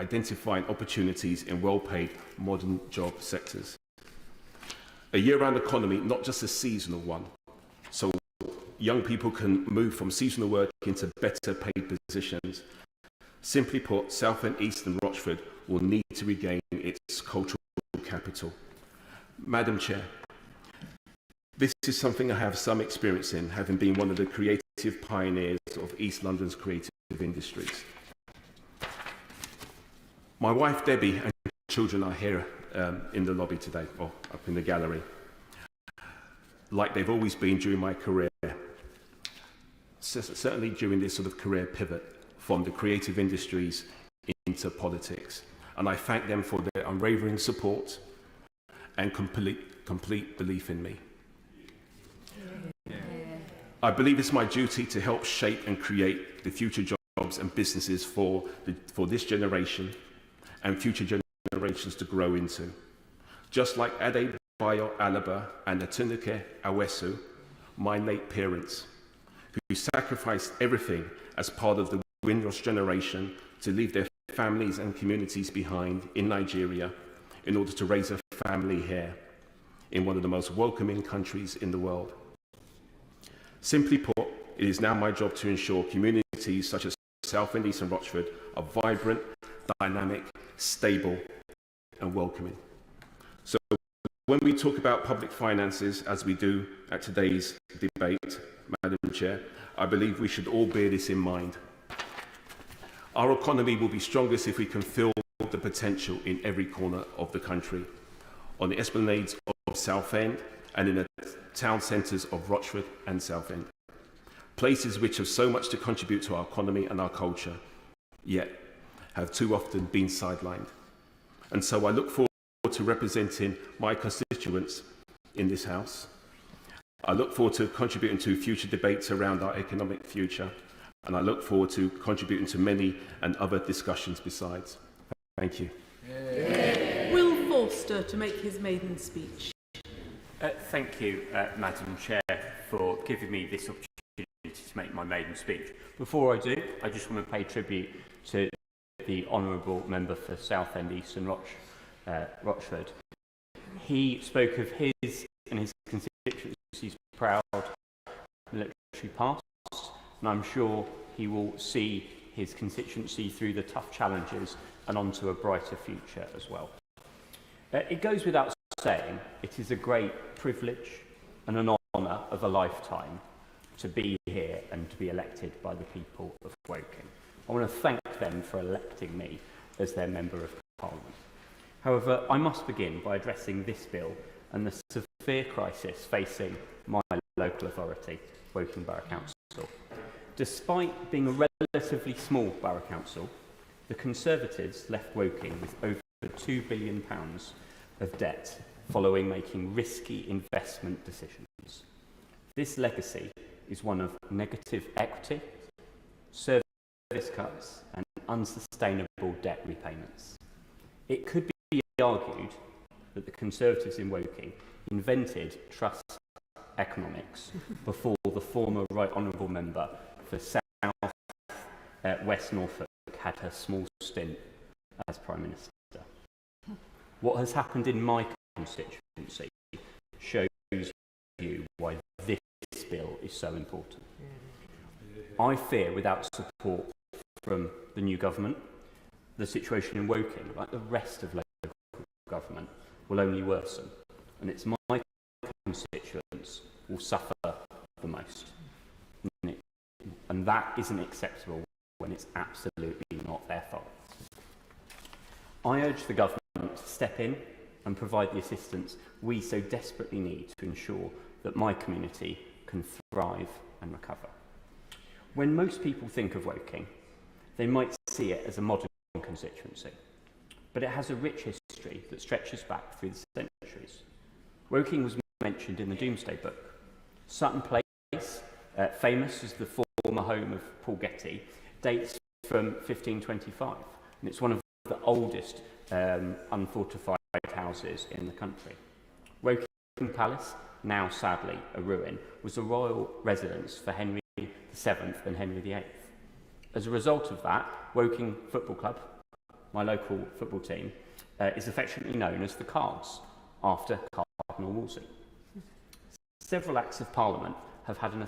identifying opportunities in well-paid modern job sectors. A year-round economy, not just a seasonal one, so young people can move from seasonal work into better paid positions. Simply put, Southend, East and Rochford will need to regain its cultural capital. Madam Chair, this is something I have some experience in, having been one of the creative pioneers of East London's creative industries. My wife Debbie and children are here in the lobby today, or up in the gallery, like they've always been during my career, certainly during this sort of career pivot from the creative industries into politics. And I thank them for their unwavering support and complete belief in me. I believe it's my duty to help shape and create the future jobs and businesses for this generation and future generations to grow into. Just like Ade Bayo Alaba and Atunike Awesu, my late parents, who sacrificed everything as part of the Windrush generation to leave their families and communities behind in Nigeria in order to raise a family here in one of the most welcoming countries in the world. Simply put, it is now my job to ensure communities such as Southend, East and Rochford are vibrant, dynamic, stable and welcoming. So when we talk about public finances, as we do at today's debate, Madam Chair, I believe we should all bear this in mind. Our economy will be strongest if we can fill the potential in every corner of the country, on the esplanades of Southend and in the town centres of Rochford and Southend, places which have so much to contribute to our economy and our culture, yet have too often been sidelined. And so I look forward to representing my constituents in this House. I look forward to contributing to future debates around our economic future, and I look forward to contributing to many and other discussions besides. Thank you. Will Forster to make his maiden speech. Thank you, Madam Chair, for giving me this opportunity to make my maiden speech. Before I do, I just want to pay tribute to the Honourable Member for Southend, East and Rochford. He spoke of his and his constituency's proud military past, and I'm sure he will see his constituency through the tough challenges and onto a brighter future as well. It goes without saying, it is a great privilege and an honour of a lifetime to be here and to be elected by the people of Woking. I want to thank them for electing me as their Member of Parliament. However, I must begin by addressing this bill and the severe crisis facing my local authority, Woking Borough Council. Despite being a relatively small borough council, the Conservatives left Woking with over £2 billion of debt following making risky investment decisions. This legacy is one of negative equity, service cuts and unsustainable debt repayments. It could be argued that the Conservatives in Woking invented trust economics before the former Right Honourable Member for South West Norfolk had her small stint as Prime Minister. What has happened in my constituency shows you why this bill is so important. I fear without support from the new government, the situation in Woking, like the rest of local government, will only worsen, and it's my constituents will suffer the most. And that isn't acceptable when it's absolutely not their fault. I urge the government to step in and provide the assistance we so desperately need to ensure that my community can thrive and recover. When most people think of Woking, they might see it as a modern constituency, but it has a rich history that stretches back through the centuries. Woking was mentioned in the Domesday Book. Sutton Place, famous as the former home of Paul Getty, dates from 1525, and it's one of the oldest unfortified houses in the country. Woking Palace, now sadly a ruin, was a royal residence for Henry VII and Henry VIII. As a result of that, Woking Football Club, my local football team, is affectionately known as the Cards, after Cardinal Wolsey. Several Acts of Parliament have had an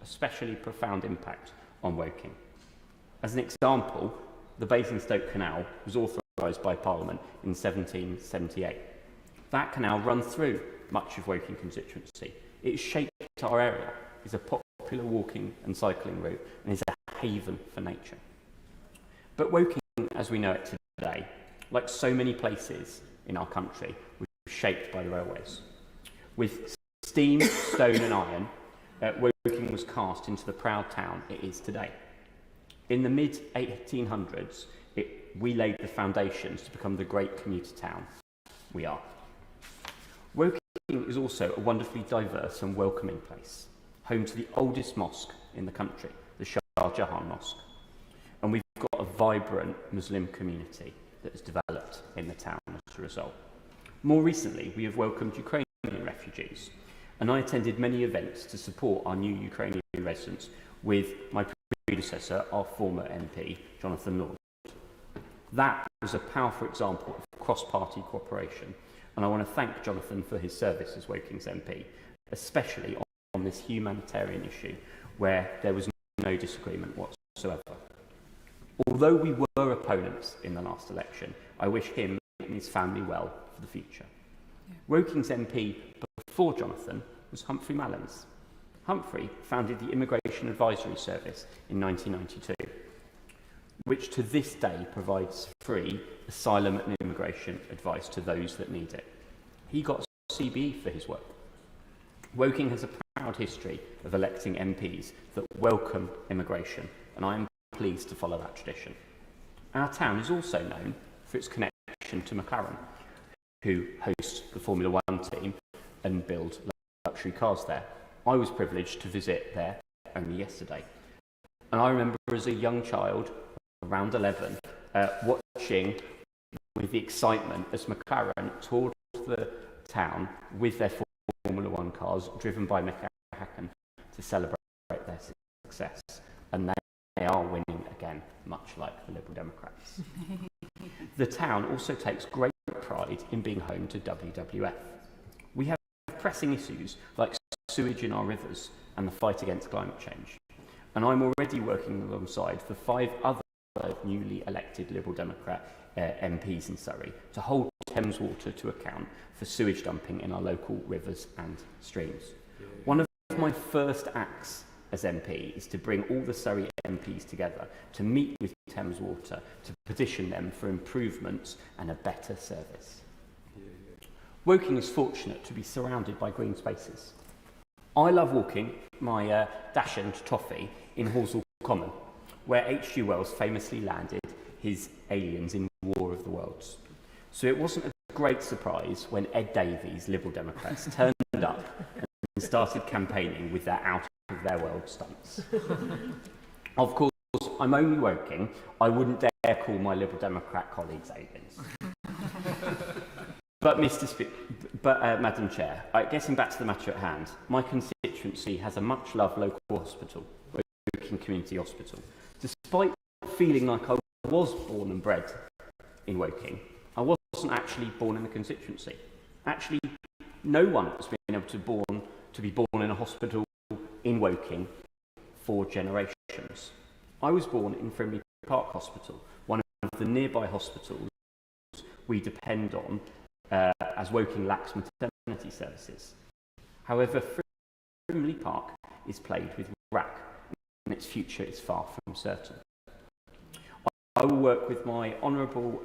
especially profound impact on Woking. As an example, the Basingstoke Canal was authorised by Parliament in 1778. That canal runs through much of Woking constituency. It shaped our area, is a popular walking and cycling route, and is a haven for nature. But Woking, as we know it today, like so many places in our country, was shaped by the railways. With steam, stone and iron, Woking was cast into the proud town it is today. In the mid-1800s, we laid the foundations to become the great commuter town we are. Woking is also a wonderfully diverse and welcoming place, home to the oldest mosque in the country, the Shah Jahan Mosque. And we've got a vibrant Muslim community that has developed in the town as a result. More recently, we have welcomed Ukrainian refugees, and I attended many events to support our new Ukrainian residents with my predecessor, our former MP, Jonathan Lord. That was a powerful example of cross-party cooperation, and I want to thank Jonathan for his service as Woking's MP, especially on this humanitarian issue where there was no disagreement whatsoever. Although we were opponents in the last election, I wish him and his family well for the future. Woking's MP before Jonathan was Humphrey Mallins. Humphrey founded the Immigration Advisory Service in 1992, which to this day provides free asylum and immigration advice to those that need it. He got CBE for his work. Woking has a proud history of electing MPs that welcome immigration, and I am pleased to follow that tradition. Our town is also known for its connection to McLaren, who hosts the Formula One team and build luxury cars there. I was privileged to visit there only yesterday. And I remember as a young child, around 11, watching with the excitement as McLaren toured the town with their Formula One cars driven by McLaren to celebrate their success. And they are winning again, much like the Liberal Democrats. The town also takes great pride in being home to WWF. We have pressing issues like sewage in our rivers and the fight against climate change. And I'm already working alongside the 5 other newly elected Liberal Democrat MPs in Surrey to hold Thames Water to account for sewage dumping in our local rivers and streams. One of my first acts as MP is to bring all the Surrey MPs together to meet with Thames Water to petition them for improvements and a better service. Woking is fortunate to be surrounded by green spaces. I love walking my Dachshund Toffee in Horsell Common, where H.G. Wells famously landed his aliens in War of the Worlds. So it wasn't a great surprise when Ed Davies, Liberal Democrats, turned up and started campaigning with their out of their world stunts. Of course, I'm only Woking. I wouldn't dare call my Liberal Democrat colleagues aliens. But, Madam Chair, getting back to the matter at hand, my constituency has a much-loved local hospital, Woking Community Hospital. Despite feeling like I was born and bred in Woking, I wasn't actually born in the constituency. Actually, no one has been able to be born in a hospital in Woking for generations. I was born in Frimley Park Hospital, one of the nearby hospitals we depend on as Woking lacks maternity services. However, Frimley Park is plagued with wrack, and its future is far from certain. I will work with my honourable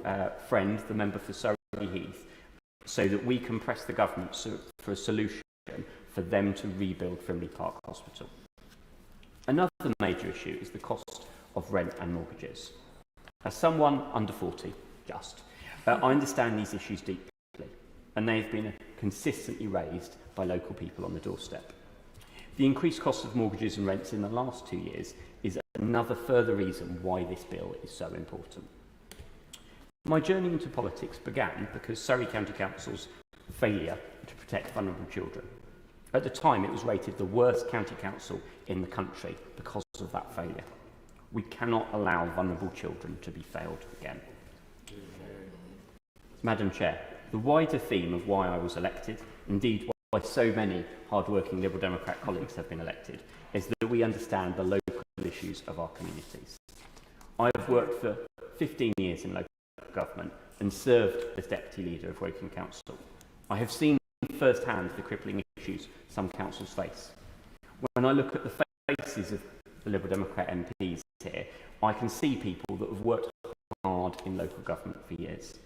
friend, the member for Surrey Heath, so that we can press the government for a solution for them to rebuild Frimley Park Hospital. Another major issue is the cost of rent and mortgages. As someone under 40, I understand these issues deeply, and they have been consistently raised by local people on the doorstep. The increased cost of mortgages and rents in the last 2 years is another further reason why this bill is so important. My journey into politics began because Surrey County Council's failure to protect vulnerable children. At the time, it was rated the worst county council in the country because of that failure. We cannot allow vulnerable children to be failed again. Madam Chair, the wider theme of why I was elected, indeed why so many hard-working Liberal Democrat colleagues have been elected, is that we understand the local issues of our communities. I have worked for 15 years in local government and served as Deputy Leader of Woking Council. I have seen firsthand the crippling issues some councils face. When I look at the faces of the Liberal Democrat MPs here, I can see people that have worked hard in local government for years.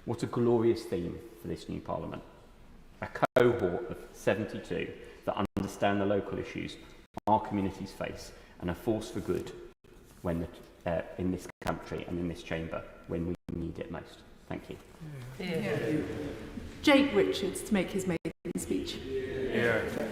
What a glorious theme for this new Parliament. A cohort of 72 that understand the local issues our communities face and a force for good when in this country and in this chamber when we need it most. Thank you. Jake Richards to make his maiden speech.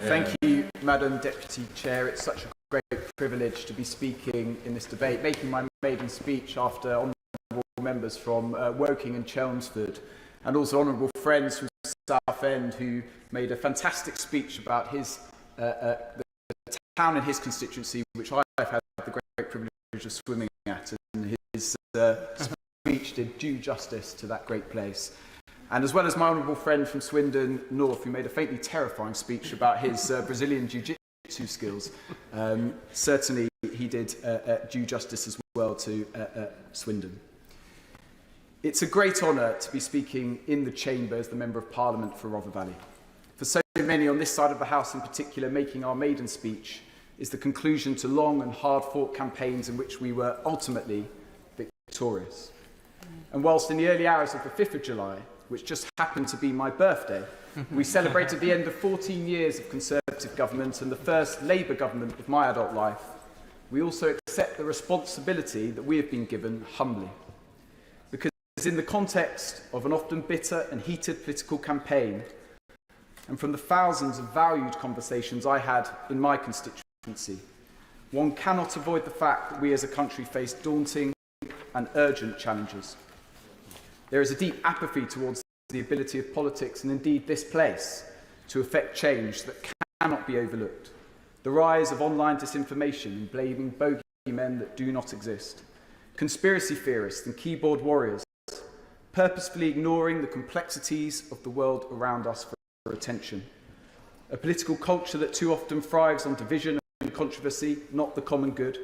Thank you, Madam Deputy Chair. It's such a great privilege to be speaking in this debate, making my maiden speech after honourable members from Woking and Chelmsford, and also honourable friends from Southend who made a fantastic speech about his the town in his constituency, which I've had the great privilege of swimming at, and his speech did due justice to that great place. And as well as my honourable friend from Swindon North, who made a faintly terrifying speech about his Brazilian jiu-jitsu skills, certainly he did due justice as well to Swindon. It's a great honour to be speaking in the chamber as the Member of Parliament for Rother Valley. For so many on this side of the House in particular, making our maiden speech is the conclusion to long and hard-fought campaigns in which we were ultimately victorious. And whilst in the early hours of the 5th of July, which just happened to be my birthday, we celebrated the end of 14 years of Conservative government and the first Labour government of my adult life, we also accept the responsibility that we have been given humbly. Because in the context of an often bitter and heated political campaign, and from the thousands of valued conversations I had in my constituency, one cannot avoid the fact that we as a country face daunting and urgent challenges. There is a deep apathy towards the ability of politics, and indeed this place, to effect change that cannot be overlooked. The rise of online disinformation and blaming bogeymen that do not exist. Conspiracy theorists and keyboard warriors purposefully ignoring the complexities of the world around us for attention. A political culture that too often thrives on division and controversy, not the common good.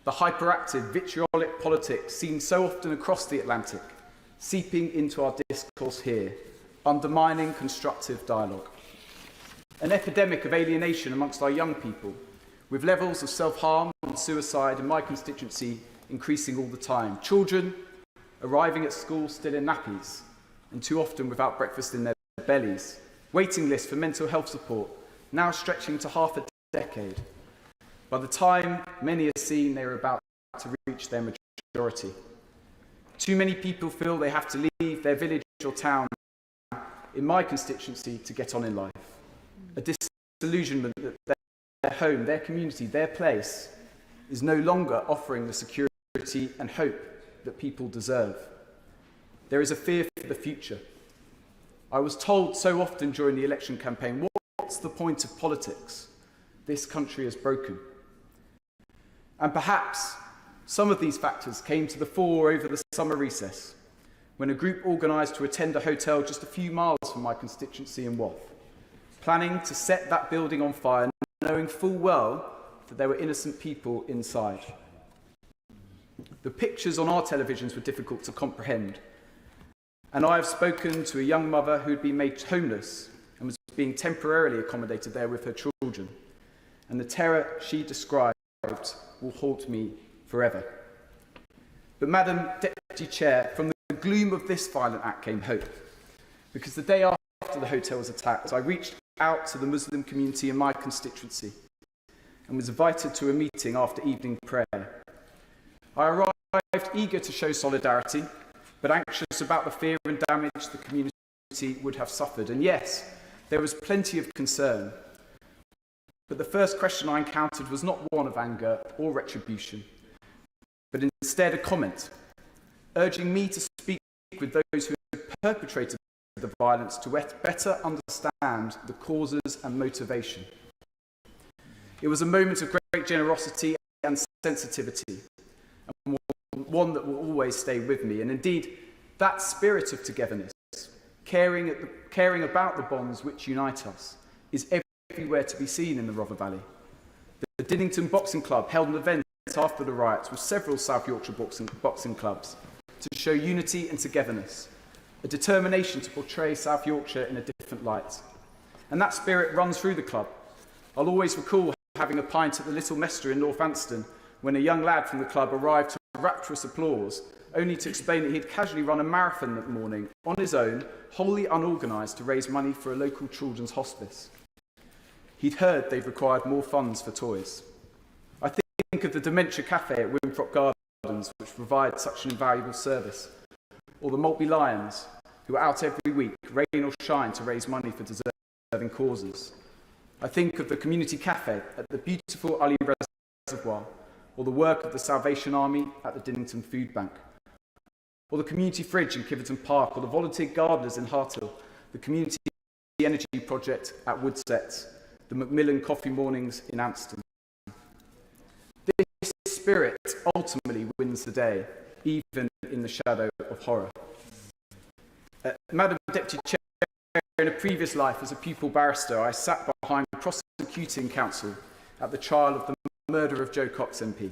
The hyperactive, vitriolic politics seen so often across the Atlantic, seeping into our discourse here, undermining constructive dialogue. An epidemic of alienation amongst our young people, with levels of self-harm and suicide in my constituency increasing all the time. Children arriving at school still in nappies, and too often without breakfast in their bellies. Waiting lists for mental health support, now stretching to half a decade. By the time many are seen, they are about to reach their majority. Too many people feel they have to leave their village or town in my constituency to get on in life. A disillusionment that their home, their community, their place is no longer offering the security and hope that people deserve. There is a fear for the future. I was told so often during the election campaign, what's the point of politics? This country is broken. And perhaps some of these factors came to the fore over the summer recess, when a group organised to attend a hotel just a few miles from my constituency in Wath, planning to set that building on fire, knowing full well that there were innocent people inside. The pictures on our televisions were difficult to comprehend, and I have spoken to a young mother who had been made homeless and was being temporarily accommodated there with her children, and the terror she described will haunt me forever. But Madam Deputy Chair, from the gloom of this violent act came hope, because the day after the hotel was attacked, I reached out to the Muslim community in my constituency and was invited to a meeting after evening prayer. I arrived eager to show solidarity, but anxious about the fear and damage the community would have suffered. And yes, there was plenty of concern. But the first question I encountered was not one of anger or retribution, but instead a comment, urging me to speak with those who had perpetrated the violence to better understand the causes and motivation. It was a moment of great generosity and sensitivity, and one that will always stay with me. And indeed, that spirit of togetherness, caring about the bonds which unite us, is everywhere to be seen in the Rother Valley. The Dinnington Boxing Club held an event after the riots with several South Yorkshire boxing clubs to show unity and togetherness, a determination to portray South Yorkshire in a different light. And that spirit runs through the club. I'll always recall having a pint at the Little Mester in Northampton when a young lad from the club arrived to rapturous applause, only to explain that he had casually run a marathon that morning on his own, wholly unorganised, to raise money for a local children's hospice. He'd heard they'd required more funds for toys. I think of the Dementia Cafe at Winthrop Gardens, which provides such an invaluable service, or the Maltby Lions, who are out every week, rain or shine, to raise money for deserving causes. I think of the Community Cafe at the beautiful Ully Reservoir, or the work of the Salvation Army at the Dinnington Food Bank, or the Community Fridge in Kiverton Park, or the Volunteer Gardeners in Harthill, the Community Energy Project at Woodset, the Macmillan Coffee Mornings in Anston. This spirit ultimately wins the day, even in the shadow of horror. Madam Deputy Chair, in a previous life as a pupil barrister, I sat behind prosecuting counsel at the trial of the murder of Joe Cox MP.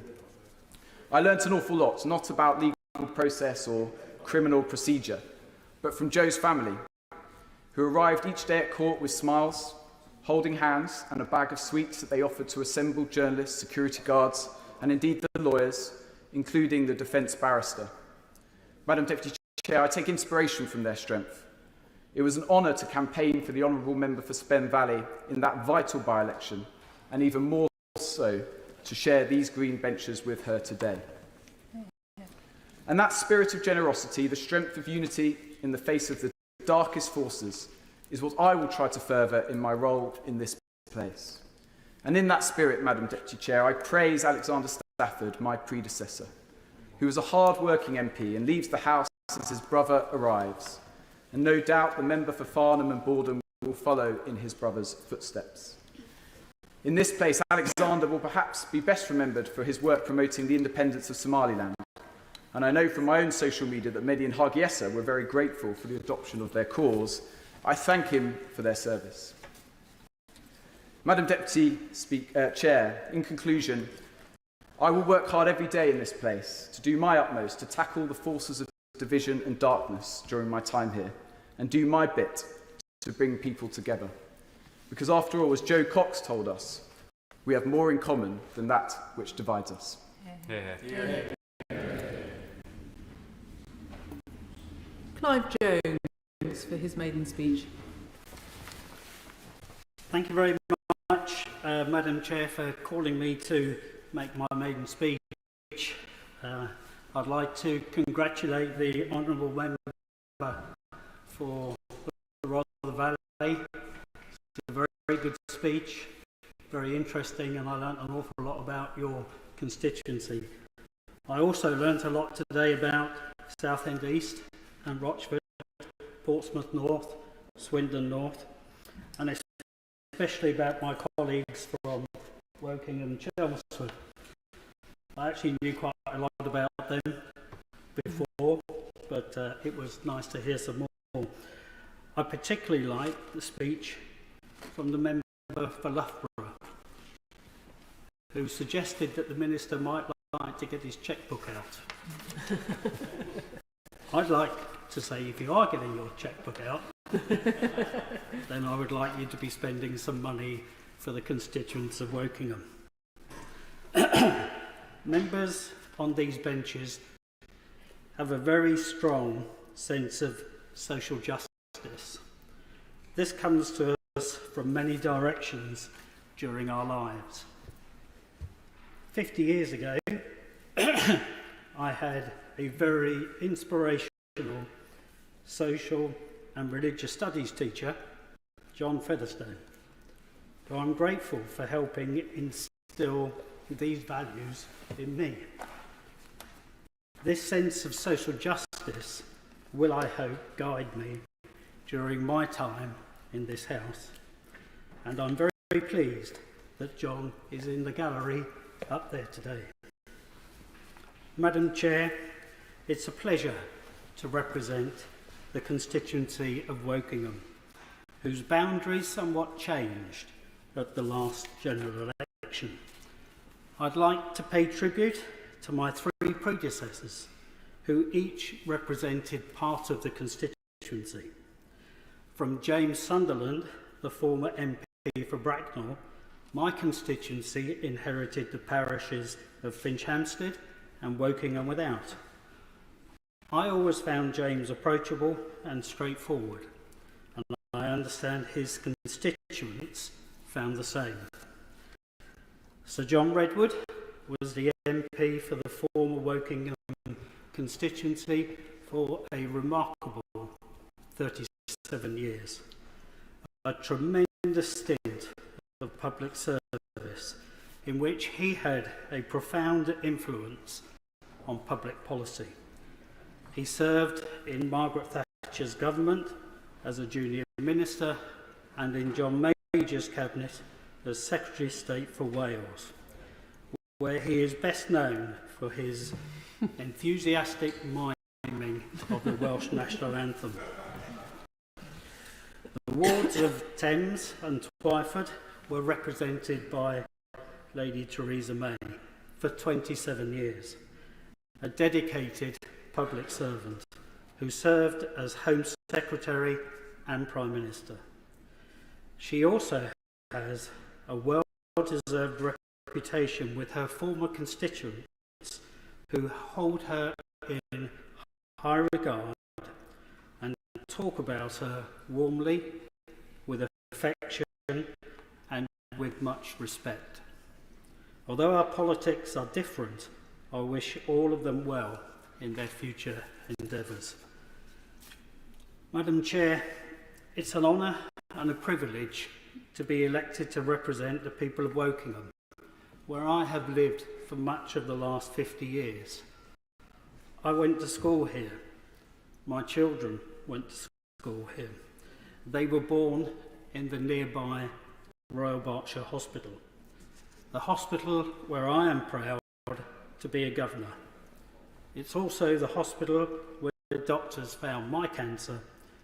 I learnt an awful lot, not about legal process or criminal procedure, but from Joe's family, who arrived each day at court with smiles, holding hands and a bag of sweets that they offered to assembled journalists, security guards, and indeed the lawyers, including the defence barrister. Madam Deputy Chair, I take inspiration from their strength. It was an honour to campaign for the Honourable Member for Spen Valley in that vital by-election, and even more so to share these green benches with her today. And that spirit of generosity, the strength of unity in the face of the darkest forces, is what I will try to further in my role in this place. And in that spirit, Madam Deputy Chair, I praise Alexander Stafford, my predecessor, who was a hard-working MP and leaves the House as his brother arrives. And no doubt the member for Farnham and Borden will follow in his brother's footsteps. In this place, Alexander will perhaps be best remembered for his work promoting the independence of Somaliland. And I know from my own social media that Mehdi and Hargeisa were very grateful for the adoption of their cause. I thank him for their service. Madam Deputy Chair, in conclusion, I will work hard every day in this place to do my utmost to tackle the forces of division and darkness during my time here and do my bit to bring people together. Because after all, as Joe Cox told us, we have more in common than that which divides us. Clive Jones for his maiden speech. Thank you very much, Madam Chair, for calling me to make my maiden speech. I'd like to congratulate the Honourable Member for the Rother Valley. It's a very, very good speech, very interesting, and I learnt an awful lot about your constituency. I also learnt a lot today about Southend East and Rochford, Portsmouth North, Swindon North, and especially about my colleagues from Woking and Chelmsford. I actually knew quite a lot about them before, but it was nice to hear some more. I particularly liked the speech from the member for Loughborough, who suggested that the Minister might like to get his chequebook out. I'd like to say, if you are getting your chequebook out, then I would like you to be spending some money for the constituents of Wokingham. Members on these benches have a very strong sense of social justice. This comes to us from many directions during our lives. 50 years ago, I had a very inspirational social and religious studies teacher, John Featherstone, who I'm grateful for helping instill these values in me. This sense of social justice will, I hope, guide me during my time in this House. And I'm very, very pleased that John is in the gallery up there today. Madam Chair, it's a pleasure to represent the constituency of Wokingham, whose boundaries somewhat changed at the last general election. I'd like to pay tribute to my three predecessors, who each represented part of the constituency. From James Sunderland, the former MP for Bracknell, my constituency inherited the parishes of Finchampstead and Wokingham Without. I always found James approachable and straightforward, and I understand his constituents found the same. Sir John Redwood was the MP for the former Wokingham constituency for a remarkable 37 years. A tremendous stint of public service in which he had a profound influence on public policy. He served in Margaret Thatcher's government as a junior minister and in John Major's cabinet as Secretary of State for Wales, where he is best known for his enthusiastic miming of the Welsh national anthem. The wards of Thames and Twyford were represented by Lady Theresa May for 27 years, a dedicated public servant who served as Home Secretary and Prime Minister. She also has a well-deserved reputation with her former constituents who hold her in high regard and talk about her warmly, with affection and with much respect. Although our politics are different, I wish all of them well in their future endeavours. Madam Chair, It's an honour and a privilege to be elected to represent the people of Wokingham, where I have lived for much of the last 50 years. I went to school here. My children went to school here. They were born in the nearby Royal Berkshire Hospital, the hospital where I am proud to be a governor. It's also the hospital where the doctors found my cancer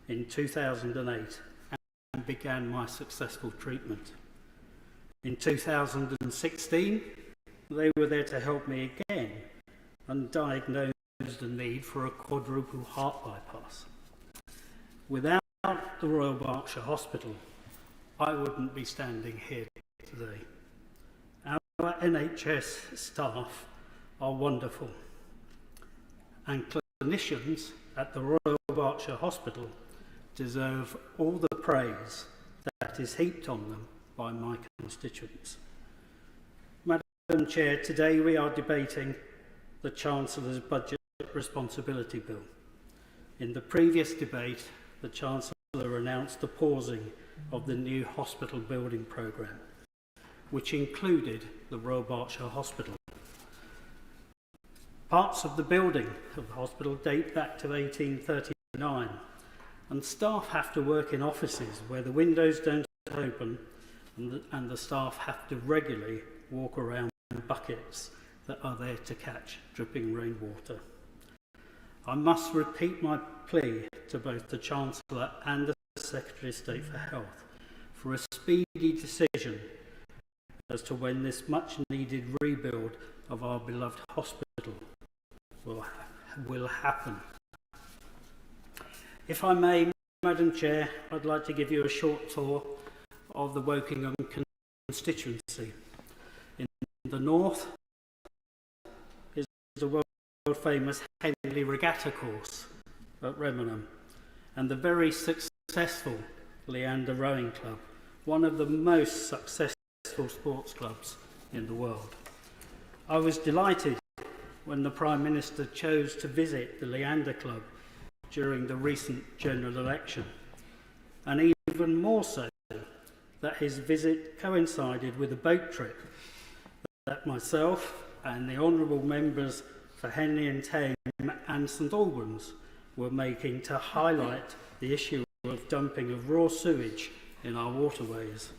in 2008 and began my successful treatment. In 2016, they were there to help me again and diagnosed the need for a quadruple heart bypass. Without the Royal Berkshire Hospital, I wouldn't be standing here today. Our NHS staff are wonderful, and clinicians at the Royal Berkshire Hospital deserve all the praise that is heaped on them by my constituents. Madam Chair, today we are debating the Chancellor's Budget Responsibility Bill. In the previous debate, the Chancellor announced the pausing of the new hospital building programme, which included the Royal Berkshire Hospital. Parts of the building of the hospital date back to 1839, and staff have to work in offices where the windows don't open and the staff have to regularly walk around buckets that are there to catch dripping rainwater. I must repeat my plea to both the Chancellor and the Secretary of State for Health for a speedy decision as to when this much needed rebuild of our beloved hospital will happen. If I may, Madam Chair, I'd like to give you a short tour of the Wokingham constituency. In the north is the world-famous Henley Regatta course at Remenham and the very successful Leander Rowing Club, one of the most successful sports clubs in the world. I was delighted when the Prime Minister chose to visit the Leander Club during the recent general election, and even more so that his visit coincided with a boat trip that myself and the honourable members for Henley and Tame and St Albans were making to highlight the issue of dumping of raw sewage in our waterways.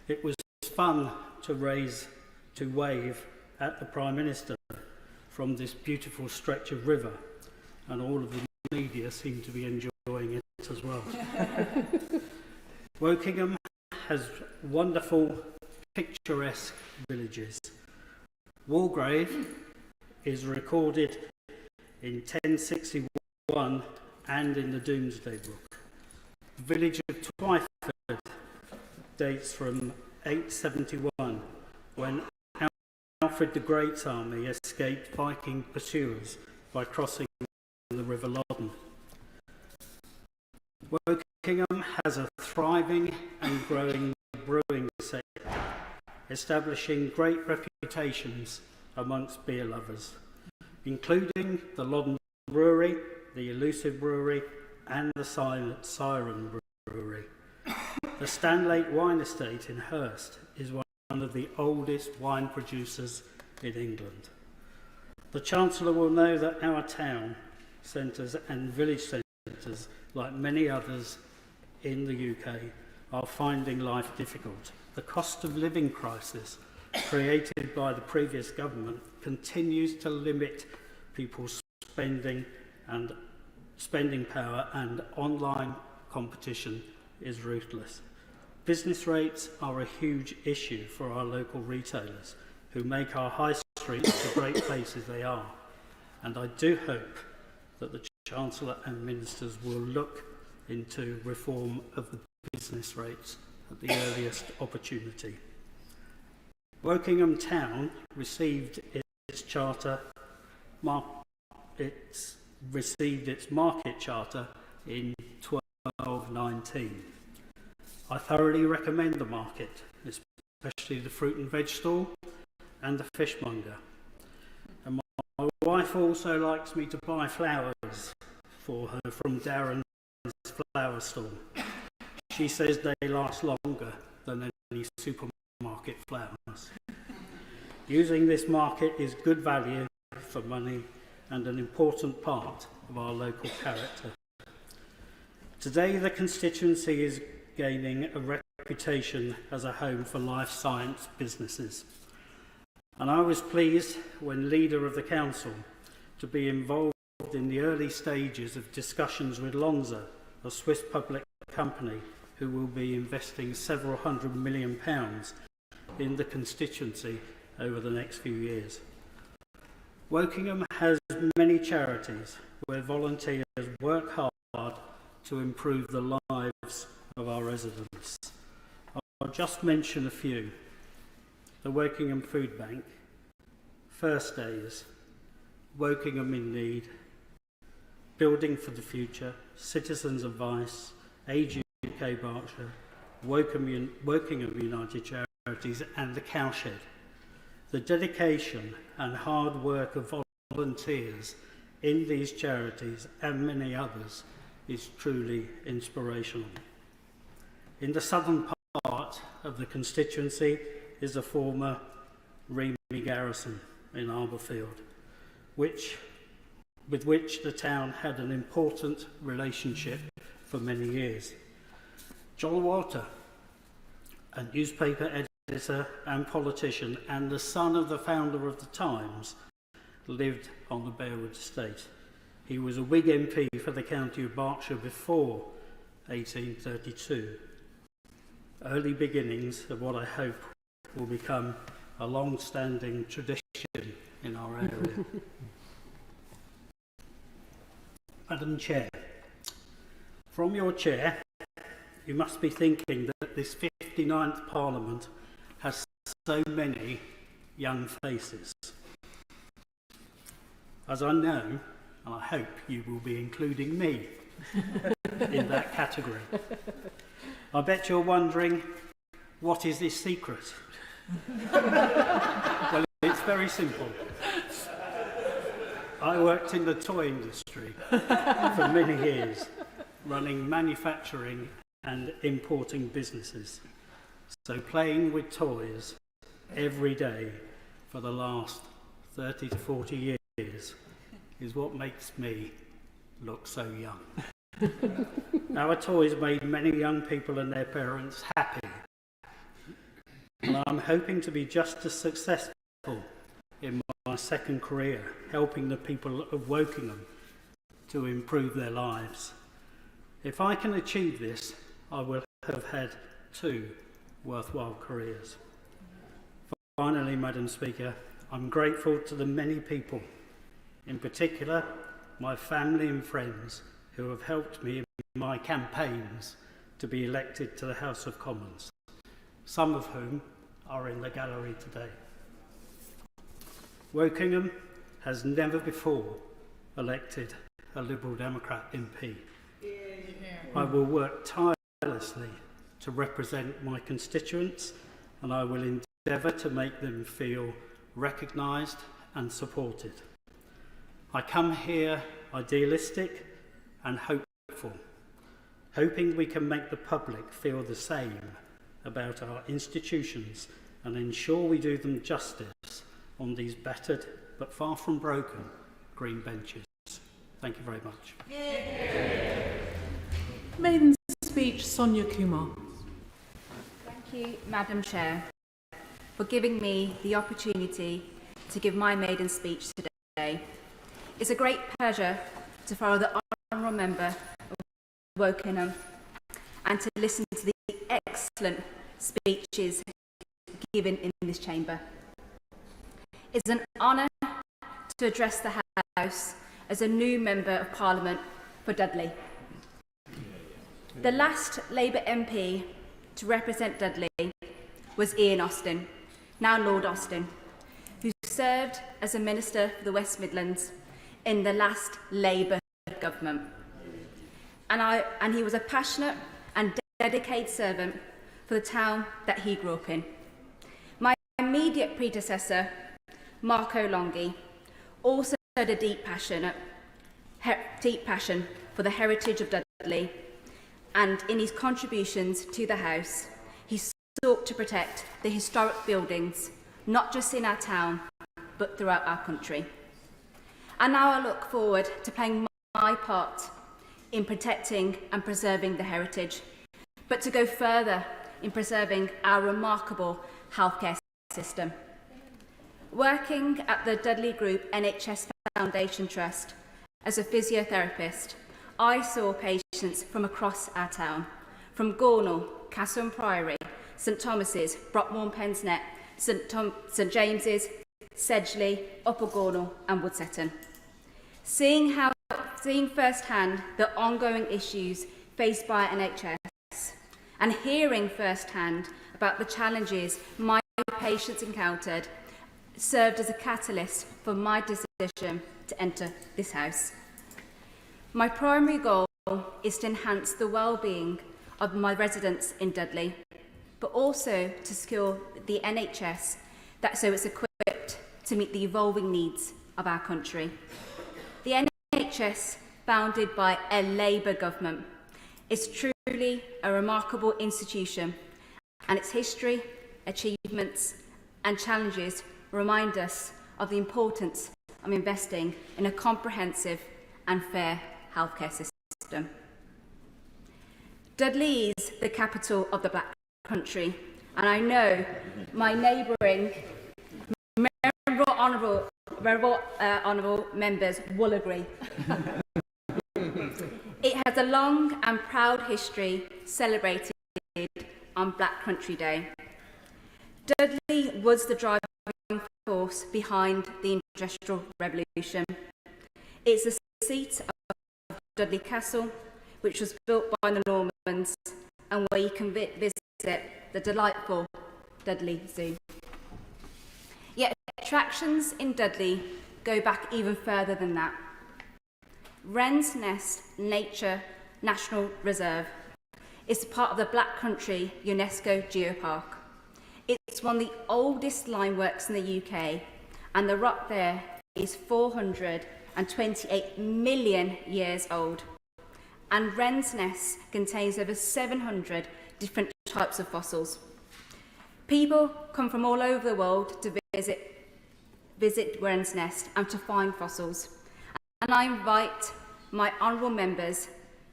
It was fun to wave at the Prime Minister from this beautiful stretch of river, and all of the media seemed to be enjoying it as well. Wokingham has wonderful, picturesque villages. Walgrave is recorded in 1061 and in the Domesday Book. The village of Twyford dates from 871, when Alfred the Great's army escaped Viking pursuers by crossing the River Loddon. Wokingham has a thriving and growing brewing sector, establishing great reputations amongst beer lovers, including the Loddon Brewery, the Elusive Brewery, and the Silent Siren Brewery. The Stanlake Wine Estate in Hurst is one of the oldest wine producers in England. The Chancellor will know that our town centres and village centres, like many others in the UK, are finding life difficult. The cost of living crisis created by the previous government continues to limit people's spending power, and online competition is ruthless. Business rates are a huge issue for our local retailers who make our high streets the great places they are, and I do hope that the Chancellor and Ministers will look into reform of the business rates at the earliest opportunity. Wokingham Town received its market charter in 1219. I thoroughly recommend the market, especially the fruit and veg stall and the fishmonger. And my wife also likes me to buy flowers for her from Darren's flower stall. She says they last longer than any supermarket flowers. Using this market is good value for money and an important part of our local character. Today, the constituency is gaining a reputation as a home for life science businesses. And I was pleased, when leader of the council, to be involved in the early stages of discussions with Lonza, a Swiss public company who will be investing several £100 million in the constituency over the next few years. Wokingham has many charities where volunteers work hard to improve the lives of our residents. I'll just mention a few. The Wokingham Food Bank, First Days, Wokingham in Need, Building for the Future, Citizens Advice, Age UK Berkshire, Wokingham United Charities and the Cowshed. The dedication and hard work of volunteers in these charities and many others is truly inspirational. In the southern part of the constituency is a former Remy garrison in Arborfield, with which the town had an important relationship for many years. John Walter, a newspaper editor and politician and the son of the founder of the Times, lived on the Bearwood estate. He was a Whig MP for the county of Berkshire before 1832. Early beginnings of what I hope will become a long-standing tradition in our area. Madam Chair, from your chair, you must be thinking that this 59th Parliament has so many young faces. As I know, and I hope you will be including me in that category. I bet you're wondering, what is this secret? Well, it's very simple. I worked in the toy industry for many years, running manufacturing and importing businesses. So playing with toys every day for the last 30 to 40 years is what makes me look so young. Our toys made many young people and their parents happy. And I'm hoping to be just as successful in my second career, helping the people of Wokingham to improve their lives. If I can achieve this, I will have had 2 worthwhile careers. Finally, Madam Speaker, I'm grateful to the many people, in particular my family and friends, who have helped me in my campaigns to be elected to the House of Commons, some of whom are in the gallery today. Wokingham has never before elected a Liberal Democrat MP. I will work tirelessly to represent my constituents, and I will endeavour to make them feel recognised and supported. I come here idealistic and hopeful, hoping we can make the public feel the same about our institutions and ensure we do them justice on these battered but far from broken green benches. Thank you very much. Maiden's speech, Sonia Kumar. Thank you, Madam Chair, for giving me the opportunity to give my maiden speech today. It's a great pleasure to follow the Honourable Member of Wokingham and to listen to the excellent speeches given in this chamber. It's an honour to address the House as a new Member of Parliament for Dudley. The last Labour MP to represent Dudley was Ian Austin, now Lord Austin, who served as a Minister for the West Midlands in the last Labour government. And he was a passionate and dedicated servant for the town that he grew up in. My immediate predecessor, Marco Longhi, also had a deep passion for the heritage of Dudley and in his contributions to the House, he sought to protect the historic buildings, not just in our town, but throughout our country. And now I look forward to playing my part in protecting and preserving the heritage, but to go further in preserving our remarkable healthcare system. Working at the Dudley Group NHS Foundation Trust as a physiotherapist, I saw patients from across our town, from Gornal, Castle and Priory, St Thomas's, Brockmore Pensnet, St James's, Sedgley, Upper Gornal and Woodsetton. Seeing firsthand the ongoing issues faced by NHS and hearing firsthand about the challenges my patients encountered served as a catalyst for my decision to enter this House. My primary goal is to enhance the well-being of my residents in Dudley, but also to secure the NHS so it's equipped to meet the evolving needs of our country. The NHS, founded by a Labour government, is truly a remarkable institution, and its history, achievements and challenges remind us of the importance of investing in a comprehensive and fair healthcare system. Dudley is the capital of the Black Country, and I know my neighbouring honourable members will agree. It has a long and proud history celebrated on Black Country Day. Dudley was the driving force behind the Industrial Revolution. It's the seat of Dudley Castle, which was built by the Normans, and where you can visit the delightful Dudley Zoo. Yet attractions in Dudley go back even further than that. Wren's Nest Nature National Reserve is part of the Black Country UNESCO Geopark. It's one of the oldest limeworks in the UK, and the rock there is 428 million years old. And Wren's Nest contains over 700 different types of fossils. People come from all over the world to visit Wren's Nest and to find fossils. And I invite my honourable members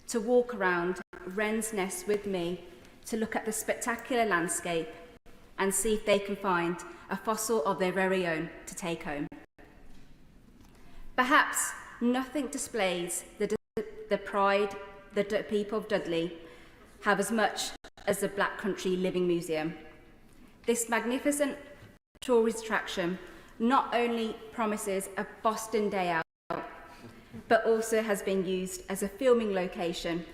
to walk around Wren's Nest with me to look at the spectacular landscape and see if they can find a fossil of their very own to take home. Perhaps nothing displays the pride the people of Dudley have as much as the Black Country Living Museum. This magnificent tourist attraction not only promises a Boston day out, but also has been used as a filming location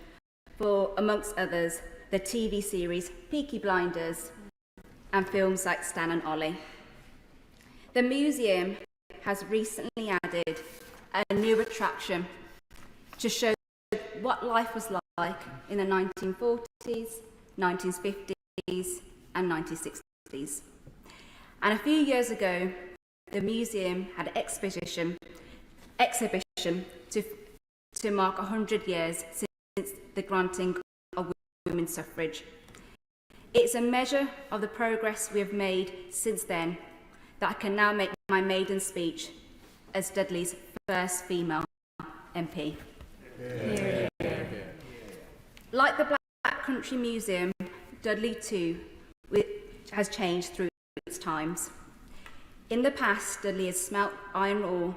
for, amongst others, the TV series Peaky Blinders and films like Stan and Ollie. The museum has recently added a new attraction to show what life was like in the 1940s, 1950s and 1960s. And a few years ago, the museum had an exhibition to mark 100 years since the granting of women's suffrage. It's a measure of the progress we have made since then that I can now make my maiden speech as Dudley's first female MP. Yeah. Like the Black Country Museum, Dudley too has changed through its times. In the past, Dudley has smelt iron ore,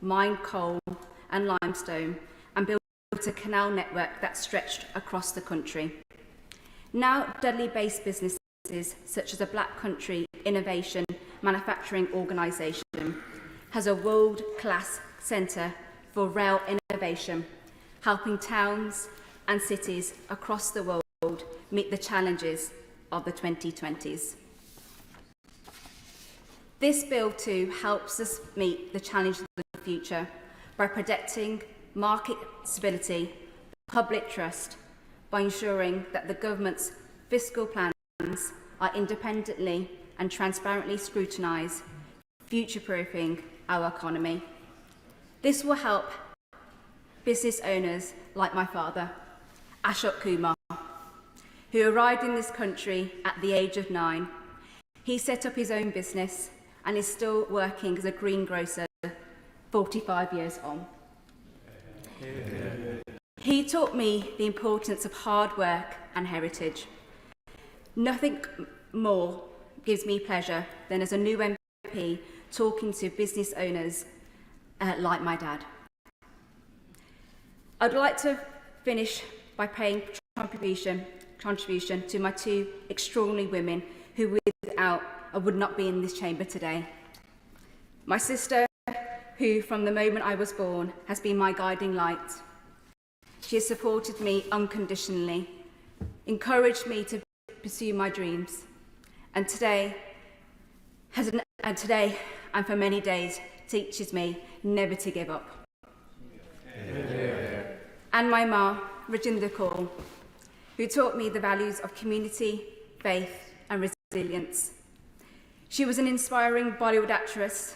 mined coal and limestone, and built a canal network that stretched across the country. Now, Dudley-based businesses such as the Black Country Innovation Manufacturing Organisation has a world-class centre for rail innovation, helping towns and cities across the world meet the challenges of the 2020s. This bill too helps us meet the challenges of the future by protecting market stability, public trust, by ensuring that the government's fiscal plans are independently and transparently scrutinised, future-proofing our economy. This will help business owners like my father, Ashok Kumar, who arrived in this country at the age of 9. He set up his own business and is still working as a greengrocer 45 years on. He taught me the importance of hard work and heritage. Nothing more gives me pleasure than as a new MP talking to business owners like my dad. I'd like to finish by paying contribution to my 2 extraordinary women who without I would not be in this chamber today. My sister, who from the moment I was born has been my guiding light. She has supported me unconditionally, encouraged me to pursue my dreams, and today and for many days teaches me never to give up. Yeah. And my ma, Rajinder Kaur, who taught me the values of community, faith and resilience. She was an inspiring Bollywood actress,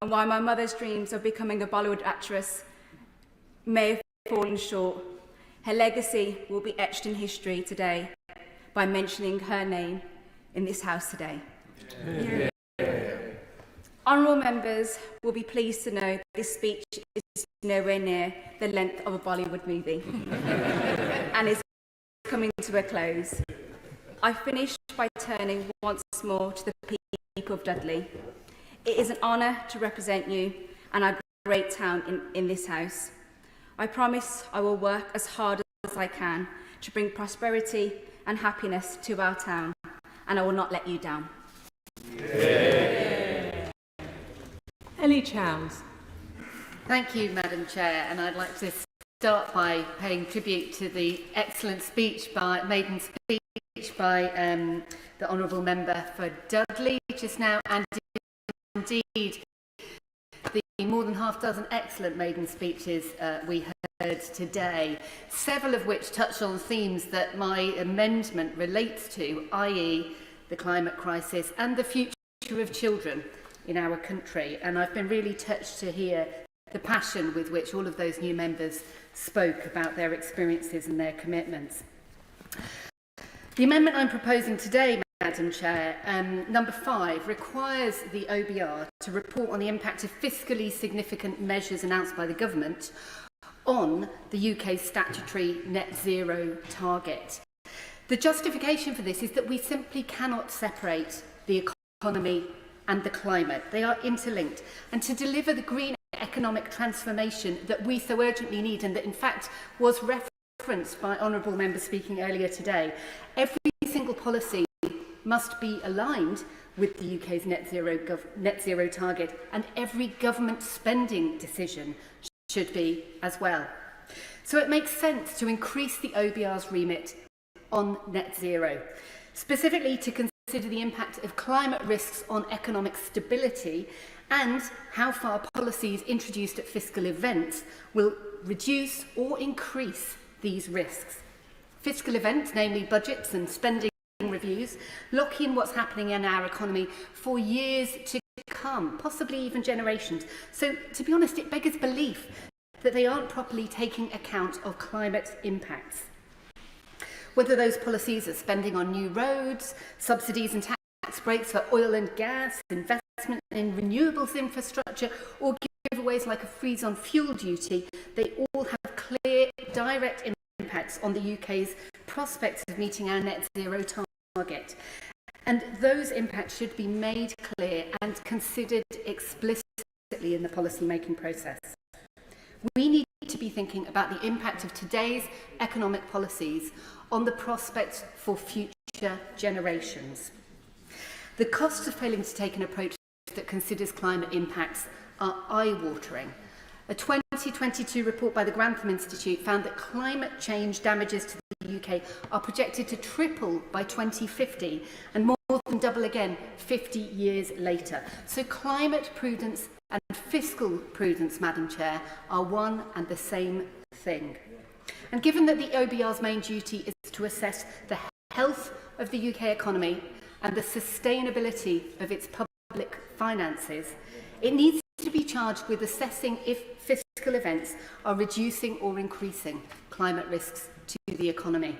and while my mother's dreams of becoming a Bollywood actress may have fallen short, her legacy will be etched in history today by mentioning her name in this house today. Yeah. Honourable members will be pleased to know that this speech is nowhere near the length of a Bollywood movie and is coming to a close. I finish by turning once more to the people of Dudley. It is an honour to represent you and our great town in this house. I promise I will work as hard as I can to bring prosperity and happiness to our town, and I will not let you down. Yeah. Ellie Chowns. Thank you, Madam Chair, and I'd like to start by paying tribute to the excellent speech by Maiden speech by the Honourable Member for Dudley just now, and indeed the more than half dozen excellent Maiden speeches we heard today, several of which touch on themes that my amendment relates to, i.e. the climate crisis and the future of children in our country. And I've been really touched to hear the passion with which all of those new members spoke about their experiences and their commitments. The amendment I'm proposing today, Madam Chair, number 5, requires the OBR to report on the impact of fiscally significant measures announced by the government on the UK's statutory net zero target. The justification for this is that we simply cannot separate the economy and the climate. They are interlinked. And to deliver the green economic transformation that we so urgently need, and that in fact was referenced by honourable members speaking earlier today, every single policy must be aligned with the UK's net zero target, and every government spending decision should be as well. So it makes sense to increase the OBR's remit on net zero, specifically to consider the impact of climate risks on economic stability and how far policies introduced at fiscal events will reduce or increase these risks. Fiscal events, namely budgets and spending reviews, lock in what's happening in our economy for years to come, possibly even generations. So, to be honest, it beggars belief that they aren't properly taking account of climate impacts. Whether those policies are spending on new roads, subsidies and tax breaks for oil and gas, investment in renewables infrastructure, or giveaways like a freeze on fuel duty, they all have clear, direct impacts on the UK's prospects of meeting our net zero target. And those impacts should be made clear and considered explicitly in the policy-making process. We need to be thinking about the impact of today's economic policies on the prospects for future generations. The costs of failing to take an approach that considers climate impacts are eye-watering. A 2022 report by the Grenfell Institute found that climate change damages to the UK are projected to triple by 2050 and more than double again 50 years later. So climate prudence and fiscal prudence, Madam Chair, are one and the same thing. And given that the OBR's main duty is to assess the health of the UK economy and the sustainability of its public finances, it needs to be charged with assessing if fiscal events are reducing or increasing climate risks to the economy.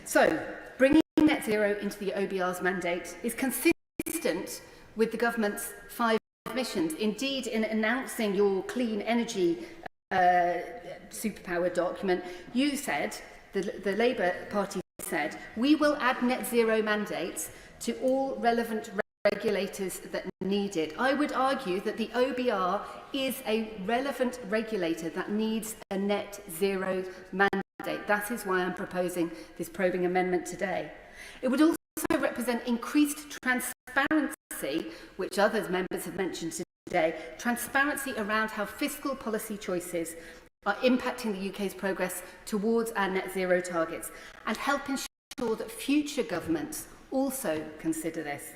So, bringing net zero into the OBR's mandate is consistent with the government's 5 missions. Indeed, in announcing your clean energy superpower document, you said, the Labour Party said, we will add net zero mandates to all relevant regulators that need it. I would argue that the OBR is a relevant regulator that needs a net zero mandate. That is why I'm proposing this probing amendment today. It would also represent increased transparency, which other members have mentioned today, transparency around how fiscal policy choices are impacting the UK's progress towards our net zero targets, and help ensure that future governments also consider this.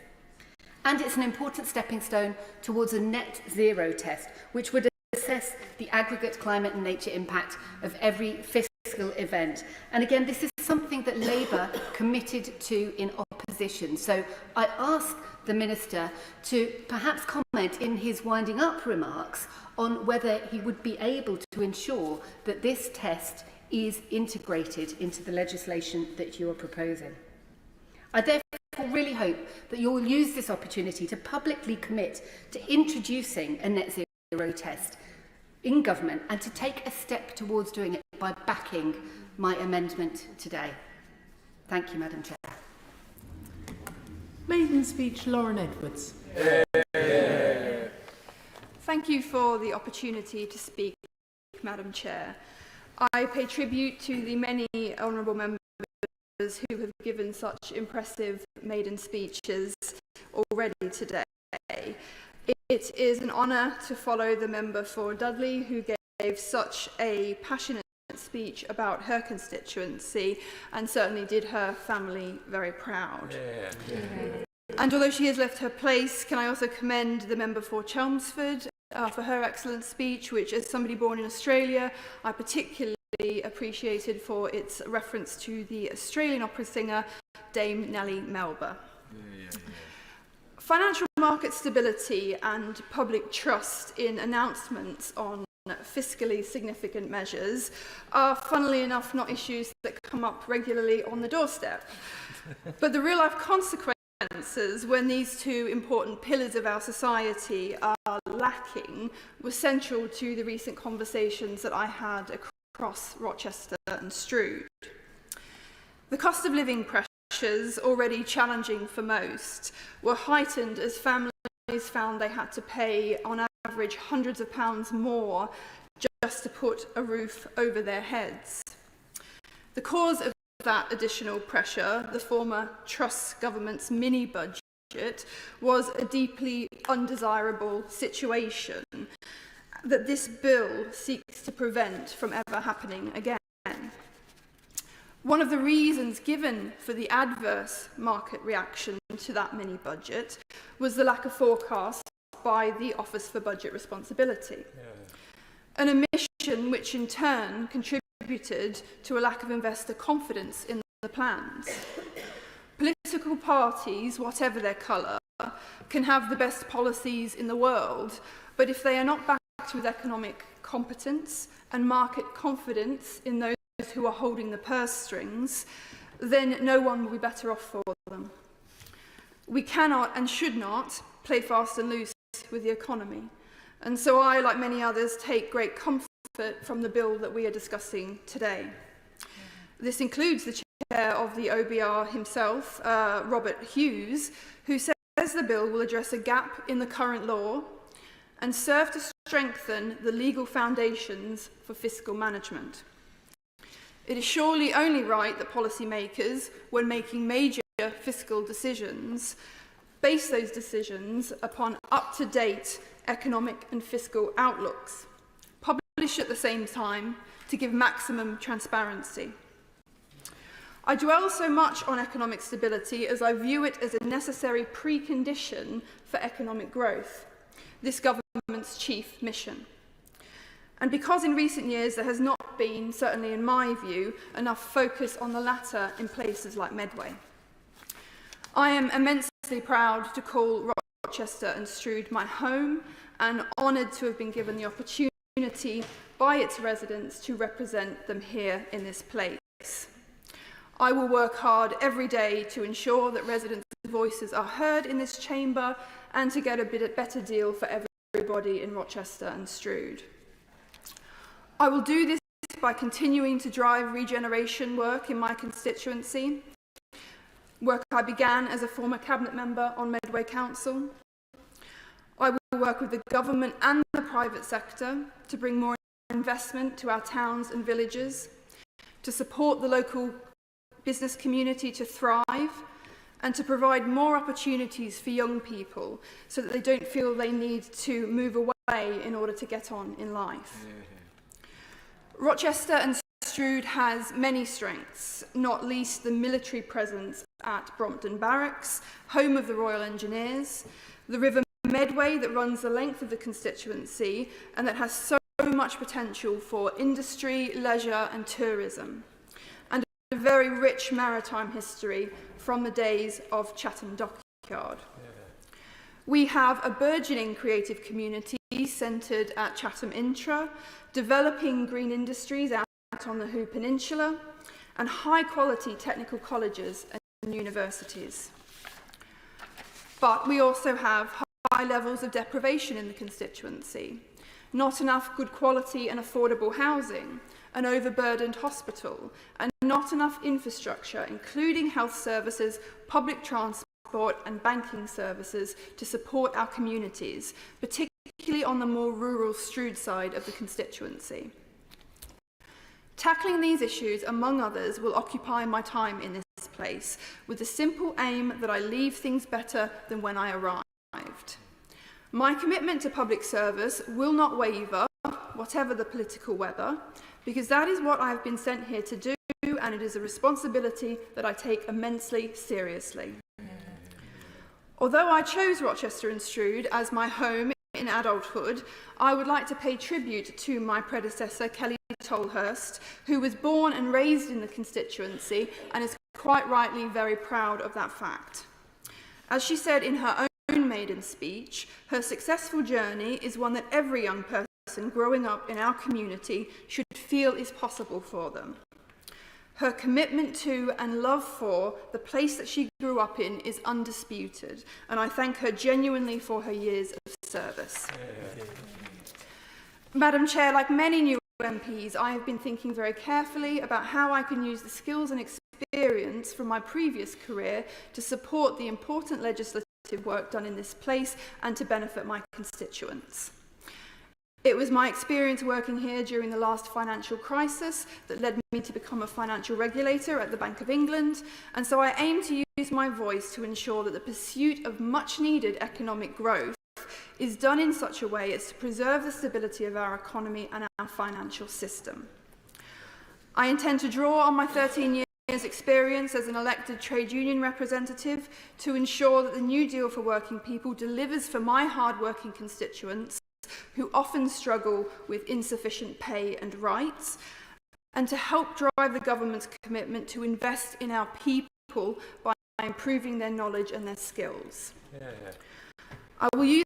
And it's an important stepping stone towards a net zero test, which would assess the aggregate climate and nature impact of every fiscal event. And again, this is something that Labour committed to in opposition. So I ask the Minister to perhaps comment in his winding up remarks on whether he would be able to ensure that this test is integrated into the legislation that you are proposing. I therefore really hope that you will use this opportunity to publicly commit to introducing a net zero test in government and to take a step towards doing it by backing my amendment today. Thank you, Madam Chair. Maiden speech, Lauren Edwards. Thank you for the opportunity to speak, Madam Chair. I pay tribute to the many honourable members who have given such impressive maiden speeches already today. It is an honour to follow the member for Dudley, who gave such a passionate speech about her constituency and certainly did her family very proud. And although she has left her place, can I also commend the member for Chelmsford for her excellent speech, which, as somebody born in Australia, I particularly appreciated for its reference to the Australian opera singer Dame Nellie Melba. Financial market stability and public trust in announcements on fiscally significant measures are, funnily enough, not issues that come up regularly on the doorstep. But the real-life consequences when these two important pillars of our society are lacking was central to the recent conversations that I had across Rochester and Strood. The cost of living pressures, already challenging for most, were heightened as families found they had to pay, on average, hundreds of pounds more just to put a roof over their heads. The cause of that additional pressure, the former Truss government's mini-budget, was a deeply undesirable situation that this bill seeks to prevent from ever happening again. One of the reasons given for the adverse market reaction to that mini-budget was the lack of forecast by the Office for Budget Responsibility. An omission which in turn contributed to a lack of investor confidence in the plans. Political parties, whatever their colour, can have the best policies in the world, but if they are not backed with economic competence and market confidence in those who are holding the purse strings, then no one will be better off for them. We cannot and should not play fast and loose with the economy. And so I, like many others, take great comfort from the bill that we are discussing today. This includes the chair of the OBR himself, Robert Hughes, who says the bill will address a gap in the current law and serve to strengthen the legal foundations for fiscal management. It is surely only right that policymakers, when making major fiscal decisions, base those decisions upon up-to-date economic and fiscal outlooks, published at the same time to give maximum transparency. I dwell so much on economic stability as I view it as a necessary precondition for economic growth, this government's chief mission. And because in recent years there has not been, certainly in my view, enough focus on the latter in places like Medway. I am immensely proud to call Rochester and Strood my home and honoured to have been given the opportunity by its residents to represent them here in this place. I will work hard every day to ensure that residents' voices are heard in this chamber and to get a better deal for everybody in Rochester and Strood. I will do this by continuing to drive regeneration work in my constituency, work I began as a former cabinet member on Medway Council. I will work with the government and the private sector to bring more investment to our towns and villages, to support the local business community to thrive, and to provide more opportunities for young people so that they don't feel they need to move away in order to get on in life. Rochester and Strood has many strengths, not least the military presence at Brompton Barracks, home of the Royal Engineers, the River Medway that runs the length of the constituency and that has so much potential for industry, leisure and tourism, and a very rich maritime history from the days of Chatham Dockyard. We have a burgeoning creative community centred at Chatham Intra, developing green industries out on the Hoo Peninsula, and high-quality technical colleges and universities. But we also have high levels of deprivation in the constituency, not enough good quality and affordable housing, an overburdened hospital, and not enough infrastructure, including health services, public transport and banking services to support our communities, particularly on the more rural Strood side of the constituency. Tackling these issues, among others, will occupy my time in this place, with the simple aim that I leave things better than when I arrived. My commitment to public service will not waver, whatever the political weather, because that is what I have been sent here to do, and it is a responsibility that I take immensely seriously. Although I chose Rochester and Strood as my home in adulthood, I would like to pay tribute to my predecessor, Kelly Tolhurst, who was born and raised in the constituency and is quite rightly very proud of that fact. As she said in her own maiden speech, her successful journey is one that every young person growing up in our community should feel is possible for them. Her commitment to and love for the place that she grew up in is undisputed, and I thank her genuinely for her years of service. Madam Chair, like many new MPs, I have been thinking very carefully about how I can use the skills and experience from my previous career to support the important legislative work done in this place and to benefit my constituents. It was my experience working here during the last financial crisis that led me to become a financial regulator at the Bank of England, and so I aim to use my voice to ensure that the pursuit of much-needed economic growth is done in such a way as to preserve the stability of our economy and our financial system. I intend to draw on my 13 years' experience as an elected trade union representative to ensure that the New Deal for Working People delivers for my hard-working constituents who often struggle with insufficient pay and rights, and to help drive the government's commitment to invest in our people by improving their knowledge and their skills. I will use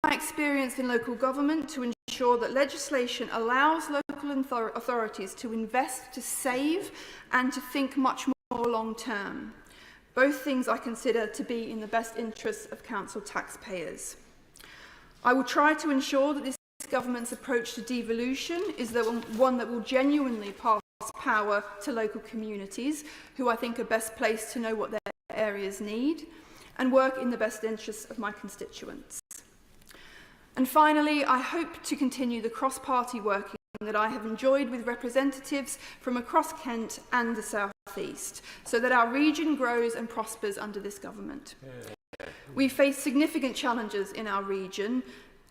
my experience in local government to ensure that legislation allows local authorities to invest, to save, and to think much more long-term, both things I consider to be in the best interests of council taxpayers. I will try to ensure that this government's approach to devolution is the one that will genuinely pass power to local communities, who I think are best placed to know what their areas need, and work in the best interests of my constituents. And finally, I hope to continue the cross-party working that I have enjoyed with representatives from across Kent and the South East, so that our region grows and prospers under this government. We face significant challenges in our region,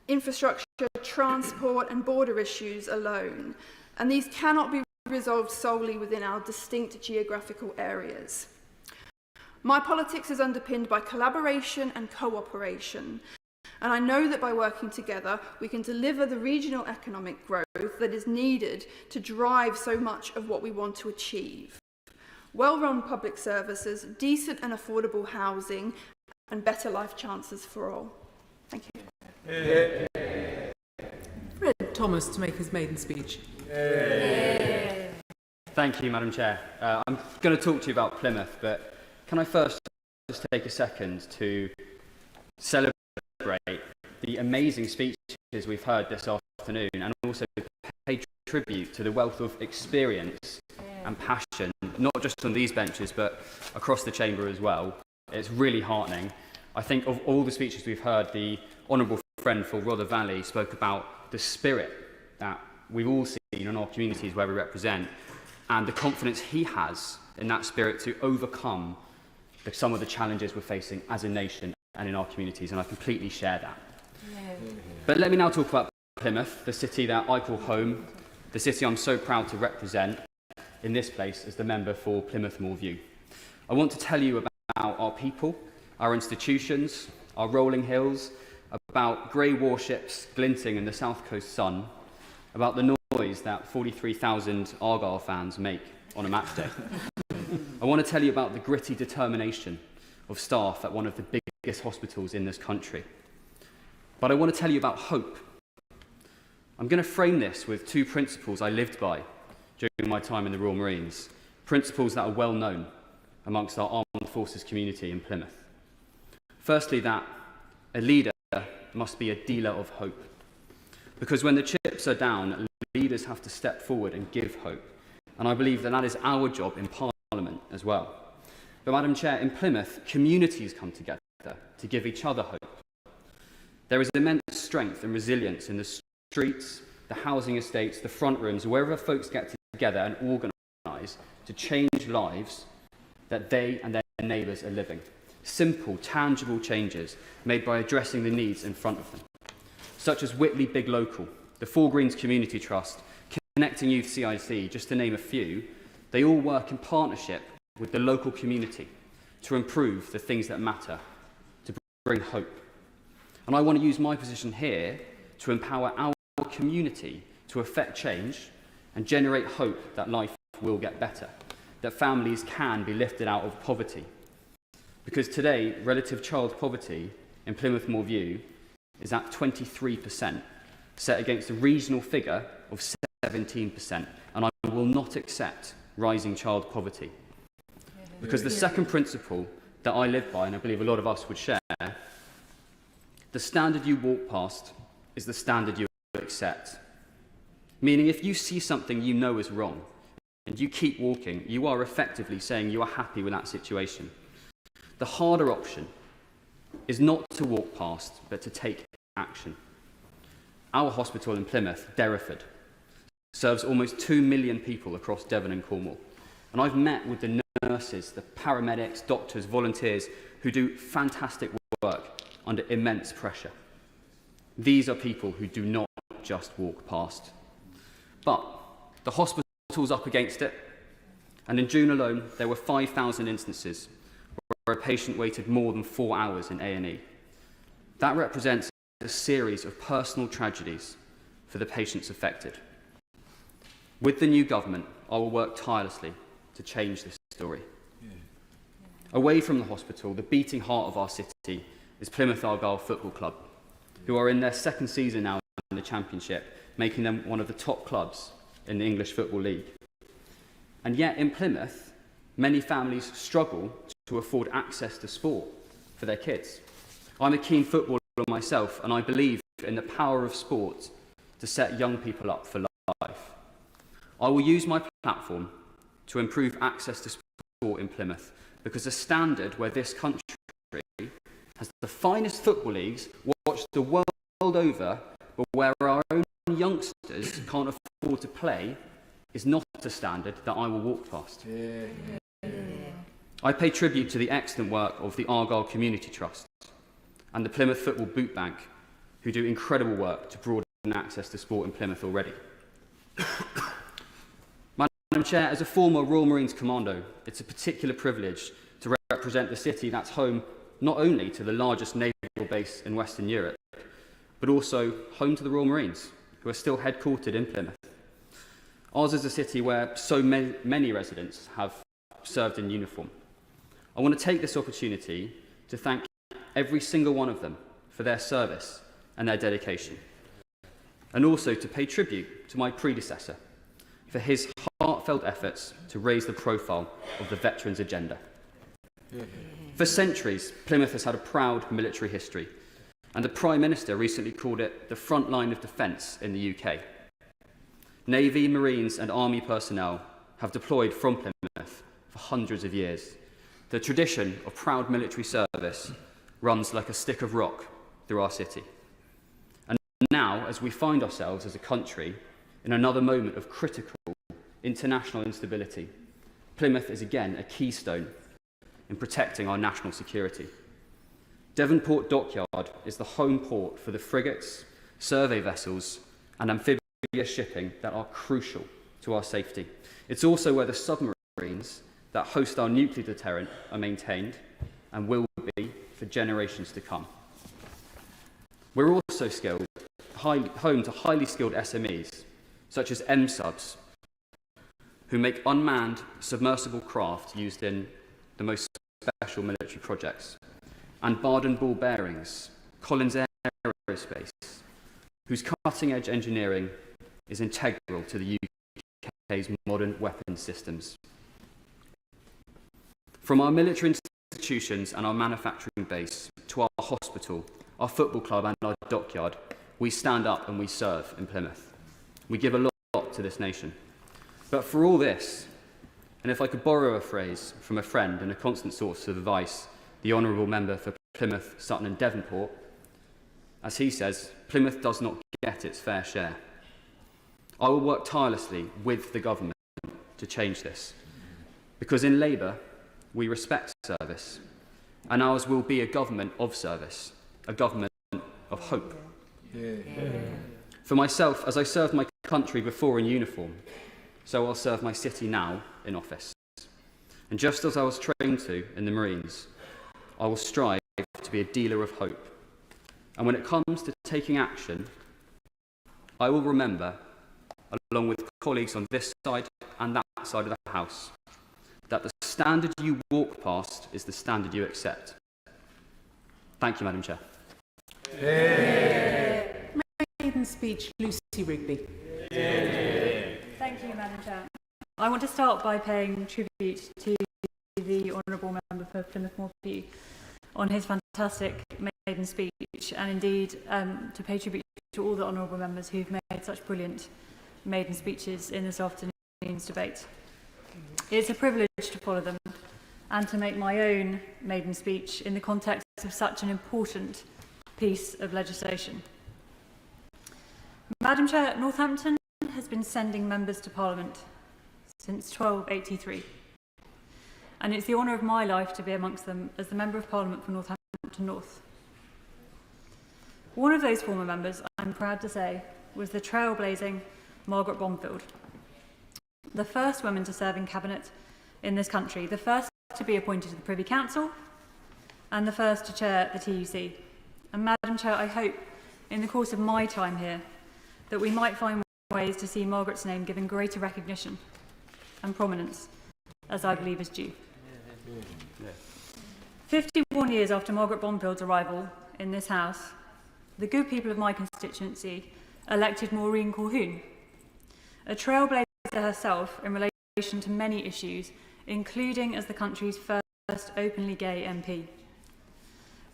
infrastructure, transport and border issues alone, and these cannot be resolved solely within our distinct geographical areas. My politics is underpinned by collaboration and cooperation, and I know that by working together we can deliver the regional economic growth that is needed to drive so much of what we want to achieve. Well-run public services, decent and affordable housing, and better life chances for all. Thank you. Fred Thomas to make his maiden speech. Thank you, Madam Chair. I'm going to talk to you about Plymouth, but can I first just take a second to celebrate the amazing speeches we've heard this afternoon and also pay tribute to the wealth of experience and passion, not just on these benches, but across the chamber as well. It's really heartening. I think of all the speeches we've heard, the Honourable Friend for Rother Valley spoke about the spirit that we've all seen in our communities where we represent, and the confidence he has in that spirit to overcome some of the challenges we're facing as a nation and in our communities, and I completely share that. But let me now talk about Plymouth, the city that I call home, the city I'm so proud to represent in this place as the member for Plymouth Moorview. I want to tell you about our people, our institutions, our rolling hills, about grey warships glinting in the south coast sun, about the noise that 43,000 Argyle fans make on a match day. I want to tell you about the gritty determination of staff at one of the biggest hospitals in this country. But I want to tell you about hope. I'm going to frame this with two principles I lived by during my time in the Royal Marines, principles that are well known amongst our armed forces community in Plymouth. Firstly, that a leader must be a dealer of hope. Because when the chips are down, leaders have to step forward and give hope. And I believe that that is our job in Parliament as well. But Madam Chair, in Plymouth, communities come together to give each other hope. There is immense strength and resilience in the streets, the housing estates, the front rooms, wherever folks get together and organise to change lives that they and their neighbours are living. Simple, tangible changes made by addressing the needs in front of them, such as Whitley Big Local, the Four Greens Community Trust, Connecting Youth CIC, just to name a few. They all work in partnership with the local community to improve the things that matter, to bring hope. And I want to use my position here to empower our community to effect change and generate hope that life will get better, that families can be lifted out of poverty. Because today, relative child poverty in Plymouth Moorview is at 23%, set against a regional figure of 17%, and I will not accept rising child poverty. Because the second principle that I live by, and I believe a lot of us would share, the standard you walk past is the standard you accept. Meaning if you see something you know is wrong, and you keep walking, you are effectively saying you are happy with that situation. The harder option is not to walk past, but to take action. Our hospital in Plymouth, Derriford, serves almost 2 million people across Devon and Cornwall. And I've met with the nurses, the paramedics, doctors, volunteers who do fantastic work under immense pressure. These are people who do not just walk past. But the hospital's up against it, and in June alone, there were 5,000 instances where a patient waited more than 4 hours in A&E. That represents a series of personal tragedies for the patients affected. With the new government, I will work tirelessly to change this story. Away from the hospital, the beating heart of our city is Plymouth Argyle Football Club, who are in their second season now in the Championship, making them one of the top clubs in the English Football League. And yet in Plymouth, many families struggle to afford access to sport for their kids. I'm a keen footballer myself, and I believe in the power of sport to set young people up for life. I will use my platform to improve access to sport in Plymouth, because a standard where this country has the finest football leagues watched the world over, but where our own youngsters can't afford to play, is not a standard that I will walk past. I pay tribute to the excellent work of the Argyle Community Trust and the Plymouth Football Boot Bank, who do incredible work to broaden access to sport in Plymouth already. Madam Chair, as a former Royal Marines Commando, it's a particular privilege to represent the city that's home not only to the largest naval base in Western Europe, but also home to the Royal Marines, who are still headquartered in Plymouth. Ours is a city where so many residents have served in uniform. I want to take this opportunity to thank every single one of them for their service and their dedication, and also to pay tribute to my predecessor for his heartfelt heartfelt efforts to raise the profile of the veterans' agenda. For centuries, Plymouth has had a proud military history, and the Prime Minister recently called it the front line of defence in the UK. Navy, Marines and Army personnel have deployed from Plymouth for hundreds of years. The tradition of proud military service runs like a stick of rock through our city. And now, as we find ourselves as a country in another moment of critical international instability, Plymouth is again a keystone in protecting our national security. Devonport Dockyard is the home port for the frigates, survey vessels and amphibious shipping that are crucial to our safety. It's also where the submarines that host our nuclear deterrent are maintained and will be for generations to come. We're also home to highly skilled SMEs, such as M-Subs, who make unmanned submersible craft used in the most special military projects, and Barden Ball Bearings, Collins Aerospace, whose cutting-edge engineering is integral to the UK's modern weapons systems. From our military institutions and our manufacturing base to our hospital, our football club and our dockyard, we stand up and we serve in Plymouth. We give a lot to this nation. But for all this, and if I could borrow a phrase from a friend and a constant source of advice, the Honourable Member for Plymouth, Sutton and Devonport, as he says, Plymouth does not get its fair share. I will work tirelessly with the government to change this, because in Labour, we respect service, and ours will be a government of service, a government of hope. For myself, as I served my country before in uniform, so I'll serve my city now in office. And just as I was trained to in the Marines, I will strive to be a dealer of hope. And when it comes to taking action, I will remember, along with colleagues on this side and that side of the House, that the standard you walk past is the standard you accept. Thank you, Madam Chair. Maiden speech, Lucy Rigby. Thank you, Madam Chair. I want to start by paying tribute to the Honourable Member for Plymouth Moorview on his fantastic maiden speech, and indeed to pay tribute to all the Honourable Members who've made such brilliant maiden speeches in this afternoon's debate. It's a privilege to follow them and to make my own maiden speech in the context of such an important piece of legislation. Madam Chair, Northampton has been sending members to Parliament since 1283, and it's the honour of my life to be amongst them as the Member of Parliament for Northampton North. One of those former members, I'm proud to say, was the trailblazing Margaret Bromfield, the first woman to serve in Cabinet in this country, the first to be appointed to the Privy Council, and the first to chair the TUC. And Madam Chair, I hope in the course of my time here that we might find ways to see Margaret's name given greater recognition and prominence, as I believe is due. 51 years after Margaret Bromfield's arrival in this House, the good people of my constituency elected Maureen Colquhoun, a trailblazer herself in relation to many issues, including as the country's first openly gay MP.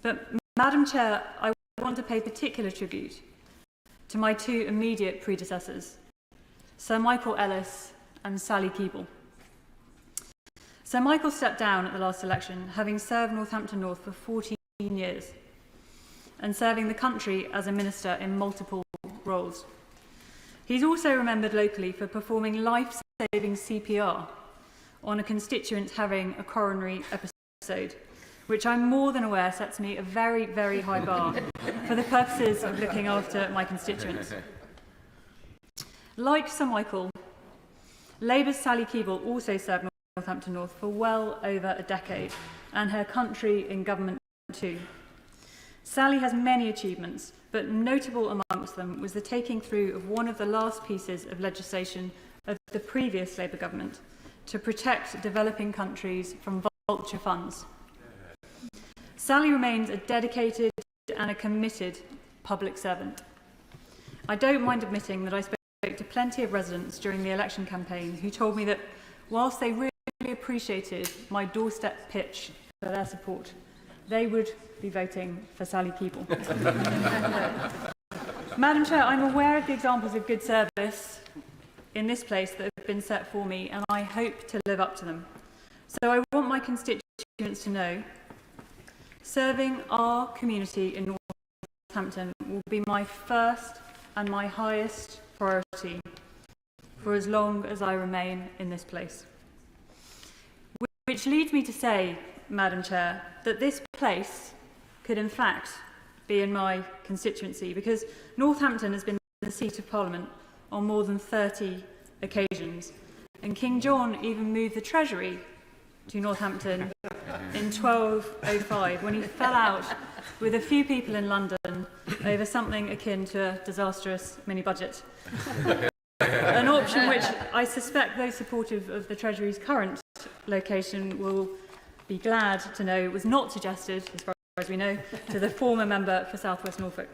But, Madam Chair, I want to pay particular tribute to my two immediate predecessors, Sir Michael Ellis and Sally Keeble. Sir Michael stepped down at the last election, having served Northampton North for 14 years and serving the country as a minister in multiple roles. He's also remembered locally for performing life-saving CPR on a constituent having a coronary episode, which I'm more than aware sets me a very, very high bar for the purposes of looking after my constituents. Like Sir Michael, Labour's Sally Keeble also served Northampton North for well over a decade, and her country in government too. Sally has many achievements, but notable amongst them was the taking through of one of the last pieces of legislation of the previous Labour government to protect developing countries from vulture funds. Sally remains a dedicated and a committed public servant. I don't mind admitting that I spoke to plenty of residents during the election campaign who told me that whilst they really appreciated my doorstep pitch for their support, they would be voting for Sally Keeble. Madam Chair, I'm aware of the examples of good service in this place that have been set for me, and I hope to live up to them. So I want my constituents to know serving our community in Northampton will be my first and my highest priority for as long as I remain in this place. Which leads me to say, Madam Chair, that this place could in fact be in my constituency, because Northampton has been the seat of Parliament on more than 30 occasions, and King John even moved the Treasury to Northampton in 1205 when he fell out with a few people in London over something akin to a disastrous mini-budget. An option which I suspect those supportive of the Treasury's current location will be glad to know was not suggested, as far as we know, to the former member for South West Norfolk.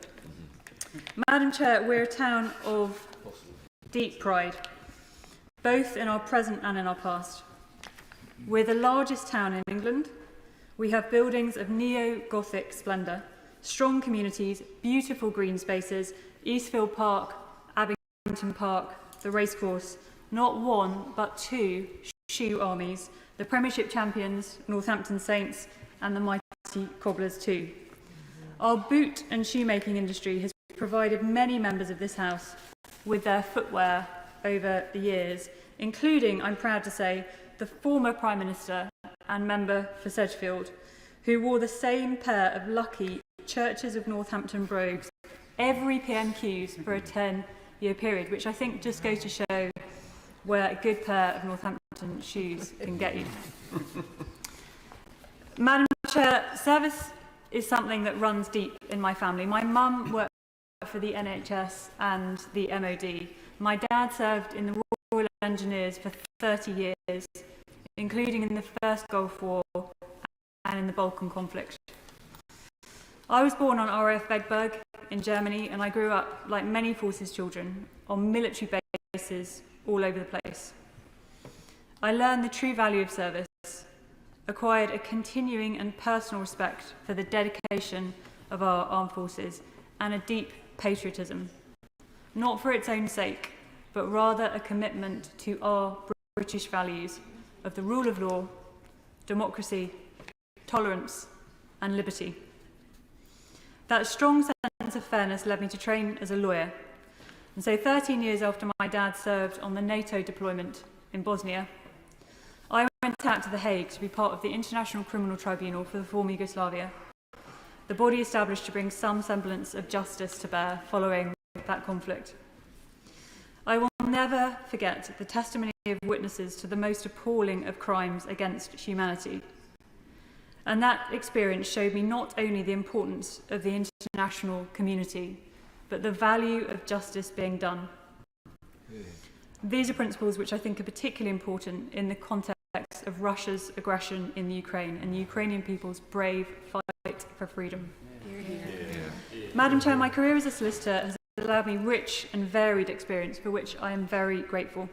Madam Chair, we're a town of deep pride, both in our present and in our past. We're the largest town in England. We have buildings of neo-Gothic splendour, strong communities, beautiful green spaces, Eastfield Park, Abington Park, the racecourse, not one but two shoe armies, the Premiership champions, Northampton Saints, and the mighty Cobblers too. Our boot and shoemaking industry has provided many members of this House with their footwear over the years, including, I'm proud to say, the former Prime Minister and member for Sedgefield, who wore the same pair of lucky Churches of Northampton brogues every PMQs for a 10-year period, which I think just goes to show where a good pair of Northampton shoes can get you. Madam Chair, service is something that runs deep in my family. My mum worked for the NHS and the MOD. My dad served in the Royal Engineers for 30 years, including in the First Gulf War and in the Balkan conflict. I was born on RAF Begburg in Germany, and I grew up, like many forces children, on military bases all over the place. I learned the true value of service, acquired a continuing and personal respect for the dedication of our armed forces, and a deep patriotism, not for its own sake, but rather a commitment to our British values of the rule of law, democracy, tolerance, and liberty. That strong sense of fairness led me to train as a lawyer. And so 13 years after my dad served on the NATO deployment in Bosnia, I went out to The Hague to be part of the International Criminal Tribunal for the former Yugoslavia, the body established to bring some semblance of justice to bear following that conflict. I will never forget the testimony of witnesses to the most appalling of crimes against humanity. And that experience showed me not only the importance of the international community, but the value of justice being done. These are principles which I think are particularly important in the context of Russia's aggression in the Ukraine and the Ukrainian people's brave fight for freedom. Madam Chair, my career as a solicitor has allowed me rich and varied experience, for which I am very grateful.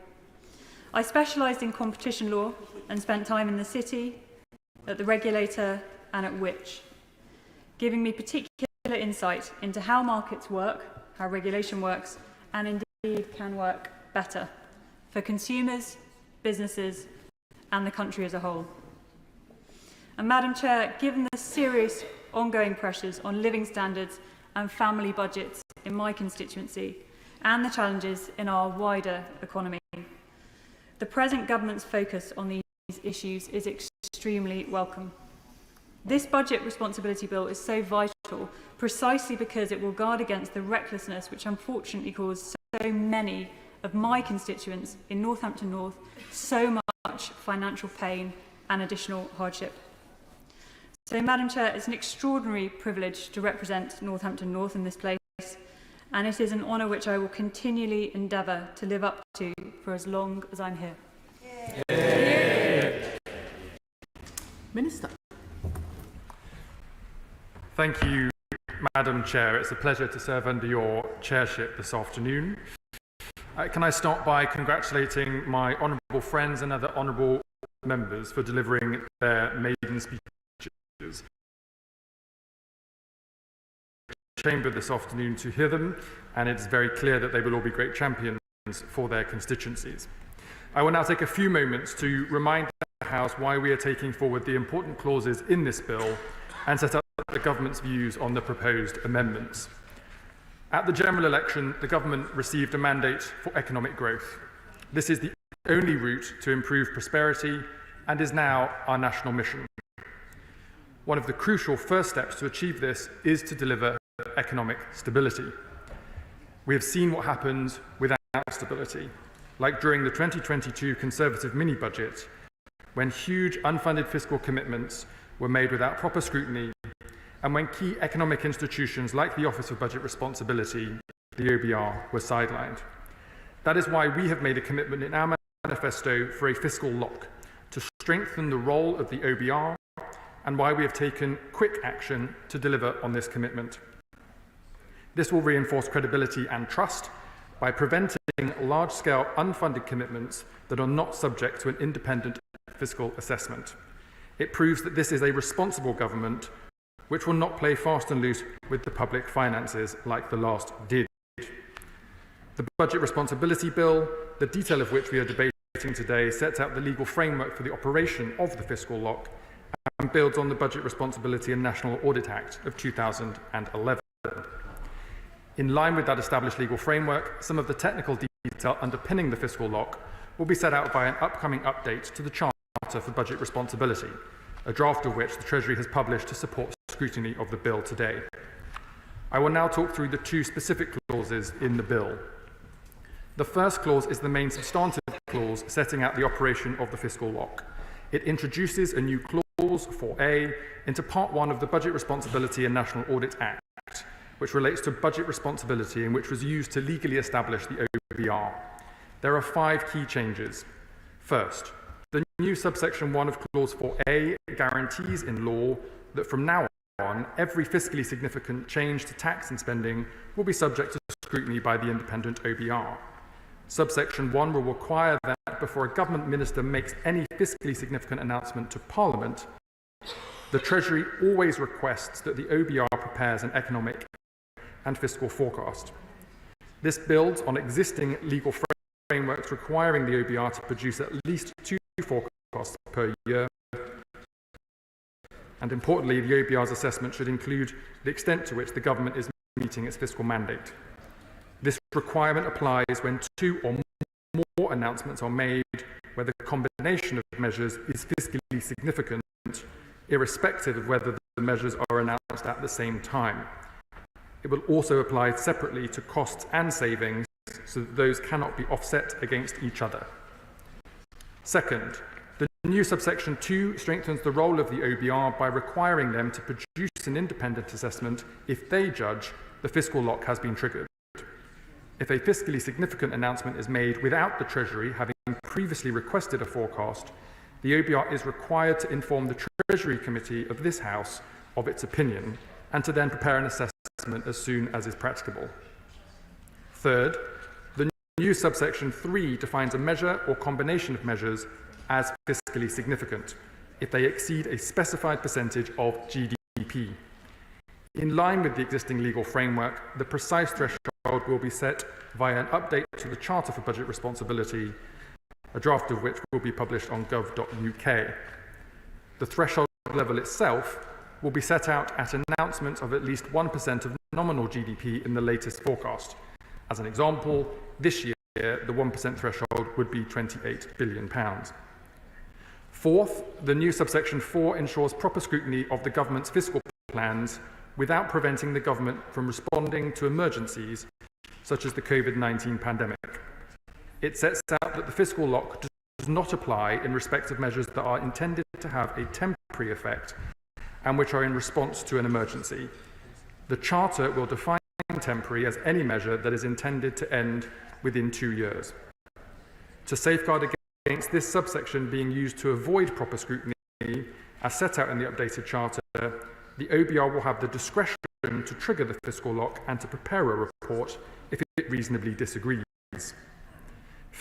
I specialised in competition law and spent time in the city, at the regulator and at Which, giving me particular insight into how markets work, how regulation works, and indeed can work better for consumers, businesses, and the country as a whole. And Madam Chair, given the serious ongoing pressures on living standards and family budgets in my constituency, and the challenges in our wider economy, the present government's focus on these issues is extremely welcome. This budget responsibility bill is so vital precisely because it will guard against the recklessness which unfortunately caused so many of my constituents in Northampton North so much financial pain and additional hardship. So, Madam Chair, it's an extraordinary privilege to represent Northampton North in this place, and it is an honour which I will continually endeavour to live up to for as long as I'm here. Minister. Thank you, Madam Chair. It's a pleasure to serve under your chairship this afternoon. Can I start by congratulating my honourable friends and other honourable members for delivering their maiden speeches. Chamber this afternoon to hear them, and it's very clear that they will all be great champions for their constituencies. I will now take a few moments to remind the House why we are taking forward the important clauses in this bill and set out the government's views on the proposed amendments. At the general election, the government received a mandate for economic growth. This is the only route to improve prosperity and is now our national mission. One of the crucial first steps to achieve this is to deliver economic stability. We have seen what happens without stability, like during the 2022 Conservative mini-budget, when huge unfunded fiscal commitments were made without proper scrutiny, and when key economic institutions like the Office of Budget Responsibility, the OBR, were sidelined. That is why we have made a commitment in our manifesto for a fiscal lock to strengthen the role of the OBR, and why we have taken quick action to deliver on this commitment. This will reinforce credibility and trust by preventing large-scale unfunded commitments that are not subject to an independent fiscal assessment. It proves that this is a responsible government which will not play fast and loose with the public finances like the last did. The Budget Responsibility Bill, the detail of which we are debating today, sets out the legal framework for the operation of the fiscal lock and builds on the Budget Responsibility and National Audit Act of 2011. In line with that established legal framework, some of the technical detail underpinning the fiscal lock will be set out by an upcoming update to the Charter for Budget Responsibility, a draft of which the Treasury has published to support scrutiny of the bill today. I will now talk through the two specific clauses in the bill. The first clause is the main substantive clause setting out the operation of the fiscal lock. It introduces a new clause, 4A, into Part 1 of the Budget Responsibility and National Audit Act, which relates to budget responsibility and which was used to legally establish the OBR. There are 5 key changes. First, the new subsection 1 of Clause 4A guarantees in law that from now on, every fiscally significant change to tax and spending will be subject to scrutiny by the independent OBR. Subsection 1 will require that before a government minister makes any fiscally significant announcement to Parliament, the Treasury always requests that the OBR prepares an economic and fiscal forecast. This builds on existing legal frameworks requiring the OBR to produce at least 2 forecasts per year. And importantly, the OBR's assessment should include the extent to which the government is meeting its fiscal mandate. This requirement applies when 2 or more announcements are made where the combination of measures is fiscally significant, irrespective of whether the measures are announced at the same time. It will also apply separately to costs and savings so that those cannot be offset against each other. Second, the new subsection 2 strengthens the role of the OBR by requiring them to produce an independent assessment if they judge the fiscal lock has been triggered. If a fiscally significant announcement is made without the Treasury having previously requested a forecast, the OBR is required to inform the Treasury Committee of this House of its opinion and to then prepare an assessment as soon as is practicable. Third, the new subsection 3 defines a measure or combination of measures as fiscally significant if they exceed a specified percentage of GDP. In line with the existing legal framework, the precise threshold will be set via an update to the Charter for Budget Responsibility, a draft of which will be published on gov.uk. The threshold level itself will be set out at announcement of at least 1% of nominal GDP in the latest forecast. As an example, this year, the 1% threshold would be £28 billion. Fourth, the new subsection 4 ensures proper scrutiny of the government's fiscal plans without preventing the government from responding to emergencies such as the COVID-19 pandemic. It sets out that the fiscal lock does not apply in respect of measures that are intended to have a temporary effect and which are in response to an emergency. The Charter will define temporary as any measure that is intended to end within 2 years. To safeguard against this subsection being used to avoid proper scrutiny, as set out in the updated Charter, the OBR will have the discretion to trigger the fiscal lock and to prepare a report if it reasonably disagrees.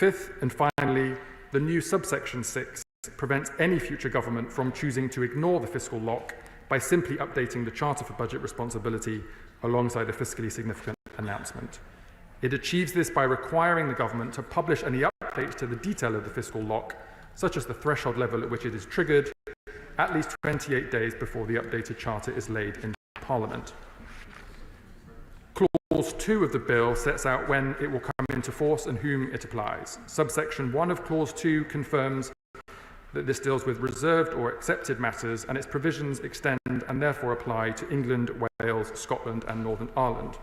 Fifth and finally, the new subsection 6 prevents any future government from choosing to ignore the fiscal lock by simply updating the Charter for Budget Responsibility alongside a fiscally significant announcement. It achieves this by requiring the government to publish any updates to the detail of the fiscal lock, such as the threshold level at which it is triggered, at least 28 days before the updated charter is laid in Parliament. Clause 2 of the bill sets out when it will come into force and whom it applies. Subsection 1 of Clause 2 confirms that this deals with reserved or accepted matters, and its provisions extend and therefore apply to England, Wales, Scotland and Northern Ireland.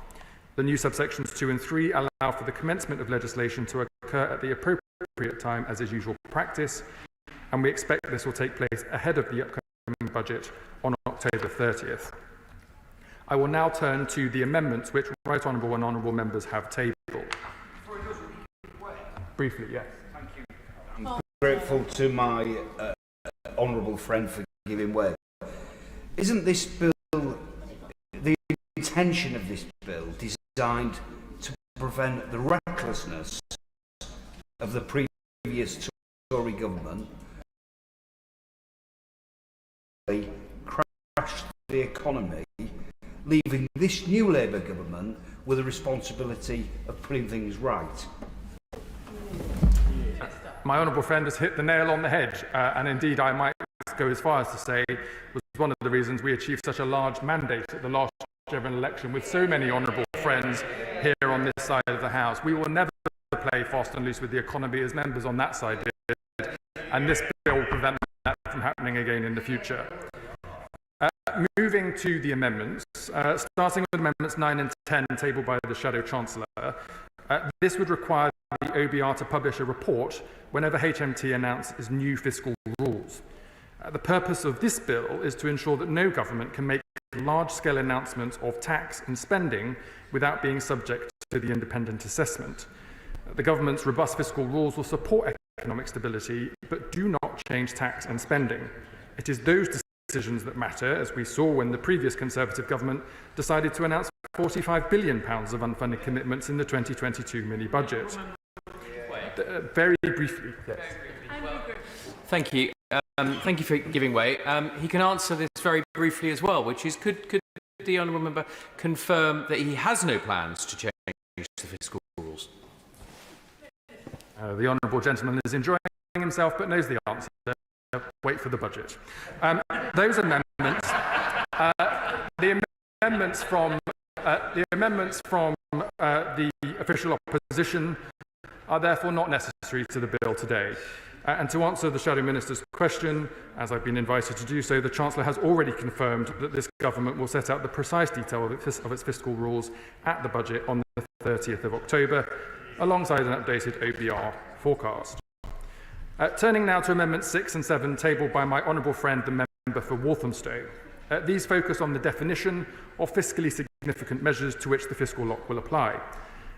The new subsections 2 and 3 allow for the commencement of legislation to occur at the appropriate time as is usual practice, and we expect this will take place ahead of the upcoming budget on October 30th. I will now turn to the amendments which Right Honourable and Honourable Members have tabled. Briefly, yes. Thank you. I'm grateful to my honourable friend for giving way. Isn't this bill, the intention of this bill, designed to prevent the recklessness of the previous Tory government crashed the economy, leaving this new Labour government with the responsibility of putting things right? My honourable friend has hit the nail on the head, and indeed I might go as far as to say was one of the reasons we achieved such a large mandate at the last general election with so many honourable friends here on this side of the House. We will never play fast and loose with the economy as members on that side did, and this bill will prevent that from happening again in the future. Moving to the amendments, starting with amendments 9 and 10 tabled by the Shadow Chancellor, this would require the OBR to publish a report whenever HMT announces new fiscal rules. The purpose of this bill is to ensure that no government can make large-scale announcements of tax and spending without being subject to the independent assessment. The government's robust fiscal rules will support economic stability, but do not change tax and spending. It is those decisions that matter, as we saw when the previous Conservative government decided to announce £45 billion of unfunded commitments in the 2022 mini-budget. Very briefly, yes. Thank you. Thank you for giving way. He can answer this very briefly as well, which is, could the honourable member confirm that he has no plans to change the fiscal rules? The honourable gentleman is enjoying himself but knows the answer. Wait for the budget. Those amendments, the amendments from the official opposition are therefore not necessary to the bill today. And to answer the Shadow Minister's question, as I've been invited to do so, the Chancellor has already confirmed that this government will set out the precise detail of its fiscal rules at the budget on the 30th of October, alongside an updated OBR forecast. Turning now to Amendments 6 and 7 tabled by my honourable friend, the member for Walthamstow. These focus on the definition of fiscally significant measures to which the fiscal lock will apply.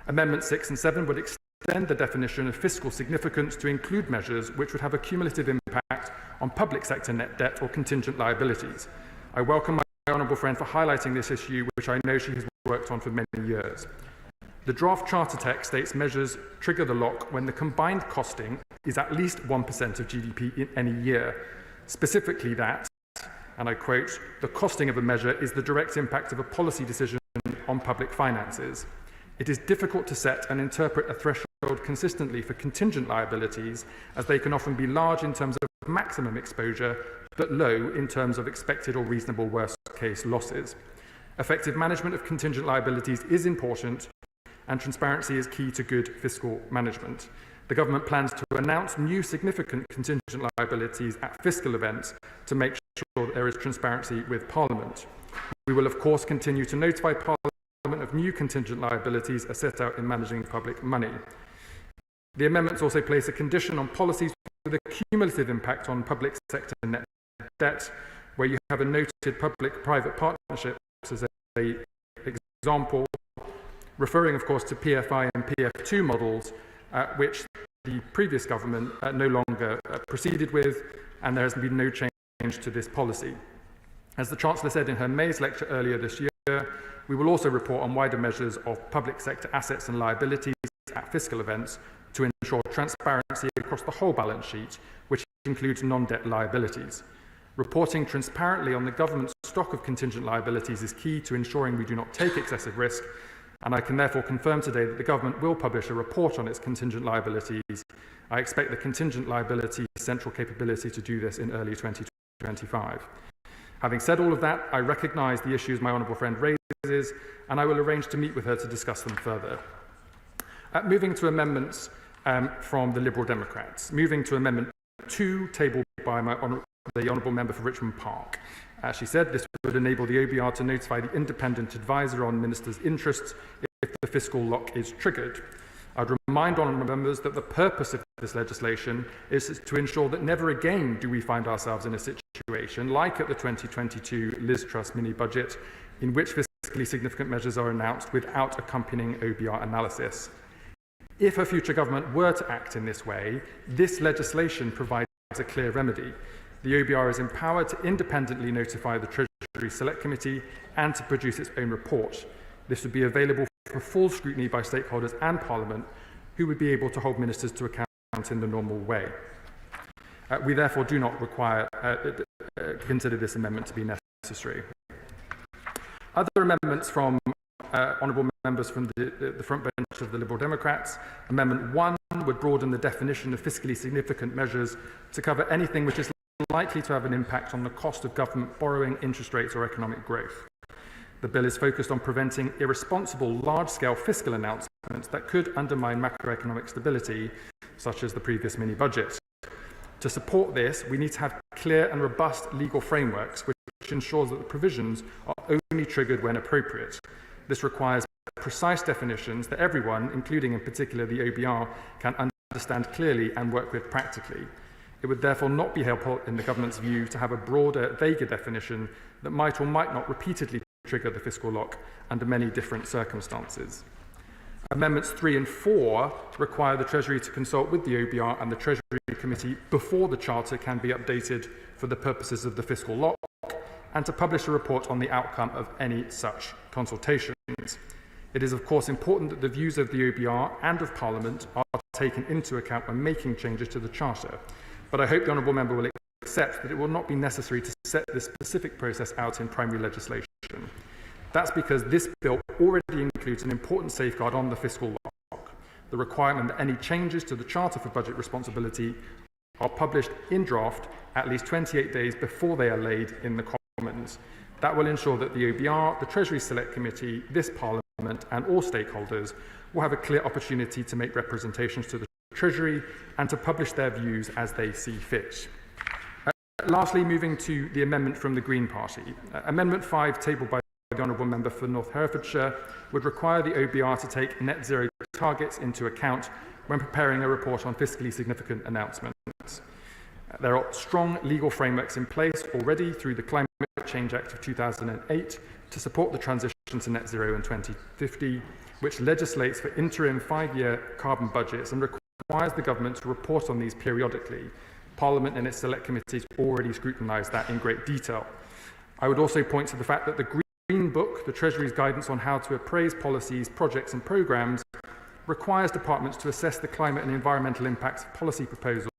Amendments 6 and 7 would extend the definition of fiscal significance to include measures which would have a cumulative impact on public sector net debt or contingent liabilities. I welcome my honourable friend for highlighting this issue, which I know she has worked on for many years. The draft charter text states measures trigger the lock when the combined costing is at least 1% of GDP in any year. Specifically that, and I quote, the costing of a measure is the direct impact of a policy decision on public finances. It is difficult to set and interpret a threshold consistently for contingent liabilities, as they can often be large in terms of maximum exposure, but low in terms of expected or reasonable worst-case losses. Effective management of contingent liabilities is important, and transparency is key to good fiscal management. The government plans to announce new significant contingent liabilities at fiscal events to make sure that there is transparency with Parliament. We will, of course, continue to notify Parliament of new contingent liabilities as set out in managing public money. The amendments also place a condition on policies with a cumulative impact on public sector net debt, where you have a noted public-private partnerships as an example, referring, of course, to PFI and PF2 models, which the previous government no longer proceeded with, and there has been no change to this policy. As the Chancellor said in her May's lecture earlier this year, we will also report on wider measures of public sector assets and liabilities at fiscal events, to ensure transparency across the whole balance sheet, which includes non-debt liabilities. Reporting transparently on the government's stock of contingent liabilities is key to ensuring we do not take excessive risk, and I can therefore confirm today that the government will publish a report on its contingent liabilities. I expect the contingent liability central capability to do this in early 2025. Having said all of that, I recognise the issues my honourable friend raises, and I will arrange to meet with her to discuss them further. Moving to amendments from the Liberal Democrats. Moving to Amendment 2, tabled by the Honourable Member for Richmond Park. As she said, this would enable the OBR to notify the independent advisor on ministers' interests if the fiscal lock is triggered. I'd remind honourable members that the purpose of this legislation is to ensure that never again do we find ourselves in a situation like at the 2022 Liz Truss mini-budget, in which fiscally significant measures are announced without accompanying OBR analysis. If a future government were to act in this way, this legislation provides a clear remedy. The OBR is empowered to independently notify the Treasury Select Committee and to produce its own report. This would be available for full scrutiny by stakeholders and Parliament, who would be able to hold ministers to account in the normal way. We therefore do not consider this amendment to be necessary. Other amendments from honourable members from the front bench of the Liberal Democrats. Amendment 1 would broaden the definition of fiscally significant measures to cover anything which is likely to have an impact on the cost of government borrowing, interest rates or economic growth. The bill is focused on preventing irresponsible large-scale fiscal announcements that could undermine macroeconomic stability, such as the previous mini-budget. To support this, we need to have clear and robust legal frameworks which ensures that the provisions are only triggered when appropriate. This requires precise definitions that everyone, including in particular the OBR, can understand clearly and work with practically. It would therefore not be helpful in the government's view to have a broader, vaguer definition that might or might not repeatedly trigger the fiscal lock under many different circumstances. Amendments 3 and 4 require the Treasury to consult with the OBR and the Treasury Committee before the Charter can be updated for the purposes of the fiscal lock, and to publish a report on the outcome of any such consultations. It is of course important that the views of the OBR and of Parliament are taken into account when making changes to the Charter, but I hope the Honourable Member will accept that it will not be necessary to set this specific process out in primary legislation. That's because this bill already includes an important safeguard on the fiscal lock, the requirement that any changes to the Charter for Budget Responsibility are published in draft at least 28 days before they are laid in the Commons. That will ensure that the OBR, the Treasury Select Committee, this Parliament and all stakeholders will have a clear opportunity to make representations to the Treasury and to publish their views as they see fit. Lastly, moving to the amendment from the Green Party. Amendment 5, tabled by the Honourable Member for North Herefordshire, would require the OBR to take net zero targets into account when preparing a report on fiscally significant announcements. There are strong legal frameworks in place already through the Climate Change Act of 2008 to support the transition to net zero in 2050, which legislates for interim 5-year carbon budgets and requires the government to report on these periodically. Parliament and its select committees already scrutinised that in great detail. I would also point to the fact that the Green Book, the Treasury's guidance on how to appraise policies, projects and programmes, requires departments to assess the climate and environmental impacts of policy proposals,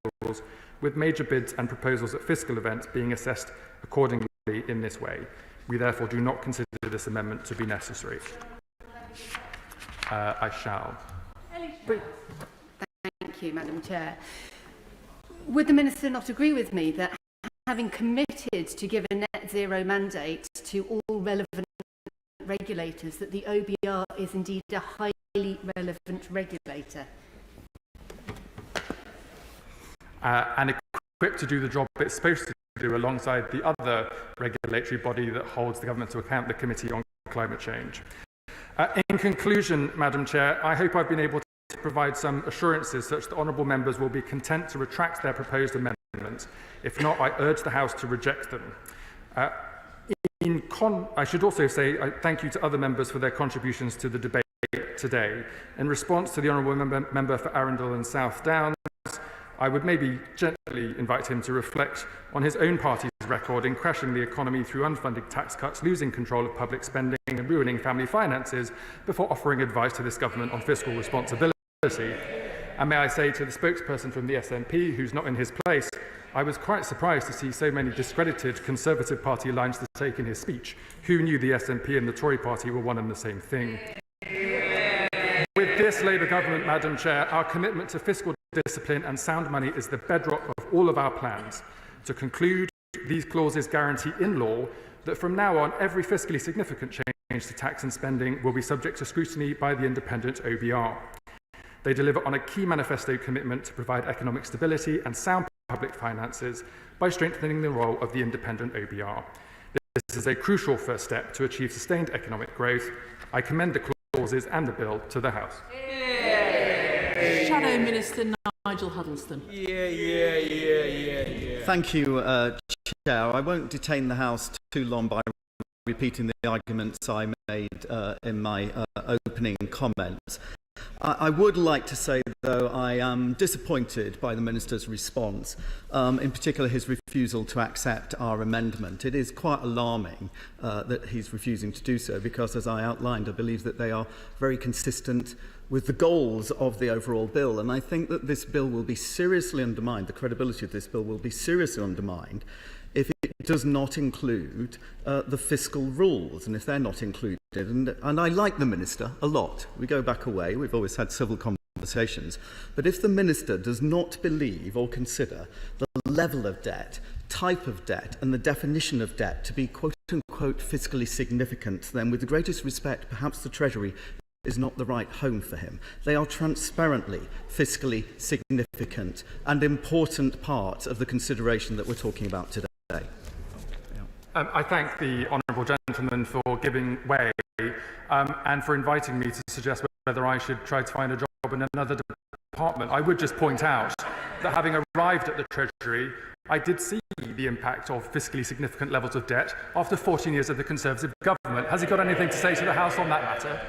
with major bids and proposals at fiscal events being assessed accordingly in this way. We therefore do not consider this amendment to be necessary. I shall. Thank you, Madam Chair. Would the Minister not agree with me that having committed to give a net zero mandate to all relevant regulators, that the OBR is indeed a highly relevant regulator? And equipped to do the job it's supposed to do alongside the other regulatory body that holds the government to account, the Committee on Climate Change. In conclusion, Madam Chair, I hope I've been able to provide some assurances such that honourable members will be content to retract their proposed amendments. If not, I urge the House to reject them. I should also say thank you to other members for their contributions to the debate today. In response to the honourable member for Arundel and South Downs, I would maybe gently invite him to reflect on his own party's record in crashing the economy through unfunded tax cuts, losing control of public spending and ruining family finances before offering advice to this government on fiscal responsibility. And may I say to the spokesperson from the SNP, who's not in his place, I was quite surprised to see so many discredited Conservative Party lines to take in his speech. Who knew the SNP and the Tory Party were one and the same thing? With this Labour government, Madam Chair, our commitment to fiscal discipline and sound money is the bedrock of all of our plans. To conclude, these clauses guarantee in law that from now on, every fiscally significant change to tax and spending will be subject to scrutiny by the independent OBR. They deliver on a key manifesto commitment to provide economic stability and sound public finances by strengthening the role of the independent OBR. This is a crucial first step to achieve sustained economic growth. I commend the clauses and the bill to the House. Shadow Minister Nigel Huddleston. Thank you, Chair. I won't detain the House too long by repeating the arguments I made in my opening comments. I would like to say, though, I am disappointed by the Minister's response, in particular his refusal to accept our amendment. It is quite alarming that he's refusing to do so because, as I outlined, I believe that they are very consistent with the goals of the overall bill. And I think that this bill will be seriously undermined, the credibility of this bill will be seriously undermined if it does not include the fiscal rules, and if they're not included. And I like the Minister a lot. We go back a way, we've always had civil conversations. But if the Minister does not believe or consider the level of debt, type of debt, and the definition of debt to be quote-unquote fiscally significant, then with the greatest respect, perhaps the Treasury is not the right home for him. They are transparently fiscally significant and important part of the consideration that we're talking about today. I thank the honourable gentleman for giving way and for inviting me to suggest whether I should try to find a job in another department. I would just point out that having arrived at the Treasury, I did see the impact of fiscally significant levels of debt after 14 years of the Conservative government. Has he got anything to say to the House on that matter?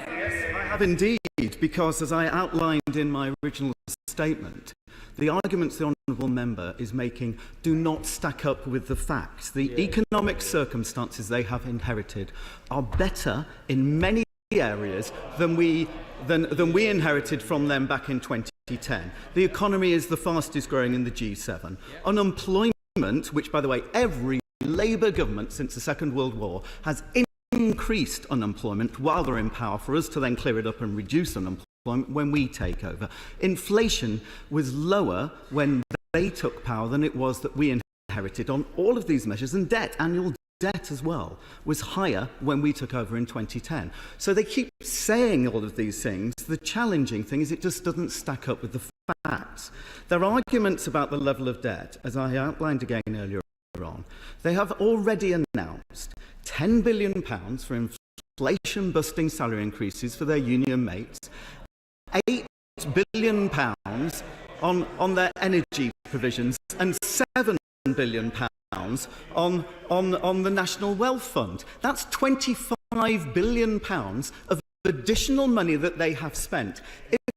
Yes, I have indeed, because as I outlined in my original statement, the arguments the honourable member is making do not stack up with the facts. The economic circumstances they have inherited are better in many areas than we inherited from them back in 2010. The economy is the fastest growing in the G7. Unemployment, which, by the way, every Labour government since the Second World War has increased unemployment while they're in power, for us to then clear it up and reduce unemployment when we take over. Inflation was lower when they took power than it was that we inherited on all of these measures, and debt, annual debt as well, was higher when we took over in 2010. So they keep saying all of these things. The challenging thing is it just doesn't stack up with the facts. Their arguments about the level of debt, as I outlined again earlier on, they have already announced £10 billion for inflation-busting salary increases for their union mates, £8 billion on their energy provisions, and £7 billion on the National Wealth Fund. That's £25 billion of additional money that they have spent.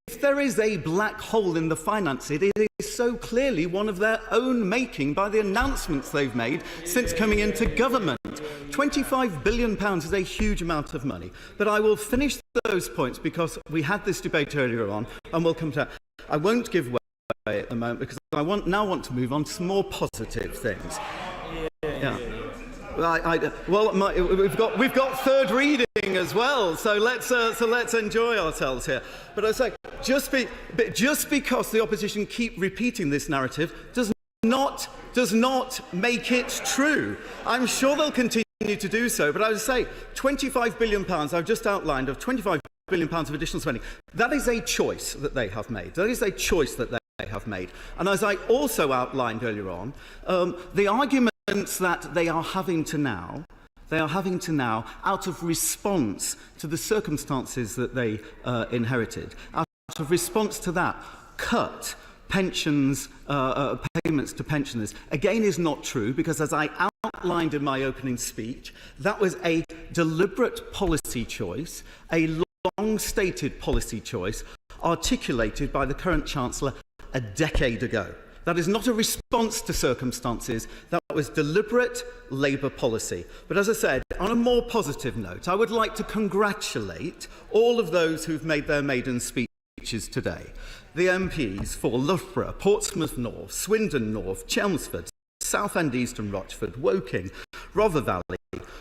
If there is a black hole in the finances, it is so clearly one of their own making by the announcements they've made since coming into government. £25 billion is a huge amount of money. But I will finish those points because we had this debate earlier on, and we'll come to that. I won't give way at the moment because I now want to move on to some more positive things. We've got third reading as well, so let's enjoy ourselves here. But I say, just because the opposition keep repeating this narrative does not make it true. I'm sure they'll continue to do so, but I would say £25 billion I've just outlined of £25 billion of additional spending. That is a choice that they have made. That is a choice that they have made. And as I also outlined earlier on, the arguments that they are having to now, out of response to the circumstances that they inherited, out of response to that, cut pensions, payments to pensioners, again is not true, because as I outlined in my opening speech, that was a deliberate policy choice, a long-stated policy choice, articulated by the current Chancellor a decade ago. That is not a response to circumstances. That was deliberate Labour policy. But as I said, on a more positive note, I would like to congratulate all of those who've made their maiden speech speeches today. The MPs for Loughborough, Portsmouth North, Swindon North, Chelmsford, Southend East and Rochford, Woking, Rother Valley,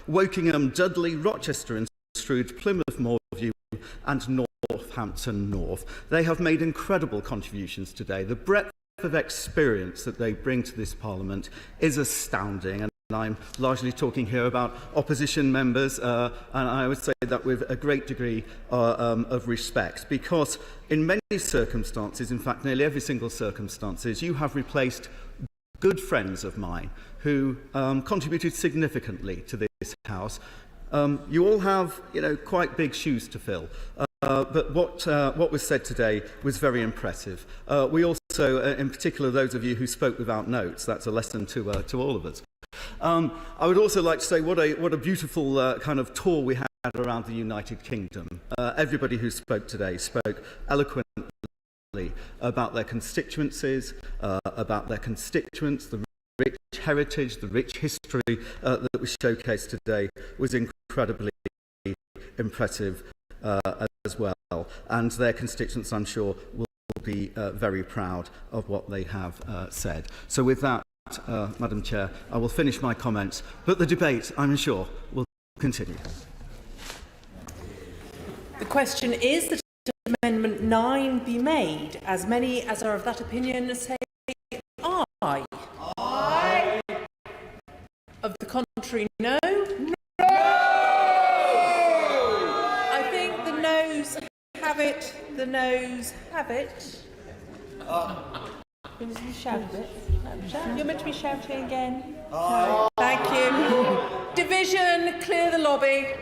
Wokingham, Dudley, Rochester and Stroud, Plymouth Moorview and Northampton North. They have made incredible contributions today. The breadth of experience that they bring to this Parliament is astounding, and I'm largely talking here about opposition members, and I would say that with a great degree of respect, because in many circumstances, in fact nearly every single circumstances, you have replaced good friends of mine who contributed significantly to this House. You all have, quite big shoes to fill. But what was said today was very impressive. We also, in particular, those of you who spoke without notes, that's a lesson to all of us. I would also like to say what a beautiful kind of tour we had around the United Kingdom. Everybody who spoke today spoke eloquently about their constituencies, about their constituents, the rich heritage, the rich history that was showcased today was incredibly impressive as well, and their constituents, I'm sure, will be very proud of what they have said. So with that, Madam Chair, I will finish my comments, but the debate, I'm sure, will continue. The question is that Amendment 9 be made. As many as are of that opinion say aye. Aye. Of the contrary, no. No! I think the noes have it. The noes have it. You shout a bit. You're meant to be shouting again. Aye. Thank you. Division, clear the lobby.